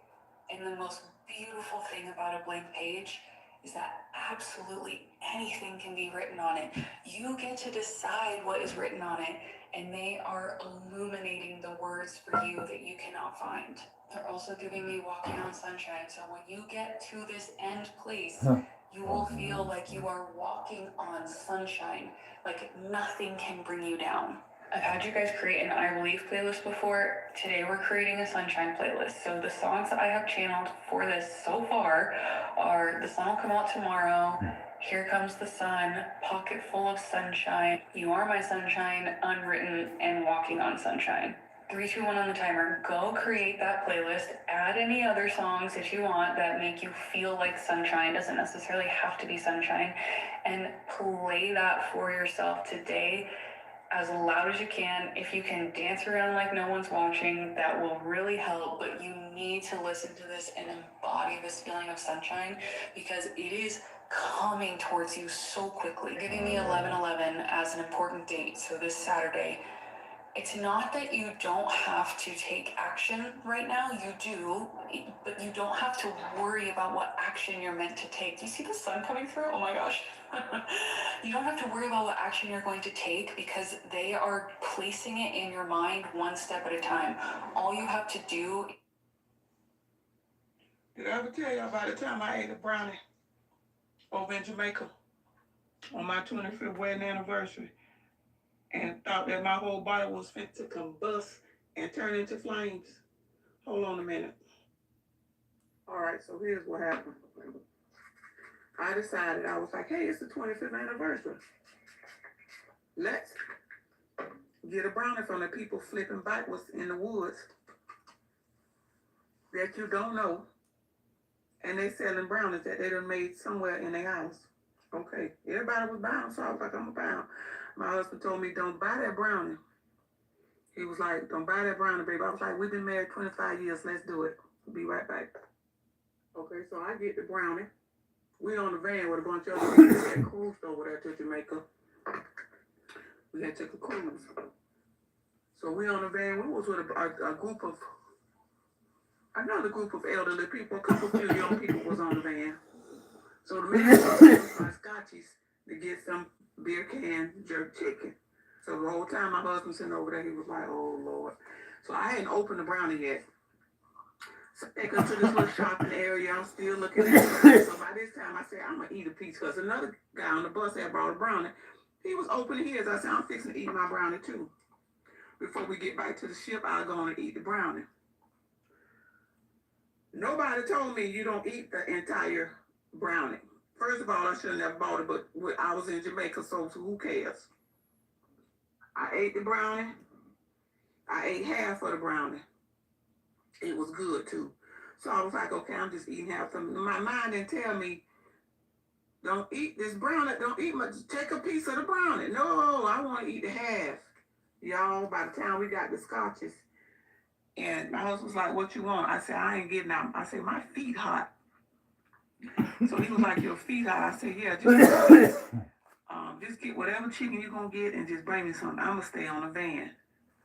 And the most beautiful thing about a blank page is that absolutely anything can be written on it. You get to decide what is written on it, and they are illuminating the words for you that you cannot find. They're also giving me walking on sunshine, so when you get to this end place, you will feel like you are walking on sunshine, like nothing can bring you down. I've had you guys create an I Believe playlist before. Today we're creating a sunshine playlist. So the songs that I have channeled for this so far are The Sun Will Come Out Tomorrow, Here Comes the Sun, Pocket Full of Sunshine, You Are My Sunshine, Unwritten, and Walking on Sunshine. 3, 2, 1 on the timer. Go create that playlist. Add any other songs that you want that make you feel like sunshine. Doesn't necessarily have to be sunshine. And play that for yourself today as loud as you can. If you can dance around like no one's watching, that will really help. But you need to listen to this and embody this feeling of sunshine, because it is coming towards you so quickly. Giving me 11/11 as an important date. So this Saturday. It's not that you don't have to take action right now, you do, but you don't have to worry about what action you're meant to take. Do you see the sun coming through? Oh my gosh. You don't have to worry about what action you're going to take, because they are placing it in your mind one step at a time. All you have to do... Did I ever tell y'all by the time I ate a brownie over in Jamaica on my 25th wedding anniversary, and thought that my whole body was fit to combust and turn into flames? Hold on a minute. All right, so here's what happened. I decided, I was like, hey, it's the 25th anniversary. Let's get a brownie from the people flipping backwards in the woods that you don't know, and they selling brownies that they done made somewhere in their house. Okay, everybody was bound, so I was like, I'm bound. My husband told me, don't buy that brownie. He was like, don't buy that brownie, baby. I was like, we've been married 25 years. Let's do it. Be right back. Okay, so I get the brownie. We on the van with a bunch of other people that cruised over there to Jamaica. We had to take a cruise. So we on the van. We was with a group of, another group of elderly people. A couple few young people was on the van. So the man was my scotchies to get some beer can jerk chicken. So the whole time my husband sitting over there, he was like, oh Lord. So I hadn't opened the brownie yet. So I go to this little shopping area. I'm still looking at it. So by this time I said, I'm gonna eat a piece, because another guy on the bus had brought a brownie. He was opening his. I said, I'm fixing to eat my brownie too. Before we get back to the ship, I'll go and eat the brownie. Nobody told me you don't eat the entire brownie. First of all, I should have never bought it, but I was in Jamaica, so who cares? I ate the brownie. I ate half of the brownie. It was good too. So I was like, okay, I'm just eating half of it. My mind didn't tell me, don't eat this brownie, don't eat much, take a piece of the brownie. No, I want to eat the half. Y'all, by the time we got the scotches, and my husband was like, what you want? I said, I ain't getting out. I said, my feet hot. So he was like, your feet hot? I said, yeah, just get whatever chicken you're going to get and just bring me something. I'm going to stay on the van.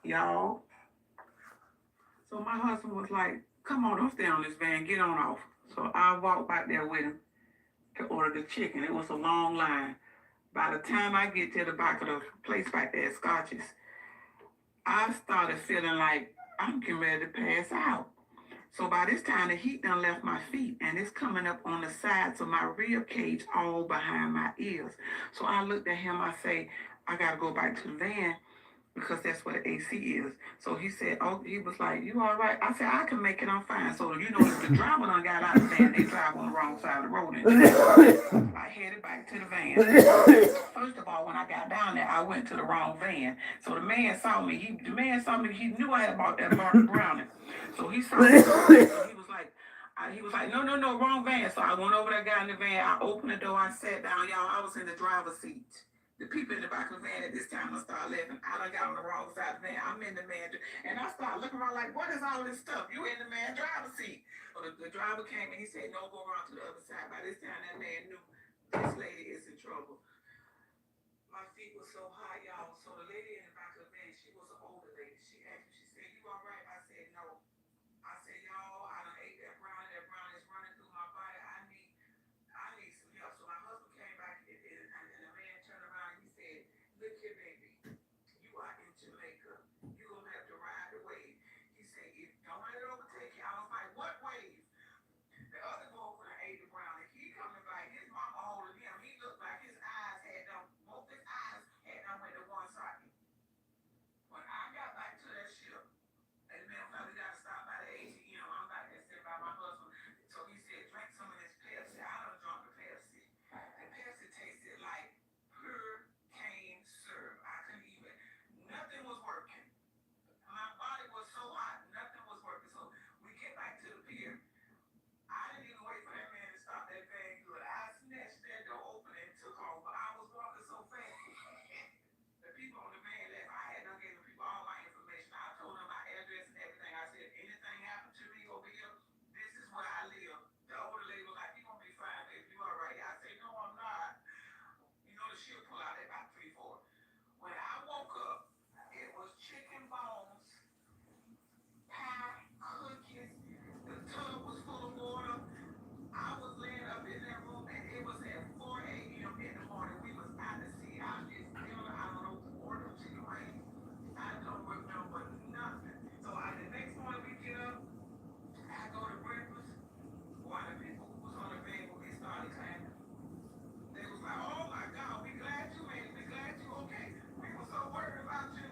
Y'all. So my husband was like, come on, don't stay on this van. Get on off. So I walked back there with him to order the chicken. It was a long line. By the time I get to the back of the place back there at Scotch's, I started feeling like I'm getting ready to pass out. So by this time, the heat done left my feet, and it's coming up on the sides of my rib cage, all behind my ears. So I looked at him, I say, I got to go back to the van, because that's where the AC is. So he said, oh, he was like, you all right? I said, I can make it, I'm fine. So, you know, if the driver done got out of the van, they drive on the wrong side of the road. And I headed back to the van. First of all, when I got down there, I went to the wrong van. So the man saw me. He knew I had bought that brownie. So he saw me. So he was like, no, wrong van. So I went over there, got in the van. I opened the door. I sat down. Y'all, I was in the driver's seat. The people in the back of the van at this time, I started laughing. I done got on the wrong side of the van. I'm in the man. And I started looking around like, what is all this stuff? You in the man driver's seat. So the driver came and he said, no, go around to the other side. By this time, that man knew this lady is in trouble. My feet were so hot, y'all. So the lady in the back of the van, she was an older lady. She asked me, she said, you you all right? I said, no. I said, y'all, I done ate that brownie. That brownie is running through my body. I need some help. So my husband came back and the man turned around and he said, look here, baby. You are in Jamaica. You're going to have to ride the wave. He said, if don't let it overtake you. I was like, what wave? The other boy when I ate the brownie, he coming back. His mama holding him. He looked like his eyes had done, both his eyes had done went to one side. When I got back to that ship, and the man finally got to stop by the ATM. I'm back there sitting by my husband. So he said, drink some of this Pepsi. I done drunk the Pepsi. The Pepsi tasted like pure cane syrup. I couldn't even, nothing was working. My body was so hot, nothing was working. So we get back to the pier. I didn't even wait for that man to stop that van good. I snatched that door open and took off, but I was walking so fast. The people on the van left. I had done gave the people all my information. I told them my address and everything. I said, anything happened to me over here, this is where I live. The older lady was like, you gonna be fine, baby. You all right? I said, no, I'm not. You know, the shit pull out at about 3, 4. When I woke up, it was chicken bones, pie, cookies. The tub was full of water. I was laying up in that room, and it was at 4 a.m. in the morning. We was out to sea. I just still, I don't know, order chicken wings. I don't remember nothing. So the next morning we get up, I go to breakfast. One of the people who was on the van when we started clapping, they was like, oh my God, we glad you made it. We glad you okay. We were so worried about you.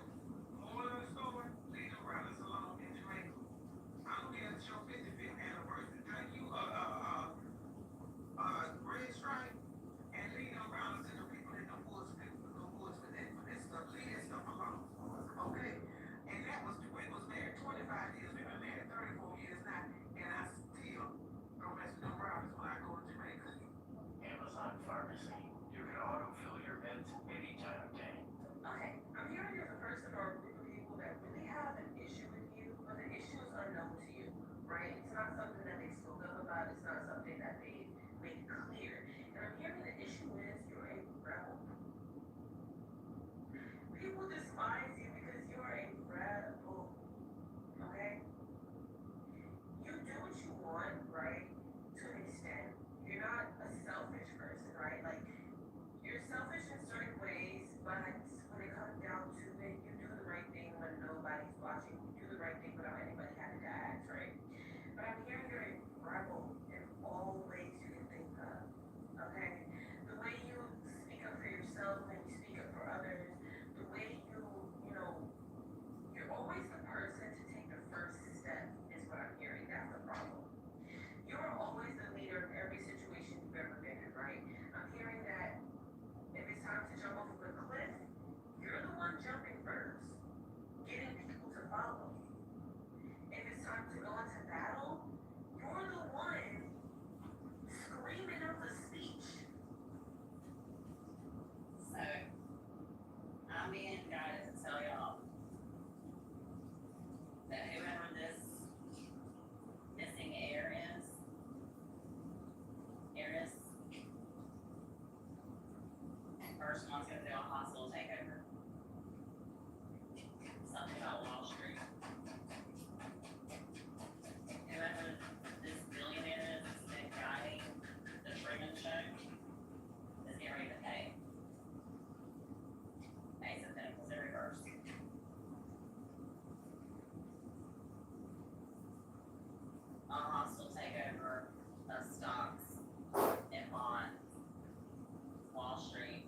Moral of the story, leave them brothers alone in Jamaica. I'm here at your 55th anniversary. Drink you red stripe and leave them brothers and the people in the woods with that stuff. Leave that stuff alone. Okay? And that was, we was married 25 years. We've been married 34 years now. And I still don't mess with them brothers when I go to Jamaica. Amazon Pharmacy. You can autofill your meds anytime of day. Okay, I'm hearing you're the person or a group of people that really have an issue with you, but the issue is unknown to you, right? It's not something that they spoke up about. It's not something that they made clear. And I'm hearing the issue is you're a rebel. People despise you because you're a rebel, okay? You do what you want, right, to an extent. You're not a selfish person, right? Like, you're selfish in certain ways, but when it comes down to it, you do the right thing when nobody's watching. You do the right thing without anybody having to ask, right? But I'm hearing you're a rebel in all ways you can think of, okay? The way you speak up for yourself and you speak up for others, the way you know, you're always the person to take the first step is what I'm hearing. That's the problem. You're always the leader of every situation you've ever been in, right? I'm hearing that if it's time to jump off of a cliff, you're the one jumping first, getting people to follow. If it's time to go into battle, you're the one screaming up the speech. So, I'm being guided to tell y'all that whoever this missing heir is, first one's gonna do a hostile takeover. Something about Wall Street. Whoever this billionaire is that's been guiding the Truman Show is getting ready to pay. Ace of Pentacles in reverse. A hostile takeover of stocks and bonds, Wall Street,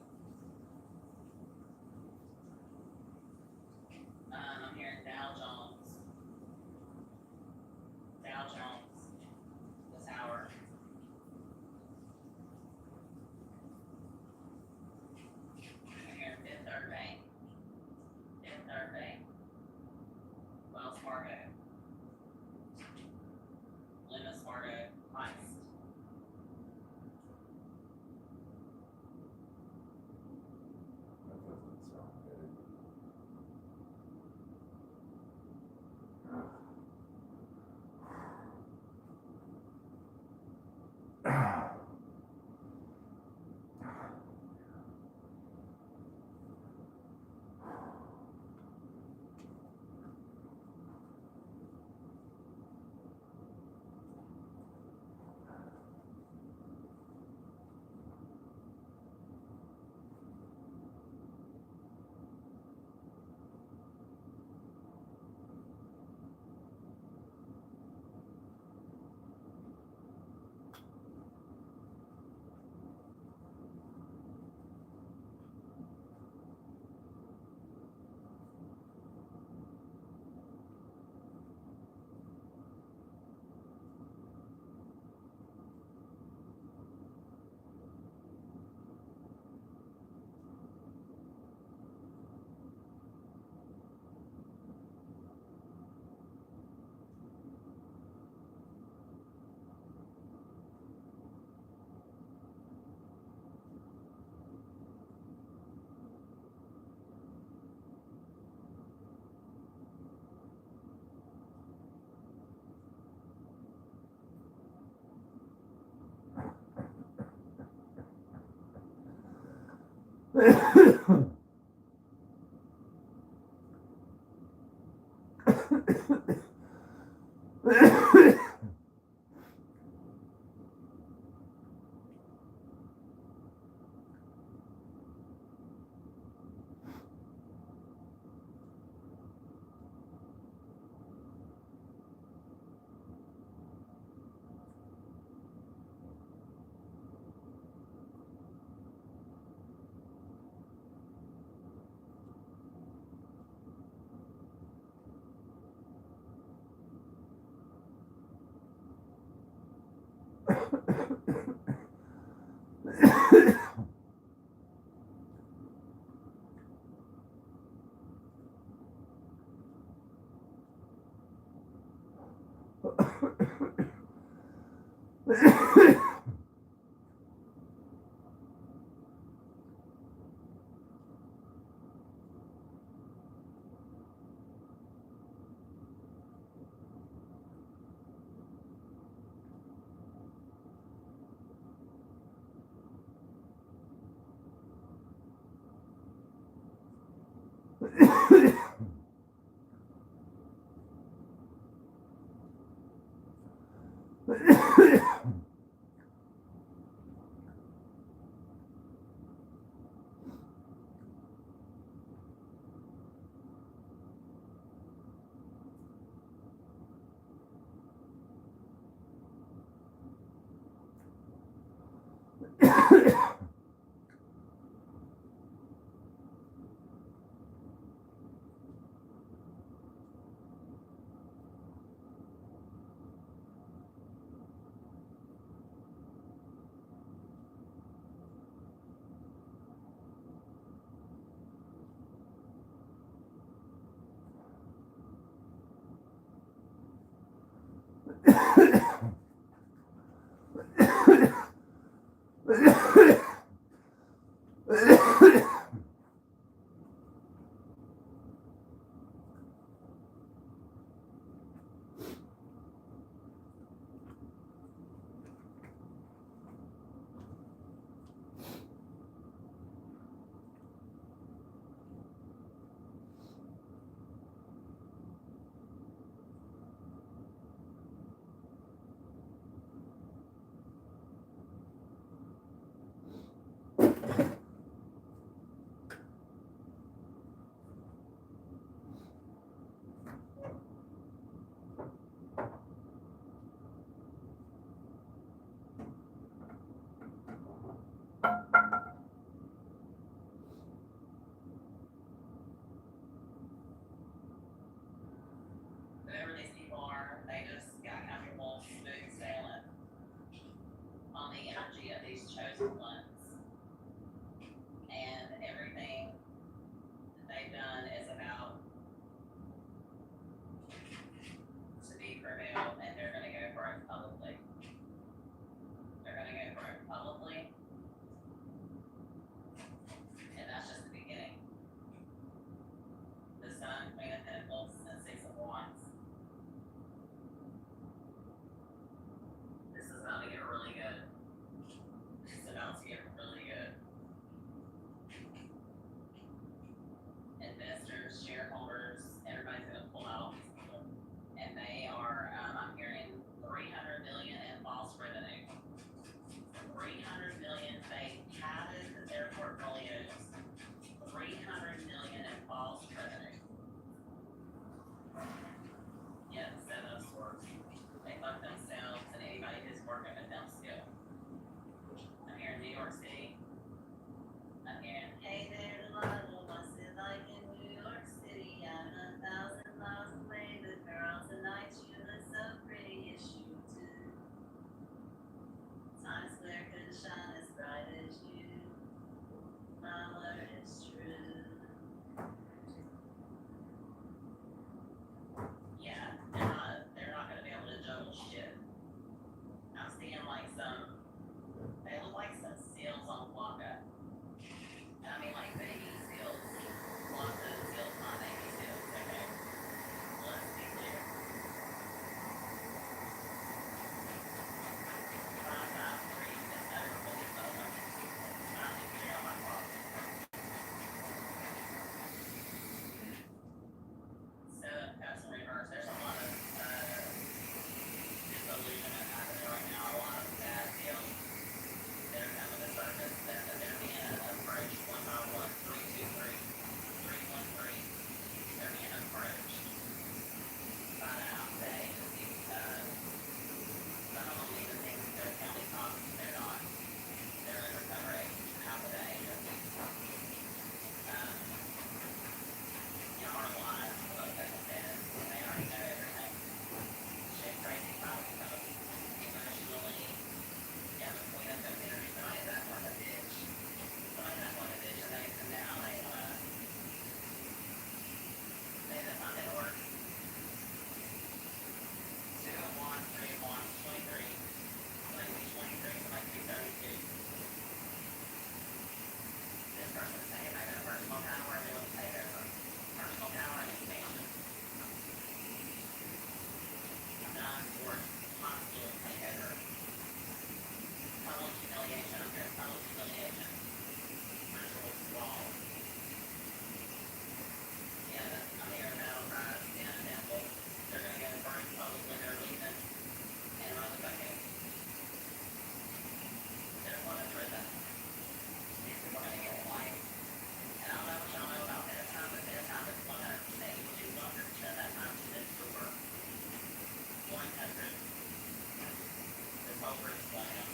over to Salina.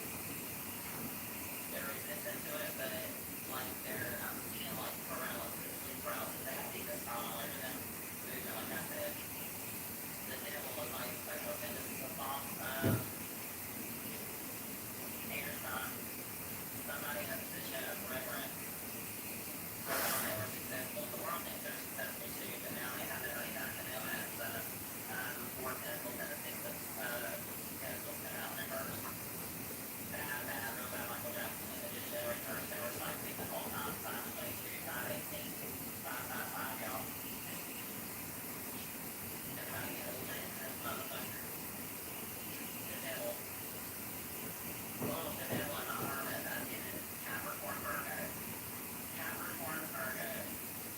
They're resistant to it, but like they're seeing like paralysis, sleep paralysis. They see this all over them. Moving like I said. The devil was like special offenders is a false air sign. Somebody has to show reverence. So they were successful. The world thinks they're successful too, but now they have it like that. And they'll have 4 tentacles and a 6 tentacles cut out in their first. Bad, real bad Michael Jackson. And they just show it first. They were cycling the whole time. 522, 518, 555, y'all. Everybody get a list of motherfuckers. The devil. Well, the devil and not Hermes, I'm getting it. Capricorn Virgo. Capricorn Virgo.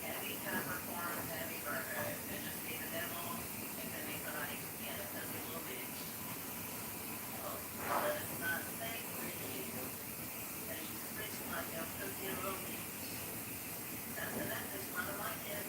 Heavy Capricorn, heavy Virgo. Could just be the devil. It could be somebody, yeah, it could be a little bitch. Oh, but it's not sacred to you. Because you switch like a pussy little bitch. That's just one of my kids.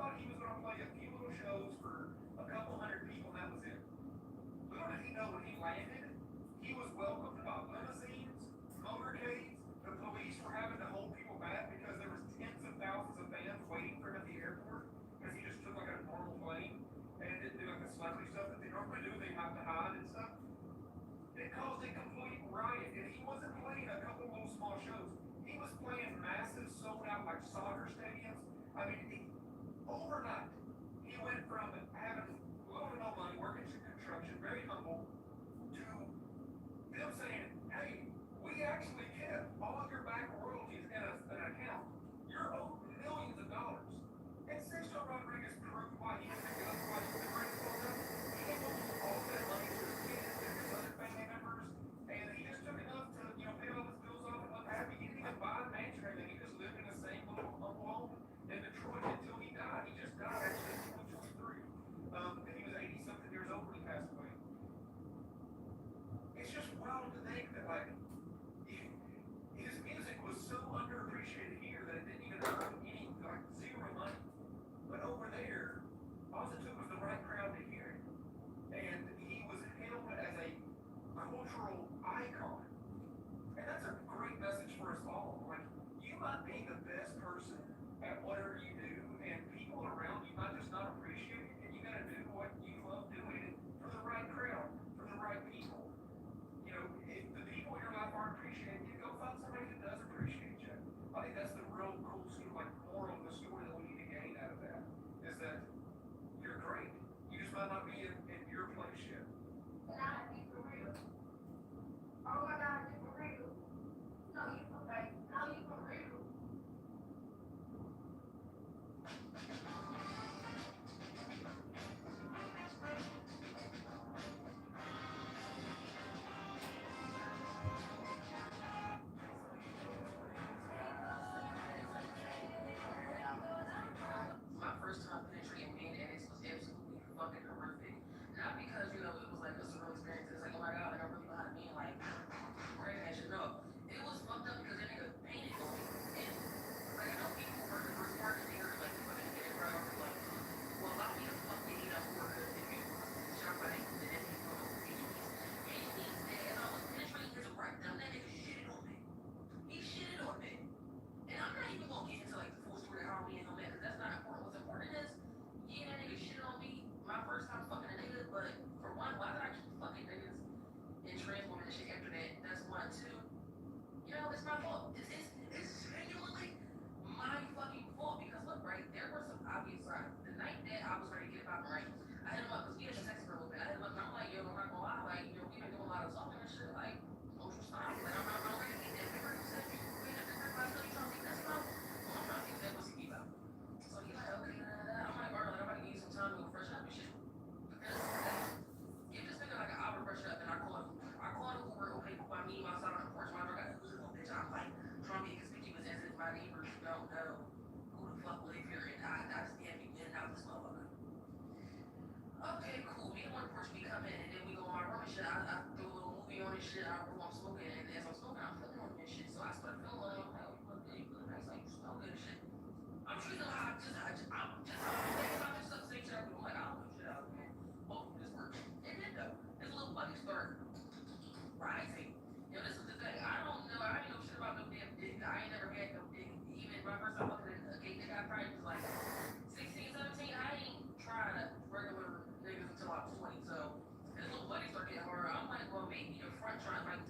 thought he was gonna play a few little shows for a couple hundred people, and that was it. Little did he know when he landed, he was welcomed by limousines, motorcades. The police were having to hold people back because there was tens of thousands of fans waiting for him at the airport because he just took like a normal plane and didn't do like the celebrity stuff that they normally do. They have to hide and stuff. It caused a complete riot, and he wasn't playing a couple little small shows. He was playing massive, sold out like soccer stadiums. I mean, overnight, he went from having little to no money, working in construction, very humble, to them saying, hey, we actually kept all of your back royalties in an account. You're owed millions of dollars. And Sergio Rodriguez proved why he was the greatest of all time. He gave all that money to his kids and his other family members, and he just took enough to, pay all his bills off and look happy. He didn't even buy a mansion or anything. He just lived in the same little humble home in Detroit until he died. He just died actually in 2023. And he was 80-something years old when he passed away. It's just wild to think that, like, his music was so underappreciated here that it didn't even earn any, like, zero money. But over there, all it took was the right crowd to hear it. And he was hailed as a cultural icon. And that's a great message for us all. Like, you might be the best person at whatever you do, and people around you might just not appreciate it, and you gotta do what you love doing for the right crowd, for the right people. If the people in your life aren't appreciating you, go find somebody who does appreciate you. I think that's the real cool sort of like moral of the story that we need to gain out of that, is that you're great. You just might not be in your place yet. Nah, be for real. Oh my God, you for real. No, you for fake. No, you for real. My first time penetrating men, and it was absolutely fucking horrific. Not because, it was like a surreal experience. It's like, oh my God, like, I really know how to mean, like, bragging that shit. No, it was fucked up because that nigga painted on me. And, like, I know people who heard the first part and they heard, like, the fucking get it right off, like, well, allow me to fuck the heat up more because if you shot my ankle, then that nigga don't know and as I was penetrating his right down, that nigga shitted on me. He shitted on me. And I'm not even gonna get into, like, the full story of how me and him met, because that's not important. What's important is, yeah, that nigga shitted on me my first time fucking a nigga, but for one, why did I keep fucking niggas and trans women and shit after that? That's one. Two, it's my fault. It's genuinely my fucking fault, because look, right, there were some obvious signs. The night that I was ready to get about him, right, I hit him up, because we had been texting for a little bit. I hit him up, and I'm like, yo, I'm not gonna lie, like, we've been doing a lot of talking and shit, like, social stuff, like, I'm ready to get that paper. You said you ain't that paper, I know you trying to take that stuff. Well, I'm trying to take that pussy keep out. So he's like, okay, I'm like, bro, like, I'm about to give you some time to go freshen up and shit. Because give this nigga like an hour to freshen up, and I call him Uber, okay, by me, outside on the porch, my dog got a hood on, bitch. I'm like, trying to be conspicuous as if my neighbors don't know who the fuck live here, and I just can't be in and out this motherfucker. Okay, cool. Me and one porch, we come in, and then we go in my room and shit. I throw a little movie on and shit. I'm smoking, and as I'm smoking, I'm feeling on and shit. So I start feeling on him. I'm like, oh, you look good, you look nice, like, you smell good and shit. I'm treating him how I'm just same shit. I'm like, I don't know shit out, man. Both of this work. And then though, this little fucking start rising. This is the thing. I don't know. I ain't know shit about no damn dick. I ain't never had no dick. Even my first time fucking a gay nigga, I probably was like 16, 17. I ain't tried regular niggas until I was 20. So, this little buddy started getting hard. I'm like, well, maybe the front trying to like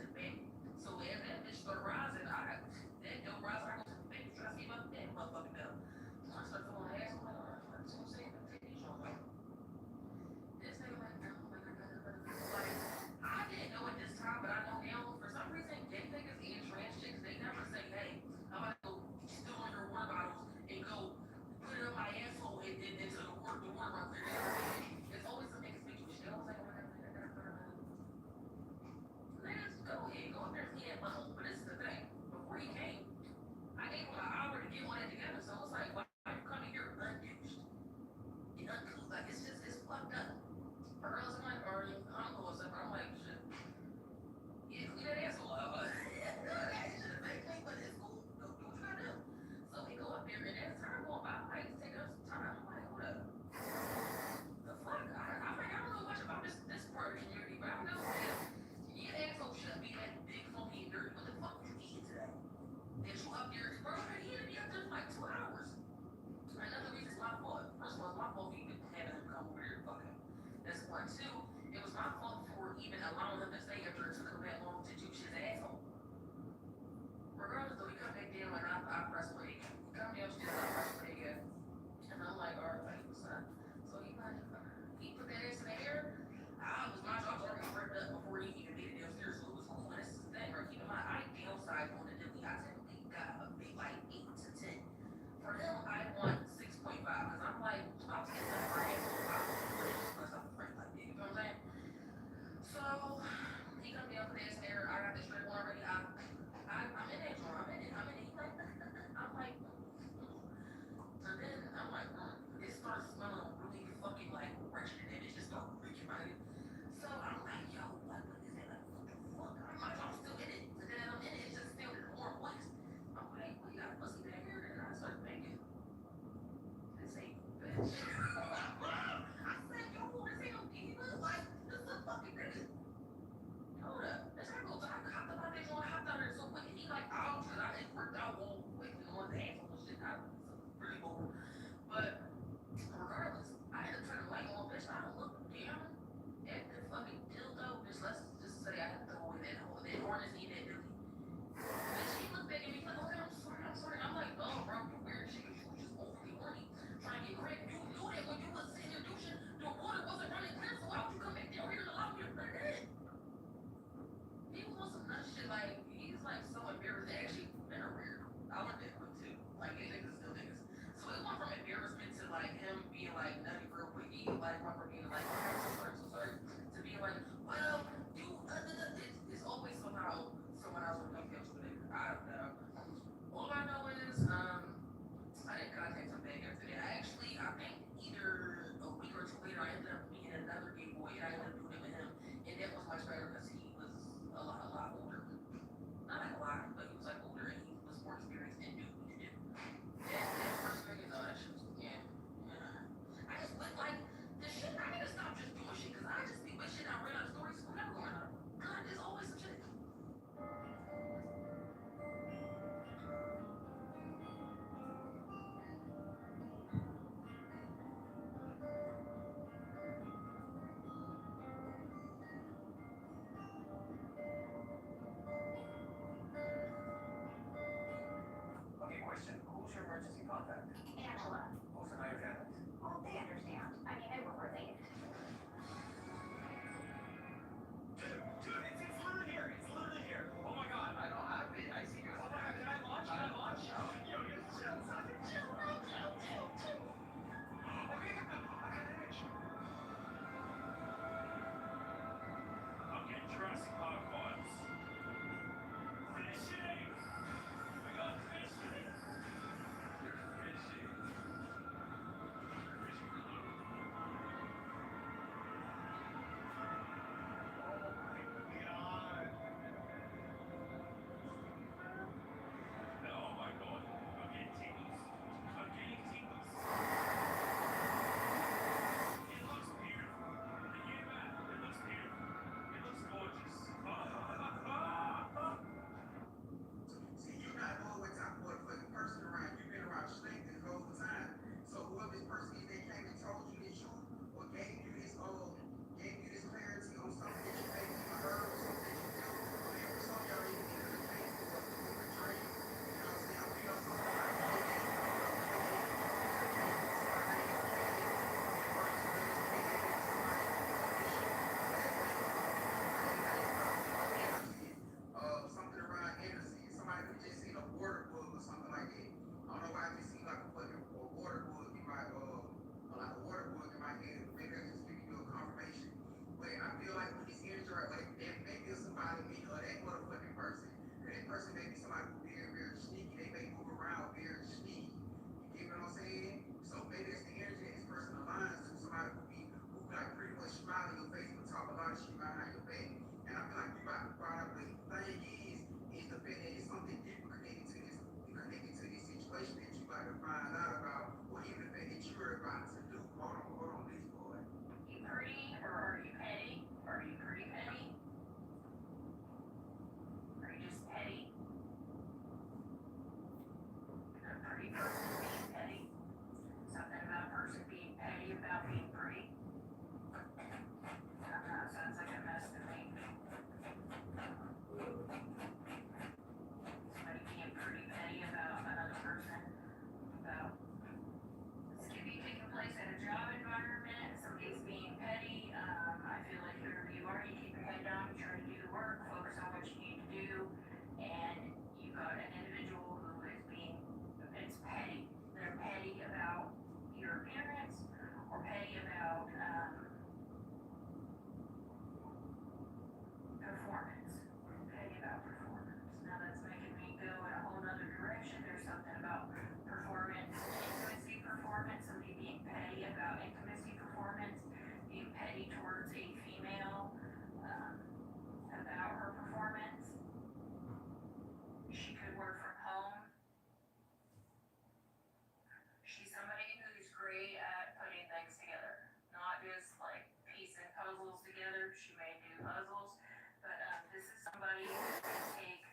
somebody who can take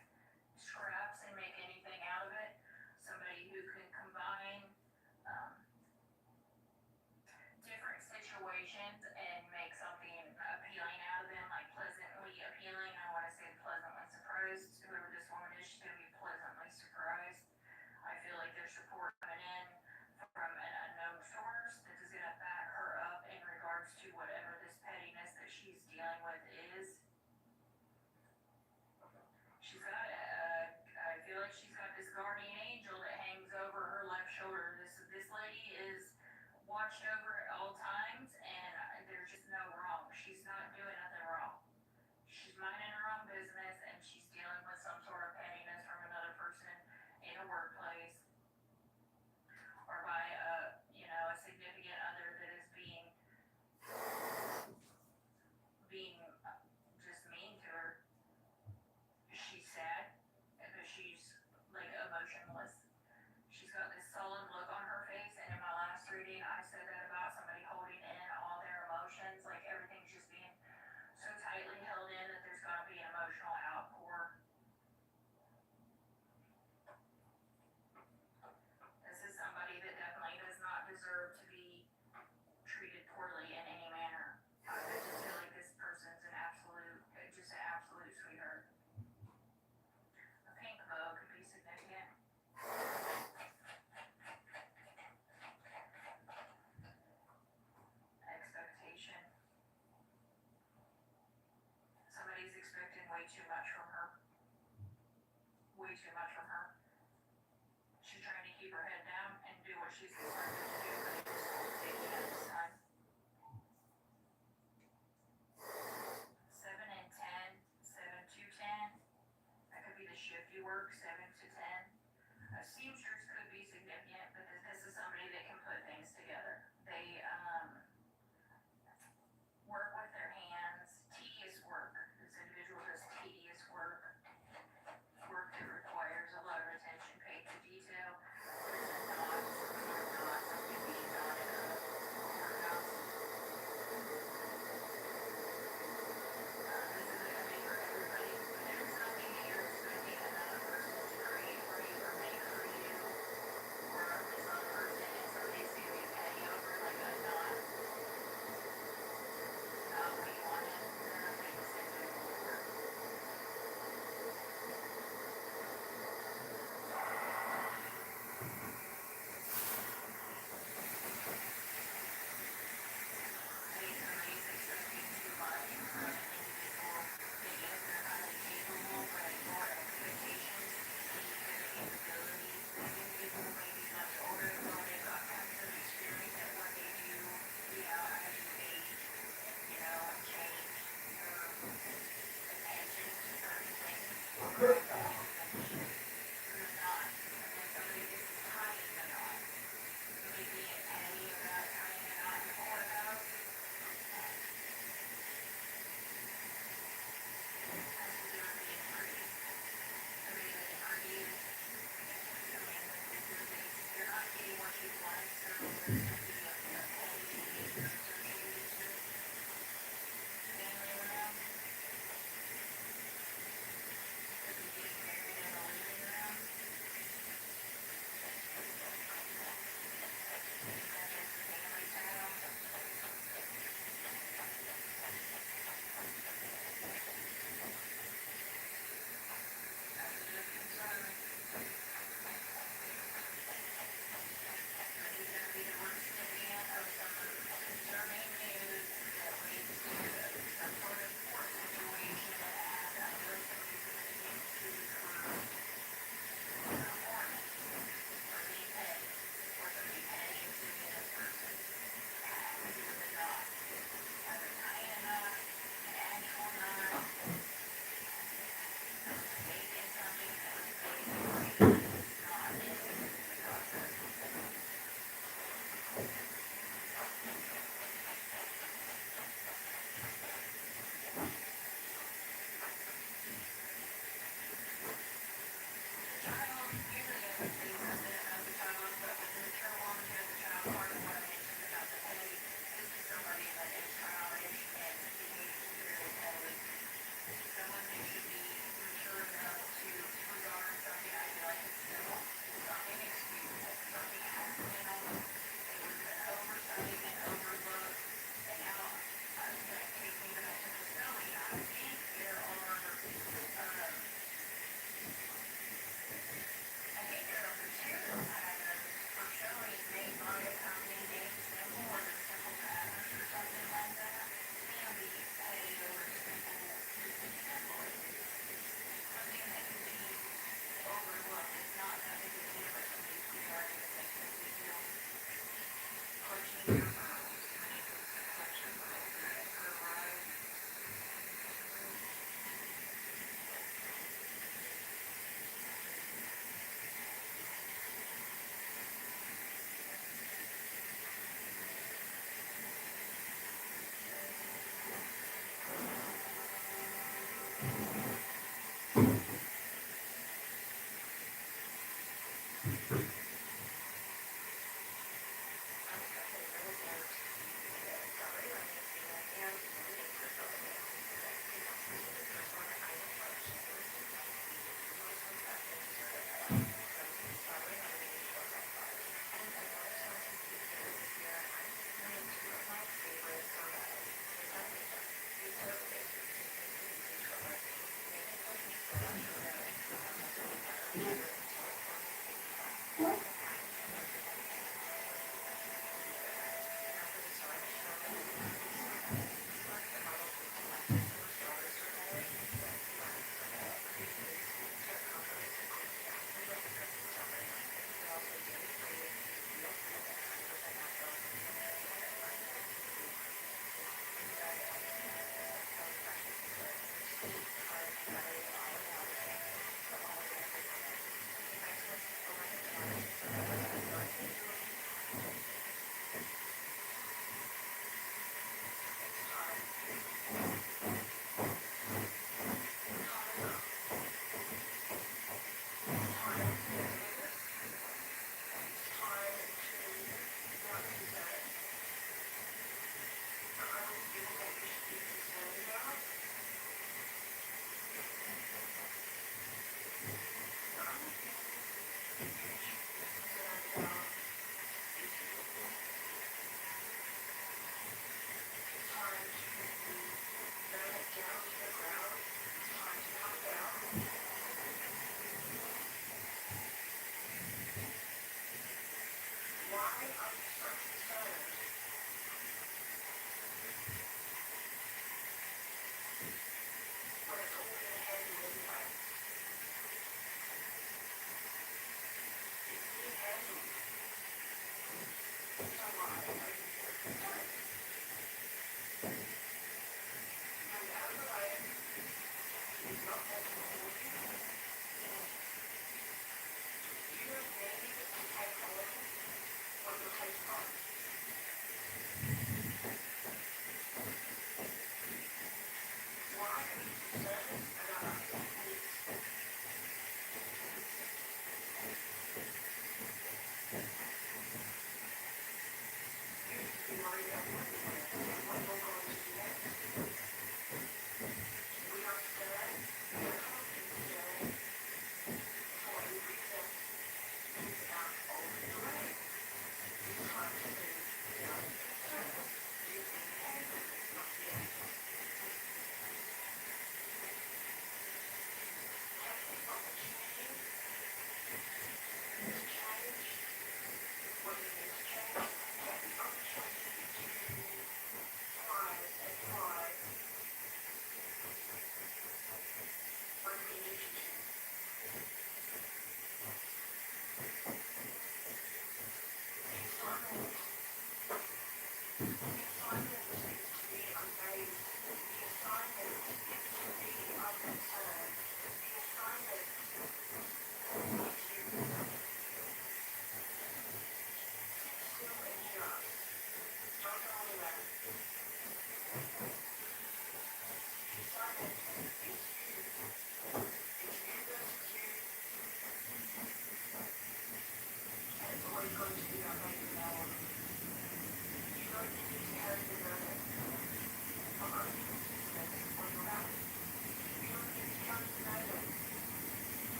scraps and make anything out of it, somebody who can combine different situations and make something appealing out of them, like pleasantly appealing. I want to say pleasantly surprised. Whoever this woman is, she's going to be pleasantly surprised. I feel like there's support coming in from an unknown source that is going to back her up in regards to whatever this pettiness that she's dealing with is. She's got, I feel like she's got this guardian angel that hangs over her left shoulder. This lady is watched over at all times, and there's just no wrong. She's not doing nothing wrong. She's minding her own business, and she's dealing with some sort of pettiness from another person in a workplace, or by a significant other that is being just mean to her. She's sad, but she's like emotionless. She's got this sullen look on her face, and in my last reading, I said that about somebody holding in all their emotions, like everything's just being so tightly held in that there's gonna be an emotional outpour. This is somebody that definitely does not deserve to be treated poorly in any manner. I just feel like this person's an absolute sweetheart. A pink bow could be significant. Expectation. Somebody's expecting way too much from her. Way too much from her. She's trying to keep her head down and do what she's expected to do, but it just won't take it at this time. 7 and 10, 7 to 10. That could be the shift you work, 7 to 10. A seamstress could be significant, but this is somebody that can put things together. They work with their hands, tedious work. This individual does tedious work that requires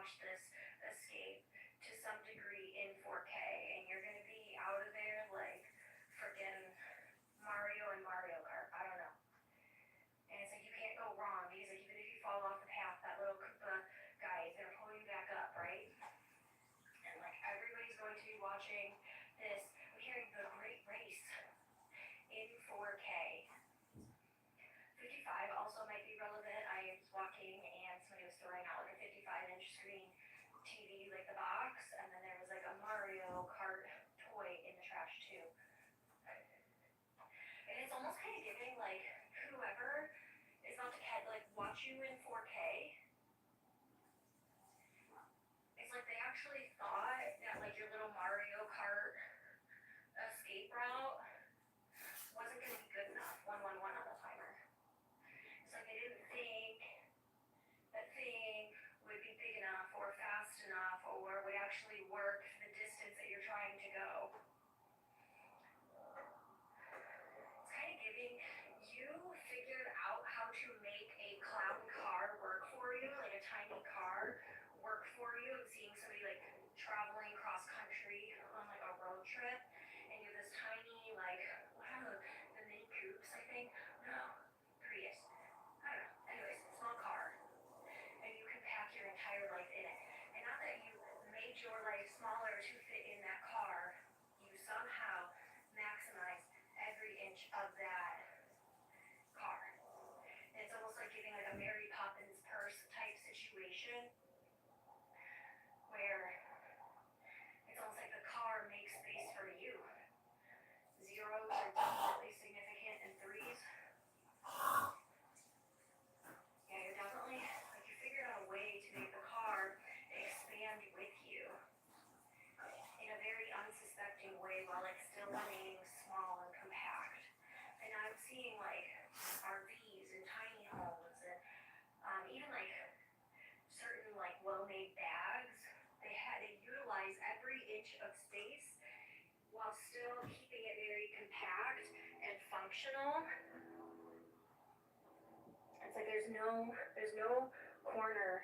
watch this escape to some degree in 4K, and you're gonna be out of there like freaking Mario and Mario Kart. I don't know. And it's like you can't go wrong because like even if you fall off the path, that little Koopa guy is gonna pull you back up, right? And like everybody's going to be watching this. I'm hearing the Great Race in 4K. 55 also might be relevant. I was walking and somebody was throwing out like a 55-inch screen TV, like the box, and then there was like a Mario Kart toy in the trash too. And it's almost kind of giving like whoever is about to like watch you in 4K. It's like they actually thought that like your little Mario Kart escape route wasn't going to be good enough. 111 on the timer. It's like they didn't think that thing would be big enough or fast enough or would actually work the distance that you're trying to go. It's kind of giving you figured out how to make a clown car work for you, like a tiny car work for you. I'm seeing somebody like traveling cross country on like a road trip, and you have this tiny like, what are the Mini Coupes, I think? No, Prius. I don't know. Anyways, small car. And you can pack your entire life in it. And not that you made your life smaller to fit in that car, you somehow maximize every inch of that car. And it's almost like giving like a Mary Poppins purse type situation where it's almost like the car makes space for you. Zeros are definitely significant and threes. Yeah, you're definitely, like you figured out a way to make the car expand with you in a very unsuspecting way while like still remaining small and compact. And I'm seeing like RVs and tiny homes and even like certain like well-made bags. They utilize every inch of space while still keeping it very compact and functional. It's like there's no corner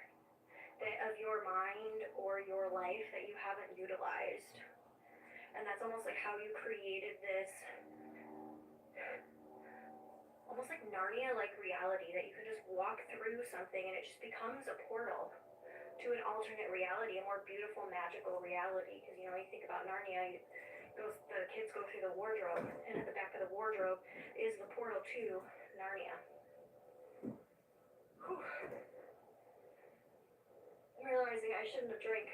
of your mind or your life that you haven't utilized. And that's almost like how you created this almost like Narnia-like reality that you can just walk through something and it just becomes a portal to an alternate reality, a more beautiful, magical reality. Because, you know, when you think about Narnia, the kids go through the wardrobe, and at the back of the wardrobe is the portal to Narnia. Whew. I'm realizing I shouldn't have drank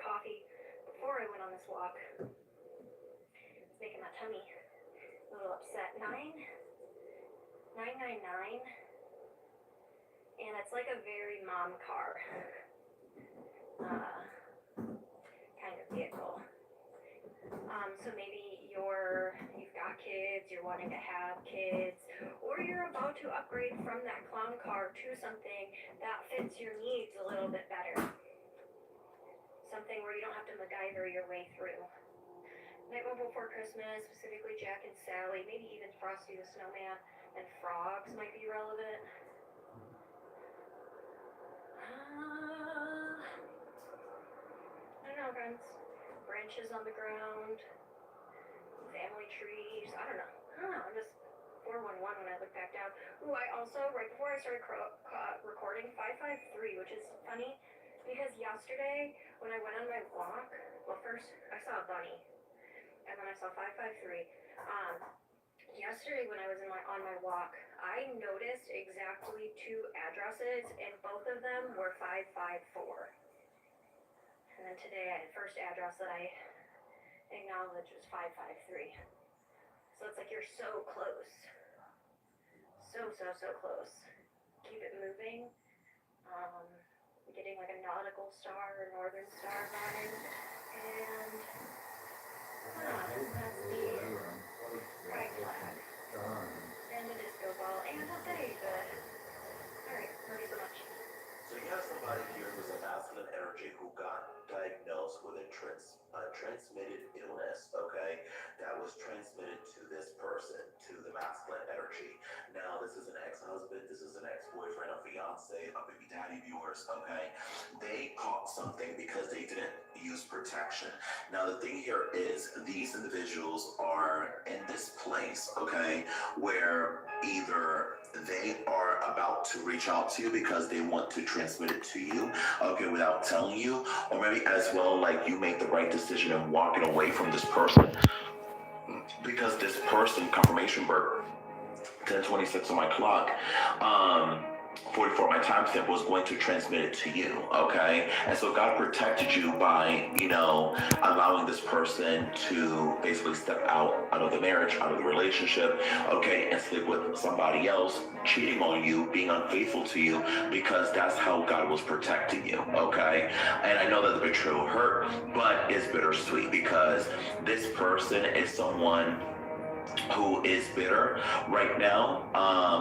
coffee before I went on this walk. It's making my tummy a little upset. $9.99. And it's like a very mom car kind of vehicle. So maybe you've got kids, you're wanting to have kids, or you're about to upgrade from that clown car to something that fits your needs a little bit better. Something where you don't have to MacGyver your way through. Nightmare Before Christmas, specifically Jack and Sally, maybe even Frosty the Snowman and frogs might be relevant. I don't know, friends. Branches on the ground, family trees. I don't know. I'm just 411 when I look back down. Ooh, I also, right before I started recording, 553, which is funny because yesterday when I went on my walk, well, first I saw a bunny, and then I saw 553. Yesterday when I was on my walk, I noticed exactly 2 addresses, and both of them were 554. And then today, the first address that I acknowledged was 553. So it's like you're so close. So close. Keep it moving. Getting like a nautical star or northern star vibe. And that's the right flag. And the disco ball. And the baby. Alright, love you so much. So you have somebody here who's a masculine energy who got diagnosed with a transmitted illness, okay? That was transmitted to this person, to the masculine energy. Now, this is an ex-husband, this is a an ex-boyfriend, a fiance, a baby daddy of yours, okay? They caught something because they didn't use protection. Now, the thing here is these individuals are in this place, okay, where either they are about to reach out to you because they want to transmit it to you, okay, without telling you, or maybe as well, like you make the right decision in walking away from this person because this person, confirmation birth, 10:26 on my clock, 44 my timestamp, was going to transmit it to you, okay? And so God protected you by, you know, allowing this person to basically step out of the marriage, out of the relationship, okay, and sleep with somebody else, cheating on you, being unfaithful to you, because that's how God was protecting you, okay? And I know that the betrayal hurt, but it's bittersweet because this person is someone who is bitter right now,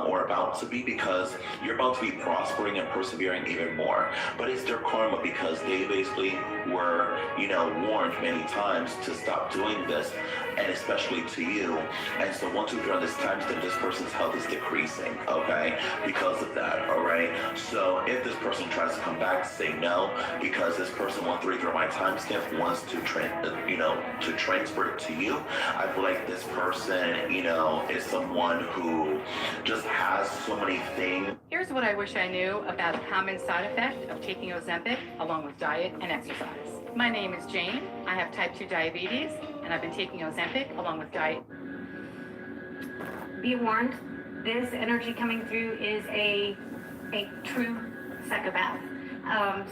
or about to be, because you're about to be prospering and persevering even more. But it's their karma because they basically were, you know, warned many times to stop doing this, and especially to you. And so once we during this time, then this person's health is decreasing, okay, because of that, all right? So if this person tries to come back, say no, because this person 133 my timestamp wants to transfer it to you. I feel like this person, you know, is someone who just has so many things. Here's what I wish I knew about a common side effect of taking Ozempic along with diet and exercise. My name is Jane. I have type 2 diabetes, and I've been taking Ozempic along with diet. Be warned, this energy coming through is a true psychopath.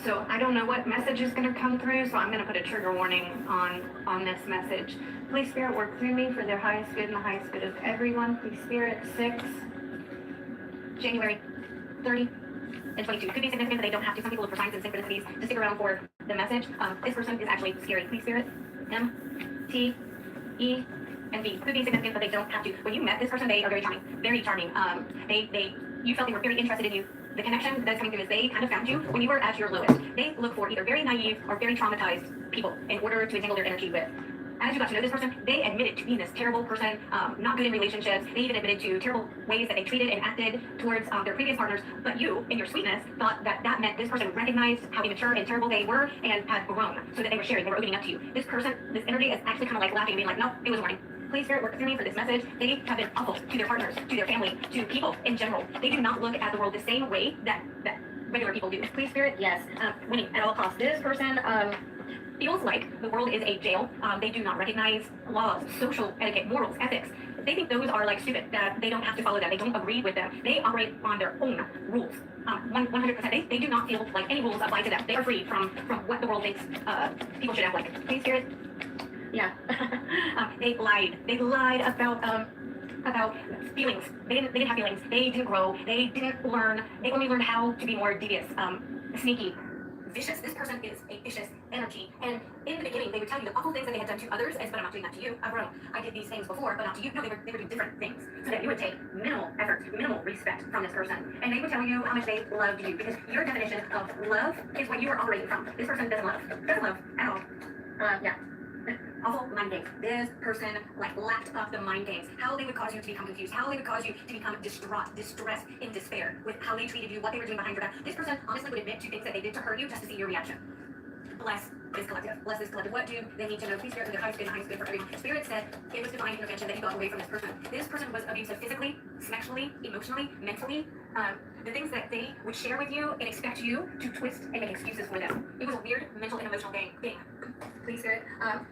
So I don't know what message is going to come through, so I'm going to put a trigger warning on this message. Please, Spirit, work through me for their highest good and the highest good of everyone. Please, Spirit, 6, January 30, and 22. Could be significant, but they don't have to. Some people look for signs and synchronicities to stick around for the message. This person is actually scary. Please, Spirit, M, T, E, and B. Could be significant, but they don't have to. When you met this person, they are very charming. Very charming. You felt they were very interested in you. The connection that's coming through is they kind of found you when you were at your lowest. They look for either very naive or very traumatized people in order to entangle their energy with. As you got to know this person, they admitted to being this terrible person, not good in relationships. They even admitted to terrible ways that they treated and acted towards their previous partners. But you, in your sweetness, thought that that meant this person recognized how immature and terrible they were and had grown, so that they were sharing, they were opening up to you. This person, this energy is actually kind of like laughing and being like, no, it was a warning. Please, Spirit, work through me for this message. They have been awful to their partners, to their family, to people in general. They do not look at the world the same way that regular people do. Please, Spirit, yes, winning at all costs. This person feels like the world is a jail. They do not recognize laws, social etiquette, morals, ethics. They think those are like stupid, that they don't have to follow them. They don't agree with them. They operate on their own rules. 100%. They do not feel like any rules apply to them. They are free from what the world thinks people should act like. Please, Spirit. Yeah. They lied. They lied about feelings. They didn't have feelings. They didn't grow. They didn't learn. They only learned how to be more devious, sneaky, vicious. This person is a vicious energy. And in the beginning, they would tell you the awful things that they had done to others, but I'm not doing that to you. I've grown. I did these things before, but not to you. No, they were doing different things, so that you would take minimal effort, minimal respect from this person. And they would tell you how much they loved you, because your definition of love is what you are operating from. This person doesn't love at all. Yeah. Awful mind games. This person lapped up the mind games. How they would cause you to become confused. How they would cause you to become distraught, distressed, in despair with how they treated you, what they were doing behind your back. This person honestly would admit to things that they did to hurt you just to see your reaction. Bless this collective. Bless this collective. What do they need to know? Please, Spirit, the highest good for everyone. Spirit said it was divine intervention that you got away from this person. This person was abusive physically, sexually, emotionally, mentally. The things that they would share with you and expect you to twist and make excuses for them. It was a weird mental and emotional thing. Please, Spirit.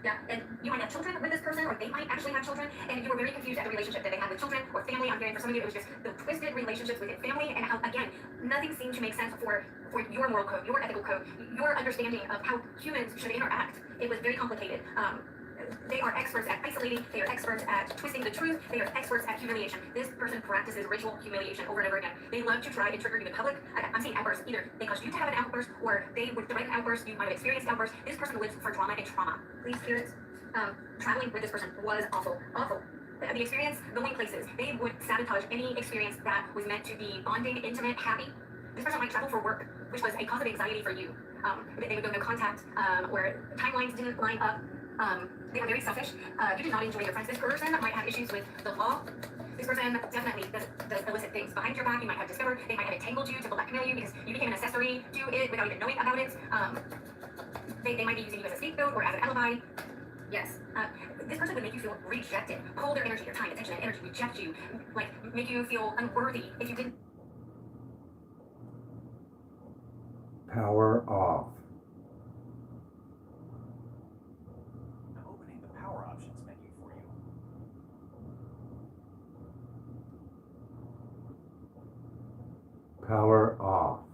Yeah, and you might have children with this person, or they might actually have children, and you were very confused at the relationship that they had with children or family. I'm hearing for some of you, it was just the twisted relationships within family, and how, again, nothing seemed to make sense for your moral code, your ethical code, your understanding of how humans should interact. It was very complicated. They are experts at isolating. They are experts at twisting the truth. They are experts at humiliation. This person practices ritual humiliation over and over again. They love to try and trigger you in public. I'm seeing outbursts. Either they caused you to have an outburst, or they would threaten outbursts. You might have experienced outbursts. This person lives for drama and trauma. Please, spirits. Traveling with this person was awful. Awful. The experience, going places. They would sabotage any experience that was meant to be bonding, intimate, happy. This person might travel for work, which was a cause of anxiety for you. They would go no contact, where timelines didn't line up. They were very selfish. You did not enjoy your friends. This person might have issues with the law. This person definitely does illicit things. things behind your back you might have discovered. They might have entangled you to blackmail you because you became an accessory to it without even knowing about it. They might be using you as a scapegoat or as an alibi. Yes. This person would make you feel rejected, pull their energy, their time, attention, and energy, reject you, like make you feel unworthy if you didn't. Power off. I'm opening the power options menu for you. Power off.